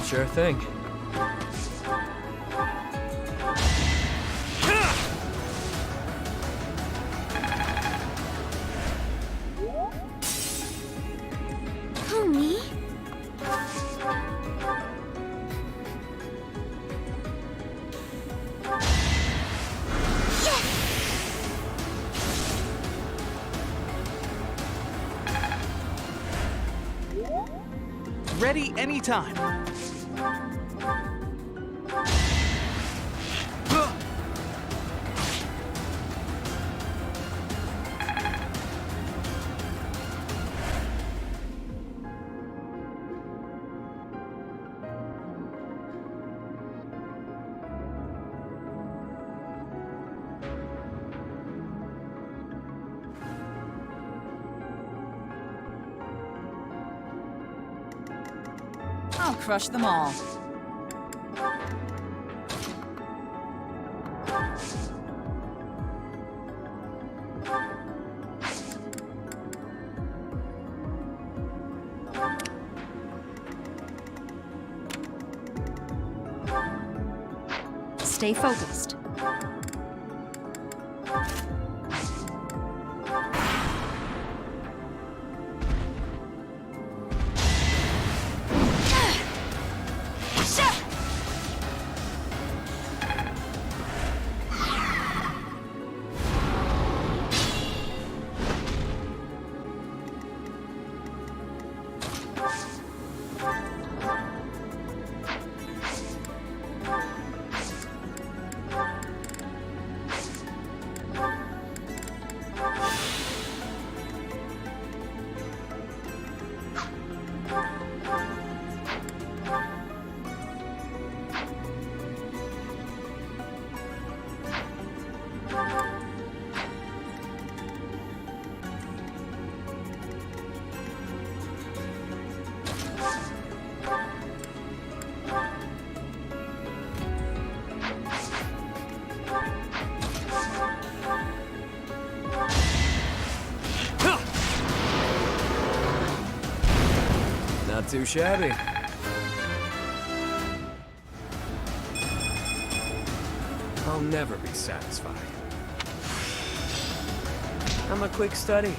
Sure thing. Who, me? Ready anytime. I'll crush them all. Stay focused. Not too shabby. I'll never be satisfied. I'm a quick study.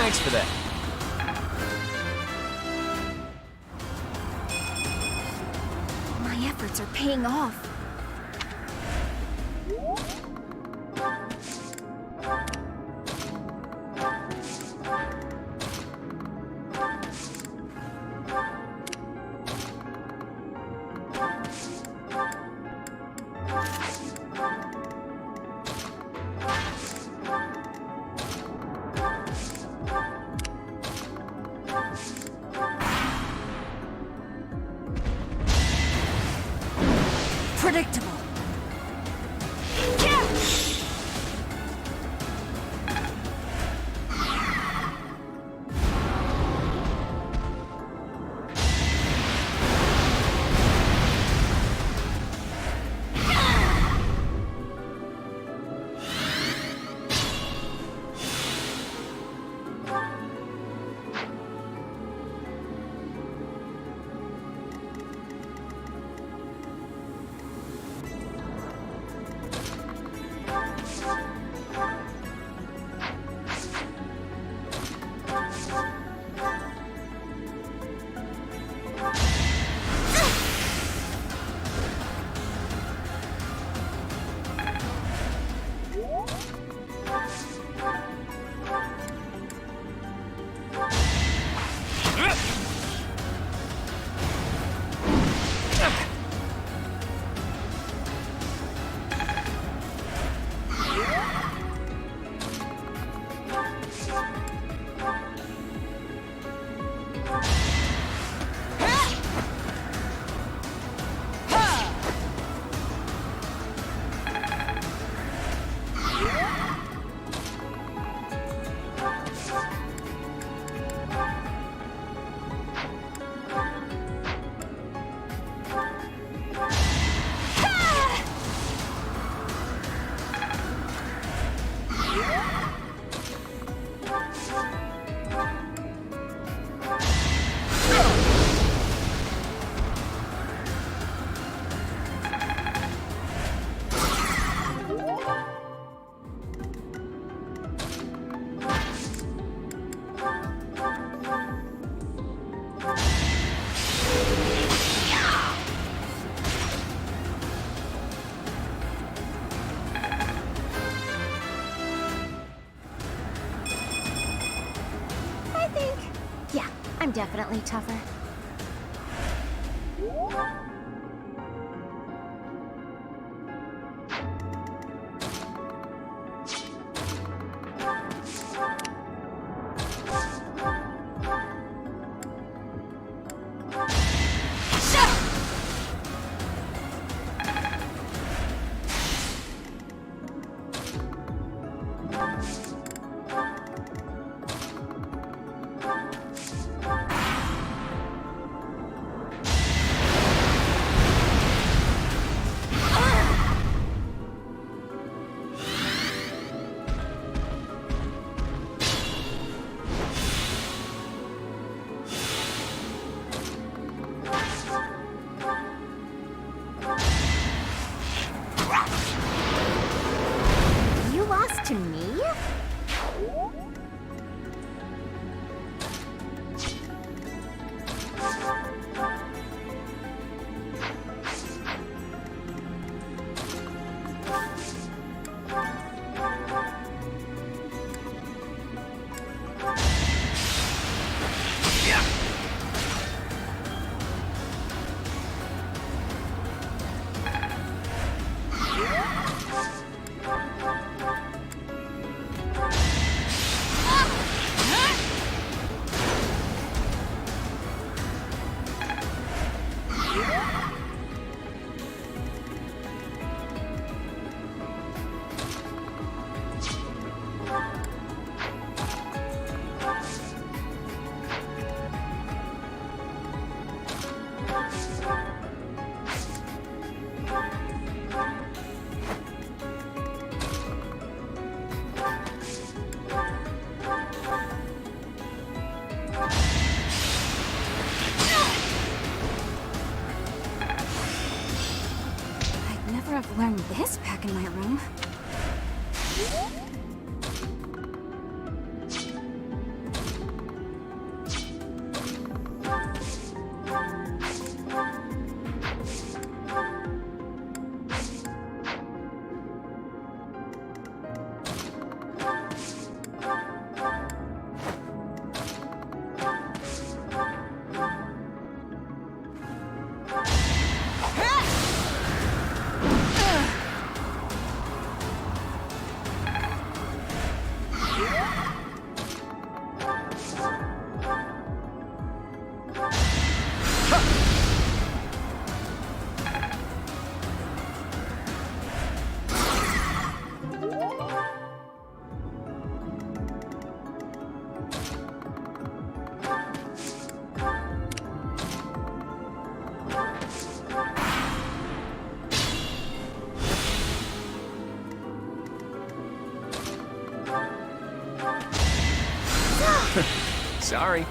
Thanks for that. My efforts are paying off. Predictable. I'm definitely tougher. You lost to me? I'd never have learned this back in my room. Sorry.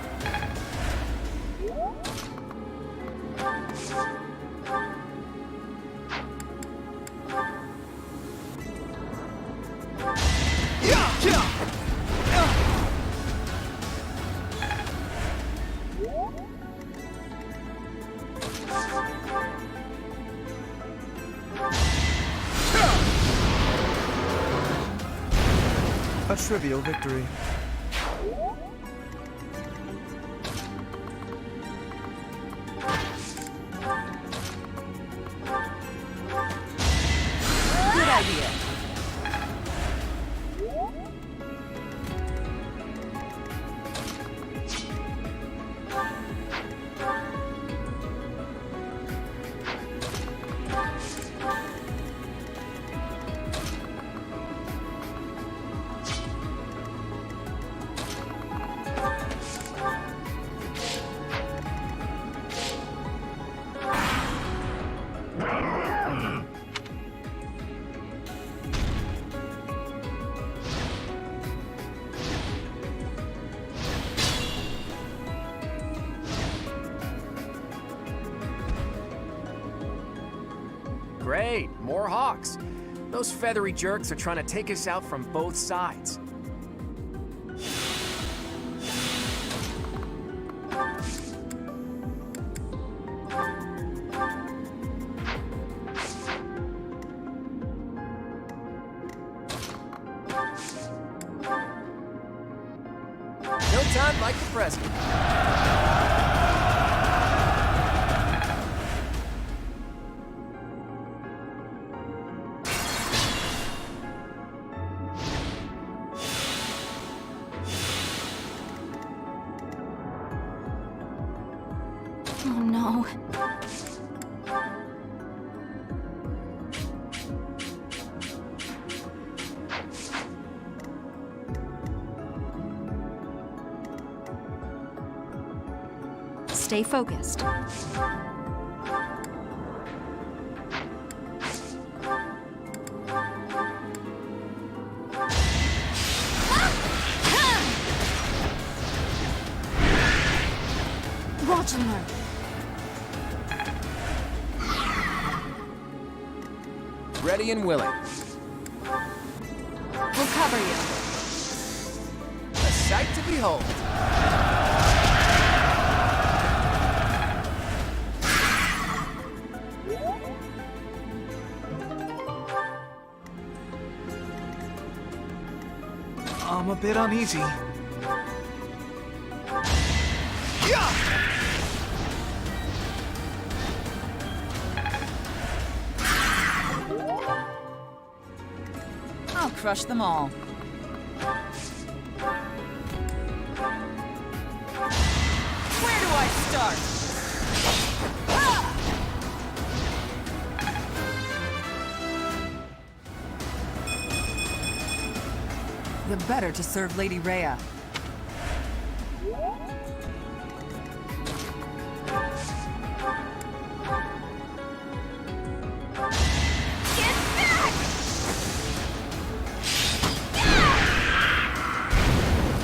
A trivial victory. Good idea. Great, more hawks. Those feathery jerks are trying to take us out from both sides. No time like the present. Stay focused. Watch and learn. Ready and willing. We'll cover you. A sight to behold. I'm a bit uneasy. Yeah! I'll crush them all. Where do I start? The better to serve Lady Rhea.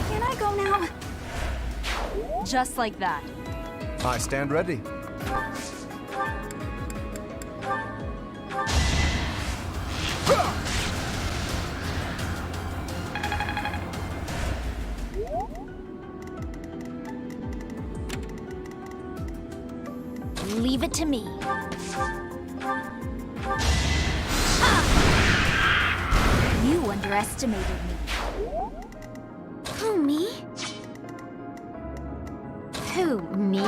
Can I go now? Just like that. I stand ready. Leave it to me. You underestimated me. Who, me? Who, me?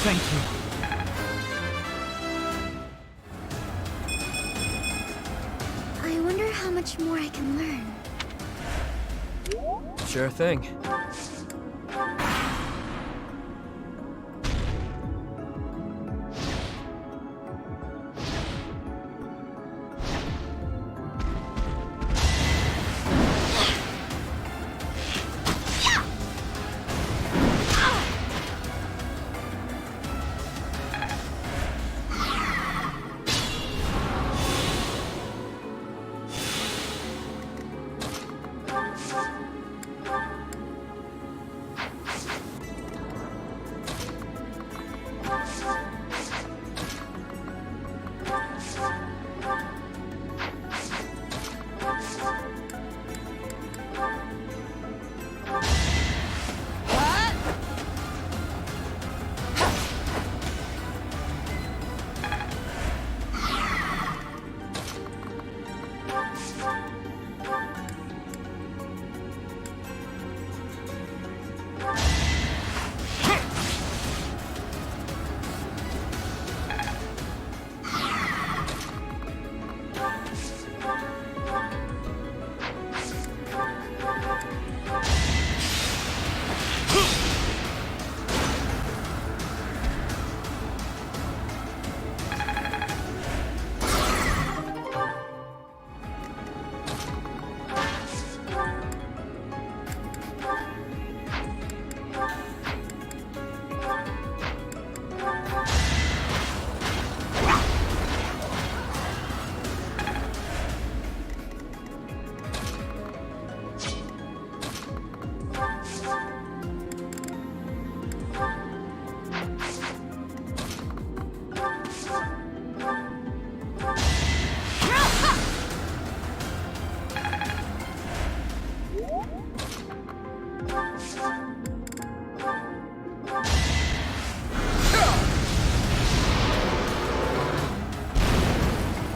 Thank you. I wonder how much more I can learn. Sure thing.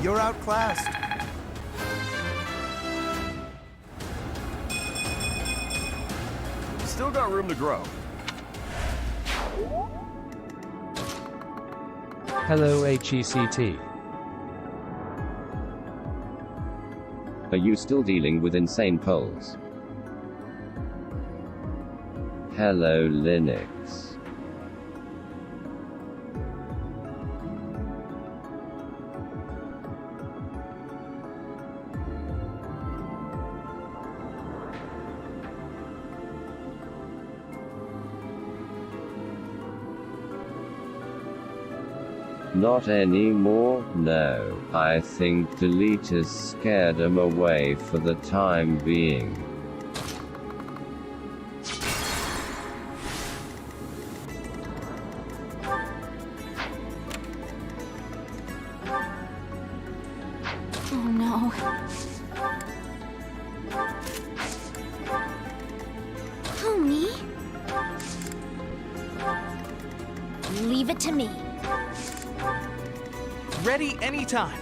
You're outclassed. Still got room to grow. Hello HECT. Are you still dealing with insane polls? Hello Linux. Not anymore, no. I think deleters scared them away for the time being. Oh no. Pony? Leave it to me. Ready anytime.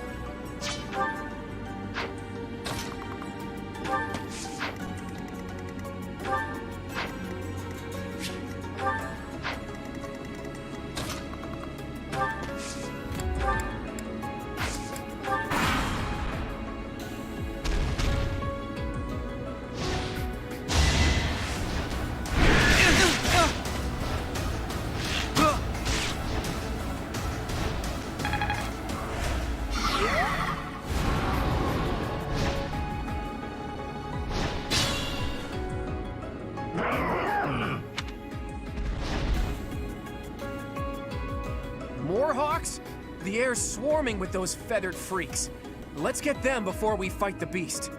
More hawks? The air's swarming with those feathered freaks. Let's get them before we fight the beast.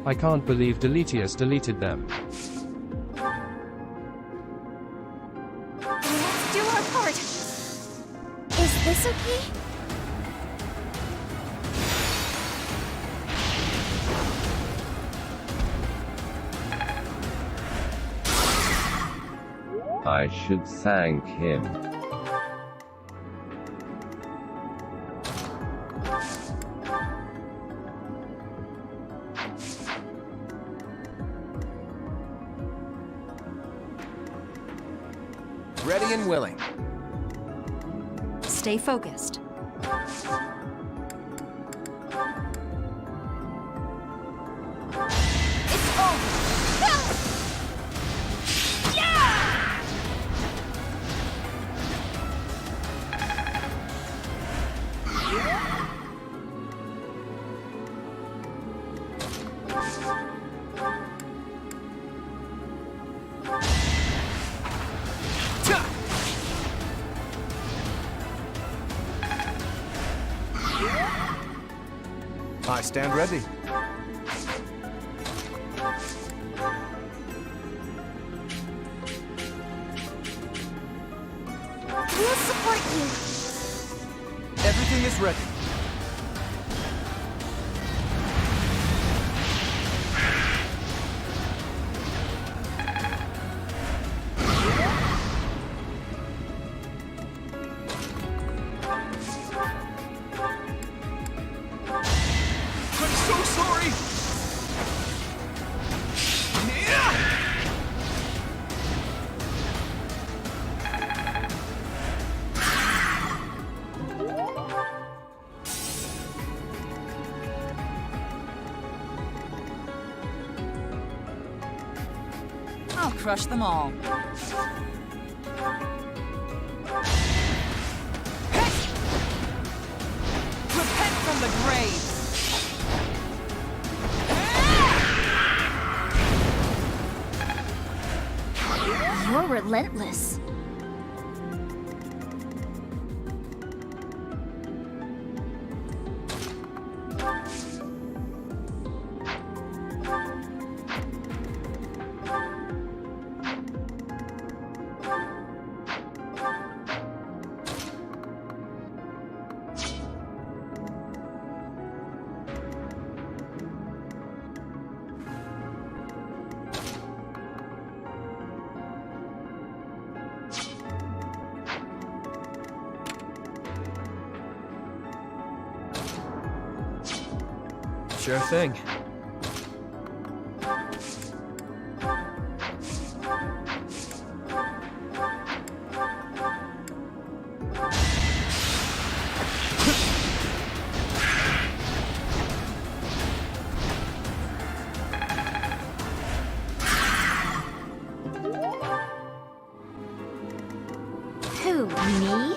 I can't believe Deletius deleted them. Let's do our part. Is this okay? I should thank him. Ready and willing. Stay focused. I stand ready. We'll support you. Everything is ready. I'm so sorry! I'll crush them all. Repent from the grave! You're relentless. Sure thing. Who me?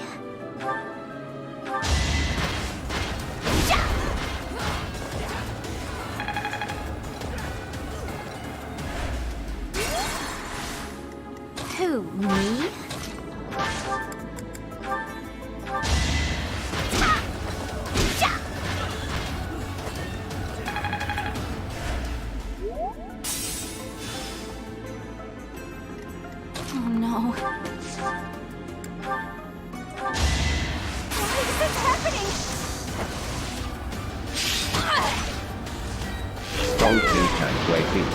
Who, me? Oh no. Why is this happening? Strong tin tank waiting.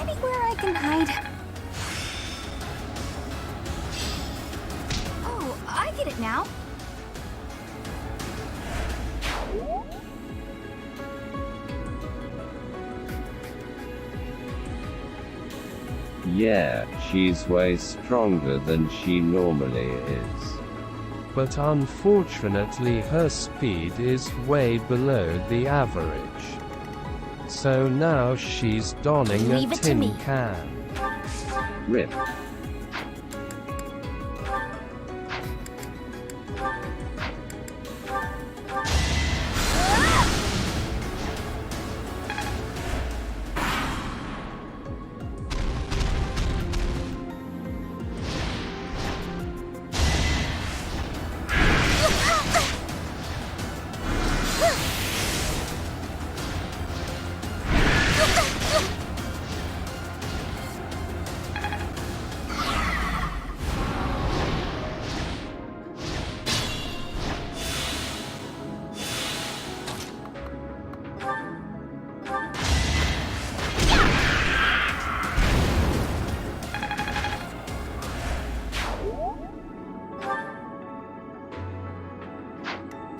Anywhere I can hide. Oh, I get it now. Yeah, she's way stronger than she normally is. But unfortunately her speed is way below the average. So now she's donning Leave a it to tin me. can. Rip.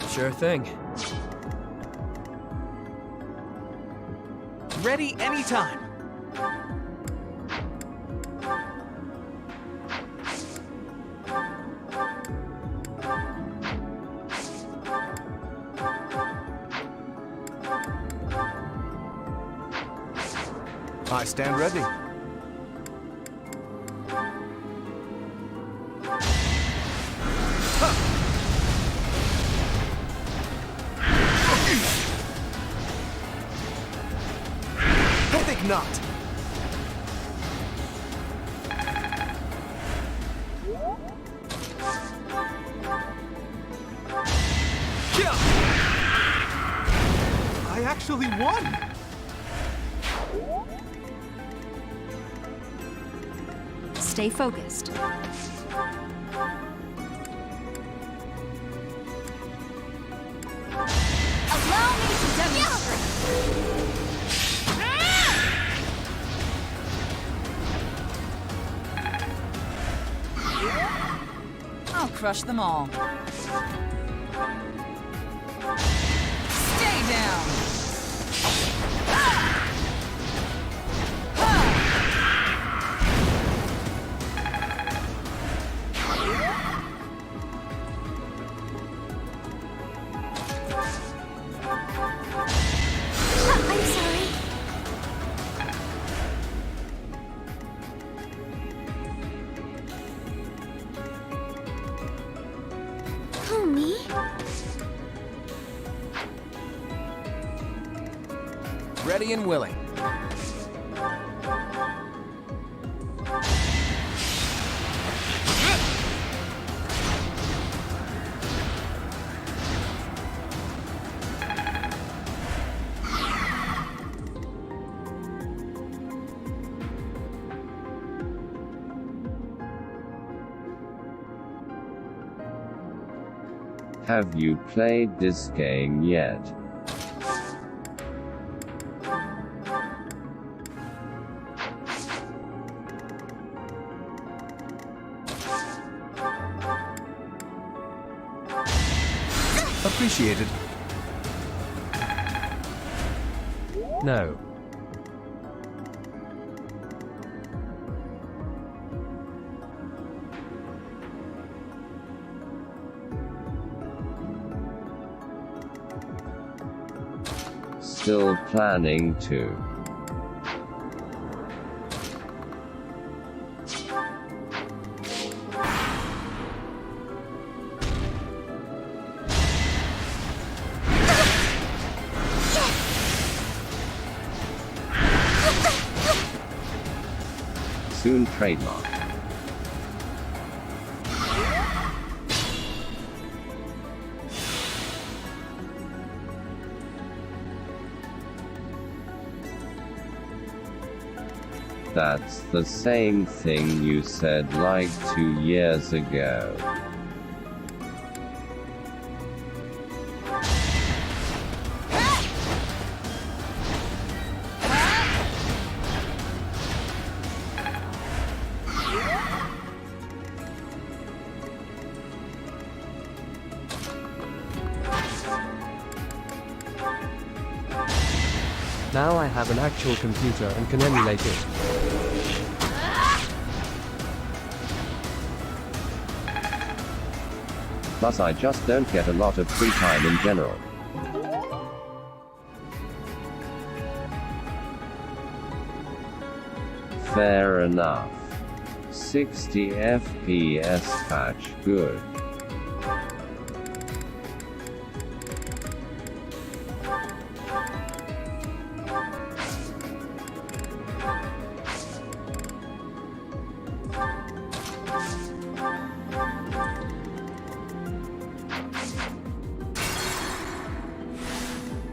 Sure thing. Ready anytime. I stand ready. I think not. Yeah. I actually won. Stay focused. Allow me to demonstrate. I'll crush them all. Stay down! I'm sorry. Who, me? Ready and willing. Have you played this game yet? Appreciated. No. Still planning to. soon trademark. That's the same thing you said like 2 years ago. Now I have an actual computer and can emulate it. Plus I just don't get a lot of free time in general. Fair enough. 60 FPS patch, good.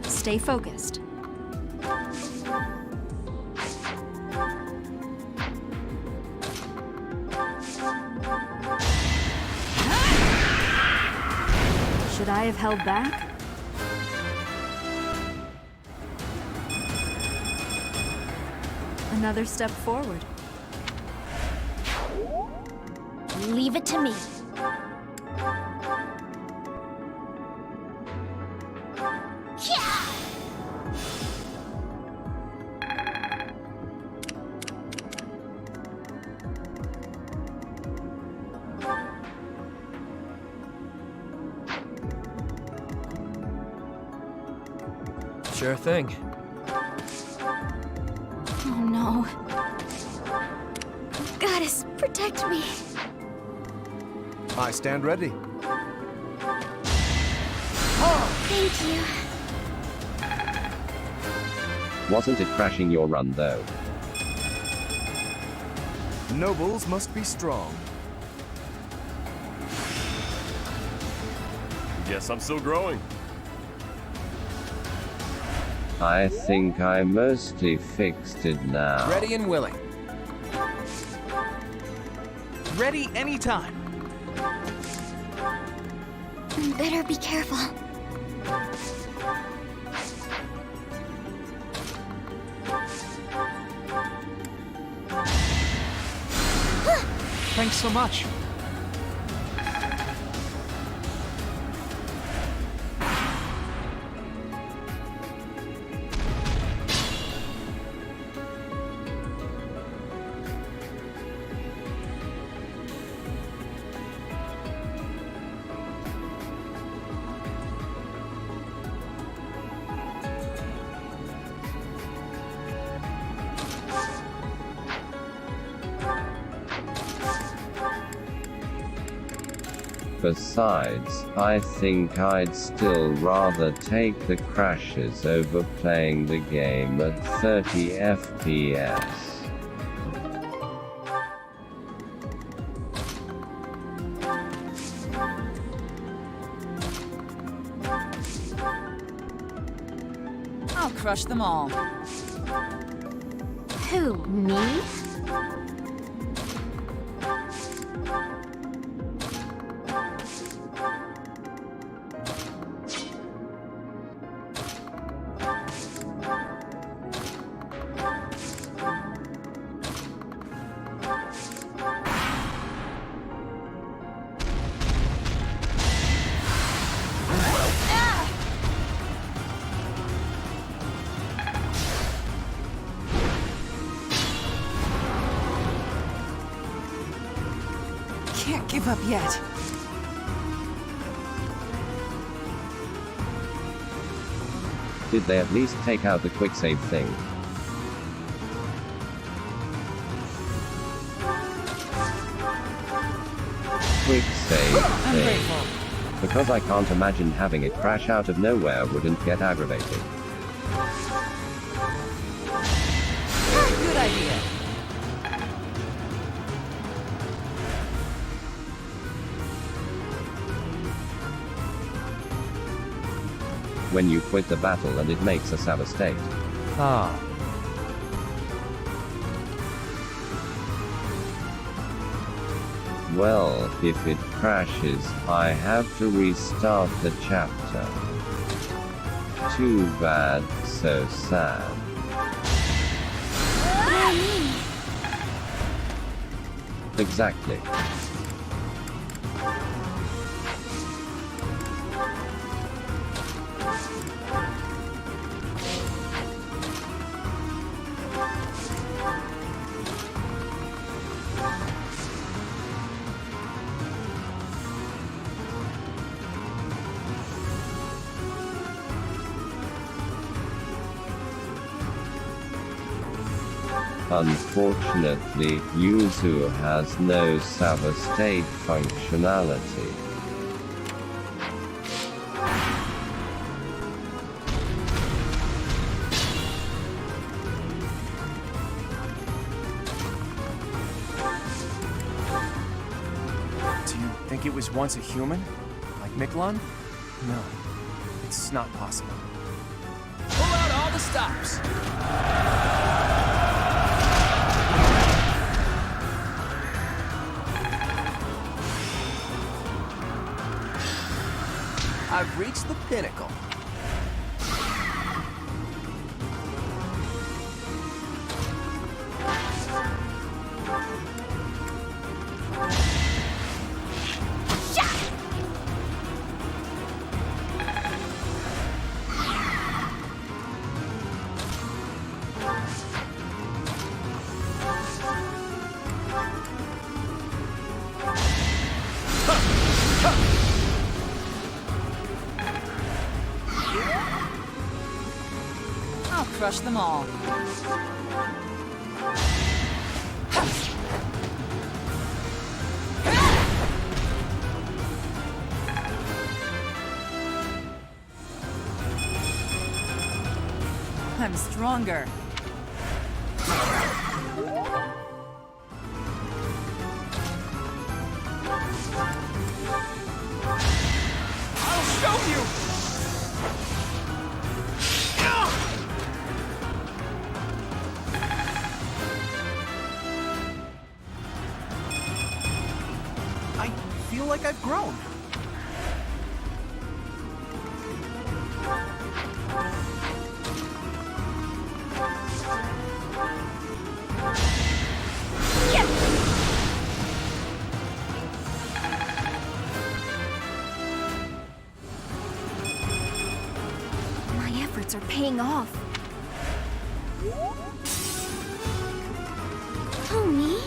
Stay focused. Should I have held back? Another step forward. Leave it to me. Sure thing. Oh no. Goddess, protect me. I stand ready. Thank you. Wasn't it crashing your run though? Nobles must be strong. Guess I'm still growing. I think I mostly fixed it now. Ready and willing. Ready anytime. Better be careful. Thanks so much. Besides, I think I'd still rather take the crashes over playing the game at 30 FPS. I'll crush them all. Who, me? Can't give up yet. Did they at least take out the quick save thing? Quick save thing. Because I can't imagine having it crash out of nowhere wouldn't get aggravating. Good idea. when you quit the battle and it makes a sour state. Ah. Well, if it crashes, I have to restart the chapter. Too bad, so sad. Exactly. Unfortunately, Yuzu has no Sava state functionality. Do you think it was once a human? Like Miklon? No, it's not possible. Pull out all the stops! I've reached the pinnacle. I'll crush them all. I'm stronger. I'll show you! I feel like I've grown. My efforts are paying off. Homie?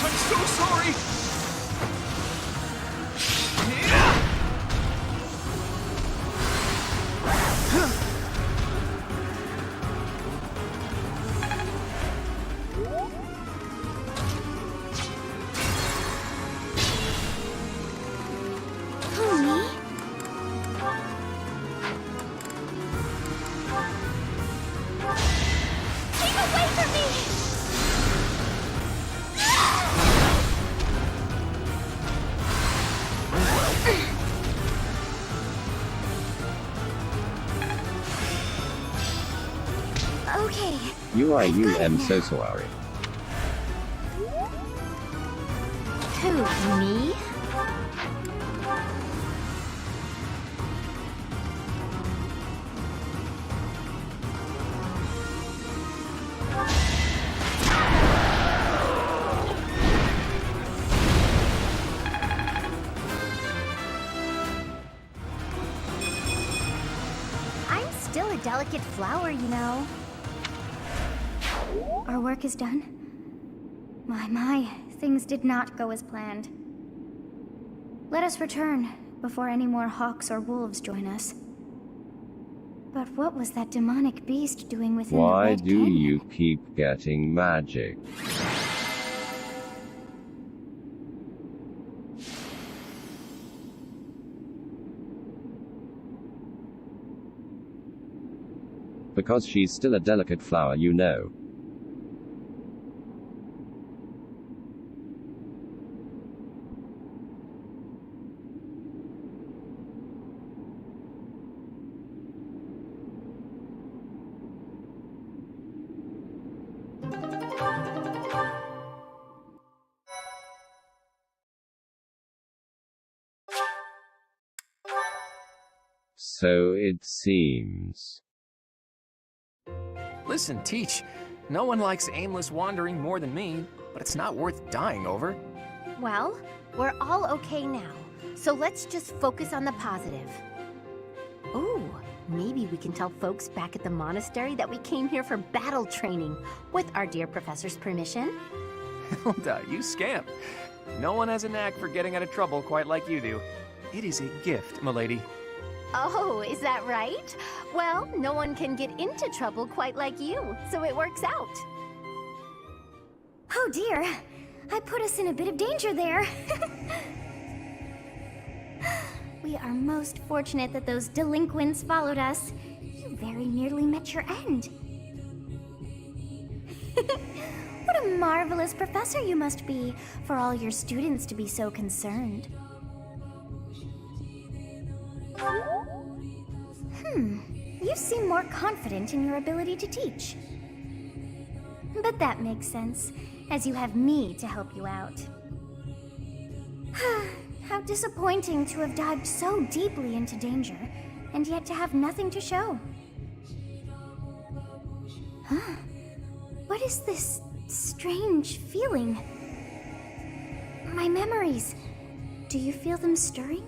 I'm so sorry! Homie? Keep away from me! Okay. UIUM so sorry. Who, me? delicate flower, you know. Our work is done. My, things did not go as planned. Let us return before any more hawks or wolves join us. But what was that demonic beast doing within the Why Red do Canyon? you keep getting magic? Because she's still a delicate flower, you know. So it seems. Listen, Teach. No one likes aimless wandering more than me, but it's not worth dying over. Well, we're all okay now, so let's just focus on the positive. Ooh, maybe we can tell folks back at the monastery that we came here for battle training, with our dear professor's permission. Hilda, you scamp. No one has a knack for getting out of trouble quite like you do. It is a gift, milady. Oh, is that right? Well, no one can get into trouble quite like you, so it works out. Oh dear, I put us in a bit of danger there. We are most fortunate that those delinquents followed us. You very nearly met your end. What a marvelous professor you must be, for all your students to be so concerned. You seem more confident in your ability to teach. But that makes sense, as you have me to help you out. How disappointing to have dived so deeply into danger, and yet to have nothing to show. Huh? What is this strange feeling? My memories. Do you feel them stirring?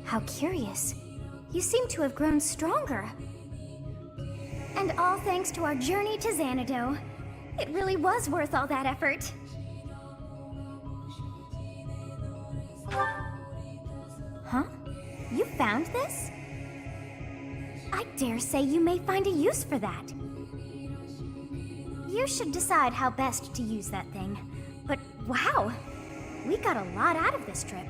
How curious. You seem to have grown stronger. And all thanks to our journey to Xanadu. It really was worth all that effort. Huh? You found this? I dare say you may find a use for that. You should decide how best to use that thing. But wow, we got a lot out of this trip.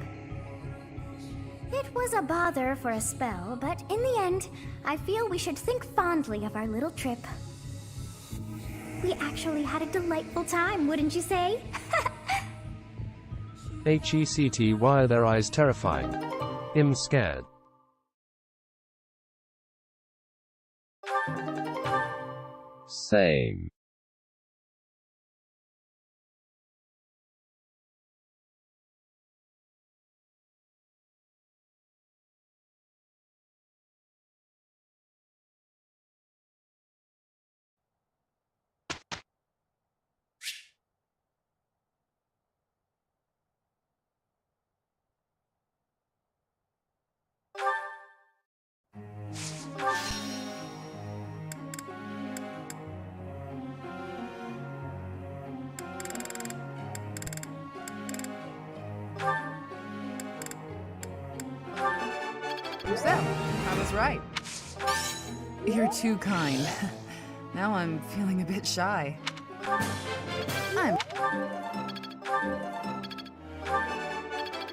It was a bother for a spell, but in the end, I feel we should think fondly of our little trip. We actually had a delightful time, wouldn't you say? HECT, why are their eyes terrifying? I'm scared. Same. So, I was right. You're too kind. Now I'm feeling a bit shy.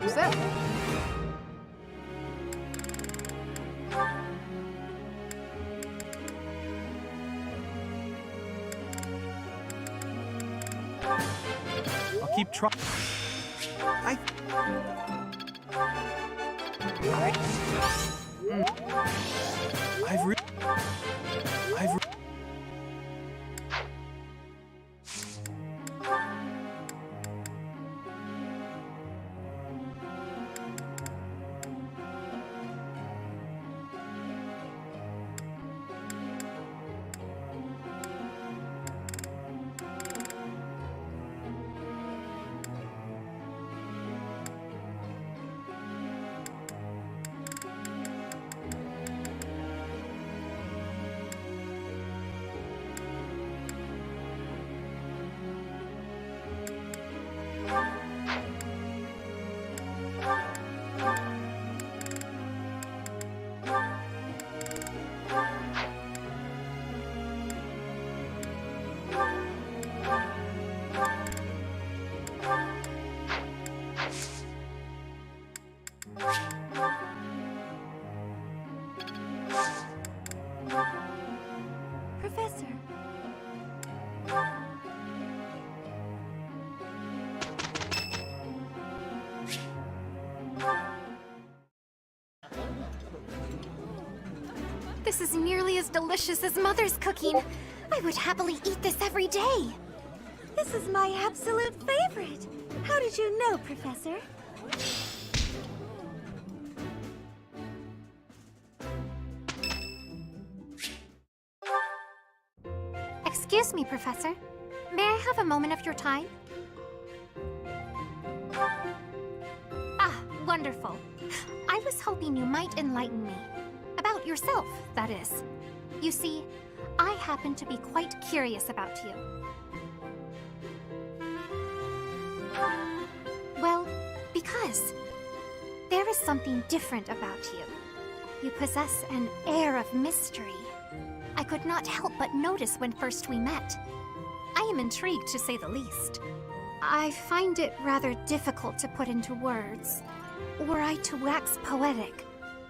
So. I'll keep trying. Professor. This is nearly as delicious as Mother's cooking. I would happily eat this every day. This is my absolute favorite. How did you know, Professor? Excuse me, Professor. May I have a moment of your time? Ah, wonderful. I was hoping you might enlighten me. About yourself, that is. You see, I happen to be quite curious about you. Well, because there is something different about you. You possess an air of mystery. I could not help but notice when first we met. I am intrigued, to say the least. I find it rather difficult to put into words. Were I to wax poetic,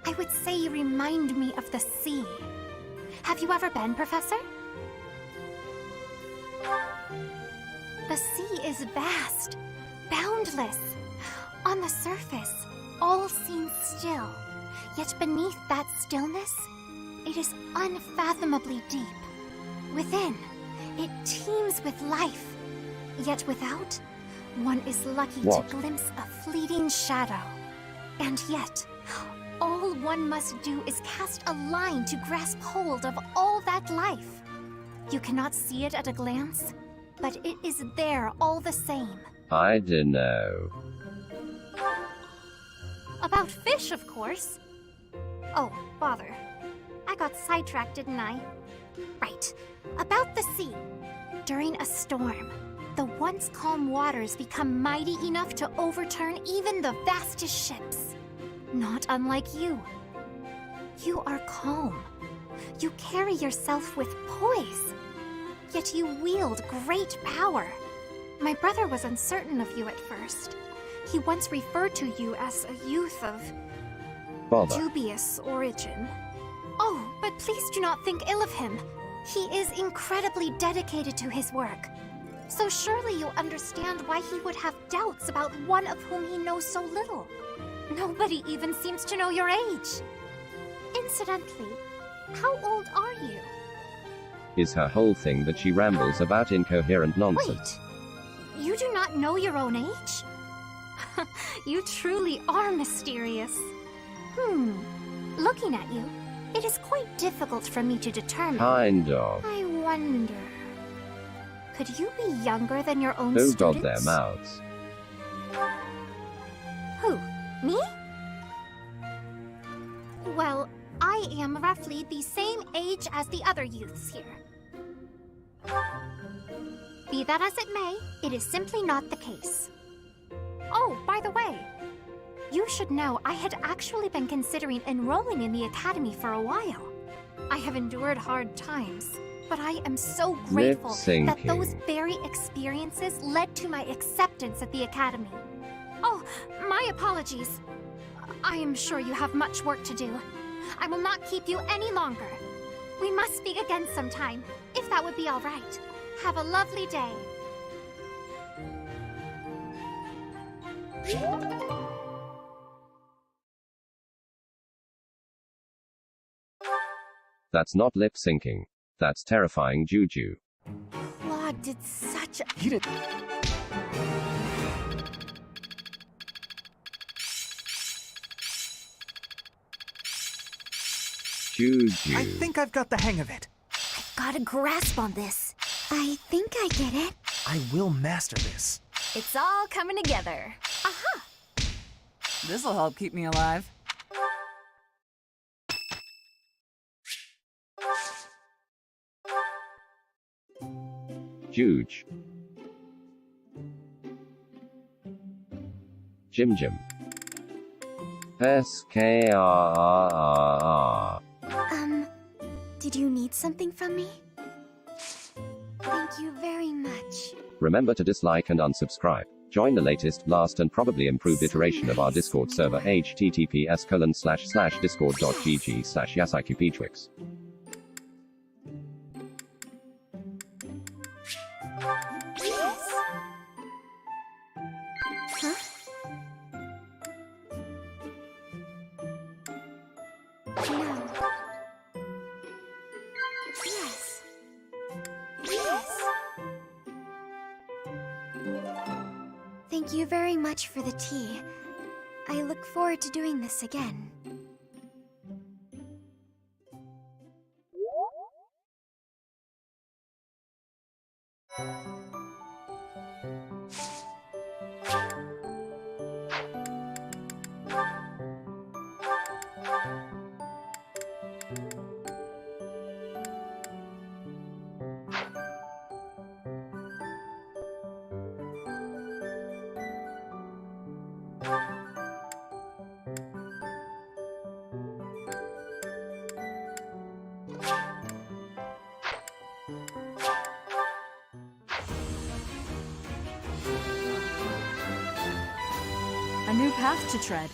I would say you remind me of the sea. Have you ever been, Professor? The sea is vast, boundless. On the surface, all seems still. Yet beneath that stillness, it is unfathomably deep. Within, it teems with life. Yet without, one is lucky to glimpse a fleeting shadow. And yet, all one must do is cast a line to grasp hold of all that life. You cannot see it at a glance, but it is there all the same. I dunno. About fish, of course. Oh, bother. I got sidetracked, didn't I? Right. About the sea. During a storm, the once calm waters become mighty enough to overturn even the vastest ships. Not unlike you. You are calm. You carry yourself with poise. Yet you wield great power. My brother was uncertain of you at first. He once referred to you as a youth of dubious origin. Oh, but please do not think ill of him. He is incredibly dedicated to his work. So surely you understand why he would have doubts about one of whom he knows so little. Nobody even seems to know your age. Incidentally, how old are you? Is her whole thing that she rambles about incoherent nonsense. Wait, you do not know your own age? You truly are mysterious. Looking at you, it is quite difficult for me to determine. Kind of. I wonder... Could you be younger than your own Who students? got their mouths? Who? Me? Well, I am roughly the same age as the other youths here. Be that as it may, it is simply not the case. Oh, by the way, you should know I had actually been considering enrolling in the academy for a while. I have endured hard times, but I am so grateful that those very experiences led to my acceptance at the academy. Oh, my apologies. I am sure you have much work to do. I will not keep you any longer. We must speak again sometime, if that would be all right. Have a lovely day. That's not lip syncing. That's terrifying juju. Claude did such a... He did... Juju. I think I've got the hang of it. I've got a grasp on this. I think I get it. I will master this. It's all coming together. Aha! This'll help keep me alive. Juge. Jim Jim. SKRRR. Did you need something from me? Thank you very much. Remember to dislike and unsubscribe. Join the latest, last and probably improved iteration of our Discord server https://discord.gg/yasiqptwix. Yes. Huh? No. Yes. Yes. Thank you very much for the tea. I look forward to doing this again. A new path to tread.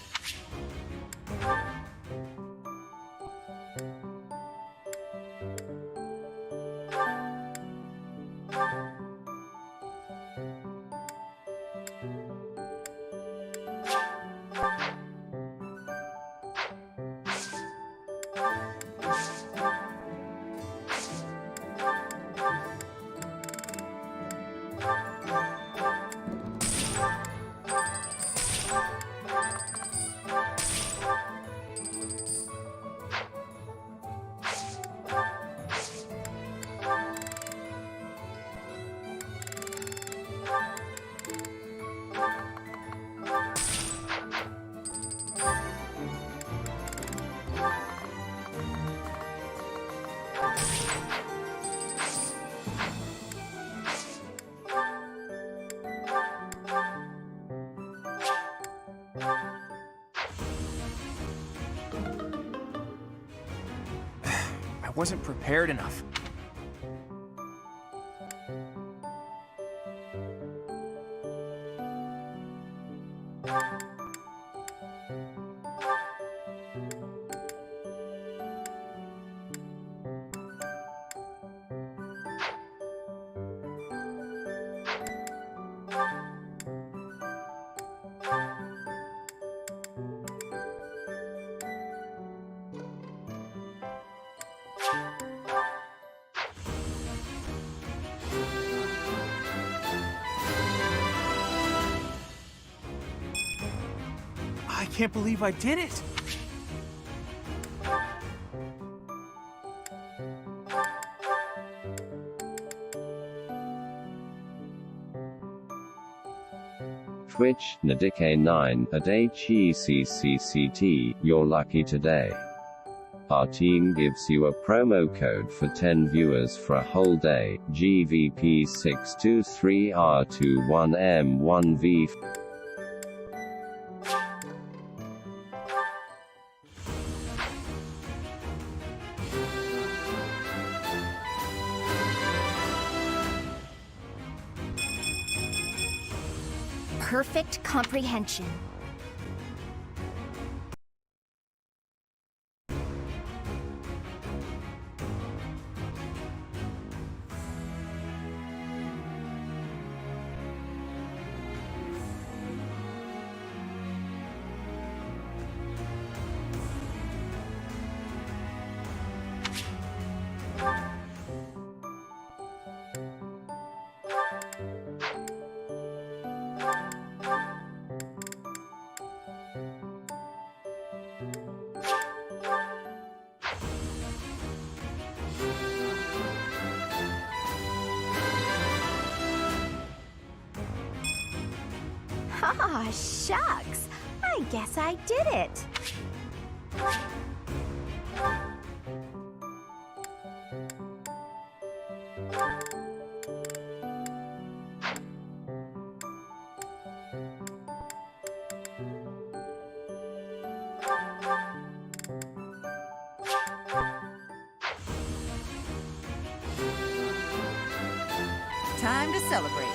I wasn't prepared enough. I can't believe I did it! Twitch, Nadike9, at HECCCT, you're lucky today. Our team gives you a promo code for 10 viewers for a whole day, GVP623R21M1V. Perfect comprehension. Ah, shucks. I guess I did it. Time to celebrate.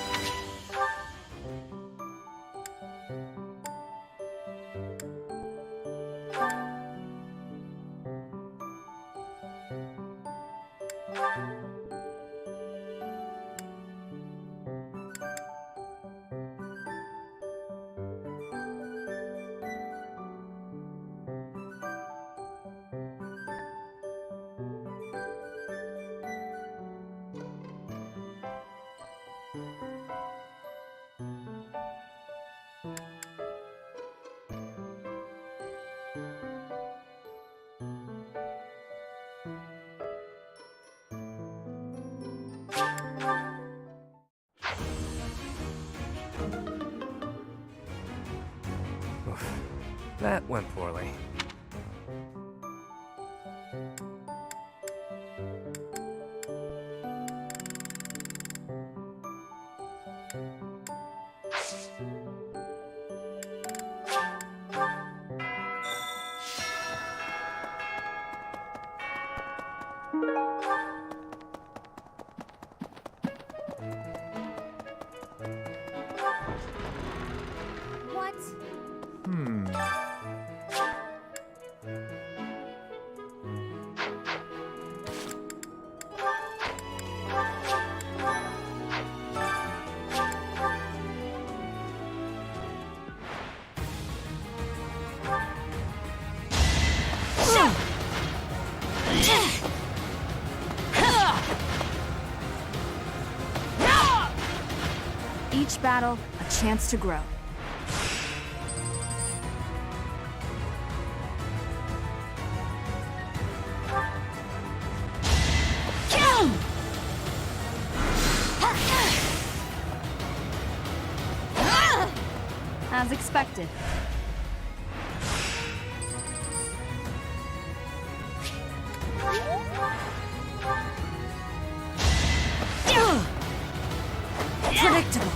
That went poorly. What? Each battle, a chance to grow. As expected. Predictable.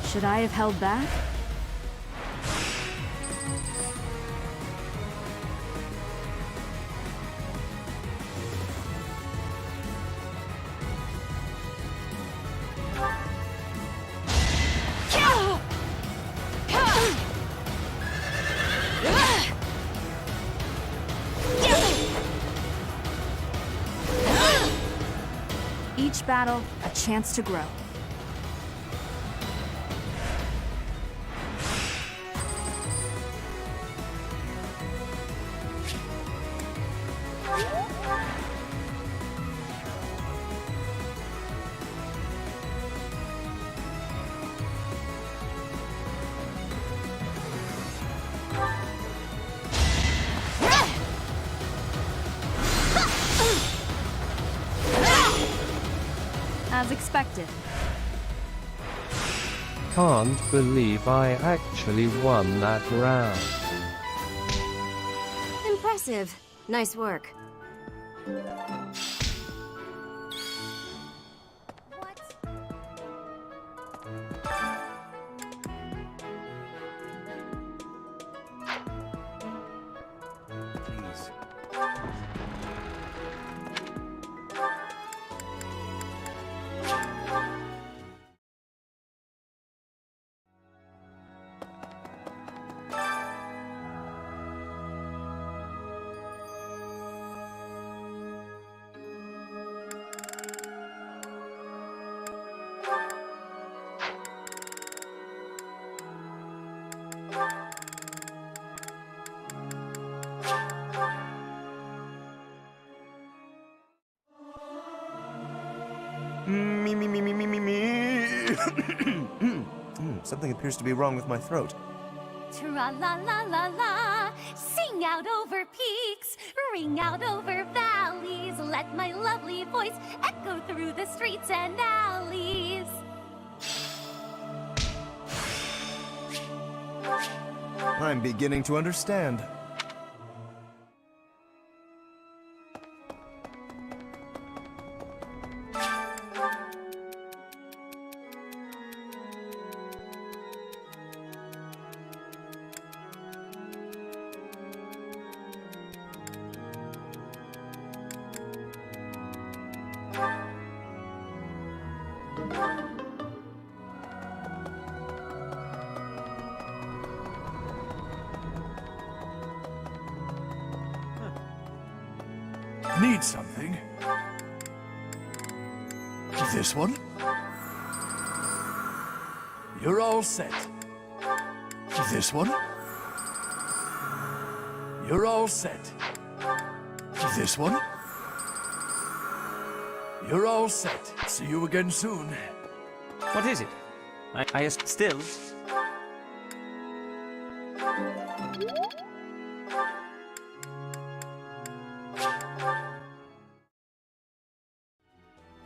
Should I have held back? Each battle, a chance to grow. As expected. Can't believe I actually won that round. Impressive. Nice work. Please. Something appears to be wrong with my throat. Tra-la-la-la-la, sing out over peaks, ring out over valleys, let my lovely voice echo through the streets and alleys. I'm beginning to understand. need something. This one? You're all set. This one? You're all set. This one? You're all set. See you again soon. What is it? I still...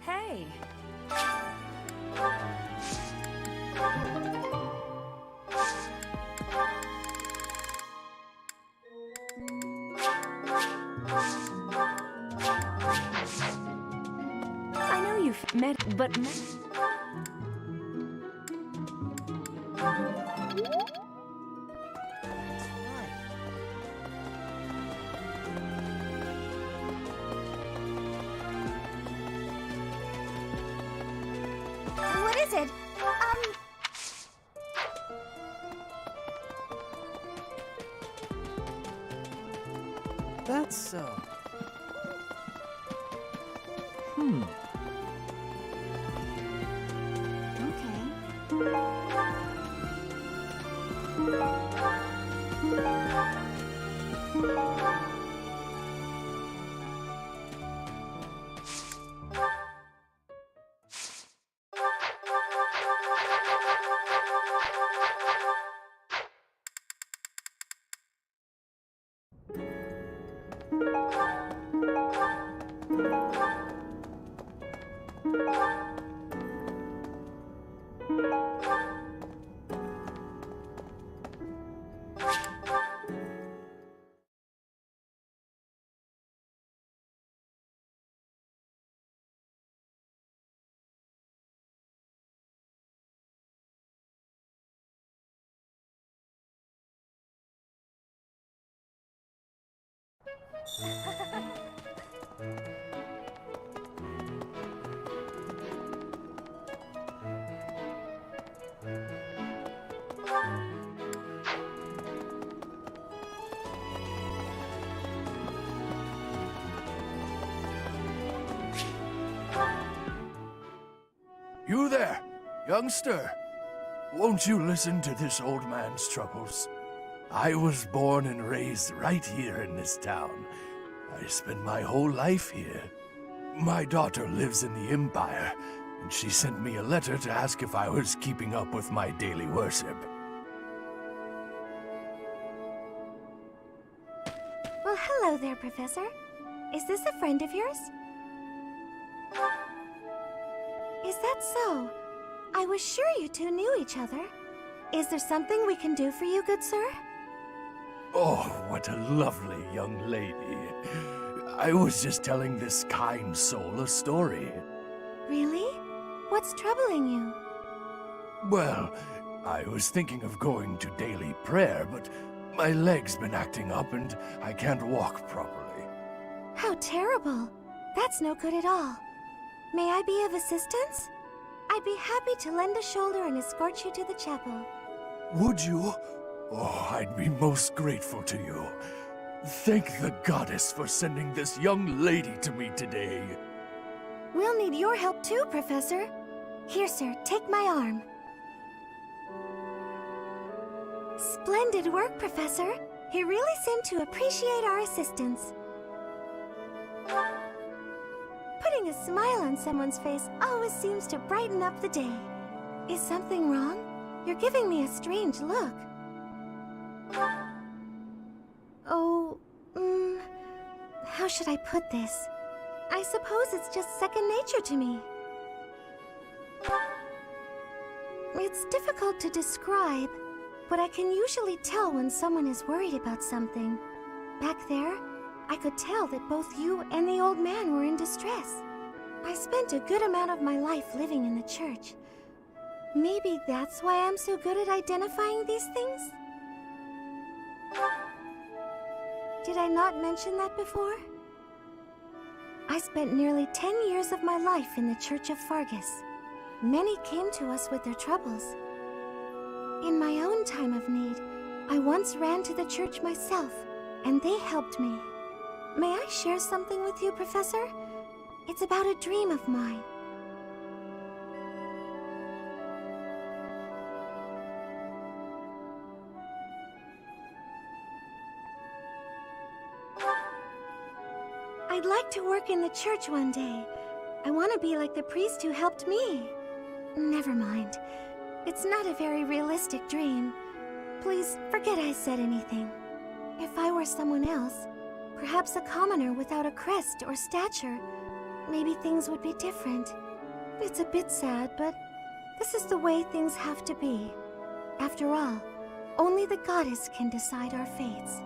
Hey. I know you've met, but... What is it? That's so. You there, youngster. Won't you listen to this old man's troubles? I was born and raised right here in this town. I spent my whole life here. My daughter lives in the Empire, and she sent me a letter to ask if I was keeping up with my daily worship. Well, hello there, Professor. Is this a friend of yours? Is that so? I was sure you two knew each other. Is there something we can do for you, good sir? Oh, what a lovely young lady. I was just telling this kind soul a story. Really? What's troubling you? Well, I was thinking of going to daily prayer, but my leg's been acting up and I can't walk properly. How terrible. That's no good at all. May I be of assistance? I'd be happy to lend a shoulder and escort you to the chapel. Would you? Oh, I'd be most grateful to you. Thank the goddess for sending this young lady to me today. We'll need your help too, Professor. Here, sir, take my arm. Splendid work, Professor. He really seemed to appreciate our assistance. Putting a smile on someone's face always seems to brighten up the day. Is something wrong? You're giving me a strange look. Oh, how should I put this? I suppose it's just second nature to me. It's difficult to describe, but I can usually tell when someone is worried about something. Back there, I could tell that both you and the old man were in distress. I spent a good amount of my life living in the church. Maybe that's why I'm so good at identifying these things? Did I not mention that before? I spent nearly 10 years of my life in the Church of Fargus. Many came to us with their troubles. In my own time of need, I once ran to the church myself, and they helped me. May I share something with you, Professor? It's about a dream of mine. I'd like to work in the church one day. I want to be like the priest who helped me. Never mind. It's not a very realistic dream. Please forget I said anything. If I were someone else, perhaps a commoner without a crest or stature, maybe things would be different. It's a bit sad, but this is the way things have to be. After all, only the goddess can decide our fates.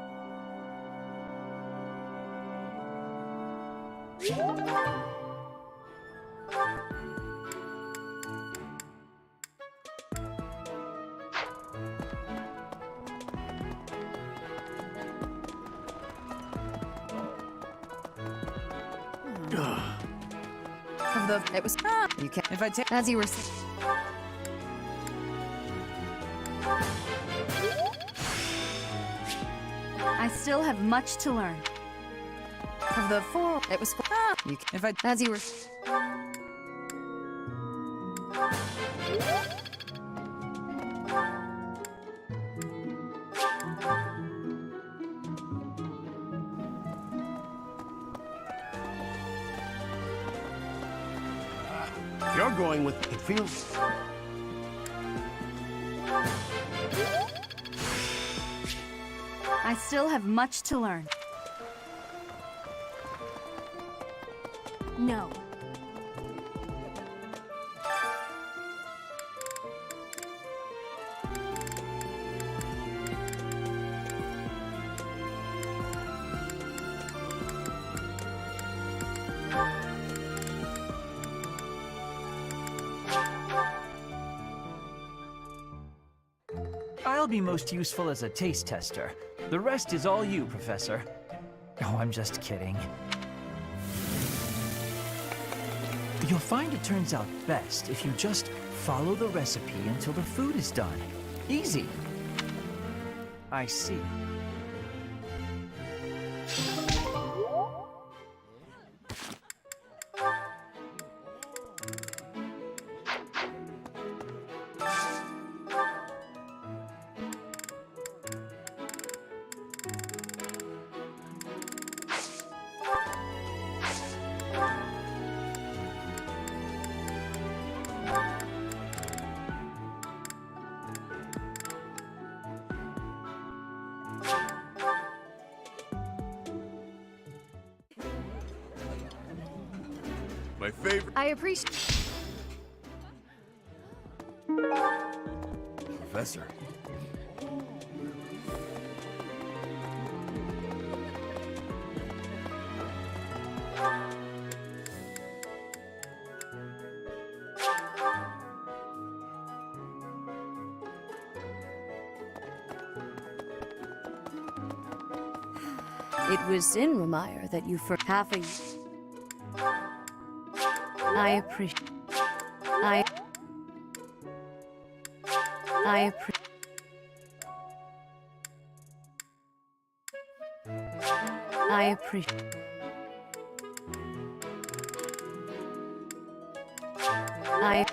It was. You can. If I take. As you were saying. I still have much to learn. Of the four. It was. You can. If I. As you were. You're going with it feels. I still have much to learn. No. I'll be most useful as a taste tester. The rest is all you, Professor. Oh, I'm just kidding. You'll find it turns out best if you just follow the recipe until the food is done. Easy. I see. My favorite. I appreciate. Professor. It was in Ramire that you for half a. I appreciate. I appreciate. I appreciate. I.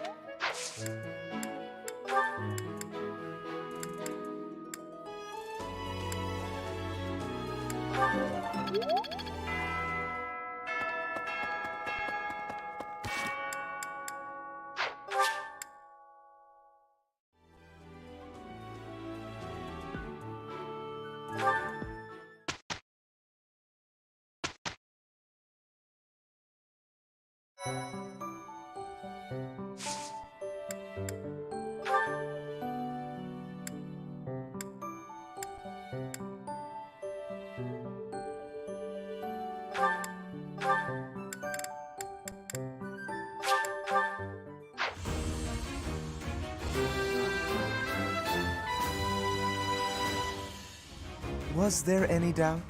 Was there any doubt?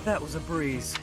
That was a breeze.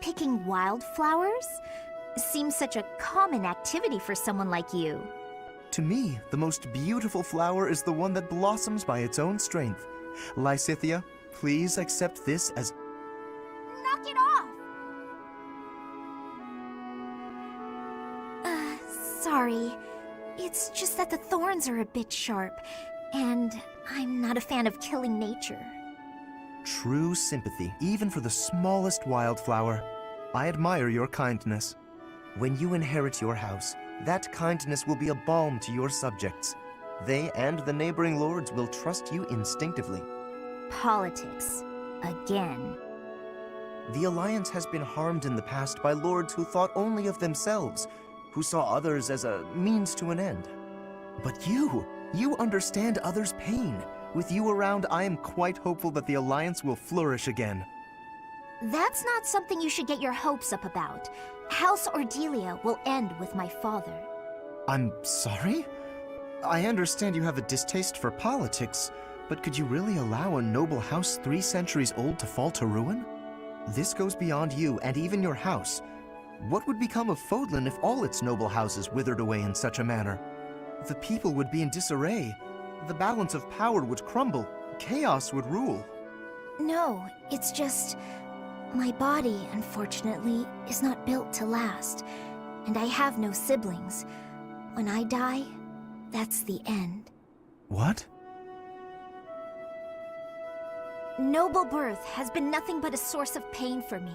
Picking wildflowers? Seems such a common activity for someone like you. To me, the most beautiful flower is the one that blossoms by its own strength. Lysithea, please accept this as... Knock it off! Sorry. It's just that the thorns are a bit sharp, and I'm not a fan of killing nature. True sympathy, even for the smallest wildflower. I admire your kindness. When you inherit your house, that kindness will be a balm to your subjects. They and the neighboring lords will trust you instinctively. Politics. Again. The Alliance has been harmed in the past by lords who thought only of themselves, who saw others as a means to an end. But you understand others' pain. With you around, I am quite hopeful that the Alliance will flourish again. That's not something you should get your hopes up about. House Ordelia will end with my father. I'm sorry? I understand you have a distaste for politics, but could you really allow a noble house 3 centuries old to fall to ruin? This goes beyond you and even your house. What would become of Fodlan if all its noble houses withered away in such a manner? The people would be in disarray. The balance of power would crumble. Chaos would rule. No, it's just... my body, unfortunately, is not built to last. And I have no siblings. When I die, that's the end. What? Noble birth has been nothing but a source of pain for me.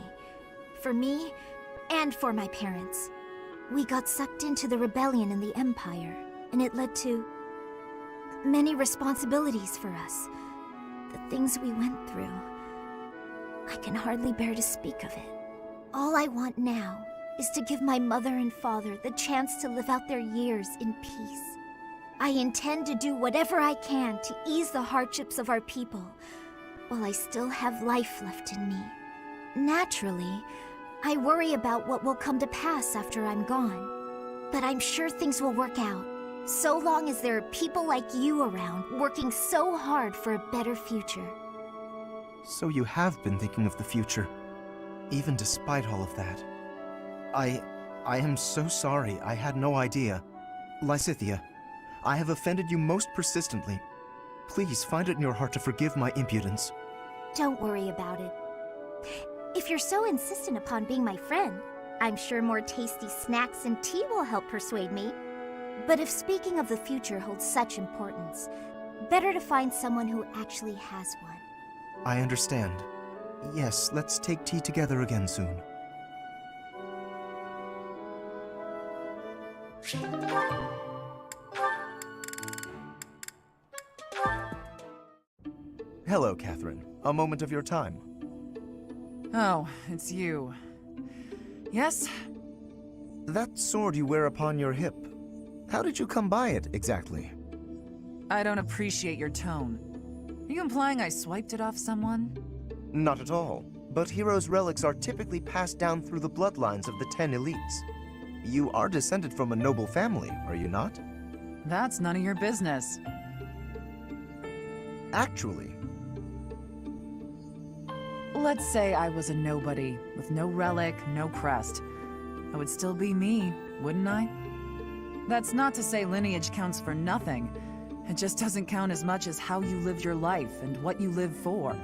For me, and for my parents. We got sucked into the rebellion in the Empire, and it led to... many responsibilities for us. The things we went through. I can hardly bear to speak of it. All I want now is to give my mother and father the chance to live out their years in peace. I intend to do whatever I can to ease the hardships of our people, while I still have life left in me. Naturally, I worry about what will come to pass after I'm gone. But I'm sure things will work out, so long as there are people like you around working so hard for a better future. So you have been thinking of the future, even despite all of that. I am so sorry. I had no idea. Lysithea, I have offended you most persistently. Please find it in your heart to forgive my impudence. Don't worry about it. If you're so insistent upon being my friend, I'm sure more tasty snacks and tea will help persuade me. But if speaking of the future holds such importance, better to find someone who actually has one. I understand. Yes, let's take tea together again soon. Hello, Catherine. A moment of your time. Oh, it's you. Yes? That sword you wear upon your hip, how did you come by it, exactly? I don't appreciate your tone. Are you implying I swiped it off someone? Not at all. But heroes' relics are typically passed down through the bloodlines of the 10 elites. You are descended from a noble family, are you not? That's none of your business. Actually, Let's say I was a nobody, with no relic, no crest. I would still be me, wouldn't I? That's not to say lineage counts for nothing. It just doesn't count as much as how you lived your life and what you live for.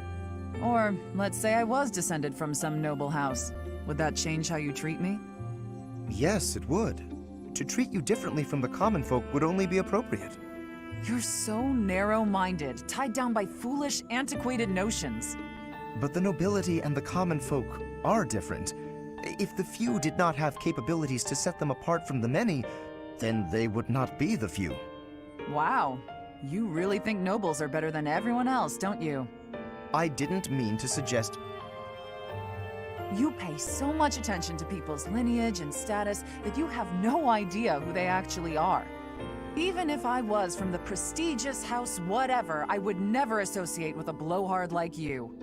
Or, let's say I was descended from some noble house. Would that change how you treat me? yes, it would. To treat you differently from the common folk would only be appropriate. You're so narrow-minded, tied down by foolish, antiquated notions. But the nobility and the common folk are different. If the few did not have capabilities to set them apart from the many, then they would not be the few. Wow. You really think nobles are better than everyone else, don't you? I didn't mean to suggest... You pay so much attention to people's lineage and status that you have no idea who they actually are. Even if I was from the prestigious house whatever, I would never associate with a blowhard like you.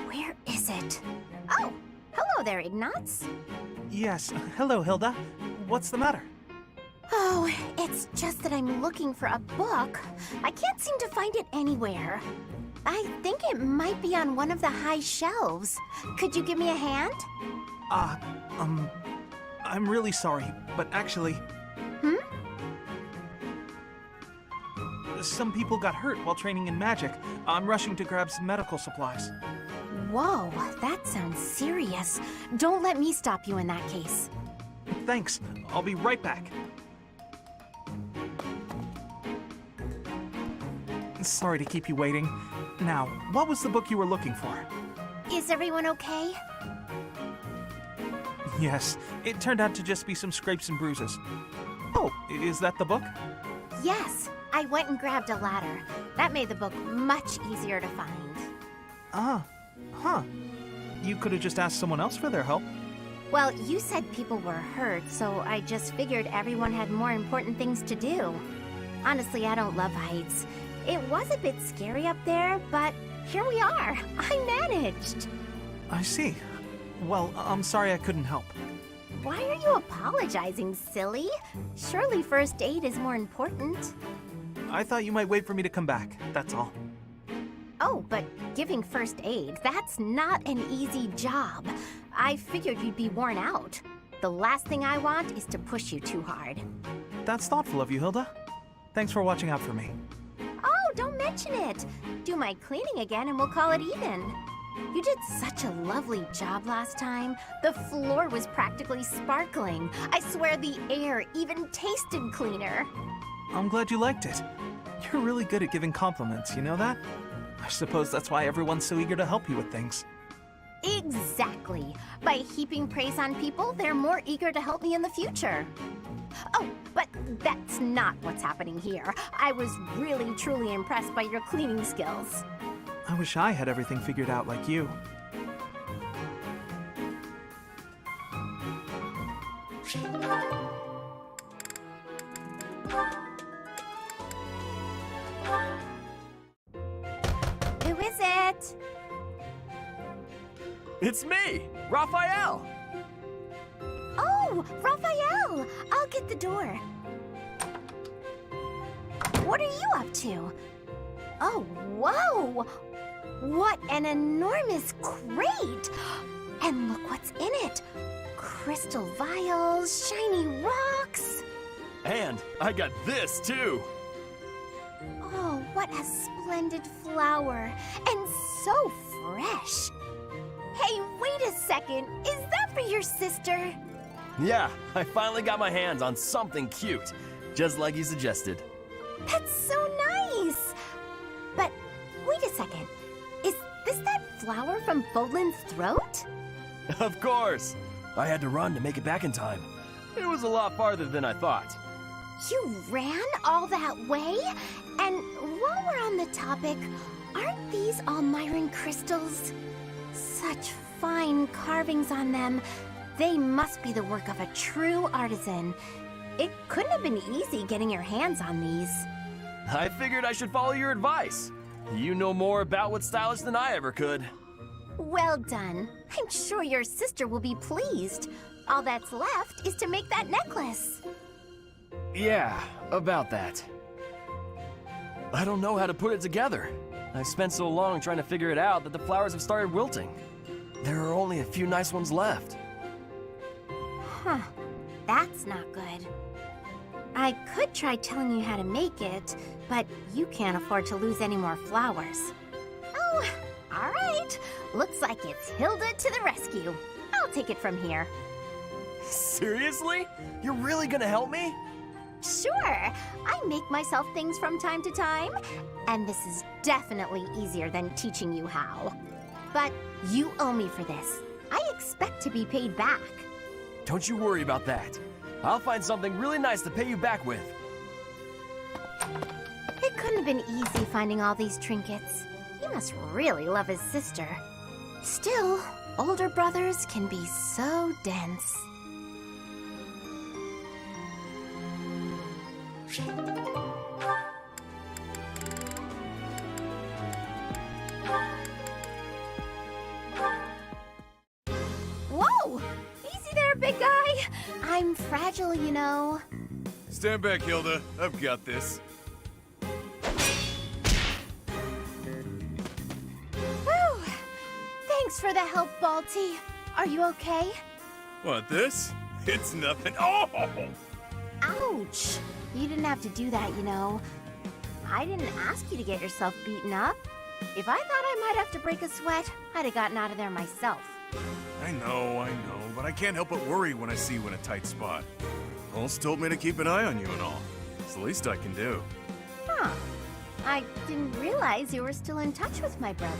Where is it? Oh, hello there, Ignatz. Yes, hello, Hilda. What's the matter? Oh, it's just that I'm looking for a book. I can't seem to find it anywhere. I think it might be on one of the high shelves. Could you give me a hand? I'm really sorry, but actually... Some people got hurt while training in magic. I'm rushing to grab some medical supplies. Whoa, that sounds serious. Don't let me stop you in that case. Thanks. I'll be right back. Sorry to keep you waiting. Now, what was the book you were looking for? Is everyone okay? Yes, it turned out to just be some scrapes and bruises. Oh, is that the book? Yes, I went and grabbed a ladder. That made the book much easier to find. Huh. You could have just asked someone else for their help. Well, you said people were hurt, so I just figured everyone had more important things to do. Honestly, I don't love heights. It was a bit scary up there, but here we are. I managed. I see. Well, I'm sorry I couldn't help. Why are you apologizing, silly? Surely first aid is more important. I thought you might wait for me to come back, that's all. Oh, but giving first aid, that's not an easy job. I figured you'd be worn out. The last thing I want is to push you too hard. That's thoughtful of you, Hilda. Thanks for watching out for me. Oh, don't mention it. Do my cleaning again and we'll call it even. You did such a lovely job last time. The floor was practically sparkling. I swear the air even tasted cleaner. I'm glad you liked it. You're really good at giving compliments, you know that? I suppose that's why everyone's so eager to help you with things. Exactly. By heaping praise on people, they're more eager to help me in the future. Oh, but that's not what's happening here. I was really, truly impressed by your cleaning skills. I wish I had everything figured out like you. Who is it? It's me, Raphael! Oh, Raphael! I'll get the door. What are you up to? Oh, whoa! What an enormous crate! And look what's in it. Crystal vials, shiny rocks. And I got this, too! Oh, what a splendid flower. And so fresh. Hey, wait a second. Is that for your sister? Yeah, I finally got my hands on something cute, just like you suggested. That's so nice. But wait a second. Is this that flower from Fodlan's throat? Of course! I had to run to make it back in time. It was a lot farther than I thought. You ran all that way? And while we're on the topic, aren't these all Myron crystals? Such fine carvings on them. They must be the work of a true artisan. It couldn't have been easy getting your hands on these. I figured I should follow your advice. You know more about what's stylish than I ever could. Well done. I'm sure your sister will be pleased. All that's left is to make that necklace. Yeah, about that. I don't know how to put it together. I've spent so long trying to figure it out that the flowers have started wilting. There are only a few nice ones left. Huh. That's not good. I could try telling you how to make it, but you can't afford to lose any more flowers. Oh, all right. Looks like it's Hilda to the rescue. I'll take it from here. Seriously? You're really gonna help me? Sure. I make myself things from time to time, and this is definitely easier than teaching you how. But you owe me for this. I expect to be paid back. Don't you worry about that. I'll find something really nice to pay you back with. It couldn't have been easy finding all these trinkets. He must really love his sister. Still, older brothers can be so dense. Whoa! Easy there, big guy! I'm fragile, you know. Stand back, Hilda. I've got this. Whew! Thanks for the help, Balti. Are you okay? What, this? It's nothing. Oh! Ouch! You didn't have to do that, you know. I didn't ask you to get yourself beaten up. If I thought I might have to break a sweat, I'd have gotten out of there myself. I know, but I can't help but worry when I see you in a tight spot. Holst told me to keep an eye on you and all. It's the least I can do. Huh. I didn't realize you were still in touch with my brother.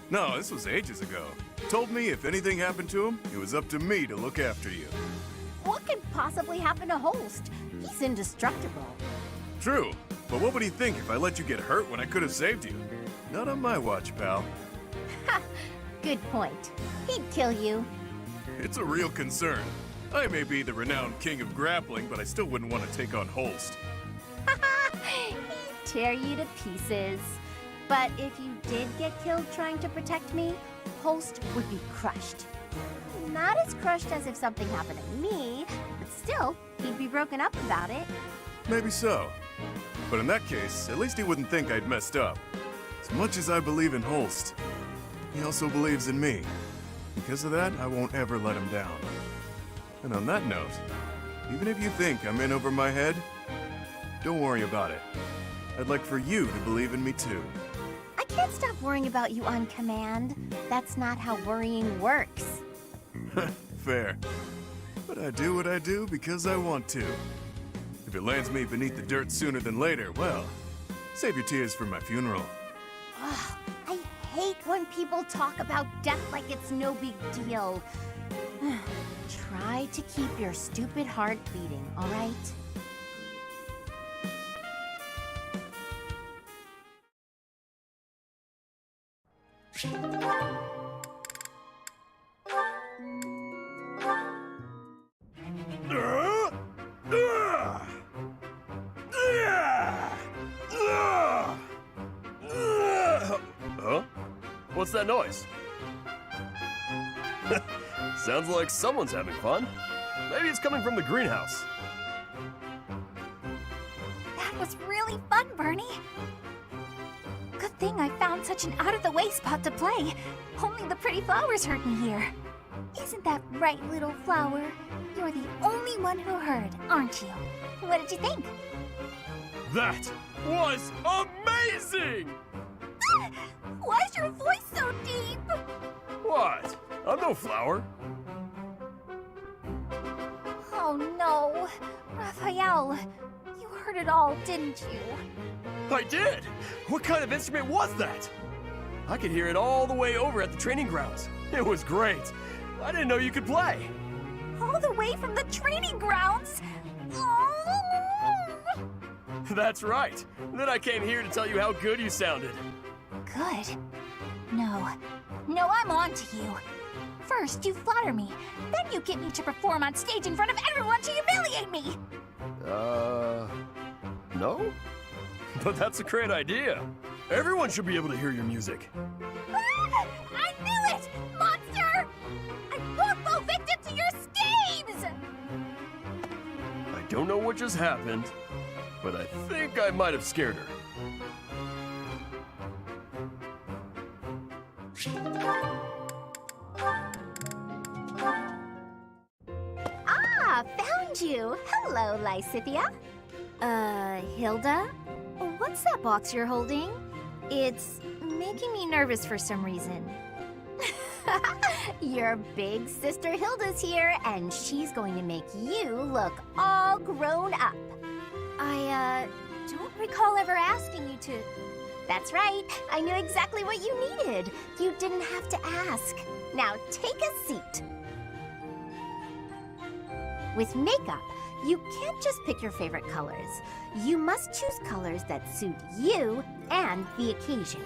No, this was ages ago. Told me if anything happened to him, it was up to me to look after you. What could possibly happen to Holst? He's indestructible. True, but what would he think if I let you get hurt when I could have saved you? Not on my watch, pal. Ha! Good point. He'd kill you. It's a real concern. I may be the renowned king of grappling, but I still wouldn't want to take on Holst. He'd tear you to pieces. But if you did get killed trying to protect me, Holst would be crushed. Not as crushed as if something happened to me, but still, he'd be broken up about it. Maybe so. But in that case, at least he wouldn't think I'd messed up. As much as I believe in Holst, he also believes in me. Because of that, I won't ever let him down. And on that note, even if you think I'm in over my head, don't worry about it. I'd like for you to believe in me too. I can't stop worrying about you on command. That's not how worrying works. Fair. But I do what I do because I want to. If it lands me beneath the dirt sooner than later, well, save your tears for my funeral. Ugh, I hate when people talk about death like it's no big deal. Try to keep your stupid heart beating, all right? Huh? What's that noise? Sounds like someone's having fun. Maybe it's coming from the greenhouse. That was really fun, Bernie. Good thing I found such an out-of-the-way spot to play. Only the pretty flowers heard me here. Isn't that right, little flower? You're the only one who heard, aren't you? What did you think? That was amazing! Why's your voice so deep? What? I'm no flower. Oh no. Raphael, you heard it all, didn't you? I did! What kind of instrument was that? I could hear it all the way over at the training grounds. It was great. I didn't know you could play. All the way from the training grounds? That's right. Then I came here to tell you how good you sounded. Good. No, I'm on to you. First, you flatter me. Then you get me to perform on stage in front of everyone to humiliate me. No? But that's a great idea. Everyone should be able to hear your music. Ah, I knew it! Monster! I won't fall victim to your schemes! I don't know what just happened, but I think I might have scared her. Ah, found you! Hello, Lysithia. Hilda? What's that box you're holding? It's making me nervous for some reason. Your big sister Hilda's here, and she's going to make you look all grown up. I don't recall ever asking you to... That's right, I knew exactly what you needed. You didn't have to ask. Now take a seat. With makeup, you can't just pick your favorite colors. You must choose colors that suit you and the occasion.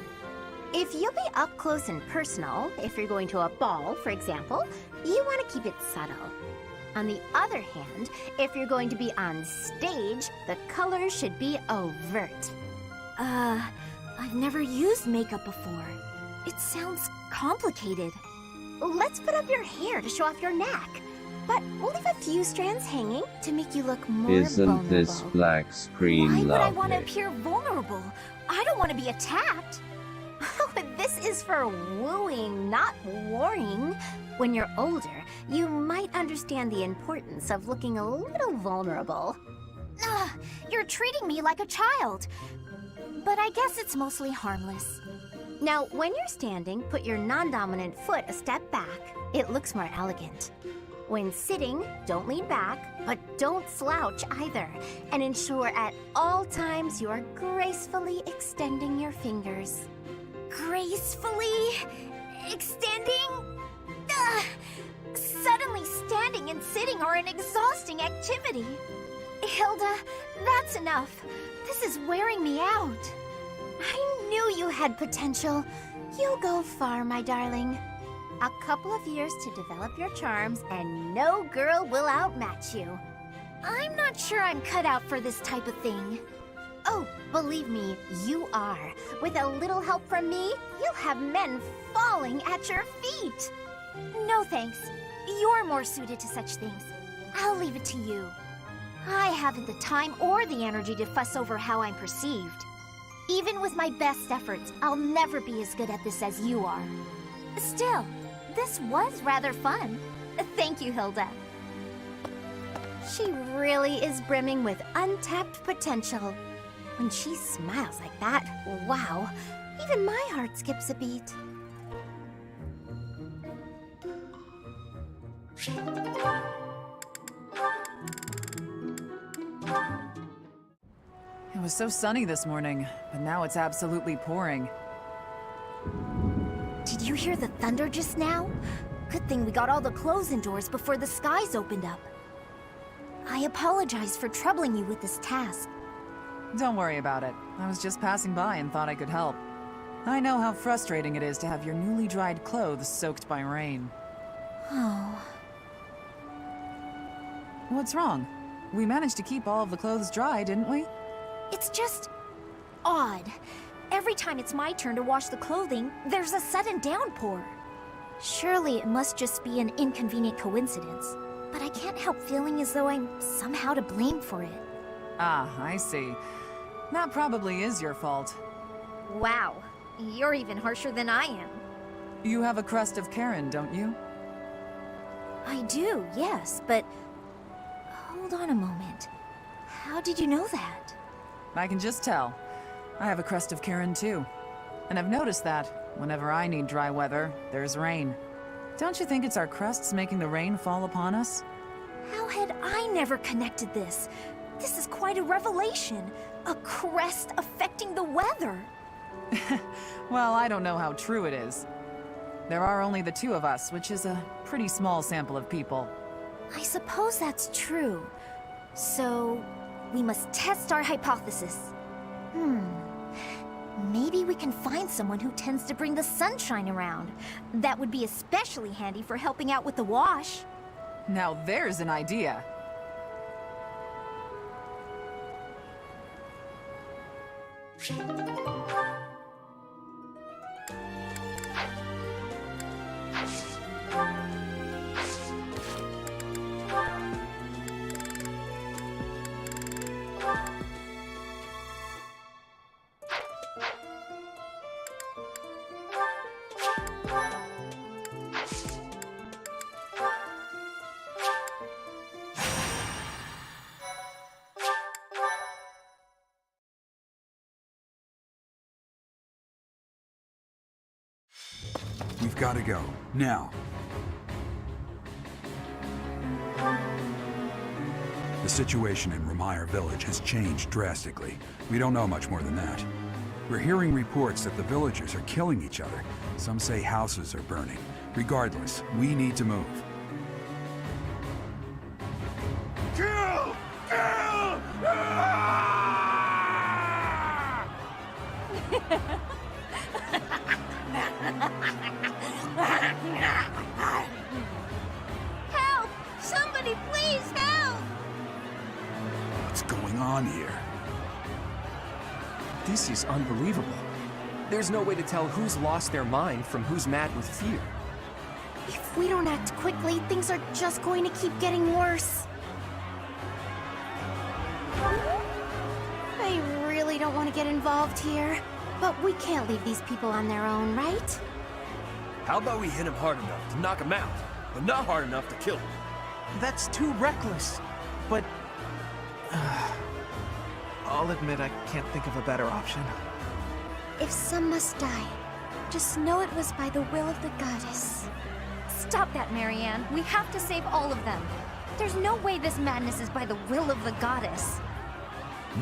If you'll be up close and personal, if you're going to a ball, for example, you want to keep it subtle. On the other hand, if you're going to be on stage, the colors should be overt. I've never used makeup before. It sounds complicated. Let's put up your hair to show off your neck. But we'll leave a few strands hanging to make you look more Isn't vulnerable. this black screen Why would I lovely? want to appear vulnerable? I don't want to be attacked. This is for wooing, not warring. When you're older, you might understand the importance of looking a little vulnerable. Ugh, you're treating me like a child. But I guess it's mostly harmless. Now, when you're standing, put your non-dominant foot a step back. It looks more elegant. When sitting, don't lean back, but don't slouch either. And ensure at all times you are gracefully extending your fingers. Gracefully extending? Ugh. Suddenly standing and sitting are an exhausting activity. Hilda, that's enough. This is wearing me out. I knew you had potential. You'll go far, my darling. A couple of years to develop your charms, and no girl will outmatch you. I'm not sure I'm cut out for this type of thing. Oh, believe me, you are. With a little help from me, you'll have men falling at your feet. No thanks. You're more suited to such things. I'll leave it to you. I haven't the time or the energy to fuss over how I'm perceived. Even with my best efforts, I'll never be as good at this as you are. Still, this was rather fun. Thank you, Hilda. She really is brimming with untapped potential. When she smiles like that, wow, even my heart skips a beat. It was so sunny this morning, but now it's absolutely pouring. Did you hear the thunder just now? Good thing we got all the clothes indoors before the skies opened up. I apologize for troubling you with this task. Don't worry about it. I was just passing by and thought I could help. I know how frustrating it is to have your newly dried clothes soaked by rain. Oh. What's wrong? We managed to keep all of the clothes dry, didn't we? It's just odd. Every time it's my turn to wash the clothing, there's a sudden downpour. Surely it must just be an inconvenient coincidence, but I can't help feeling as though I'm somehow to blame for it. Ah, I see. That probably is your fault. Wow, you're even harsher than I am. You have a crest of Karen, don't you? I do, yes, but... Hold on a moment. How did you know that? I can just tell. I have a crest of Karen too. And I've noticed that, whenever I need dry weather, there's rain. Don't you think it's our crests making the rain fall upon us? How had I never connected this? This is quite a revelation. A crest affecting the weather. Well, I don't know how true it is. There are only the two of us, which is a pretty small sample of people. I suppose that's true. So, we must test our hypothesis. maybe we can find someone who tends to bring the sunshine around. That would be especially handy for helping out with the wash. Now there's an idea. We've got to go. Now. The situation in Remire Village has changed drastically. We don't know much more than that. We're hearing reports that the villagers are killing each other. Some say houses are burning. Regardless, we need to move. Kill! Kill! Help! Somebody please help! What's going on here? This is unbelievable. There's no way to tell who's lost their mind from who's mad with fear. If we don't act quickly, things are just going to keep getting worse. I really don't want to get involved here, but we can't leave these people on their own, right? How about we hit him hard enough to knock him out, but not hard enough to kill him? That's too reckless. But... I'll admit I can't think of a better option. If some must die, just know it was by the will of the goddess. Stop that, Marianne. We have to save all of them. There's no way this madness is by the will of the goddess.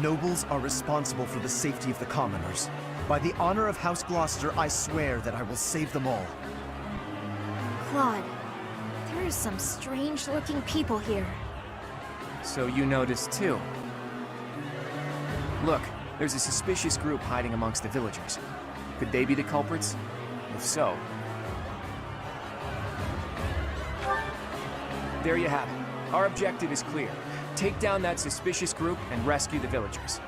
Nobles are responsible for the safety of the commoners. By the honor of House Gloucester, I swear that I will save them all. Claude, there are some strange-looking people here. So you noticed too. Look, there's a suspicious group hiding amongst the villagers. Could they be the culprits? If so... There you have it. Our objective is clear. Take down that suspicious group and rescue the villagers.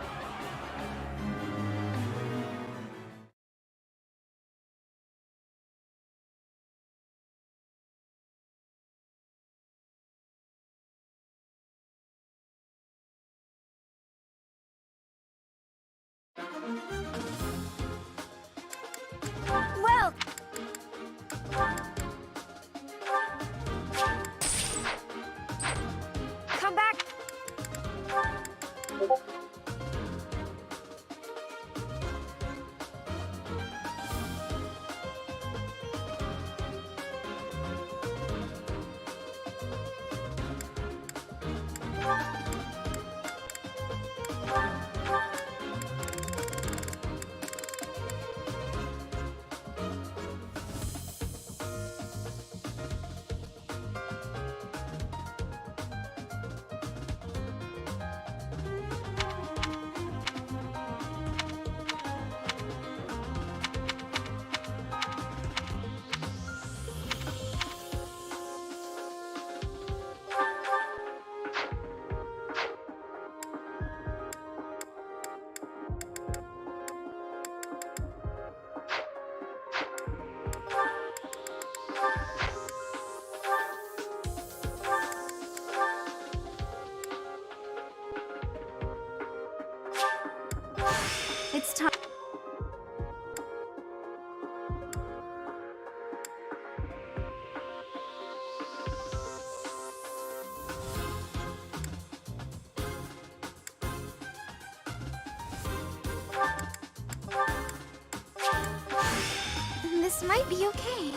Well... Come back! It's time. This might be okay.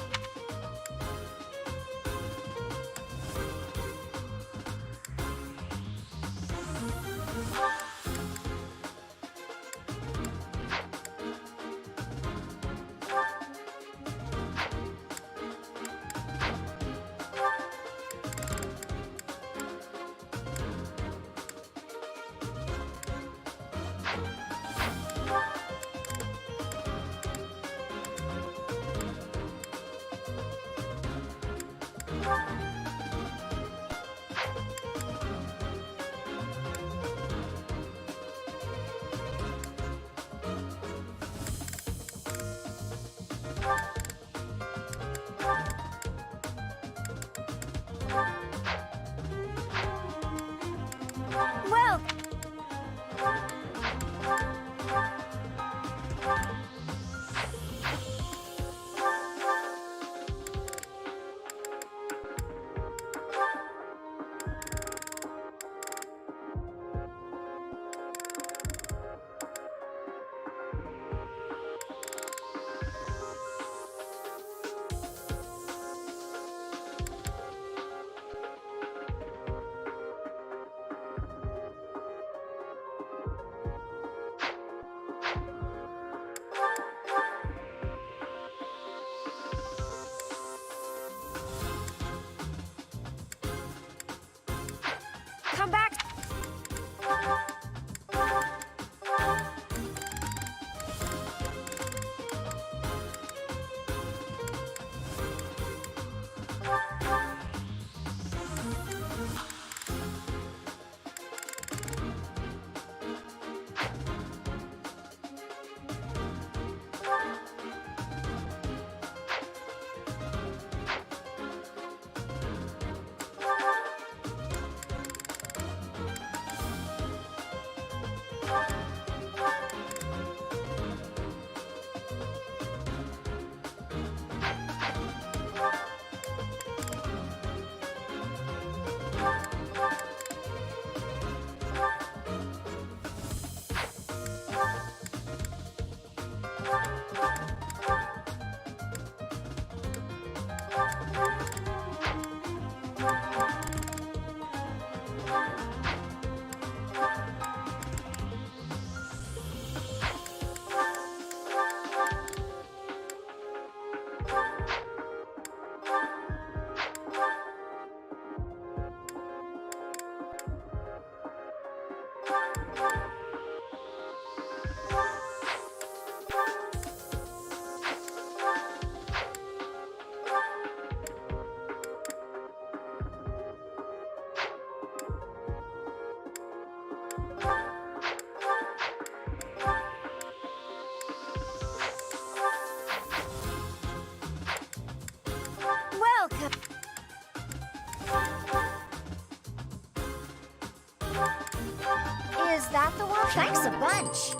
Is that the one? Thanks a bunch.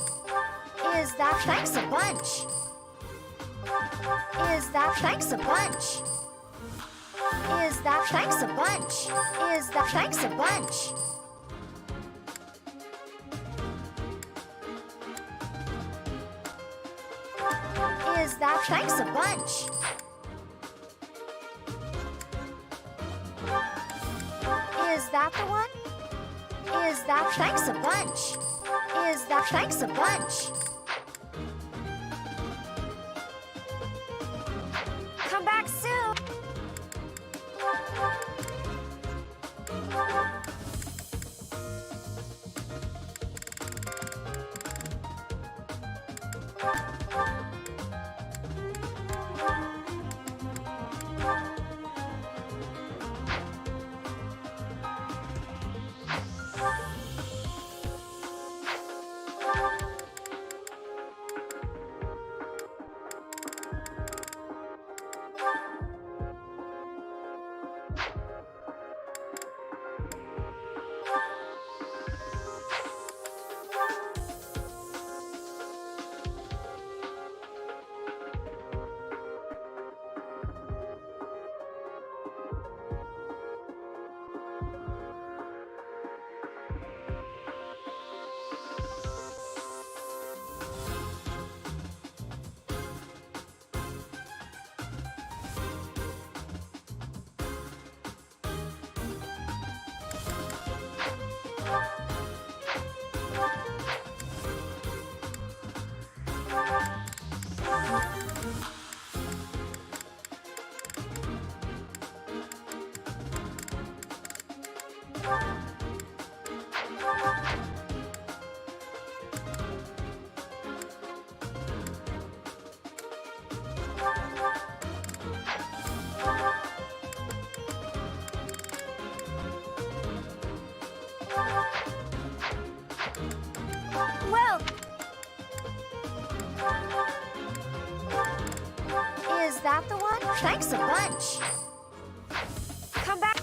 Is that thanks a bunch? Is that thanks a bunch? Is that thanks a bunch? Is that thanks a bunch? Is that thanks a bunch? Is that the one? Is that thanks a bunch? Is that thanks a bunch? Come back soon! Well, is that the one? Thanks a bunch. Come back.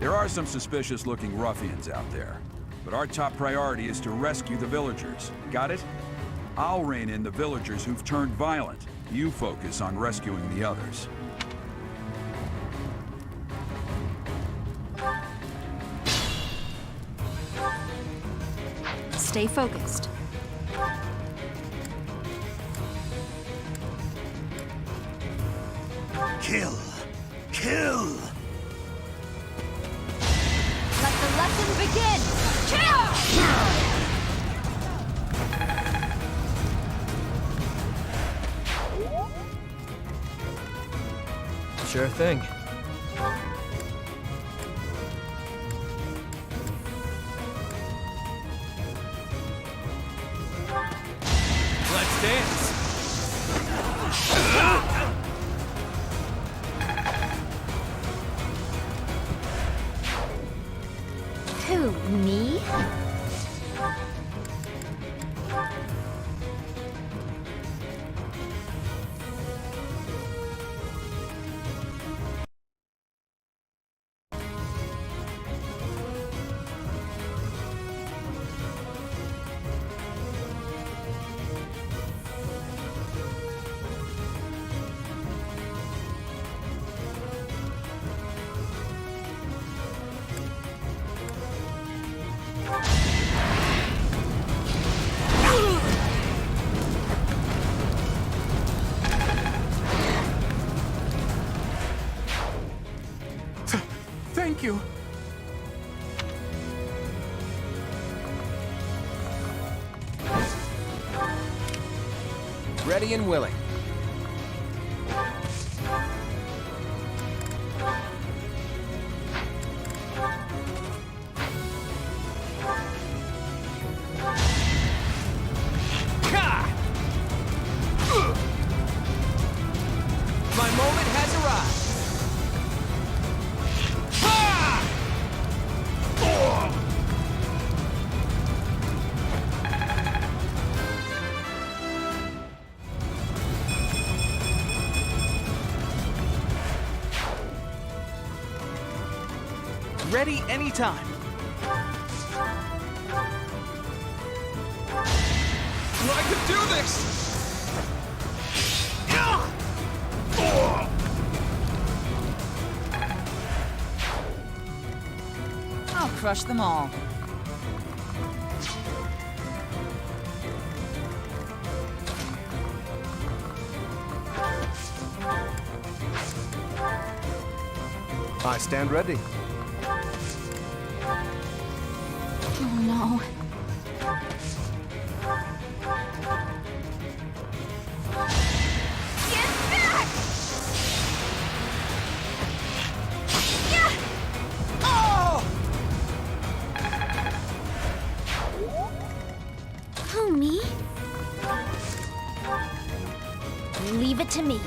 There are some suspicious-looking ruffians out there, but our top priority is to rescue the villagers. Got it? I'll rein in the villagers who've turned violent. You focus on rescuing the others. Stay focused. Kill! Kill! Let the lesson begin! Kill! Sure thing. Let's dance! Who, me? you. Ready and willing. My moment has arrived. Ready anytime. I can do this! I'll crush them all. I stand ready. Oh no. Get back! Yeah! Oh! Who, me? Leave it to me.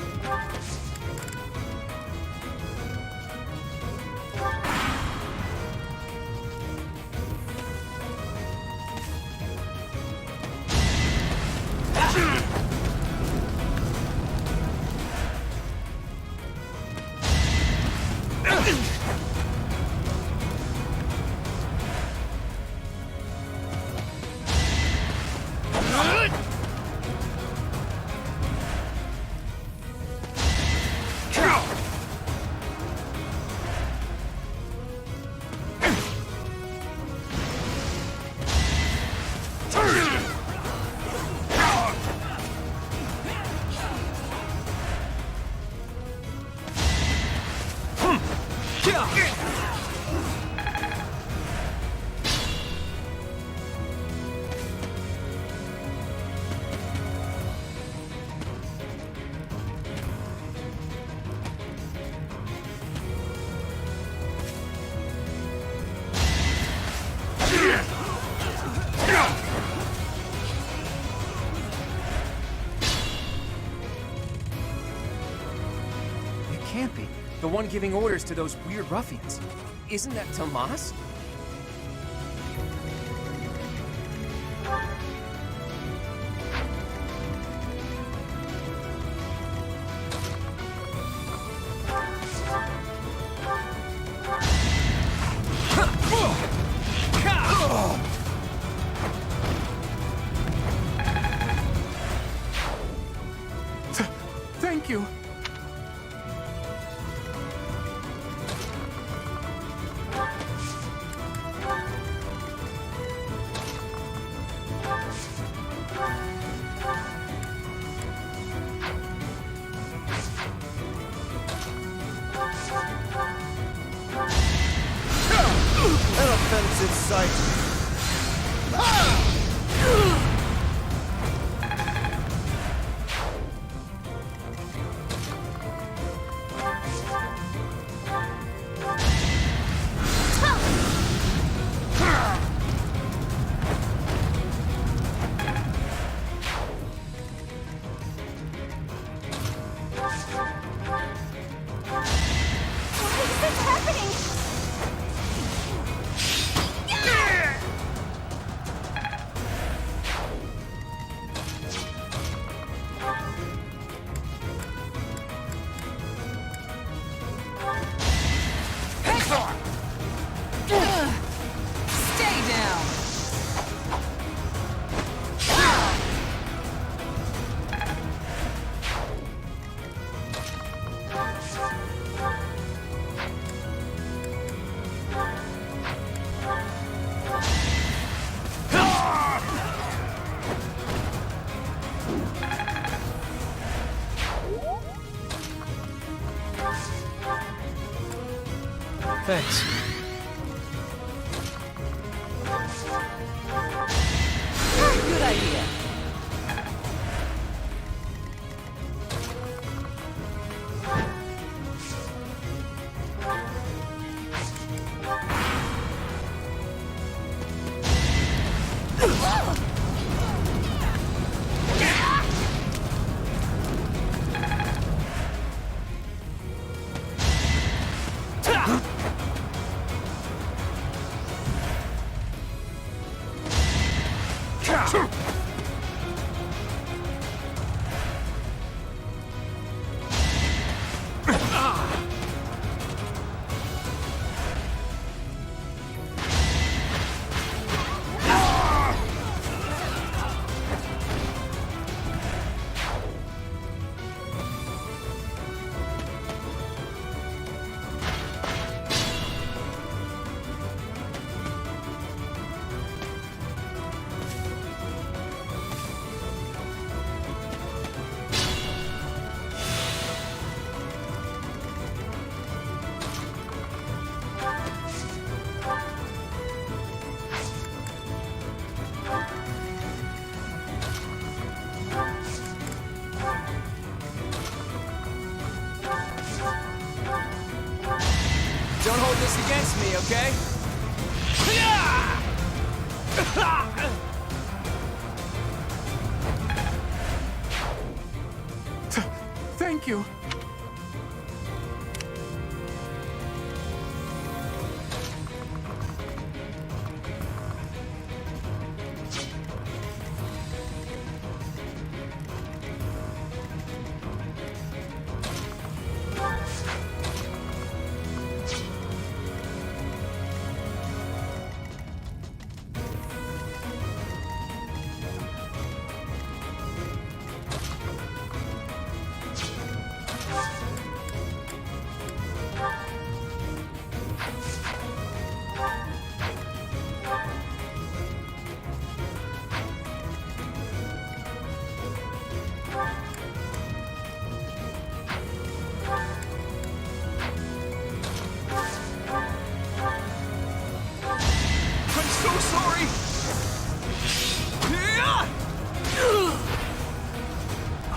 It can't be. The one giving orders to those weird ruffians. Isn't that Tomas? Thank you. An offensive sight. Why is this happening? Stay down! Thanks. Don't hold this against me, okay? Thank you.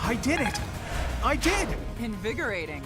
I did it! I did! Invigorating.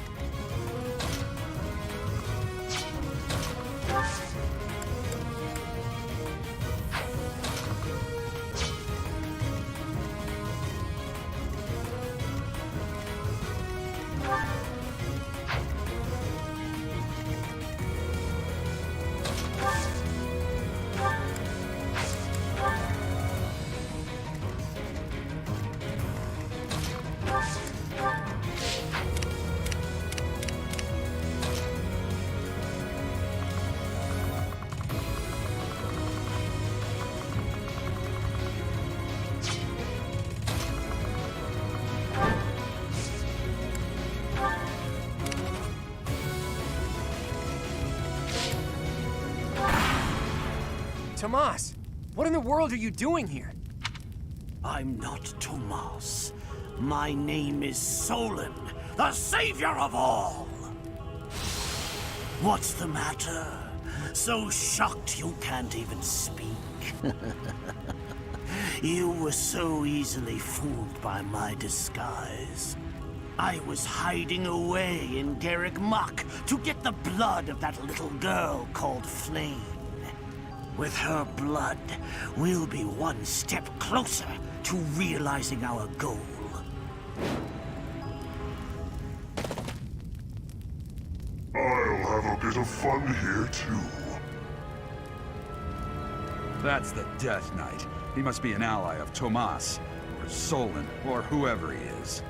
Tomas, what in the world are you doing here? I'm not Tomas. My name is Solon, the savior of all. What's the matter? So shocked you can't even speak? You were so easily fooled by my disguise. I was hiding away in Garrick Mach to get the blood of that little girl called Flame. With her blood, we'll be one step closer to realizing our goal. I'll have a bit of fun here, too. That's the Death Knight. He must be an ally of Tomas, or Solon, or whoever he is.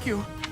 Thank you.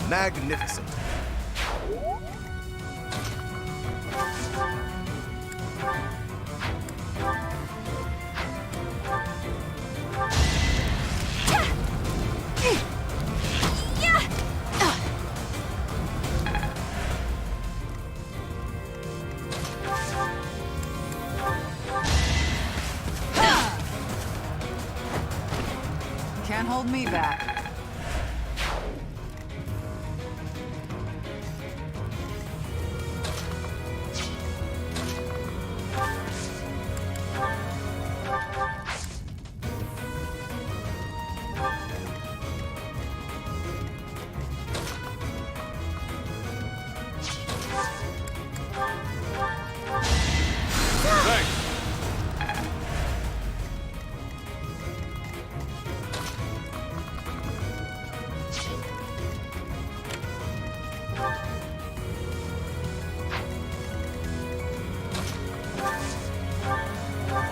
Magnificent. Can't hold me back.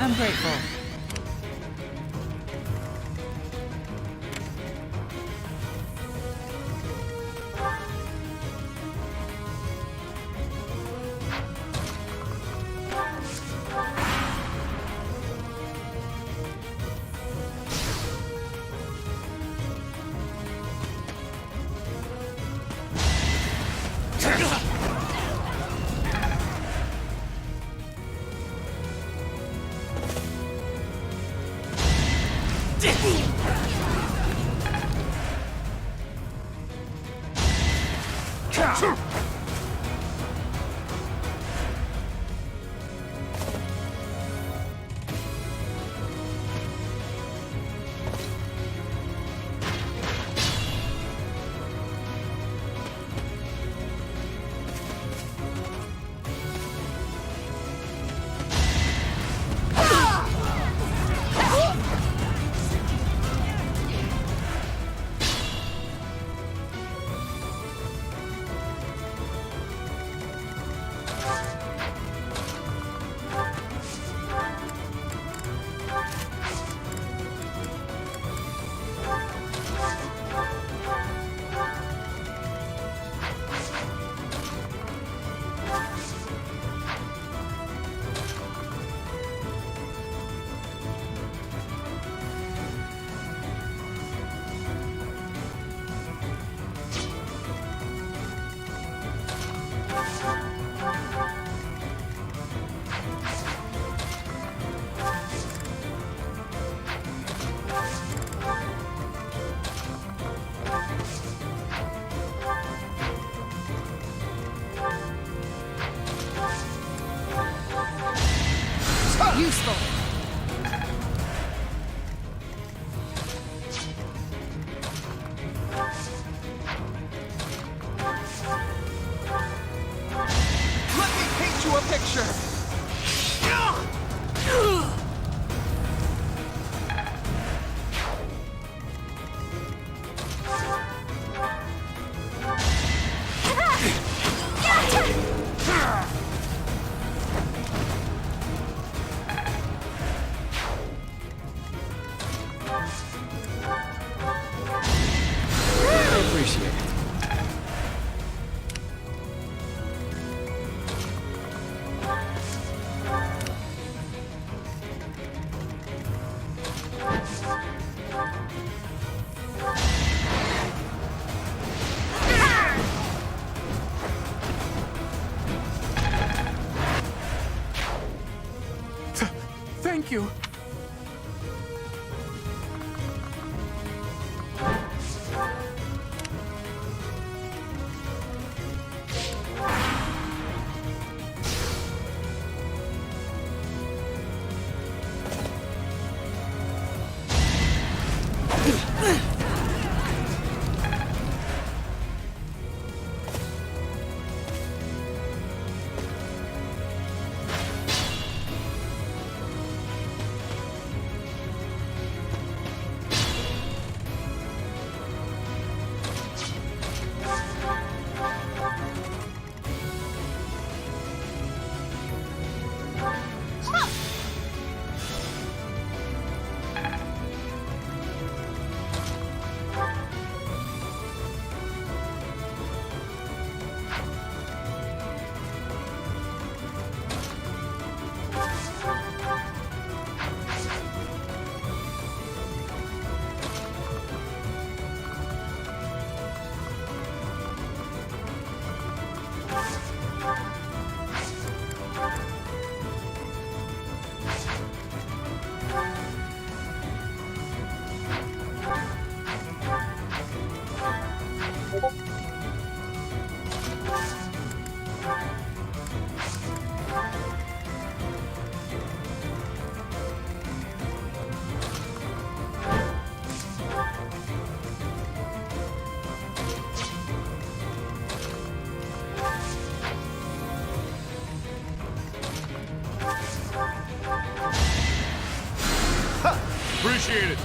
I'm grateful. Useful. Let me paint you a picture. Thank you. Appreciate it.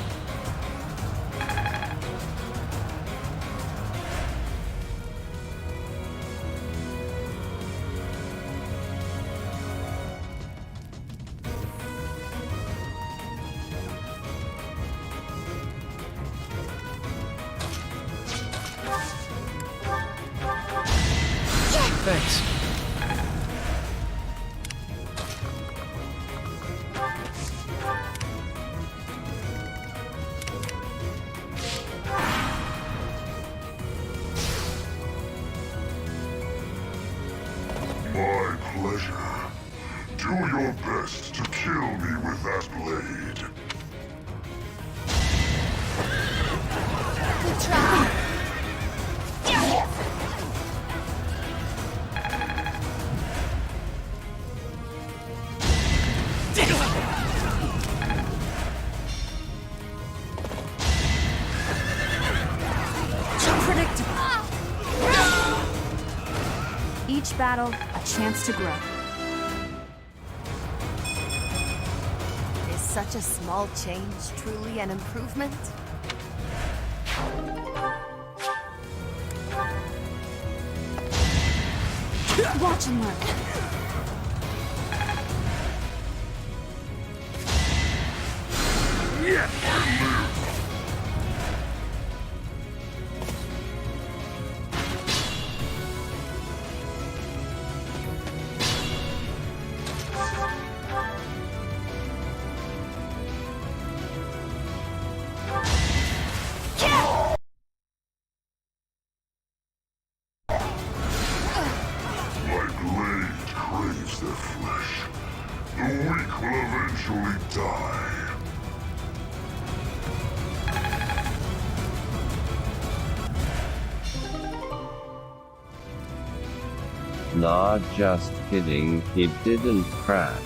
Thanks. My pleasure. Do your best to kill me with that blade. Good try. Each battle, a chance to grow. Is such a small change truly an improvement? Watch and learn. My blade craves their flesh. The weak will eventually die. Nah, just kidding, it didn't crash.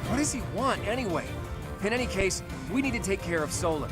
What does he want, anyway? In any case, we need to take care of Solon.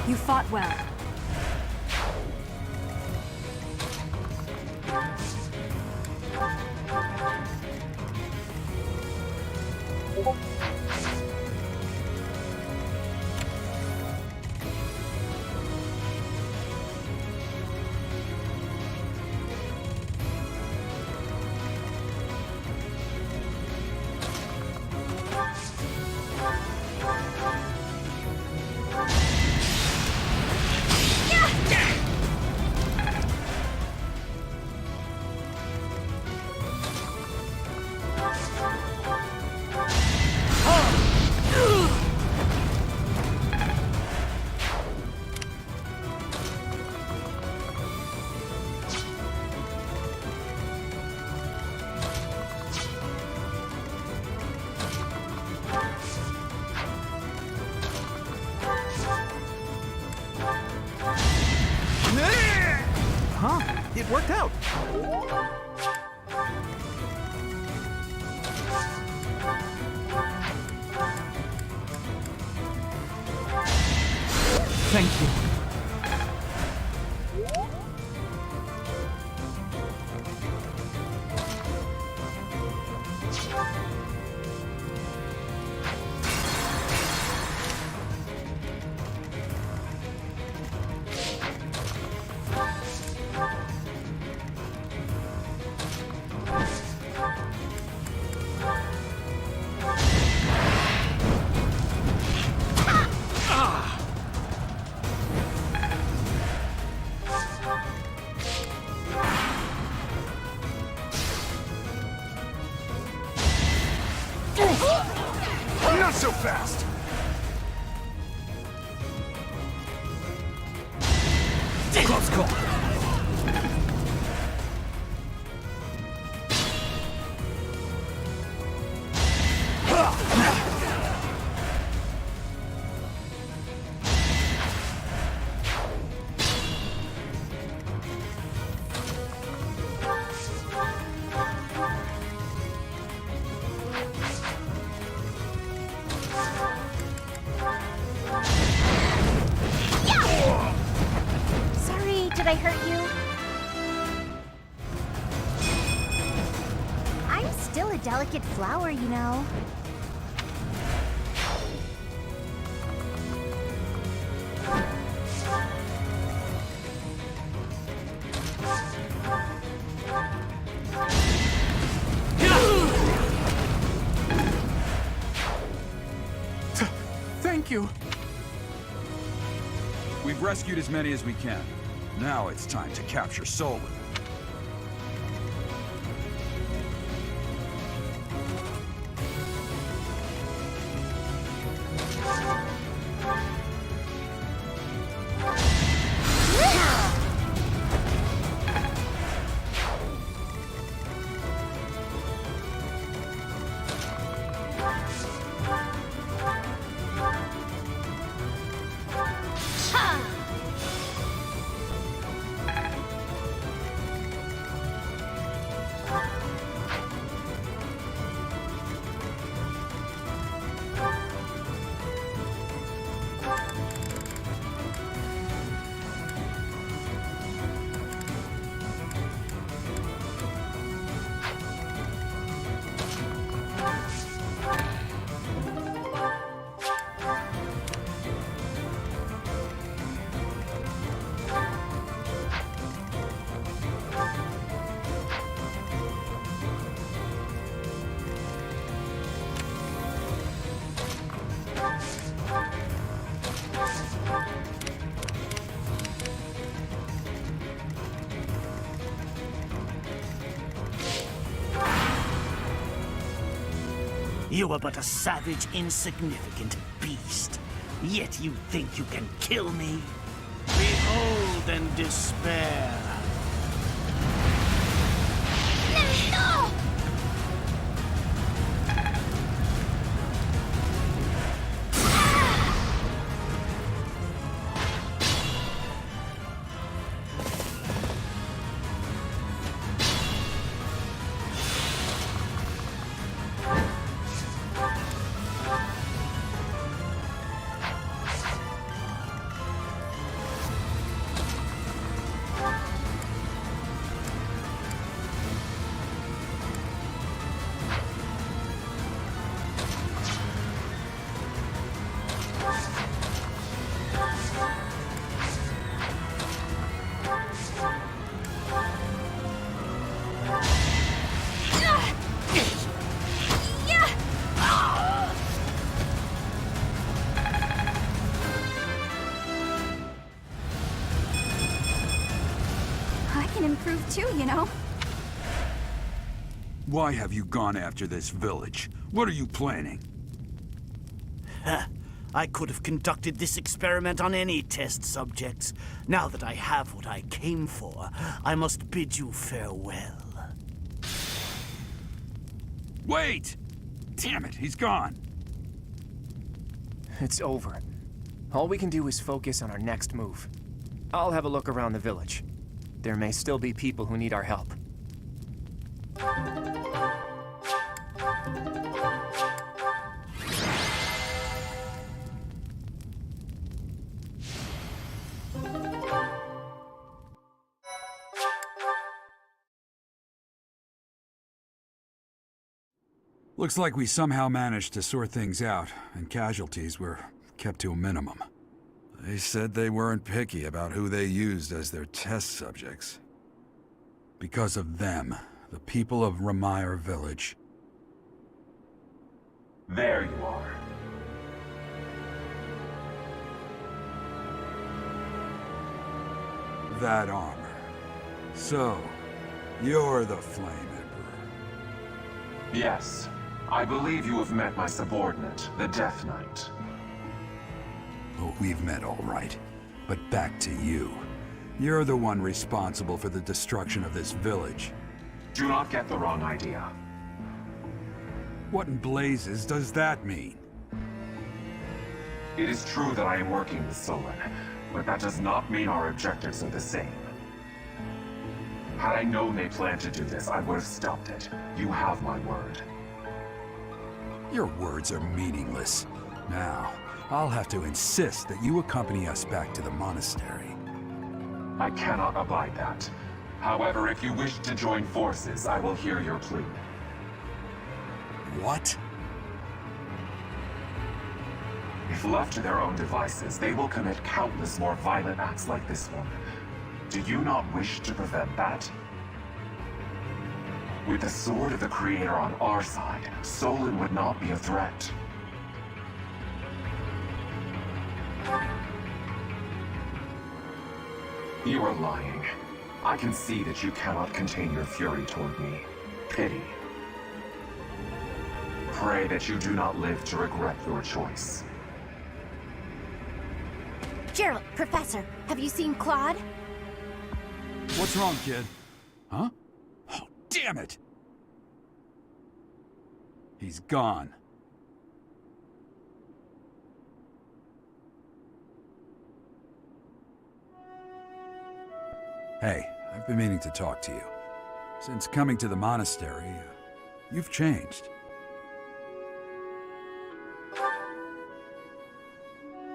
You fought well. Huh? It worked out. Thank you. Not so fast! Close call. Sorry, did I hurt you? I'm still a delicate flower, you know. Thank you. We've rescued as many as we can. Now it's time to capture Solon. You are but a savage, insignificant beast. Yet you think you can kill me? Behold and despair. No! Improve too, you know. Why have you gone after this village? What are you planning? I could have conducted this experiment on any test subjects. Now that I have what I came for, I must bid you farewell. Wait! Damn it, he's gone. It's over. All we can do is focus on our next move. I'll have a look around the village. There may still be people who need our help. Looks like we somehow managed to sort things out, and casualties were kept to a minimum. They said they weren't picky about who they used as their test subjects. Because of them, the people of Ramire Village. There you are. That armor. So, you're the Flame Emperor. Yes. I believe you have met my subordinate, the Death Knight. Oh, we've met all right. But back to you. You're the one responsible for the destruction of this village. Do not get the wrong idea. What in blazes does that mean? It is true that I am working with Solon, but that does not mean our objectives are the same. Had I known they planned to do this, I would have stopped it. You have my word. Your words are meaningless. Now, I'll have to insist that you accompany us back to the monastery. I cannot abide that. However, if you wish to join forces, I will hear your plea. What? If left to their own devices, they will commit countless more violent acts like this one. Do you not wish to prevent that? With the sword of the Creator on our side, Solon would not be a threat. You are lying. I can see that you cannot contain your fury toward me. Pity. Pray that you do not live to regret your choice. Gerald, Professor, have you seen Claude? What's wrong, kid? Huh? Oh, damn it! He's gone. Hey, I've been meaning to talk to you. Since coming to the monastery, you've changed.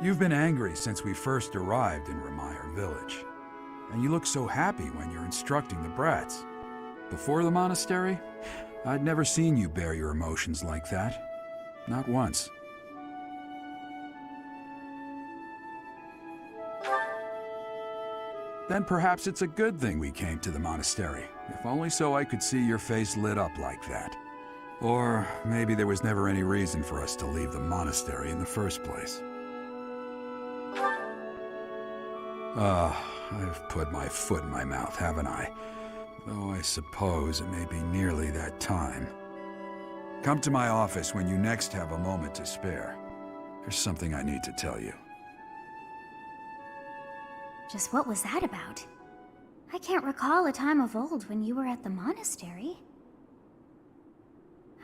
You've been angry since we first arrived in Remire Village. And you look so happy when you're instructing the brats. Before the monastery, I'd never seen you bear your emotions like that. Not once. Then perhaps it's a good thing we came to the monastery, if only so I could see your face lit up like that. Or maybe there was never any reason for us to leave the monastery in the first place. I've put my foot in my mouth, haven't I? Though I suppose it may be nearly that time. Come to my office when you next have a moment to spare. There's something I need to tell you. Just what was that about? I can't recall a time of old when you were at the monastery.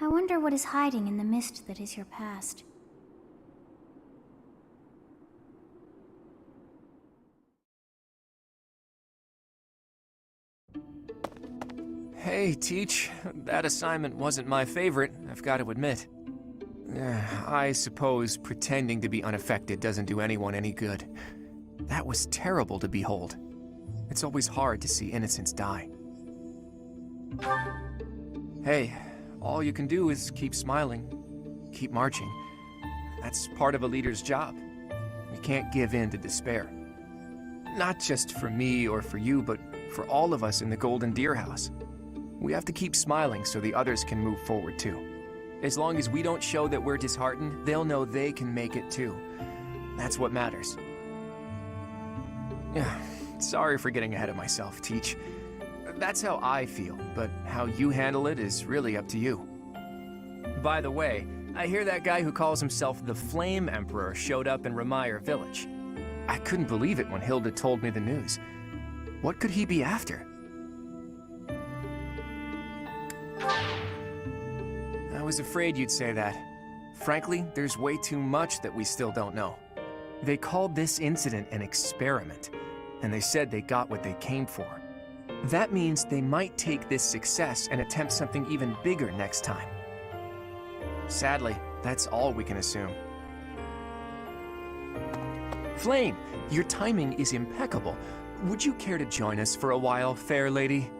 I wonder what is hiding in the mist that is your past. Hey, Teach. That assignment wasn't my favorite, I've got to admit. I suppose pretending to be unaffected doesn't do anyone any good. That was terrible to behold. It's always hard to see innocents die. Hey, all you can do is keep smiling, keep marching. That's part of a leader's job. We can't give in to despair. Not just for me or for you, but for all of us in the Golden Deer House. We have to keep smiling so the others can move forward too. As long as we don't show that we're disheartened, they'll know they can make it too. That's what matters. Sorry for getting ahead of myself, Teach. That's how I feel, but how you handle it is really up to you. By the way, I hear that guy who calls himself the Flame Emperor showed up in Remire Village. I couldn't believe it when Hilda told me the news. What could he be after? I was afraid you'd say that. Frankly, there's way too much that we still don't know. They called this incident an experiment, and they said they got what they came for. That means they might take this success and attempt something even bigger next time. Sadly, that's all we can assume. Flame, your timing is impeccable. Would you care to join us for a while, fair lady?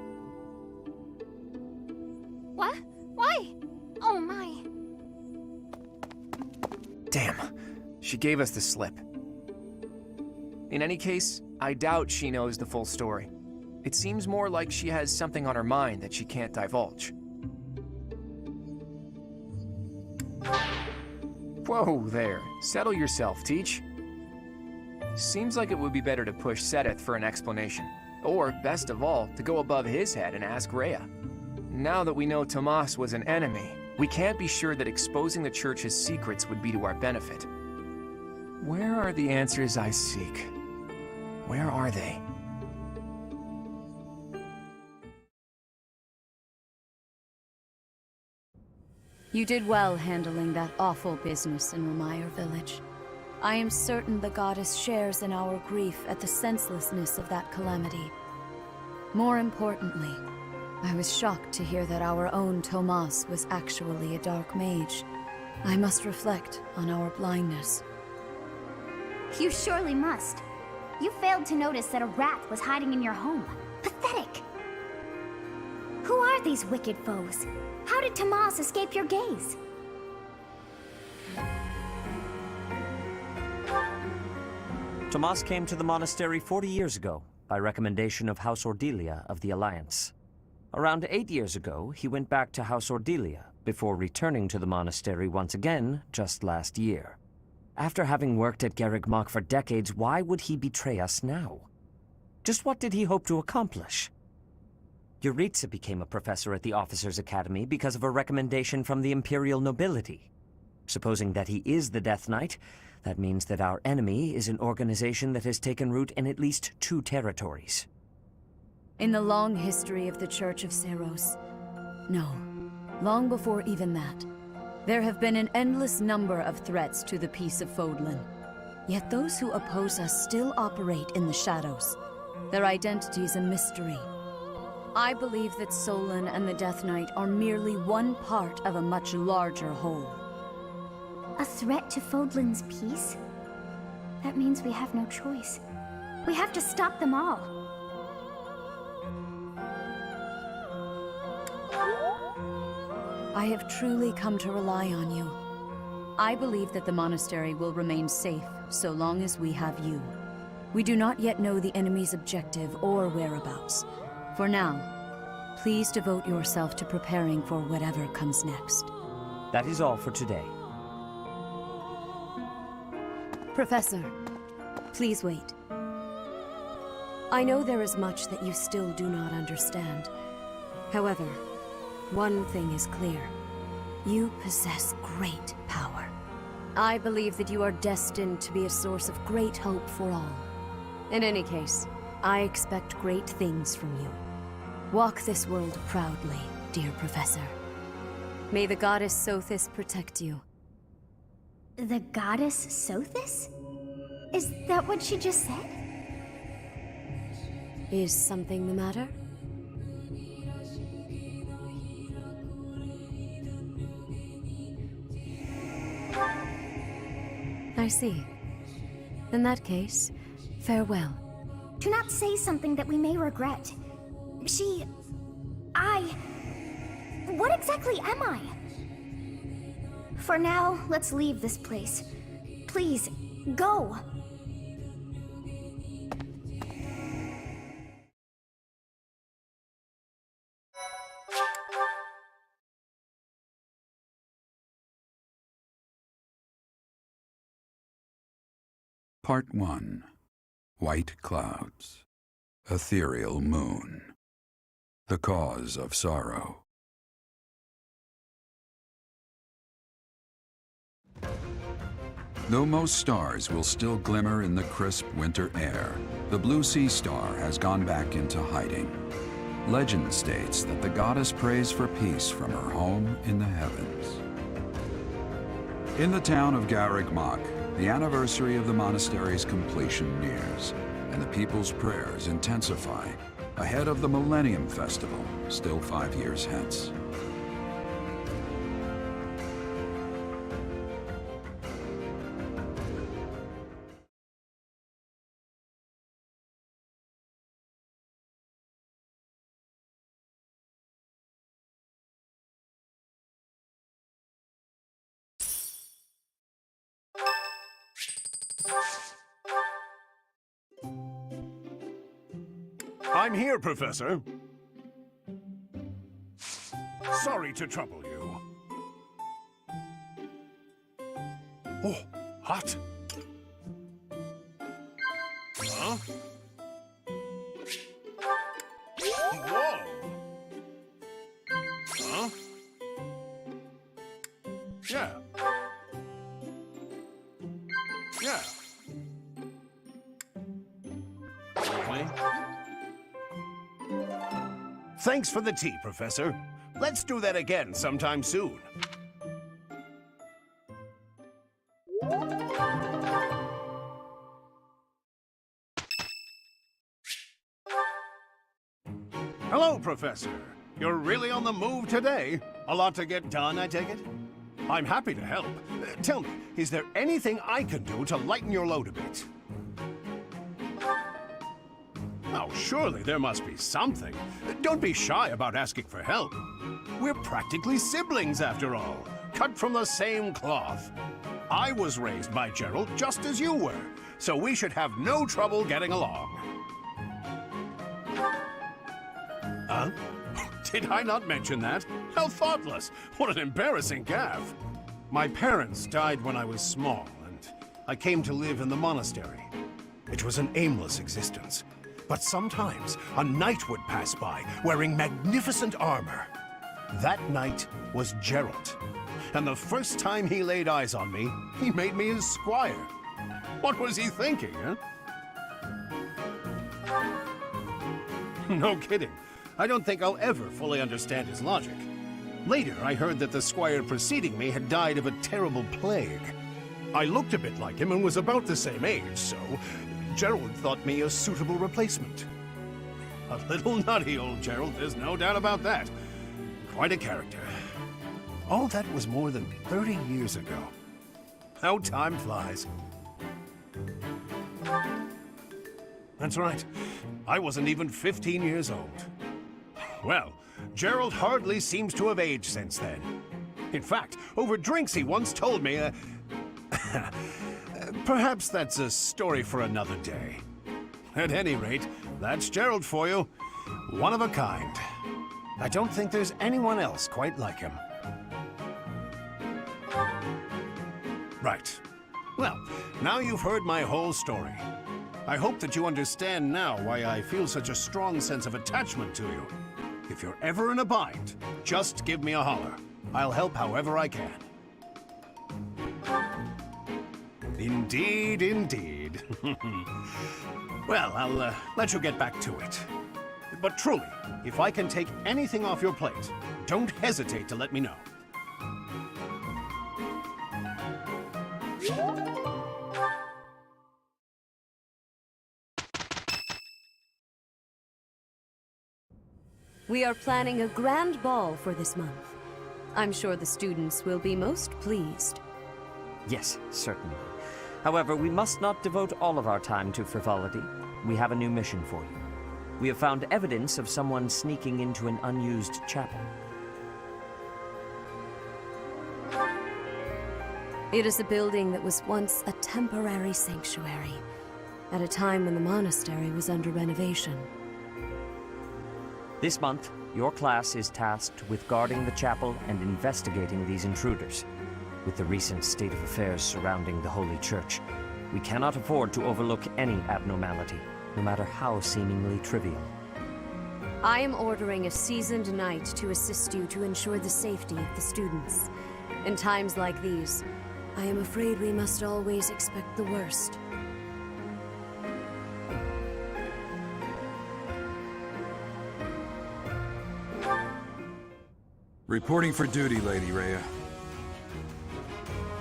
What? Why? Oh my. Damn, she gave us the slip. In any case, I doubt she knows the full story. It seems more like she has something on her mind that she can't divulge. Whoa there, settle yourself, Teach. Seems like it would be better to push Seteth for an explanation. Or, best of all, to go above his head and ask Rhea. Now that we know Tomas was an enemy, we can't be sure that exposing the Church's secrets would be to our benefit. Where are the answers I seek? Where are they? You did well handling that awful business in Remire Village. I am certain the goddess shares in our grief at the senselessness of that calamity. More importantly, I was shocked to hear that our own Tomas was actually a dark mage. I must reflect on our blindness. You surely must. You failed to notice that a rat was hiding in your home. Pathetic! Who are these wicked foes? How did Tomas escape your gaze? Tomas came to the monastery 40 years ago, by recommendation of House Ordelia of the Alliance. Around 8 years ago, he went back to House Ordelia, before returning to the monastery once again just last year. After having worked at Garreg Mach for decades, why would he betray us now? Just what did he hope to accomplish? Yuritsa became a professor at the Officers' Academy because of a recommendation from the Imperial nobility. Supposing that he is the Death Knight, that means that our enemy is an organization that has taken root in at least 2 territories. In the long history of the Church of Seros, no, long before even that, there have been an endless number of threats to the peace of Fodlan. Yet those who oppose us still operate in the shadows. Their identity's a mystery. I believe that Solon and the Death Knight are merely one part of a much larger whole. A threat to Fodlan's peace? That means we have no choice. We have to stop them all. I have truly come to rely on you. I believe that the monastery will remain safe so long as we have you. We do not yet know the enemy's objective or whereabouts. For now, please devote yourself to preparing for whatever comes next. That is all for today. Professor, please wait. I know there is much that you still do not understand. However, one thing is clear. You possess great power. I believe that you are destined to be a source of great hope for all. In any case, I expect great things from you. Walk this world proudly, dear Professor. May the goddess Sothis protect you. The goddess Sothis? Is that what she just said? Is something the matter? I see. In that case, farewell. Do not say something that we may regret. What exactly am I? For now, let's leave this place. Please, go! Part 1. White Clouds. Ethereal Moon. The Cause of Sorrow. Though most stars will still glimmer in the crisp winter air, the blue sea star has gone back into hiding. Legend states that the goddess prays for peace from her home in the heavens. In the town of Garreg Mach, the anniversary of the monastery's completion nears, and the people's prayers intensify ahead of the Millennium Festival, still 5 years hence. I'm here, Professor. Sorry to trouble you. Oh, hot. Huh? Whoa! Huh? Yeah. Yeah. Really? Thanks for the tea, Professor. Let's do that again sometime soon. Hello, Professor. You're really on the move today. A lot to get done, I take it? I'm happy to help. Tell me, is there anything I can do to lighten your load a bit? Oh, surely there must be something. Don't be shy about asking for help. We're practically siblings, after all, cut from the same cloth. I was raised by Gerald just as you were, so we should have no trouble getting along. Huh? Did I not mention that? How thoughtless! What an embarrassing gaffe! My parents died when I was small, and I came to live in the monastery. It was an aimless existence. But sometimes a knight would pass by wearing magnificent armor. That knight was Geralt. And the first time he laid eyes on me, he made me his squire. What was he thinking, huh? No kidding. I don't think I'll ever fully understand his logic. Later, I heard that the squire preceding me had died of a terrible plague. I looked a bit like him and was about the same age, so Gerald thought me a suitable replacement. A little nutty, old Gerald, there's no doubt about that. Quite a character. All that was more than 30 years ago. How time flies. That's right. I wasn't even 15 years old. Well, Gerald hardly seems to have aged since then. In fact, over drinks he once told me, perhaps that's a story for another day. At any rate, that's Gerald for you. One of a kind. I don't think there's anyone else quite like him. Right. Well, now you've heard my whole story. I hope that you understand now why I feel such a strong sense of attachment to you. If you're ever in a bind, just give me a holler. I'll help however I can. Indeed, indeed. Well, I'll let you get back to it. But truly, if I can take anything off your plate, don't hesitate to let me know. We are planning a grand ball for this month. I'm sure the students will be most pleased. Yes, certainly. However, we must not devote all of our time to frivolity. We have a new mission for you. We have found evidence of someone sneaking into an unused chapel. It is a building that was once a temporary sanctuary, at a time when the monastery was under renovation. This month, your class is tasked with guarding the chapel and investigating these intruders. With the recent state of affairs surrounding the Holy Church, we cannot afford to overlook any abnormality, no matter how seemingly trivial. I am ordering a seasoned knight to assist you to ensure the safety of the students. In times like these, I am afraid we must always expect the worst. Reporting for duty, Lady Rhea.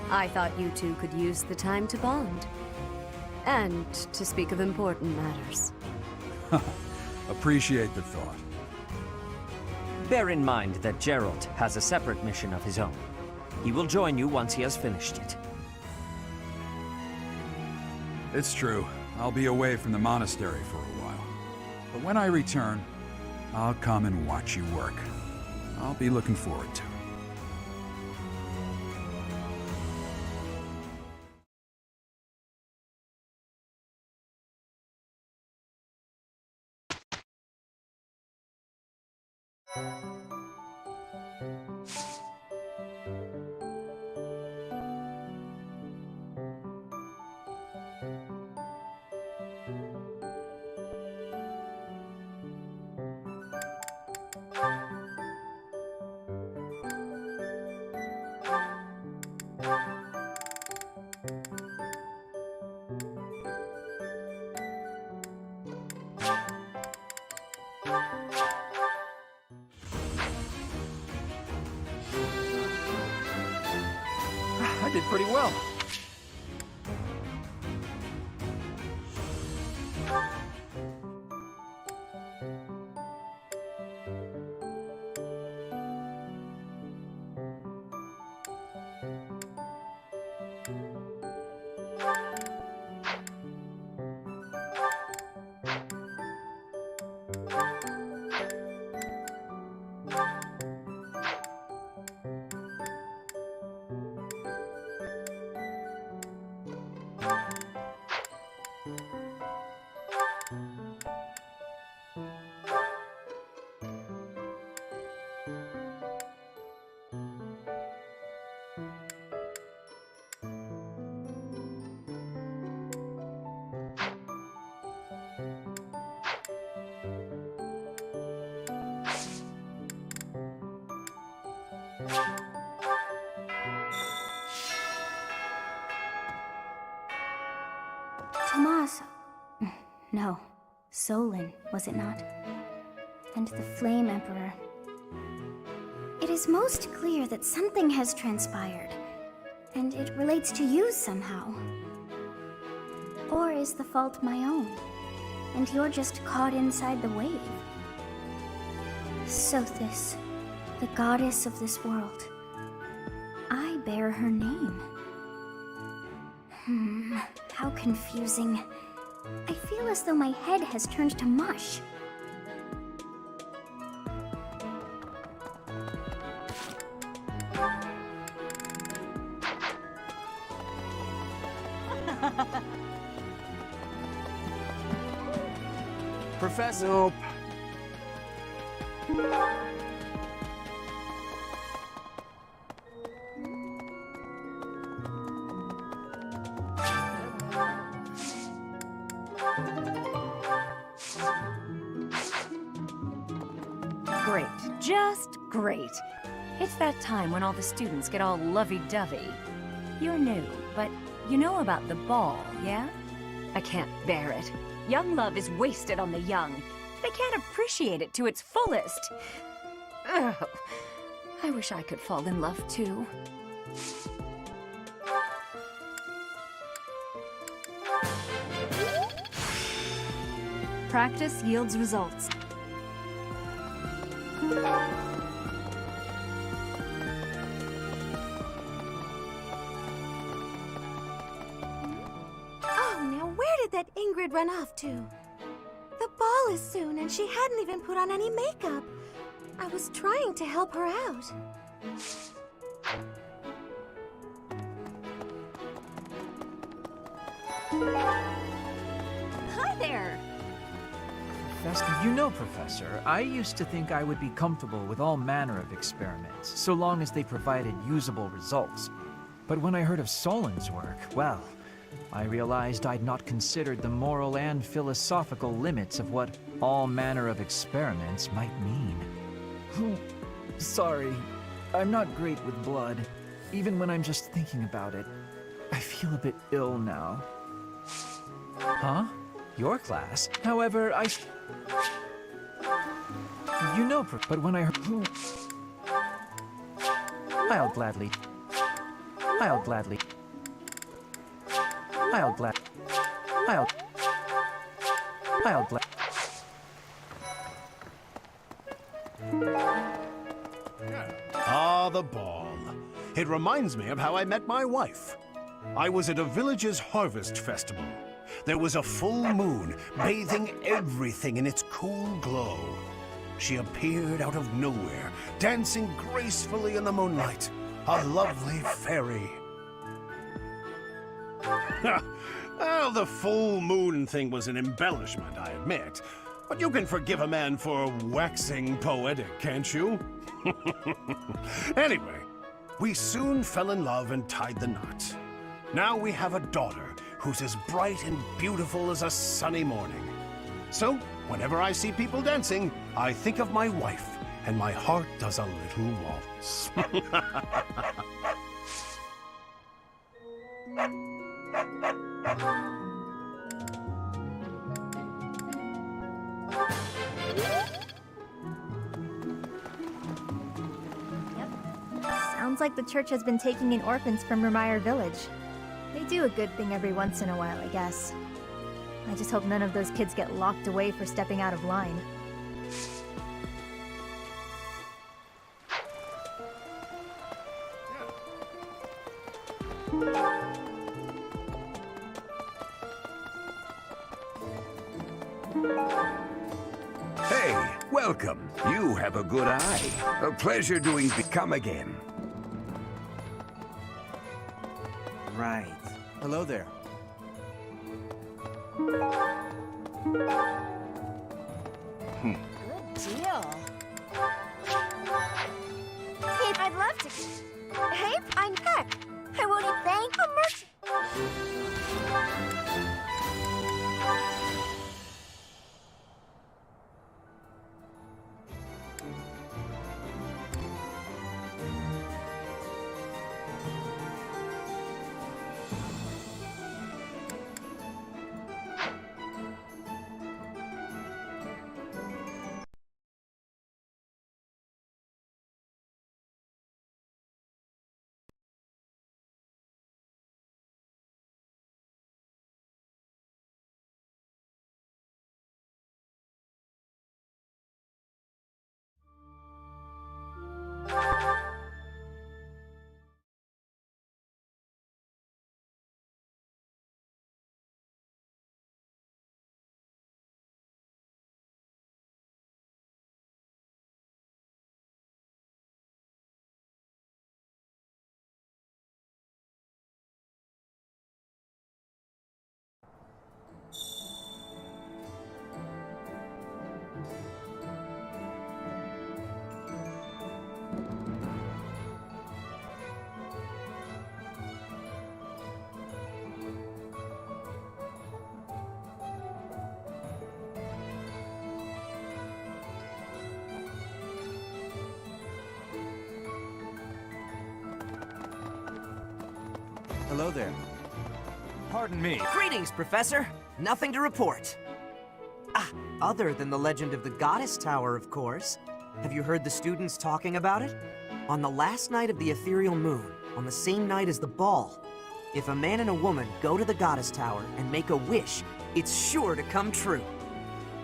I thought you two could use the time to bond. And to speak of important matters. Appreciate the thought. Bear in mind that Gerald has a separate mission of his own. He will join you once he has finished it. It's true. I'll be away from the monastery for a while. But when I return, I'll come and watch you work. I'll be looking forward to it. I did pretty well. Tomas. No. Solon, was it not? And the Flame Emperor. It is most clear that something has transpired, and it relates to you somehow. Or is the fault my own, and you're just caught inside the wave? Sothis, the goddess of this world. I bear her name. How confusing. I feel as though my head has turned to mush. Professor. Nope. Great. Just great. It's that time when all the students get all lovey-dovey. You're new, but you know about the ball, yeah? I can't bear it. Young love is wasted on the young. They can't appreciate it to its fullest. Ugh. I wish I could fall in love too. Practice yields results. Oh, now where did that Ingrid run off to? The ball is soon, and she hadn't even put on any makeup. I was trying to help her out. Hi there! You know, Professor, I used to think I would be comfortable with all manner of experiments, so long as they provided usable results. But when I heard of Solon's work, well, I realized I'd not considered the moral and philosophical limits of what all manner of experiments might mean. Oh, sorry. I'm not great with blood. Even when I'm just thinking about it, I feel a bit ill now. Huh? Your class? However, You know, but when I heard... I'll gladly... I'll... Ah, the ball. It reminds me of how I met my wife. I was at a village's harvest festival. There was a full moon, bathing everything in its cool glow. She appeared out of nowhere, dancing gracefully in the moonlight. A lovely fairy. Well, the full moon thing was an embellishment, I admit. But you can forgive a man for waxing poetic, can't you? Anyway, we soon fell in love and tied the knot. Now we have a daughter who's as bright and beautiful as a sunny morning. So, whenever I see people dancing, I think of my wife, and my heart does a little waltz. Sounds like the church has been taking in orphans from Remire Village. They do a good thing every once in a while, I guess. I just hope none of those kids get locked away for stepping out of line. Hey, welcome. You have a good eye. A pleasure doing come again. Right. Hello there. Good deal. Hey, I'd love to. Hey, I'm back. I won't even thank a merchant. Hello there. Pardon me. Greetings, Professor. Nothing to report. Other than the legend of the Goddess Tower, of course. Have you heard the students talking about it? On the last night of the ethereal moon, on the same night as the ball, if a man and a woman go to the Goddess Tower and make a wish, it's sure to come true.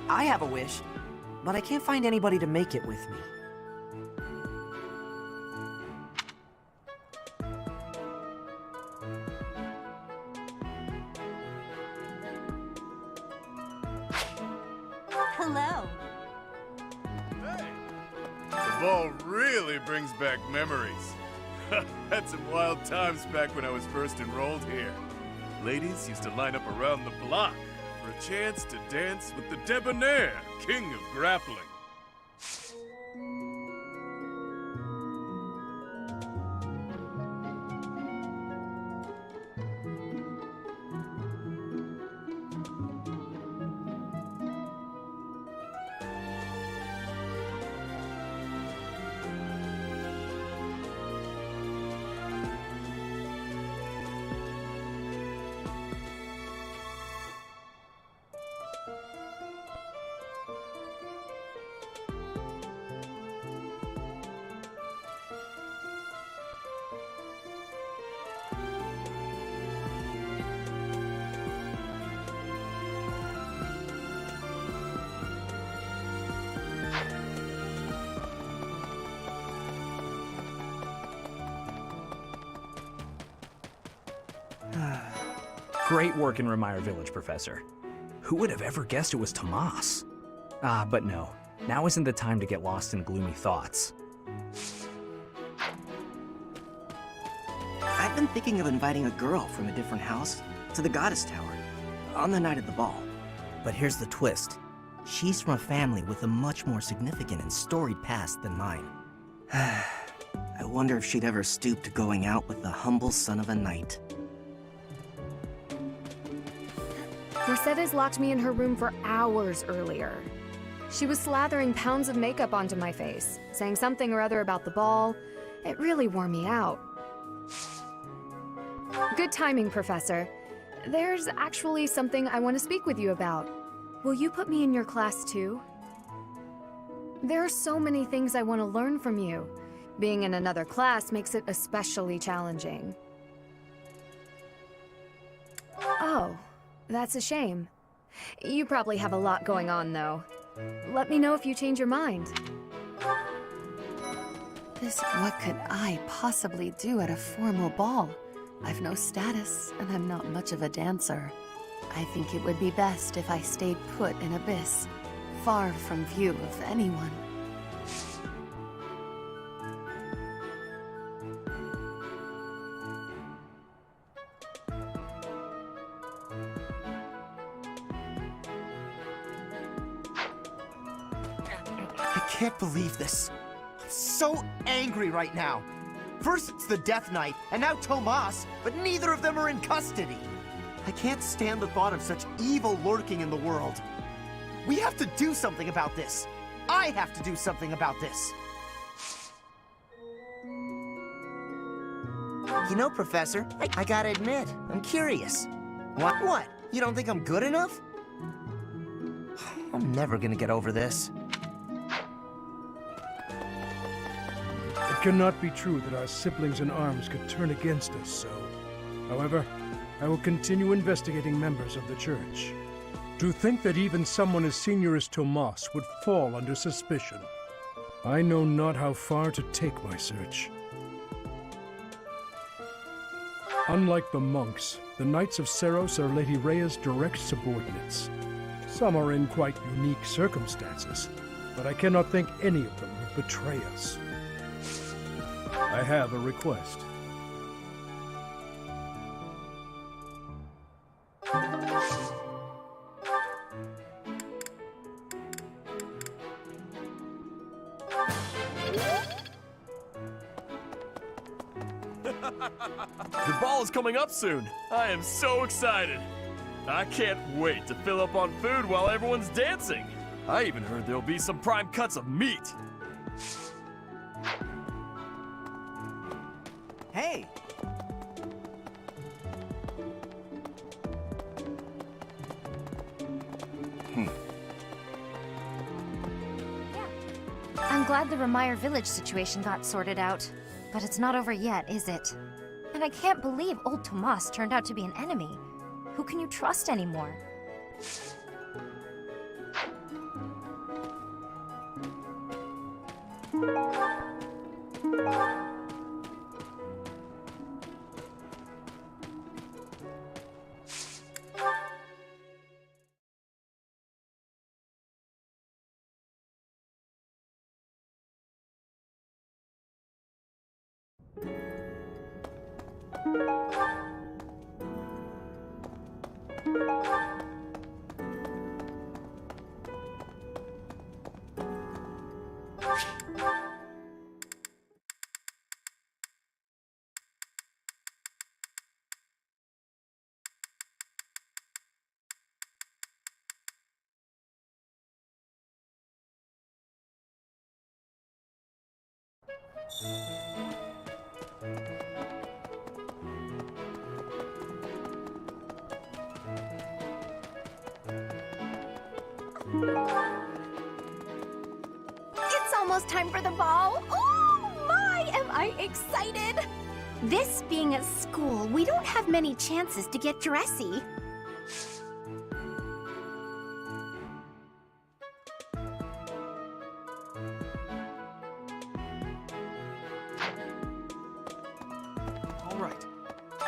I have a wish, but I can't find anybody to make it with me. Hello. The ball really brings back memories. Had some wild times back when I was first enrolled here. Ladies used to line up around the block for a chance to dance with the debonair king of grappling. Great work in Remire Village, Professor. Who would have ever guessed it was Tomas? But no. Now isn't the time to get lost in gloomy thoughts. I've been thinking of inviting a girl from a different house to the Goddess Tower on the night of the ball. But here's the twist. She's from a family with a much more significant and storied past than mine. I wonder if she'd ever stoop to going out with the humble son of a knight. Mercedes locked me in her room for hours earlier. She was slathering pounds of makeup onto my face, saying something or other about the ball. It really wore me out. Good timing, Professor. There's actually something I want to speak with you about. Will you put me in your class too? There are so many things I want to learn from you. Being in another class makes it especially challenging. Oh. That's a shame. You probably have a lot going on, though. Let me know if you change your mind. What could I possibly do at a formal ball? I've no status, and I'm not much of a dancer. I think it would be best if I stayed put in Abyss, far from view of anyone. I can't believe this. I'm so angry right now. First it's the Death Knight, and now Tomas, but neither of them are in custody. I can't stand the thought of such evil lurking in the world. We have to do something about this. I have to do something about this. You know, Professor, I gotta admit, I'm curious. What? You don't think I'm good enough? I'm never gonna get over this. It cannot be true that our siblings in arms could turn against us so. However, I will continue investigating members of the Church. To think that even someone as senior as Tomas would fall under suspicion. I know not how far to take my search. Unlike the monks, the Knights of Seros are Lady Rhea's direct subordinates. Some are in quite unique circumstances, but I cannot think any of them would betray us. I have a request. The ball is coming up soon. I am so excited. I can't wait to fill up on food while everyone's dancing. I even heard there'll be some prime cuts of meat. Hey! I'm glad the Remire Village situation got sorted out, but it's not over yet, is it? And I can't believe old Tomas turned out to be an enemy. Who can you trust anymore? It's almost time for the ball! Oh my, am I excited! This being a school, we don't have many chances to get dressy. All right.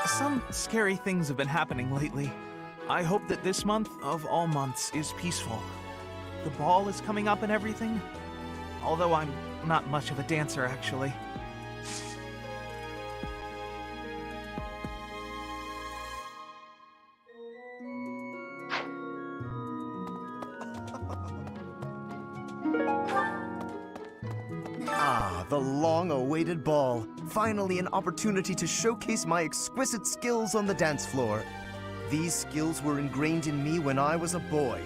Some scary things have been happening lately. I hope that this month, of all months, is peaceful. The ball is coming up and everything. Although I'm not much of a dancer, actually. Ah, the long-awaited ball. Finally an opportunity to showcase my exquisite skills on the dance floor. These skills were ingrained in me when I was a boy.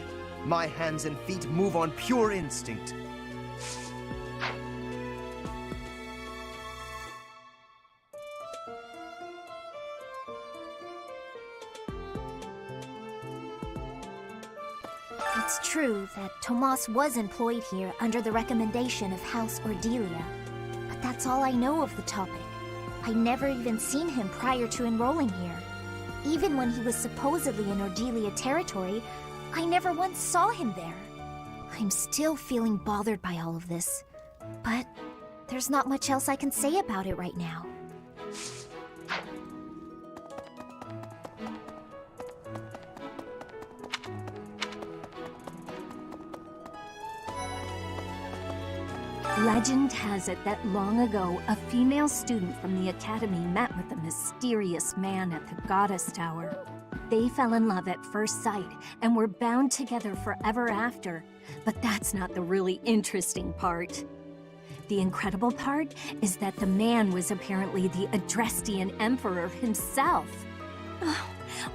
My hands and feet move on pure instinct. It's true that Tomas was employed here under the recommendation of House Ordelia, but that's all I know of the topic. I never even seen him prior to enrolling here. Even when he was supposedly in Ordelia territory, I never once saw him there. I'm still feeling bothered by all of this, but there's not much else I can say about it right now. Legend has it that long ago, a female student from the academy met with a mysterious man at the Goddess Tower. They fell in love at first sight and were bound together forever after. But that's not the really interesting part. The incredible part is that the man was apparently the Adrestian Emperor himself. Oh,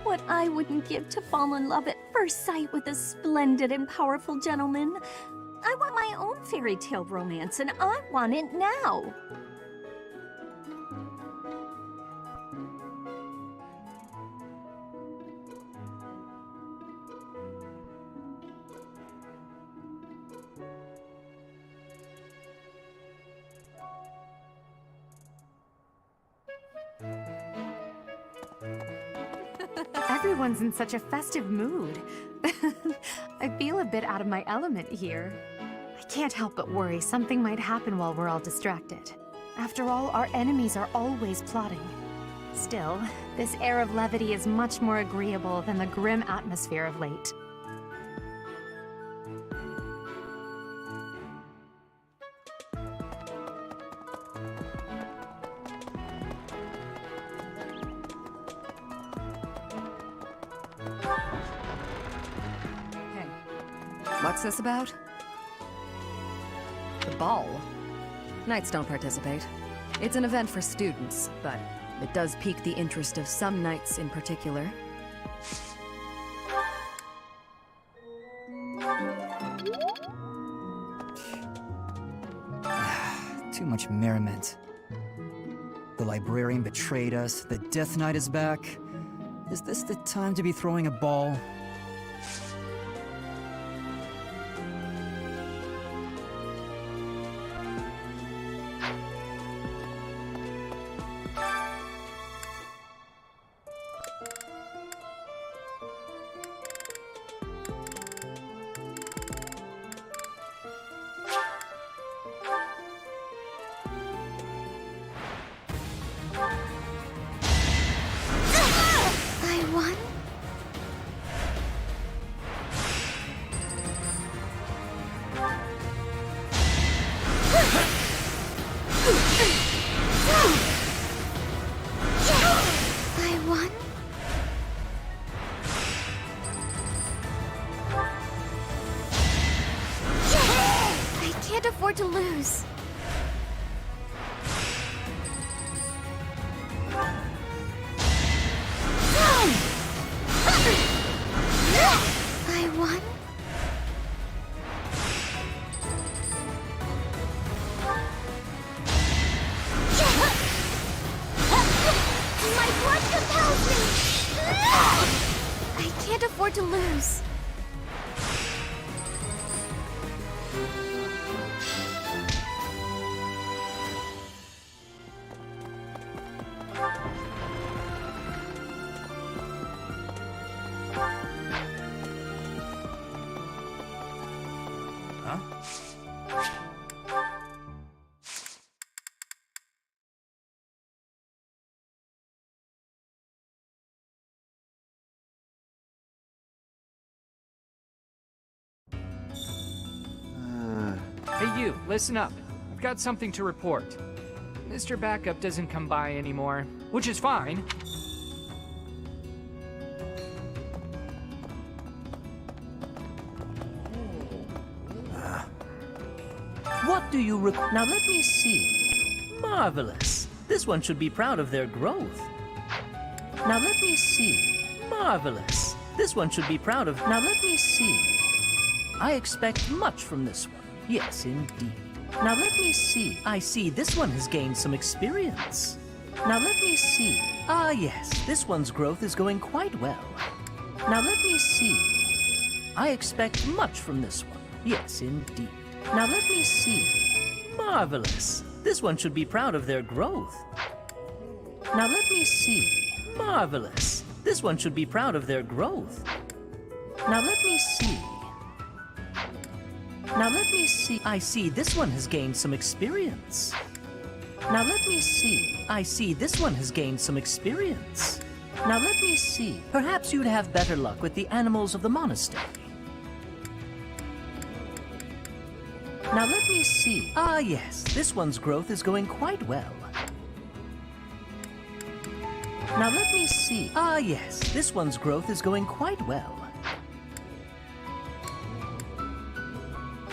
what I wouldn't give to fall in love at first sight with a splendid and powerful gentleman. I want my own fairy tale romance, and I want it now. Everyone's in such a festive mood. I feel a bit out of my element here. I can't help but worry something might happen while we're all distracted. After all, our enemies are always plotting. Still, this air of levity is much more agreeable than the grim atmosphere of late. What's this about? The ball. Knights don't participate. It's an event for students, but it does pique the interest of some knights in particular. Too much merriment. The librarian betrayed us, the Death Knight is back. Is this the time to be throwing a ball? lose. I won? My blood compels me! I can't afford to lose. Hey you, listen up. I've got something to report. Mr. Backup doesn't come by anymore, which is fine. What do you Now let me see. Marvelous. This one should be proud of their growth. Now let me see. Marvelous. This one should be proud of... Now let me see. I expect much from this one. Yes, indeed. Now let me see. I see this one has gained some experience. Now let me see. Ah, yes, this one's growth is going quite well. Now let me see. I expect much from this one. Yes, indeed. Now let me see. Marvelous. This one should be proud of their growth. Now let me see. Marvelous. This one should be proud of their growth. Now let me see. Now let me see. I see this one has gained some experience. Now let me see. I see this one has gained some experience. Now let me see. Perhaps you'd have better luck with the animals of the monastery. Now let me see. Ah, yes, this one's growth is going quite well. Now let me see. Ah, yes, this one's growth is going quite well.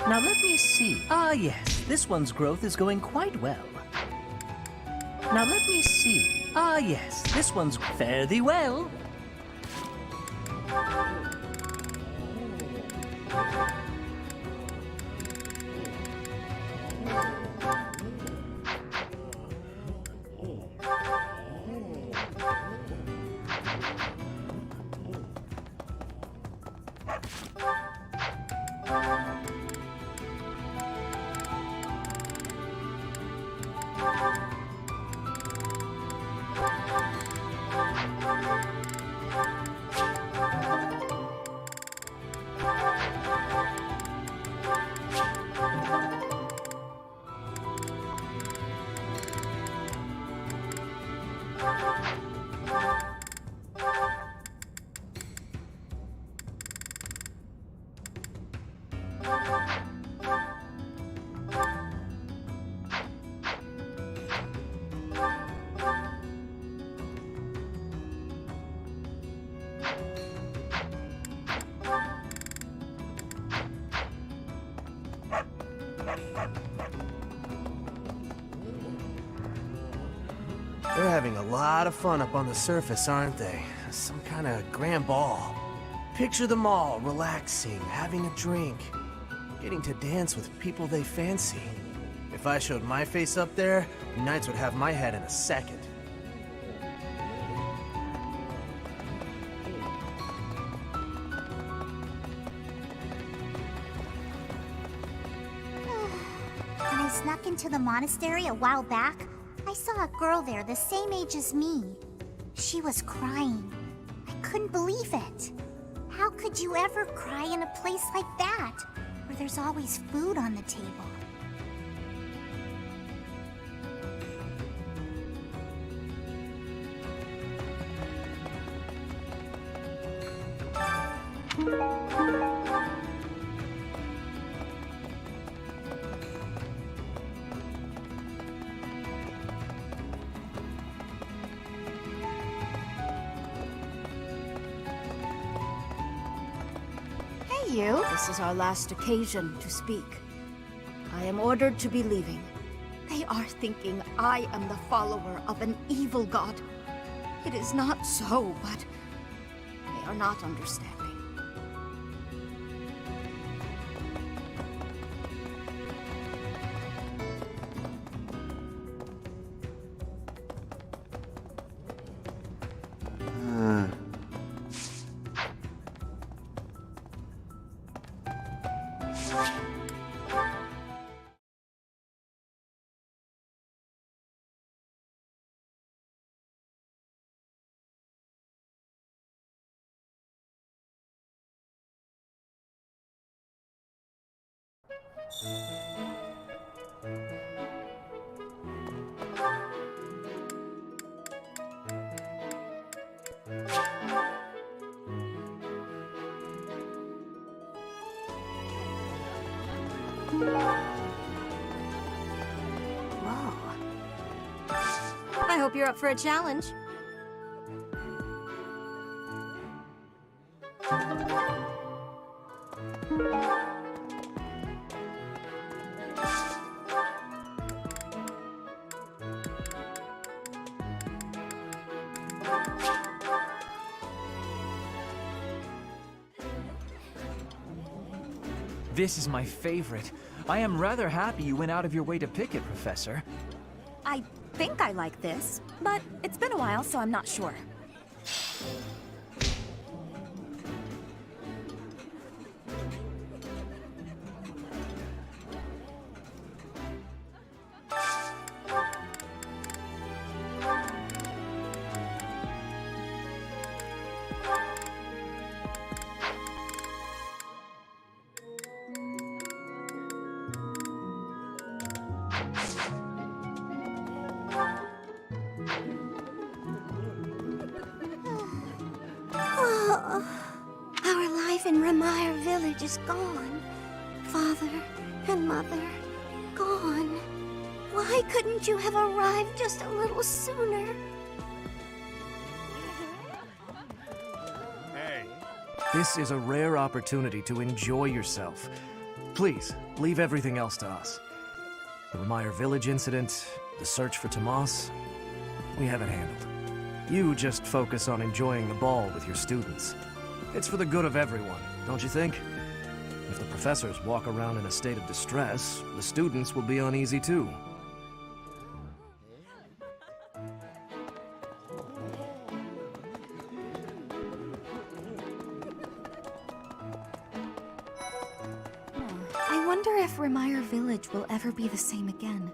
Now let me see. Ah, yes, this one's growth is going quite well. Now let me see. Ah, yes, this one's fare thee well. They're having a lot of fun up on the surface, aren't they? Some kind of grand ball. Picture them all relaxing, having a drink, getting to dance with people they fancy. If I showed my face up there, the Knights would have my head in a second. When I snuck into the monastery a while back, I saw a girl there the same age as me. She was crying. I couldn't believe it. How could you ever cry in a place like that, where there's always food on the table? You? This is our last occasion to speak. I am ordered to be leaving. They are thinking I am the follower of an evil god. It is not so, but they are not understanding. Whoa. I hope you're up for a challenge. This is my favorite. I am rather happy you went out of your way to pick it, Professor. I think I like this, but it's been a while, so I'm not sure. Oh, our life in Remire Village is gone. Father and Mother, gone. Why couldn't you have arrived just a little sooner? Hey. This is a rare opportunity to enjoy yourself. Please, leave everything else to us. The Remire Village incident, the search for Tomas, we have it handled. You just focus on enjoying the ball with your students. It's for the good of everyone, don't you think? If the professors walk around in a state of distress, the students will be uneasy too. I wonder if Remire Village will ever be the same again.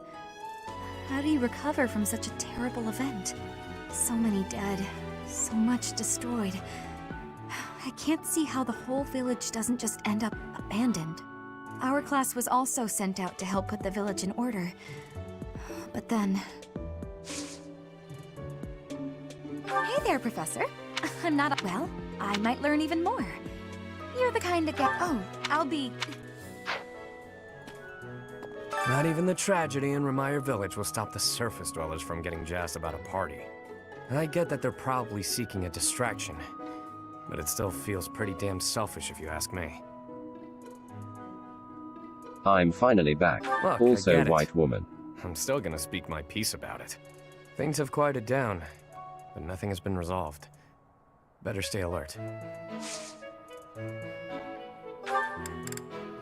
How do you recover from such a terrible event? So many dead, so much destroyed. I can't see how the whole village doesn't just end up abandoned. Our class was also sent out to help put the village in order. But then... Hey there, Professor. I'm not... Well, I might learn even more. You're the kind of guy... Oh, I'll be... Not even the tragedy in Remire Village will stop the surface dwellers from getting jazzed about a party. I get that they're probably seeking a distraction, but it still feels pretty damn selfish if you ask me. I'm finally back. Look, Also, I get it. white woman. I'm still gonna speak my piece about it. Things have quieted down, but nothing has been resolved. Better stay alert.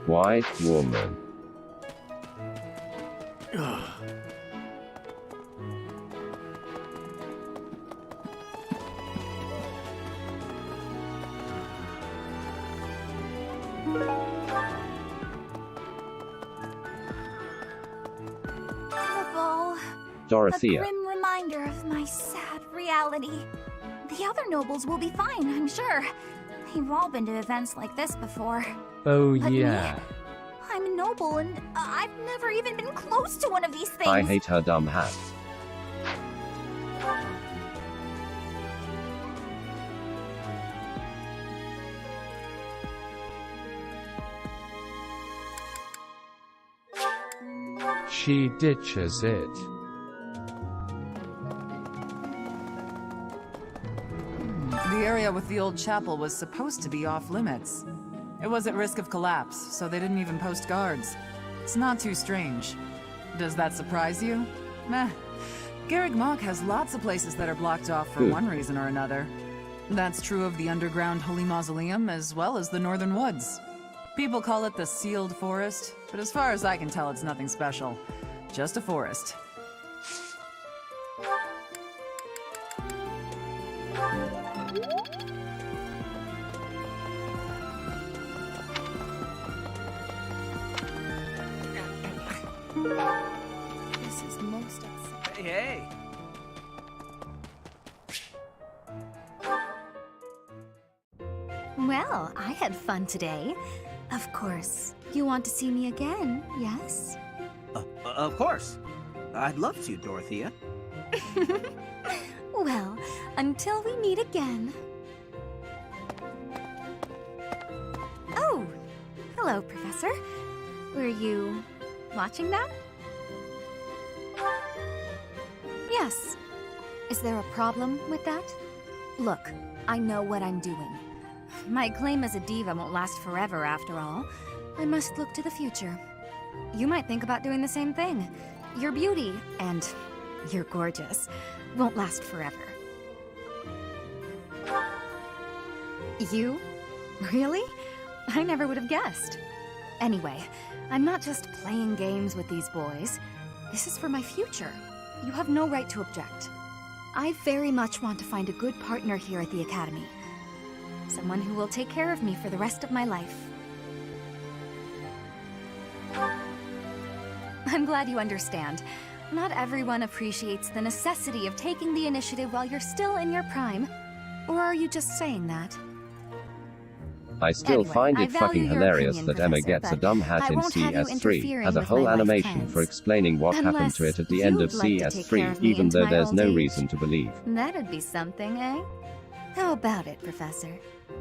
White woman. The ball. Dorothea. A grim reminder of my sad reality. The other nobles will be fine, I'm sure. They've all been to events like this before. Oh, But yeah. me? I'm a noble, and I've never even been close to one of these things. I hate her dumb hat. She ditches it. The area with the old chapel was supposed to be off limits. It was at risk of collapse, so they didn't even post guards. It's not too strange. Does that surprise you? Meh. Garreg Mach has lots of places that are blocked off for one reason or another. That's true of the underground Holy Mausoleum as well as the Northern Woods. People call it the Sealed Forest, but as far as I can tell, it's nothing special. Just a forest. This is most upsetting. Hey! Well, I had fun today. Of course, you want to see me again, yes? Of course. I'd love to, Dorothea. Well, until we meet again. Oh, hello, Professor. Were you watching that? Yes. Is there a problem with that? Look, I know what I'm doing. My claim as a diva won't last forever, after all. I must look to the future. You might think about doing the same thing. Your beauty, and you're gorgeous, won't last forever. You? Really? I never would have guessed. Anyway, I'm not just playing games with these boys. This is for my future. You have no right to object. I very much want to find a good partner here at the Academy. Someone who will take care of me for the rest of my life. I'm glad you understand. Not everyone appreciates the necessity of taking the initiative while you're still in your prime. Or are you just saying that? I still Anyway, find I it fucking value your hilarious opinion, that Emma Professor, gets a but dumb I hat in won't have you CS3, interfering has a with whole my life animation plans. for explaining what happened Unless to it at the end of you'd like to take care of CS3, me even into though my there's old no age. reason to believe That'd be something, eh? How about it, Professor?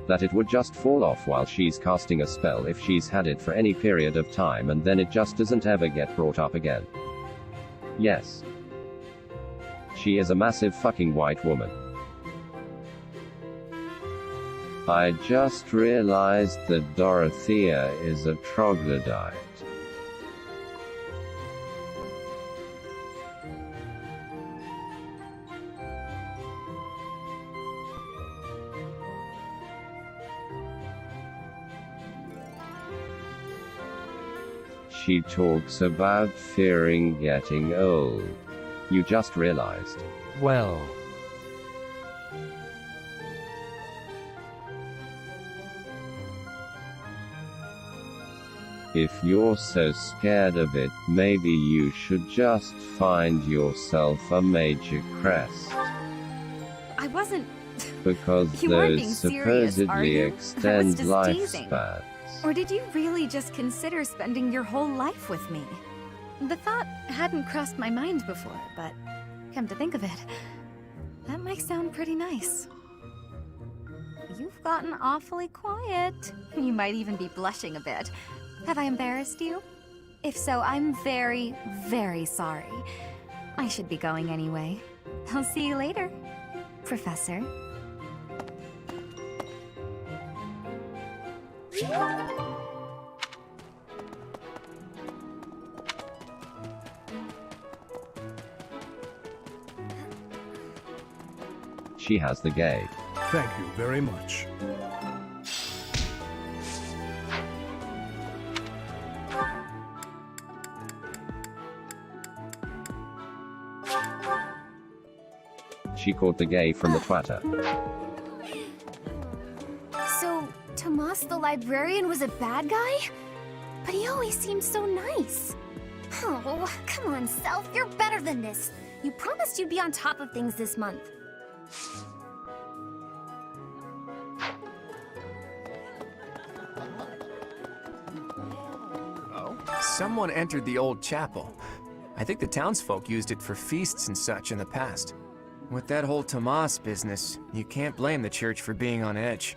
that it would just fall off while she's casting a spell if she's had it for any period of time and then it just doesn't ever get brought up again. Yes. She is a massive fucking white woman. I just realized that Dorothea is a troglodyte. She talks about fearing getting old. You just realized. Well, if you're so scared of it, maybe you should just find yourself a major crest. I wasn't... Because You weren't those being serious, are supposedly you? I was extend just teasing. lifespans. Or did you really just consider spending your whole life with me? The thought hadn't crossed my mind before, but come to think of it, that might sound pretty nice. You've gotten awfully quiet. You might even be blushing a bit. Have I embarrassed you? If so, I'm very, very sorry. I should be going anyway. I'll see you later, Professor. She has the gay. Thank you very much. She caught the gay from the twatter. So, Tomas the librarian was a bad guy? But he always seemed so nice. Oh, come on, Self, you're better than this. You promised you'd be on top of things this month. Someone entered the old chapel. I think the townsfolk used it for feasts and such in the past. With that whole Tomas business, you can't blame the church for being on edge.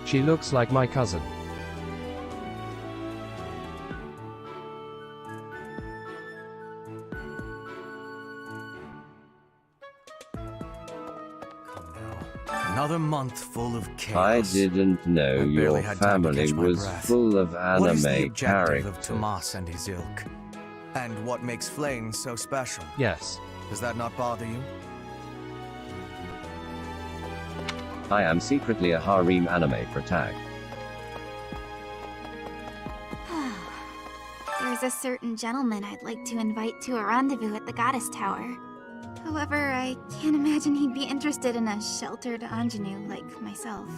She looks like my cousin. Another month full of I chaos. didn't know I barely your had time to family catch my was breath. full of What is the anime objective characters. of Tomas and his ilk? And what makes Flame so special? Yes. Does that not bother you? I am secretly a harem anime protag. There's a certain gentleman I'd like to invite to a rendezvous at the Goddess Tower. However, I can't imagine he'd be interested in a sheltered ingenue like myself.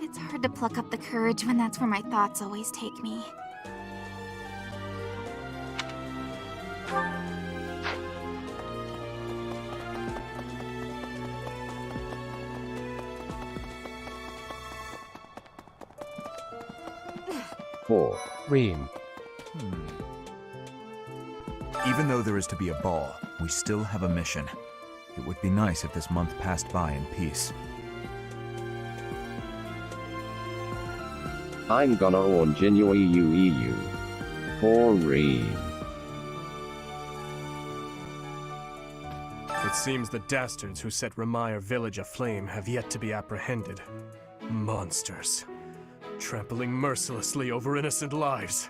It's hard to pluck up the courage when that's where my thoughts always take me. Reem. Even though there is to be a ball, we still have a mission. It would be nice if this month passed by in peace. I'm gonna orange in your EU. For Reem. It seems the dastards who set Remire village aflame have yet to be apprehended. Monsters. Trampling mercilessly over innocent lives.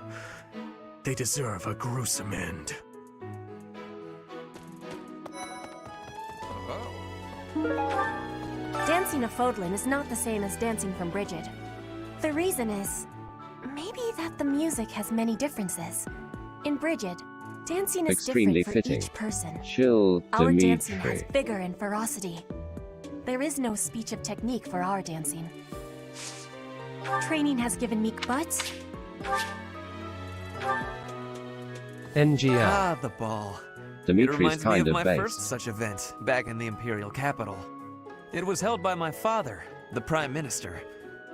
They deserve a gruesome end. Dancing a Fodlin is not the same as dancing from Brigid. The reason is, maybe that the music has many differences. In Brigid, dancing is Extremely different for fitting. each person. Chill, Our dancing has Dimitri. vigor and ferocity. There is no speech of technique for our dancing. Training has given me butts. NGL. Ah, the ball. Dimitri's it reminds me kind of of my based. first such event, back in the Imperial capital. It was held by my father, the Prime Minister.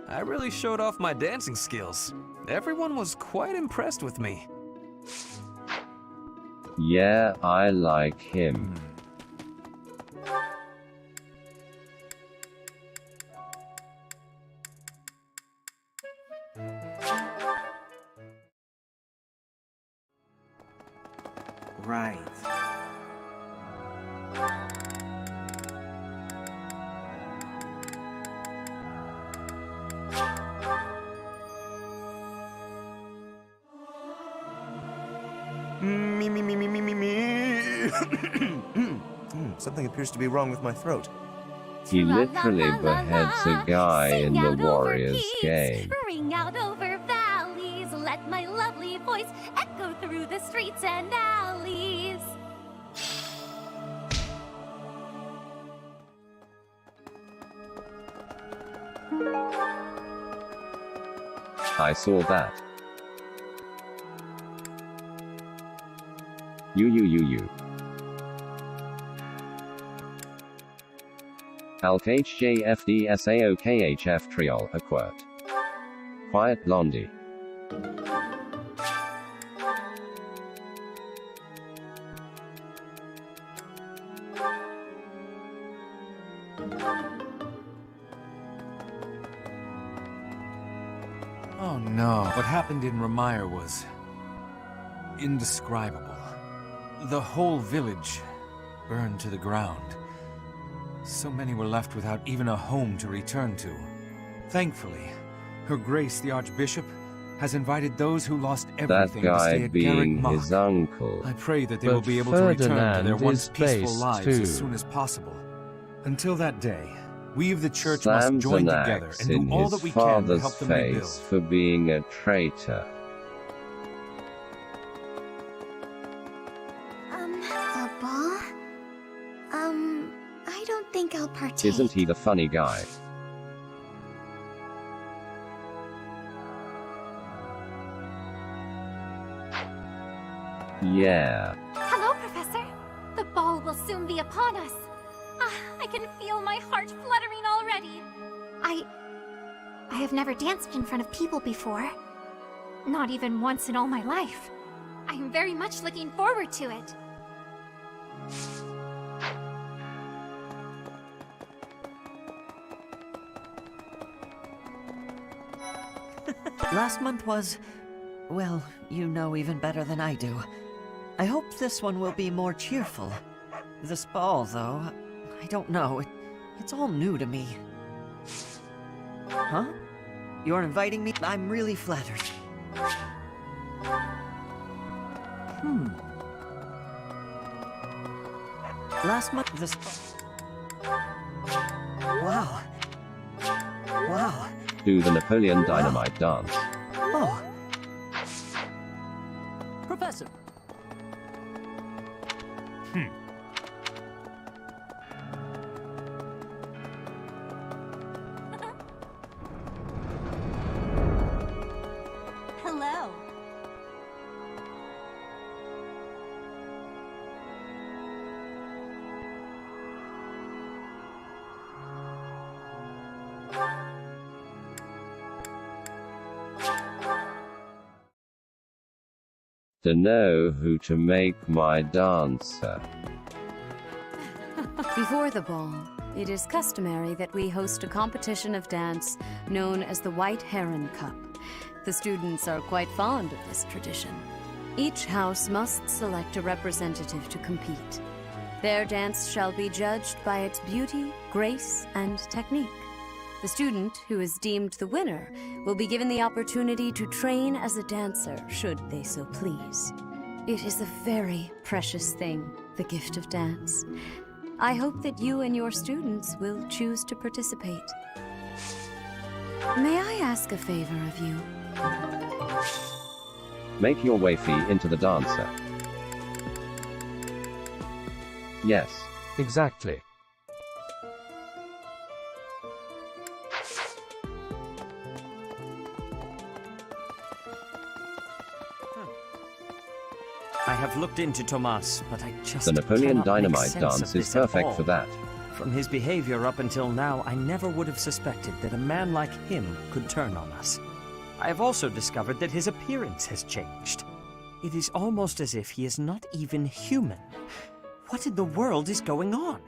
I really showed off my dancing skills. Everyone was quite impressed with me. Yeah, I like him. Right. Something appears to be wrong with my throat. He literally beheads a guy in the Warriors game. Ring out over valleys, let my lovely voice echo through the streets and alleys. I saw that. You. AlkHJFDSAOKHF Triol Aquart. Quiet Blondie. Oh no, what happened in Remire was indescribable. The whole village burned to the ground. So many were left without even a home to return to. Thankfully, Her Grace the Archbishop has invited those who lost That everything to guy stay at being Garrick Mach. his uncle. I pray that they But will be able to return to their Ferdinand once is peaceful based lives too. as soon as possible. Until that day, we of the Church must Slams join an together axe and in do all his that we can to father's help them face rebuild. for being a traitor. A ball? I don't think I'll partake. Isn't he the funny guy? Yeah. Hello, Professor. The ball will soon be upon us. I can feel my heart fluttering already. I have never danced in front of people before. Not even once in all my life. I am very much looking forward to it. Last month was, well, you know even better than I do. I hope this one will be more cheerful. This ball, though, I don't know. It's all new to me. Huh? You're inviting me? I'm really flattered. Last month, this... Wow. Wow. Do the Napoleon Dynamite dance. Oh. Professor. Hello. To know who to make my dancer. Before the ball, it is customary that we host a competition of dance known as the White Heron Cup. The students are quite fond of this tradition. Each house must select a representative to compete. Their dance shall be judged by its beauty, grace, and technique. The student who is deemed the winner will be given the opportunity to train as a dancer, should they so please. It is a very precious thing, the gift of dance. I hope that you and your students will choose to participate. May I ask a favor of you? Make your wafy into the dancer. Yes. Exactly. I have looked into Tomas, but I just The Napoleon cannot make Dynamite sense dance of is this at perfect all. for that. From his behavior up until now, I never would have suspected that a man like him could turn on us. I have also discovered that his appearance has changed. It is almost as if he is not even human. What in the world is going on?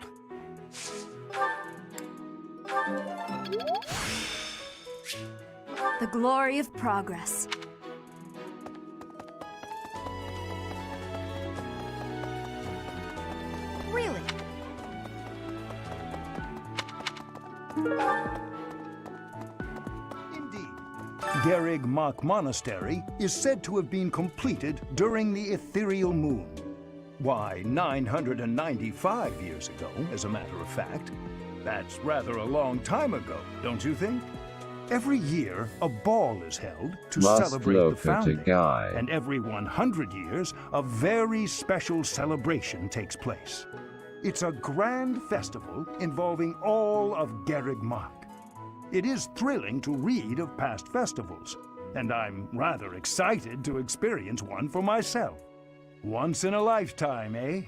The glory of progress. Really? Gerig Mach Monastery is said to have been completed during the ethereal moon. Why, 995 years ago, as a matter of fact. That's rather a long time ago, don't you think? Every year, a ball is held to Must celebrate the look at a founding. guy. And every 100 years, a very special celebration takes place. It's a grand festival involving all of Gerig Mach. It is thrilling to read of past festivals, and I'm rather excited to experience one for myself. Once in a lifetime, eh?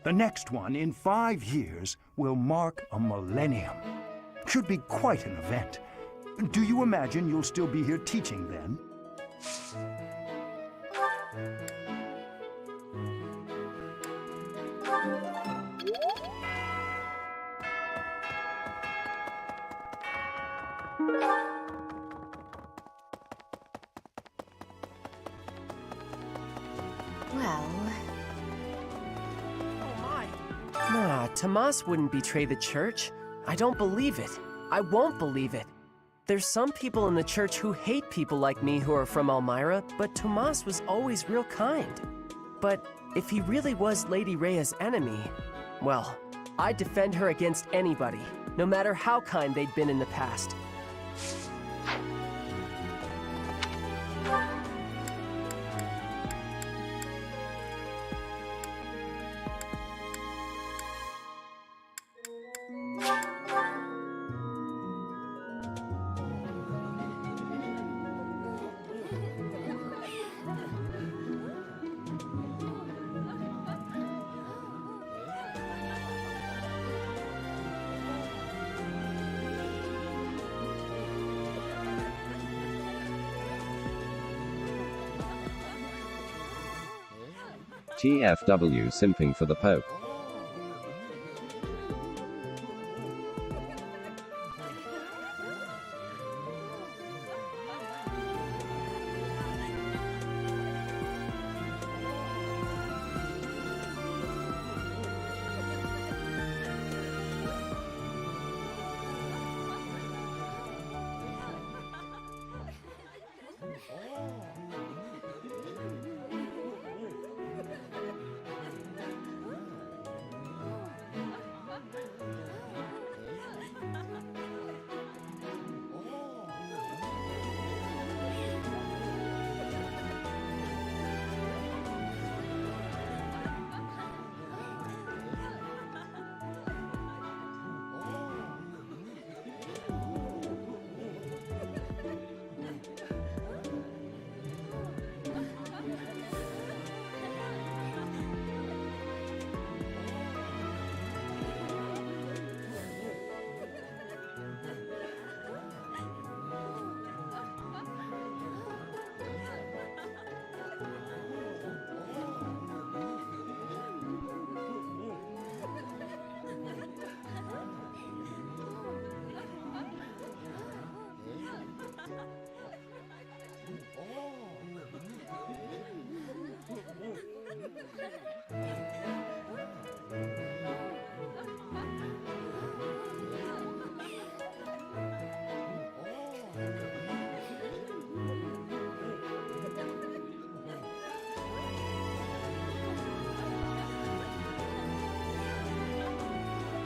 The next one in 5 years will mark a millennium. Should be quite an event. Do you imagine you'll still be here teaching then? Well... Nah, Tomas wouldn't betray the church. I don't believe it. I won't believe it. There's some people in the church who hate people like me who are from Elmira, but Tomas was always real kind. But if he really was Lady Rhea's enemy, well, I'd defend her against anybody, no matter how kind they'd been in the past. TFW simping for the Pope.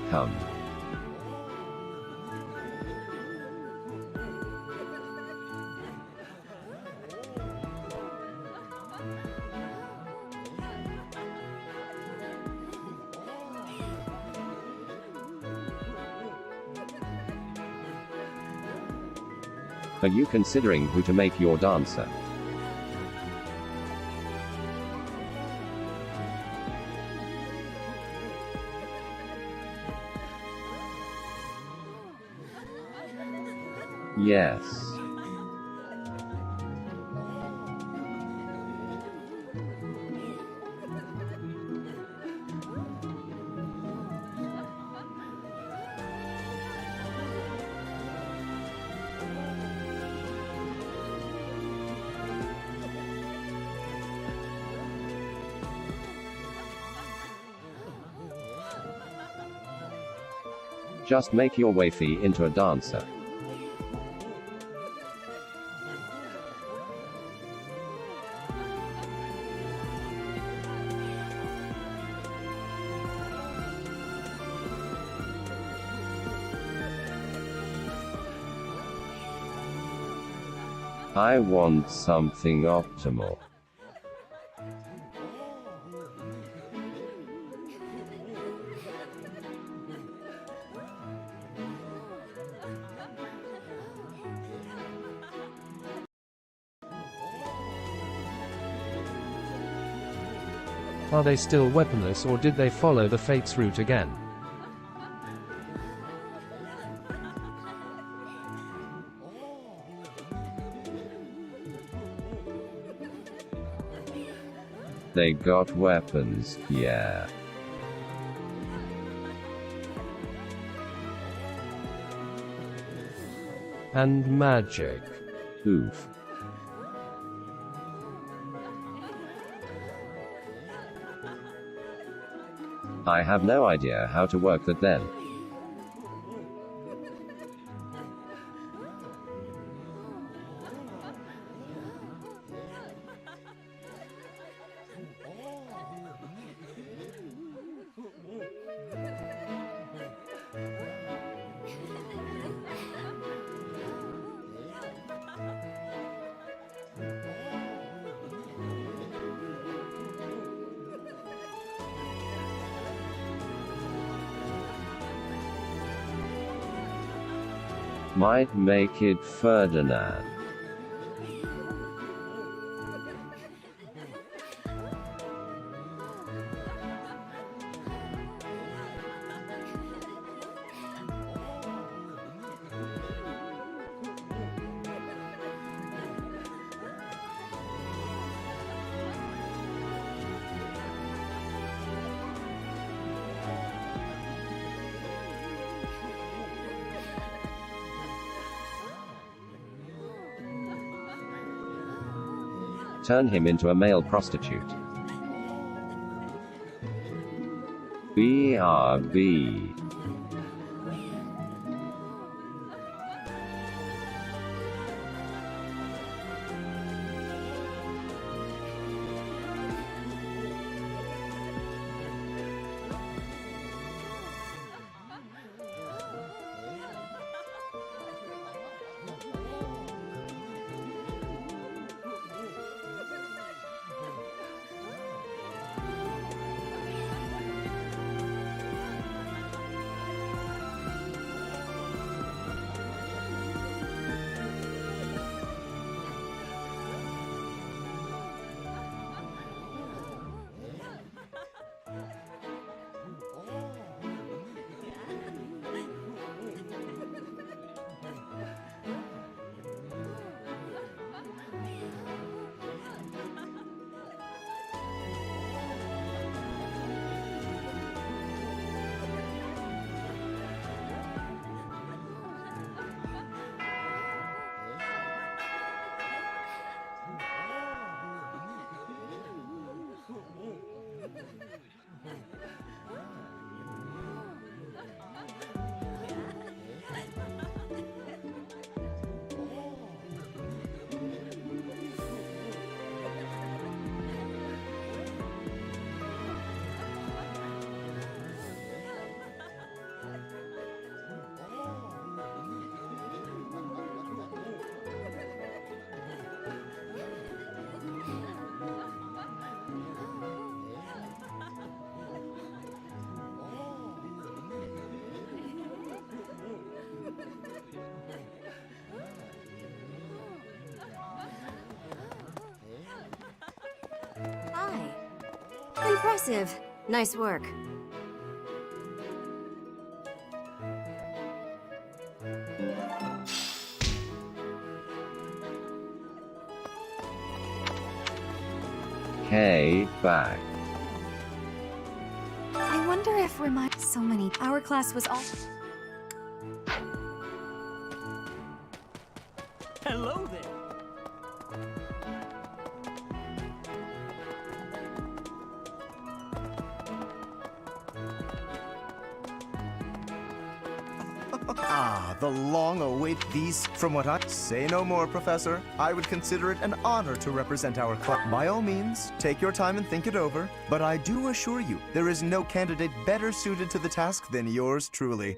Come. Are you considering who to make your dancer? Yes. Just make your wafy into a dancer. I want something optimal. Are they still weaponless, or did they follow the Fates route again? They got weapons, yeah. And magic. Oof. I have no idea how to work that then. Might make it Ferdinand. Turn him into a male prostitute. BRB. Impressive. Nice work. Hey, back. I wonder if so many. Our class was all. Hello there. Ah, the long-awaited these. From what I say no more, Professor. I would consider it an honor to represent our class. By all means, take your time and think it over. But I do assure you, there is no candidate better suited to the task than yours truly.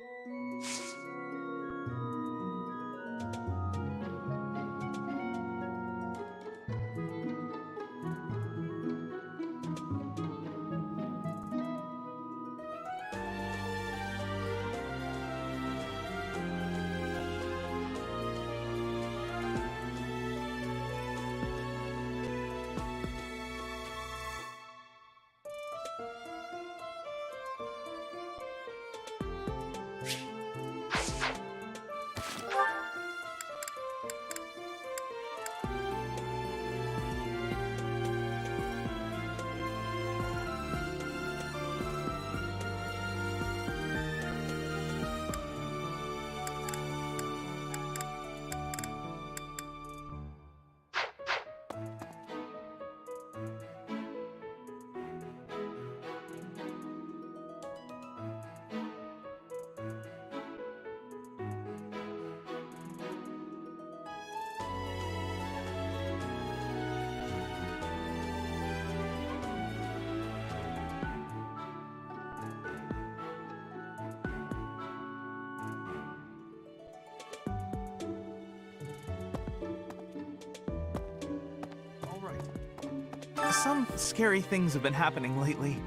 Some scary things have been happening lately.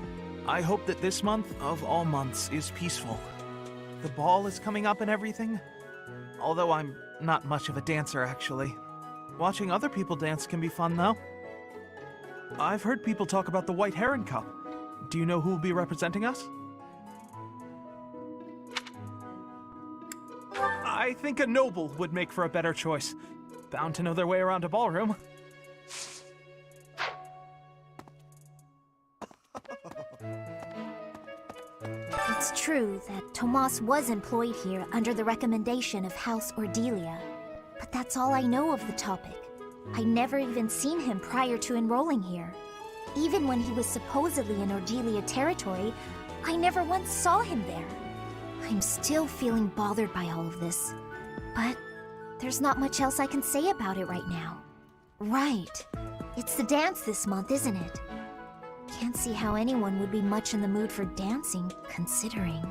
I hope that this month, of all months, is peaceful. The ball is coming up and everything. Although I'm not much of a dancer, actually. Watching other people dance can be fun, though. I've heard people talk about the White Heron Cup. Do you know who will be representing us? I think a noble would make for a better choice. Bound to know their way around a ballroom. It's true that Tomas was employed here under the recommendation of House Ordelia, but that's all I know of the topic. I never even seen him prior to enrolling here. Even when he was supposedly in Ordelia territory, I never once saw him there. I'm still feeling bothered by all of this, but there's not much else I can say about it right now. Right. It's the dance this month, isn't it? Can't see how anyone would be much in the mood for dancing, considering.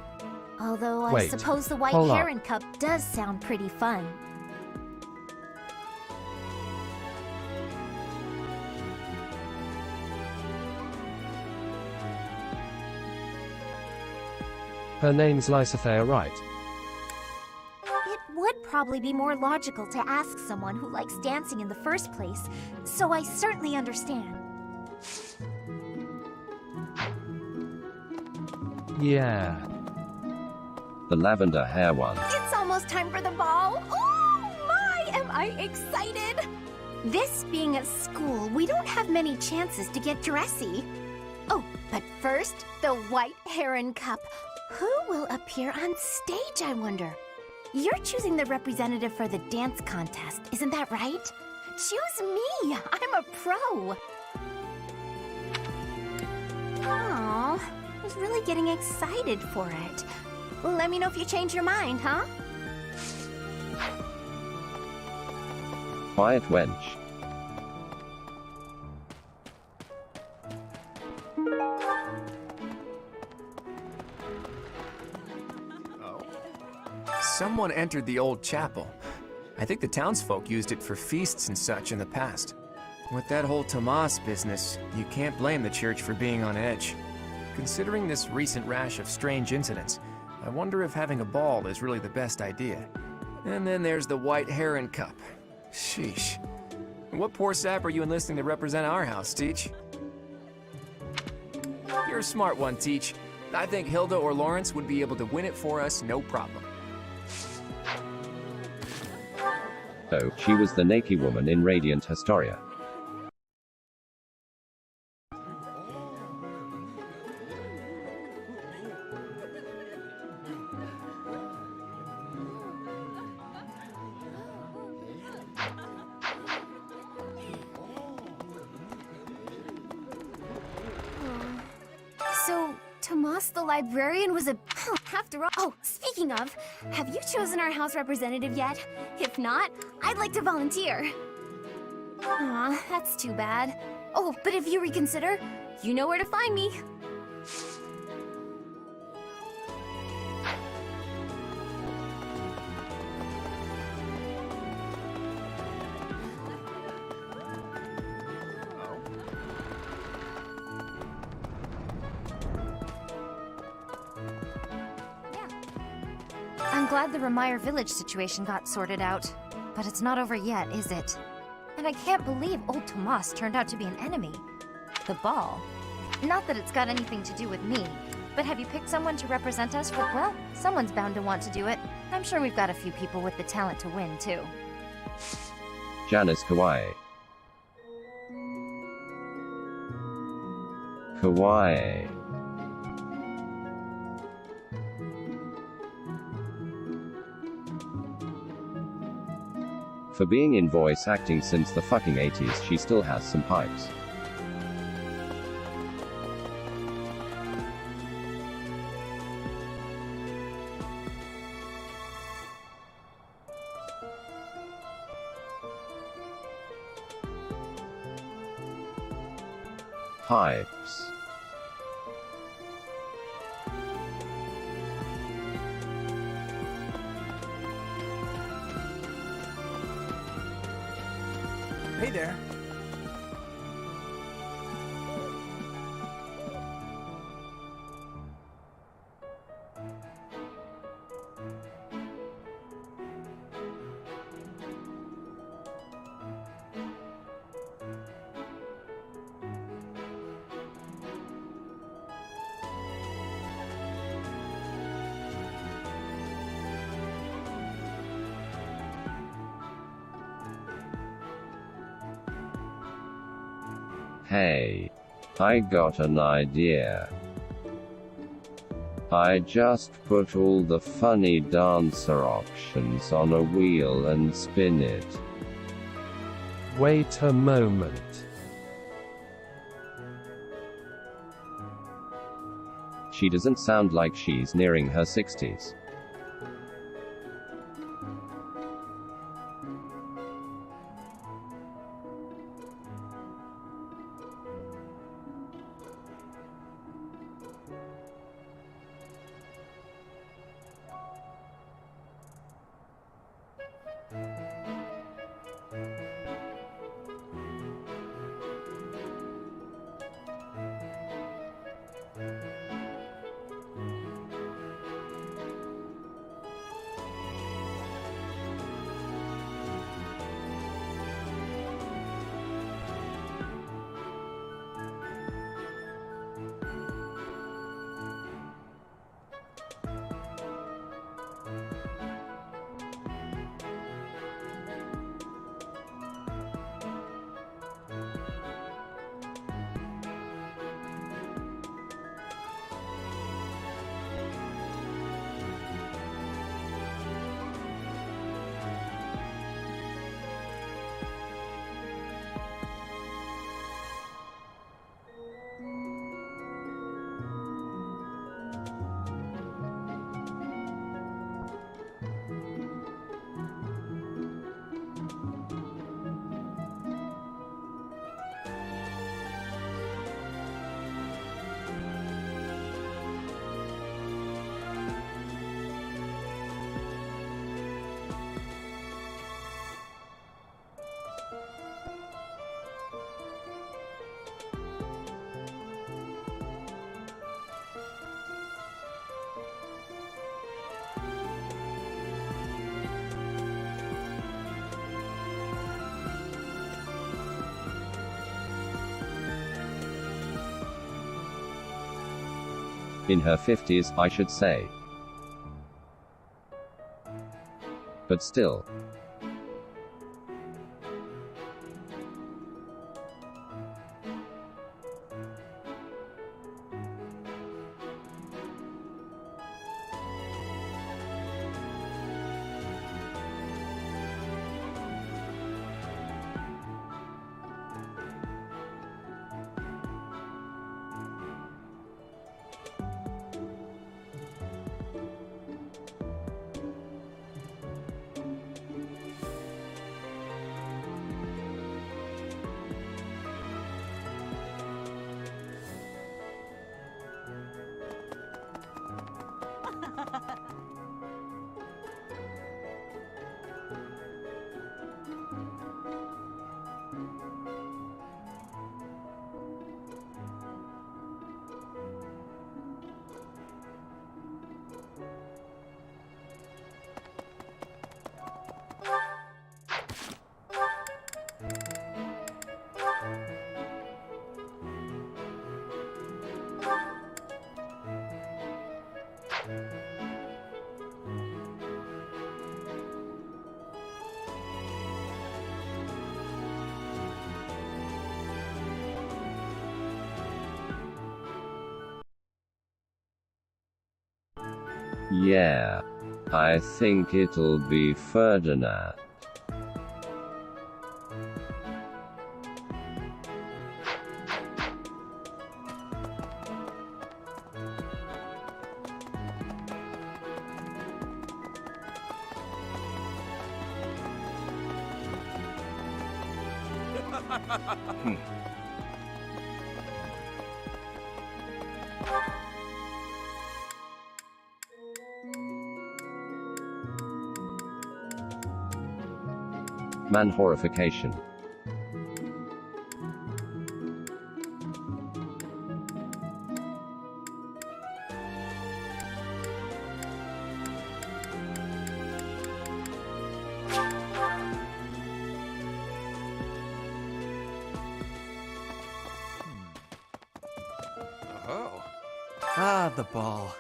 Although I Wait, suppose the White hold up. Heron Cup does sound pretty fun. Her name's Lysathea, right? It would probably be more logical to ask someone who likes dancing in the first place, so I certainly understand. Yeah. The lavender hair one. It's almost time for the ball. Oh my, am I excited! This being a school, we don't have many chances to get dressy. Oh, but first, the White Heron Cup. Who will appear on stage, I wonder? You're choosing the representative for the dance contest, isn't that right? Choose me! I'm a pro! Aw, I was really getting excited for it. Let me know if you change your mind, huh? Quiet wench. Someone entered the old chapel. I think the townsfolk used it for feasts and such in the past. With that whole Tomas business, you can't blame the church for being on edge. Considering this recent rash of strange incidents, I wonder if having a ball is really the best idea. And then there's the White Heron Cup. Sheesh. What poor sap are you enlisting to represent our house, Teach? You're a smart one, Teach. I think Hilda or Lawrence would be able to win it for us, no problem. Oh, she was the Naki woman in Radiant Historia. So, Tomas the librarian was a... After all... Oh, speaking of, have you chosen our house representative yet? If not, I'd like to volunteer. Aw, that's too bad. Oh, but if you reconsider, you know where to find me. I'm glad the Remire village situation got sorted out, but it's not over yet, is it? And I can't believe old Tomas turned out to be an enemy. The ball. Not that it's got anything to do with me, but have you picked someone to represent us for... Well, someone's bound to want to do it. I'm sure we've got a few people with the talent to win, too. Janice Kawaii. Kawaii. For being in voice acting since the fucking 80s, she still has some pipes. Pipes. Hey there. Hey, I got an idea. I just put all the funny dancer options on a wheel and spin it. Wait a moment. She doesn't sound like she's nearing her 60s. In her 50s, I should say. But still. Yeah. I think it'll be Ferdinand. Man horrification. Oh. Ah, the ball.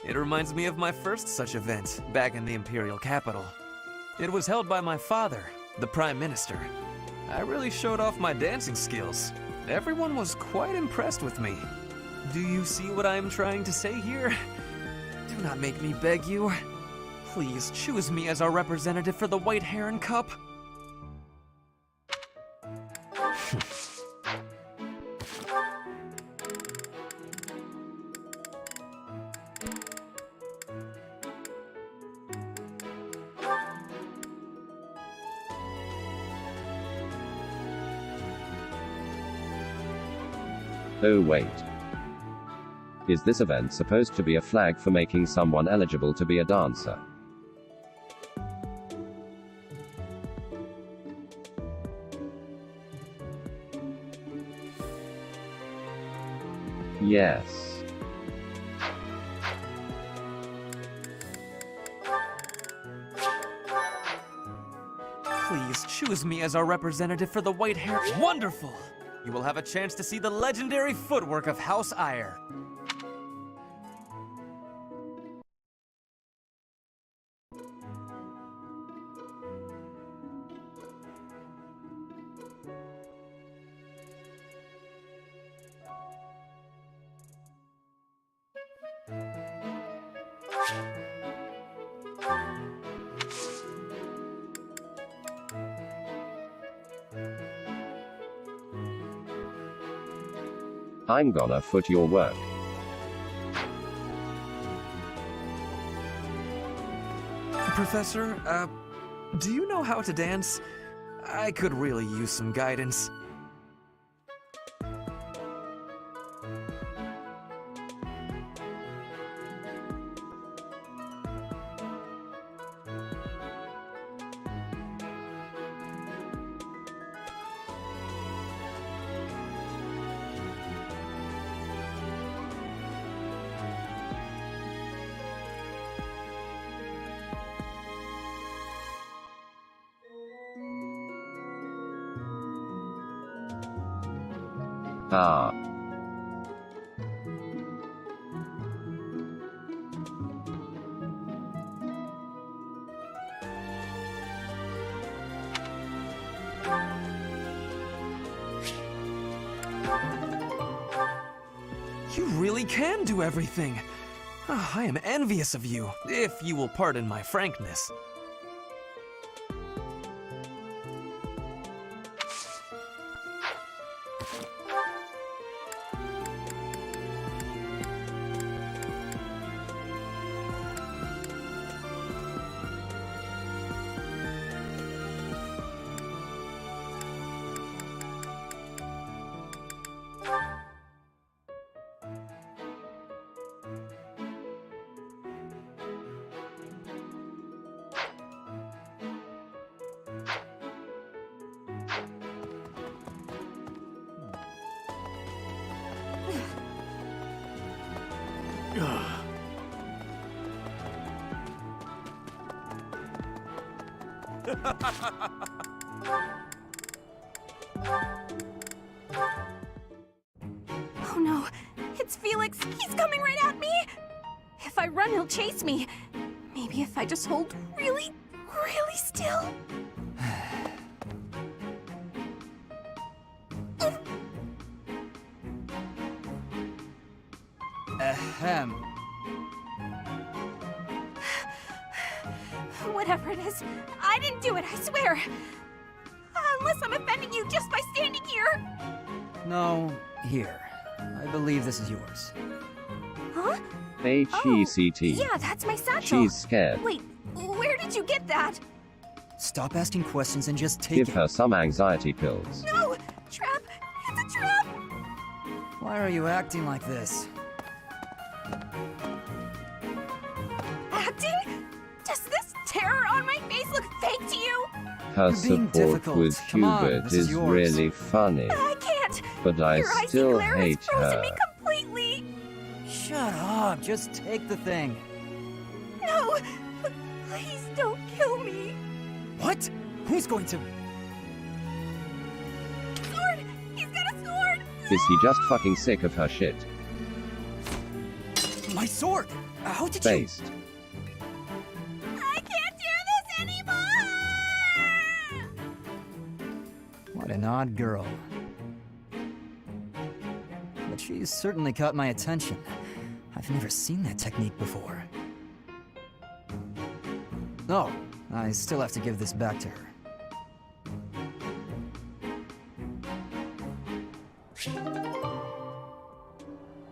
It reminds me of my first such event, back in the Imperial capital. It was held by my father, the Prime Minister. I really showed off my dancing skills. Everyone was quite impressed with me. Do you see what I am trying to say here? Do not make me beg you. Please choose me as our representative for the White Heron Cup. Oh wait. Is this event supposed to be a flag for making someone eligible to be a dancer? Yes. Please choose me as our representative for the White Heron. Wonderful! You will have a chance to see the legendary footwork of House Eyre. I'm gonna foot your work. Professor, do you know how to dance? I could really use some guidance. Ah. really can do everything. I am envious of you, if you will pardon my frankness. Oh no, it's Felix. He's coming right at me. If I run, he'll chase me. Maybe if I just hold really, really still. Ahem. Whatever it is, I didn't do it, I swear. Unless I'm offending you just by standing here. No, here. I believe this is yours. Huh? H-E-C-T. Yeah, that's my satchel. She's scared. Wait, where did you get that? Stop asking questions and just take Give it. her some anxiety pills. No! Trap! It's a trap! Why are you acting like this? Acting? Does this terror on my face look fake to you? Her You're being support difficult. with Come on, Hubert this is is yours. really funny. I can't! But I Your icy still glare has hate frozen her. me completely! Shut up, just take the thing. No! Please don't kill me! What? Who's going to... Sword! He's got a sword! Is he just fucking sick of her shit? My sword! How did Based. I can't do this anymore! What an odd girl. But she's certainly caught my attention. I've never seen that technique before. Oh, I still have to give this back to her.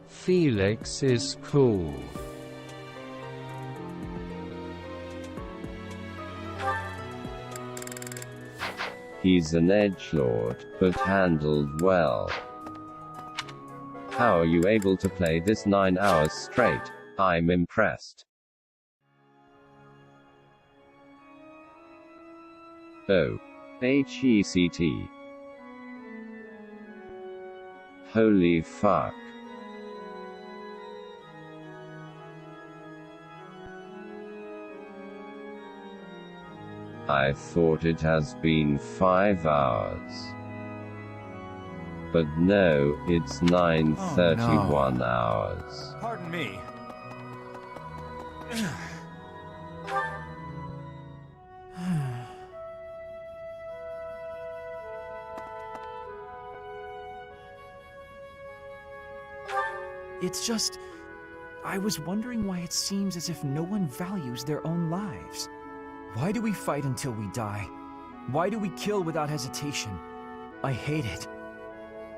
Felix is cool. He's an edgelord, but handled well. How are you able to play this 9 hours straight? I'm impressed. Oh. H-E-C-T. Holy fuck. I thought it has been 5 hours. But no, it's 9:31 hours. Pardon me. It's just... I was wondering why it seems as if no one values their own lives. Why do we fight until we die? Why do we kill without hesitation? I hate it.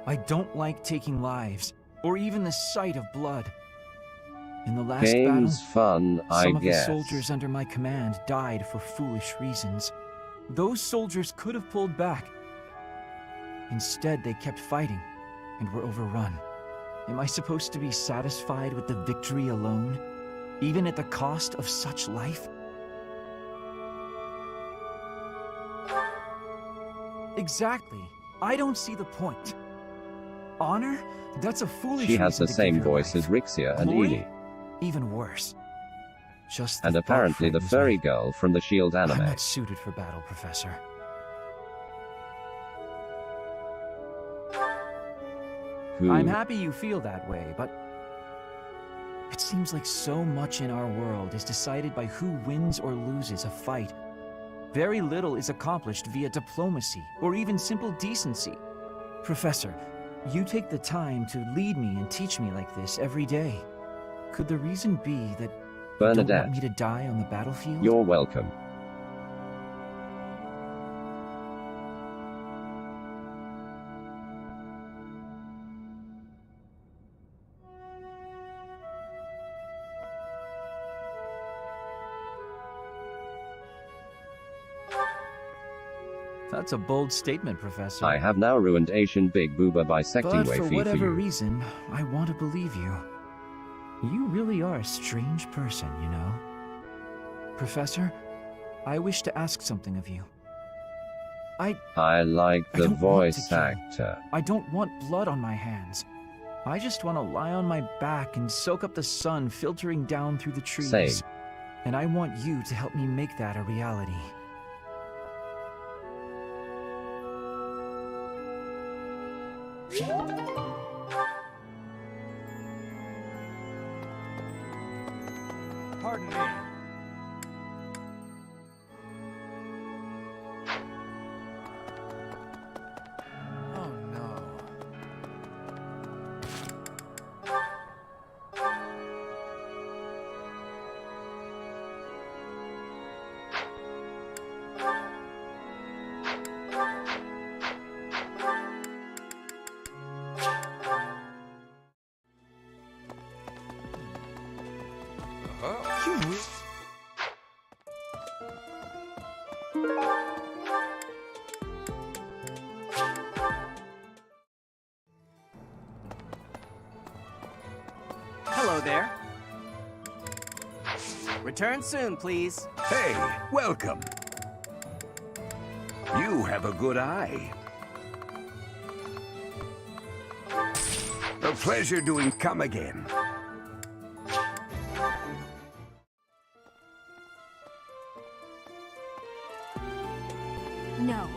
I don't like taking lives, or even the sight of blood. In the last Game's battle, fun, I some of guess. the soldiers under my command died for foolish reasons. Those soldiers could have pulled back. Instead, they kept fighting, and were overrun. Am I supposed to be satisfied with the victory alone, even at the cost of such life? Exactly. I don't see the point. Honor? That's a foolish She has reason the to same give your voice life. as Rixia and Glory? Ely. Even worse. Just the And thought apparently the frightens furry me. girl from the Shield I'm anime. not suited for battle, Professor. Who? I'm happy you feel that way, but it seems like so much in our world is decided by who wins or loses a fight. Very little is accomplished via diplomacy or even simple decency. Professor, You take the time to lead me and teach me like this every day. Could the reason be that you don't Bernadette, want me to die on the battlefield? you're welcome. That's a bold statement, Professor. I have now ruined Asian Big Booba bisecting But way for fee for whatever you. reason, I want to believe you. You really are a strange person, you know. Professor, I wish to ask something of you. I like the don't want to voice kill. actor. I don't want blood on my hands. I just want to lie on my back and soak up the sun filtering down through the trees. Same. And I want you to help me make that a reality. Pardon me. Oh no. Hello there. Return soon, please. Hey, welcome. You have a good eye. A pleasure doing come again. No.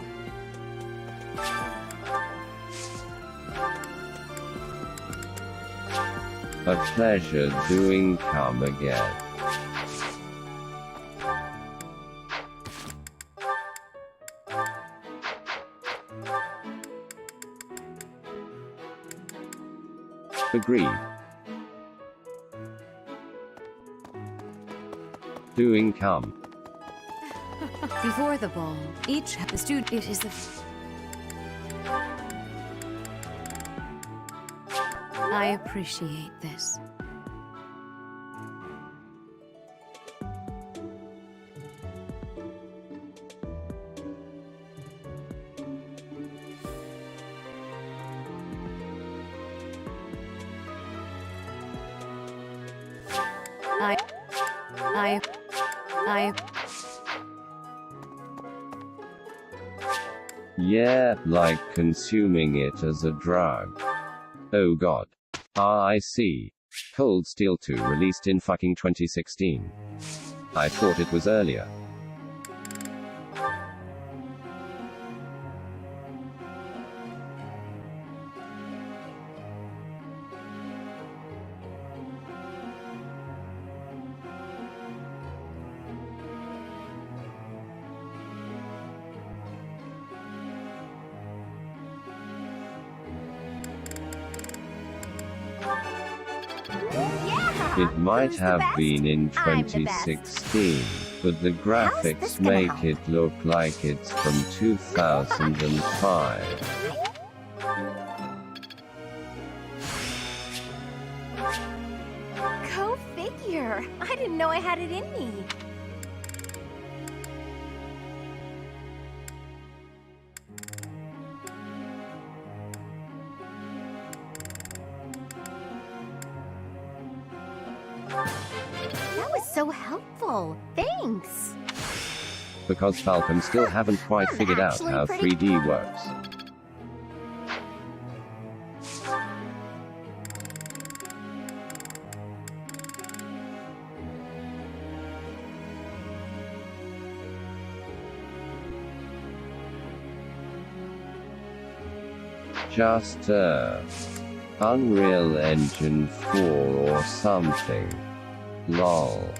A pleasure doing come again. Agreed. Doing come. Before the ball, each student it is the. I appreciate this. I. Yeah, like consuming it as a drug. Oh god. Ah, I see. Cold Steel 2 released in fucking 2016. I thought it was earlier. It might have been in 2016, but the graphics make it look like it's from 2005. Go figure. I didn't know I had it in me. That was so helpful. Thanks. Because Falcom still haven't quite figured out actually how pretty 3D works. Just Unreal Engine 4 or something. Lol.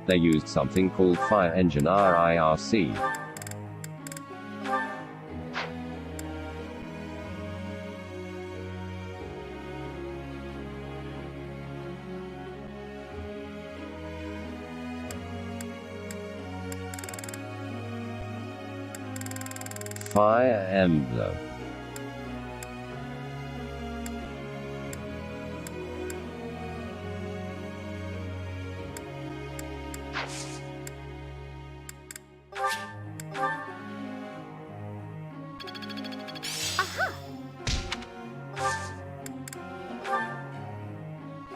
They used something called Fire Engine RIRC. Fire Emblem.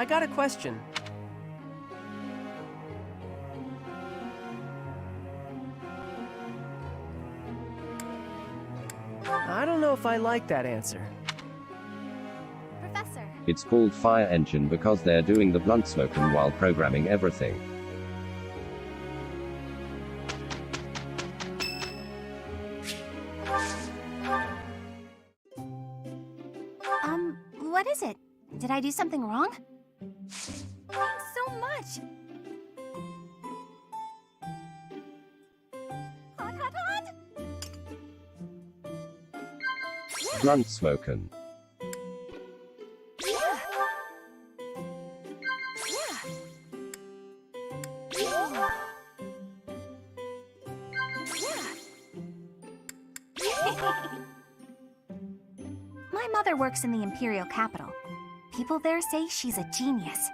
I got a question. I don't know if I like that answer. Professor. It's called Fire Engine because they're doing the blunt smoking while programming everything. What is it? Did I do something wrong? Thanks so much! Hot, hot, hot! Blunt smoking. My mother works in the Imperial capital. People there say she's a genius.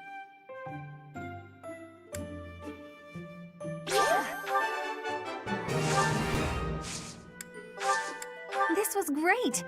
This was great!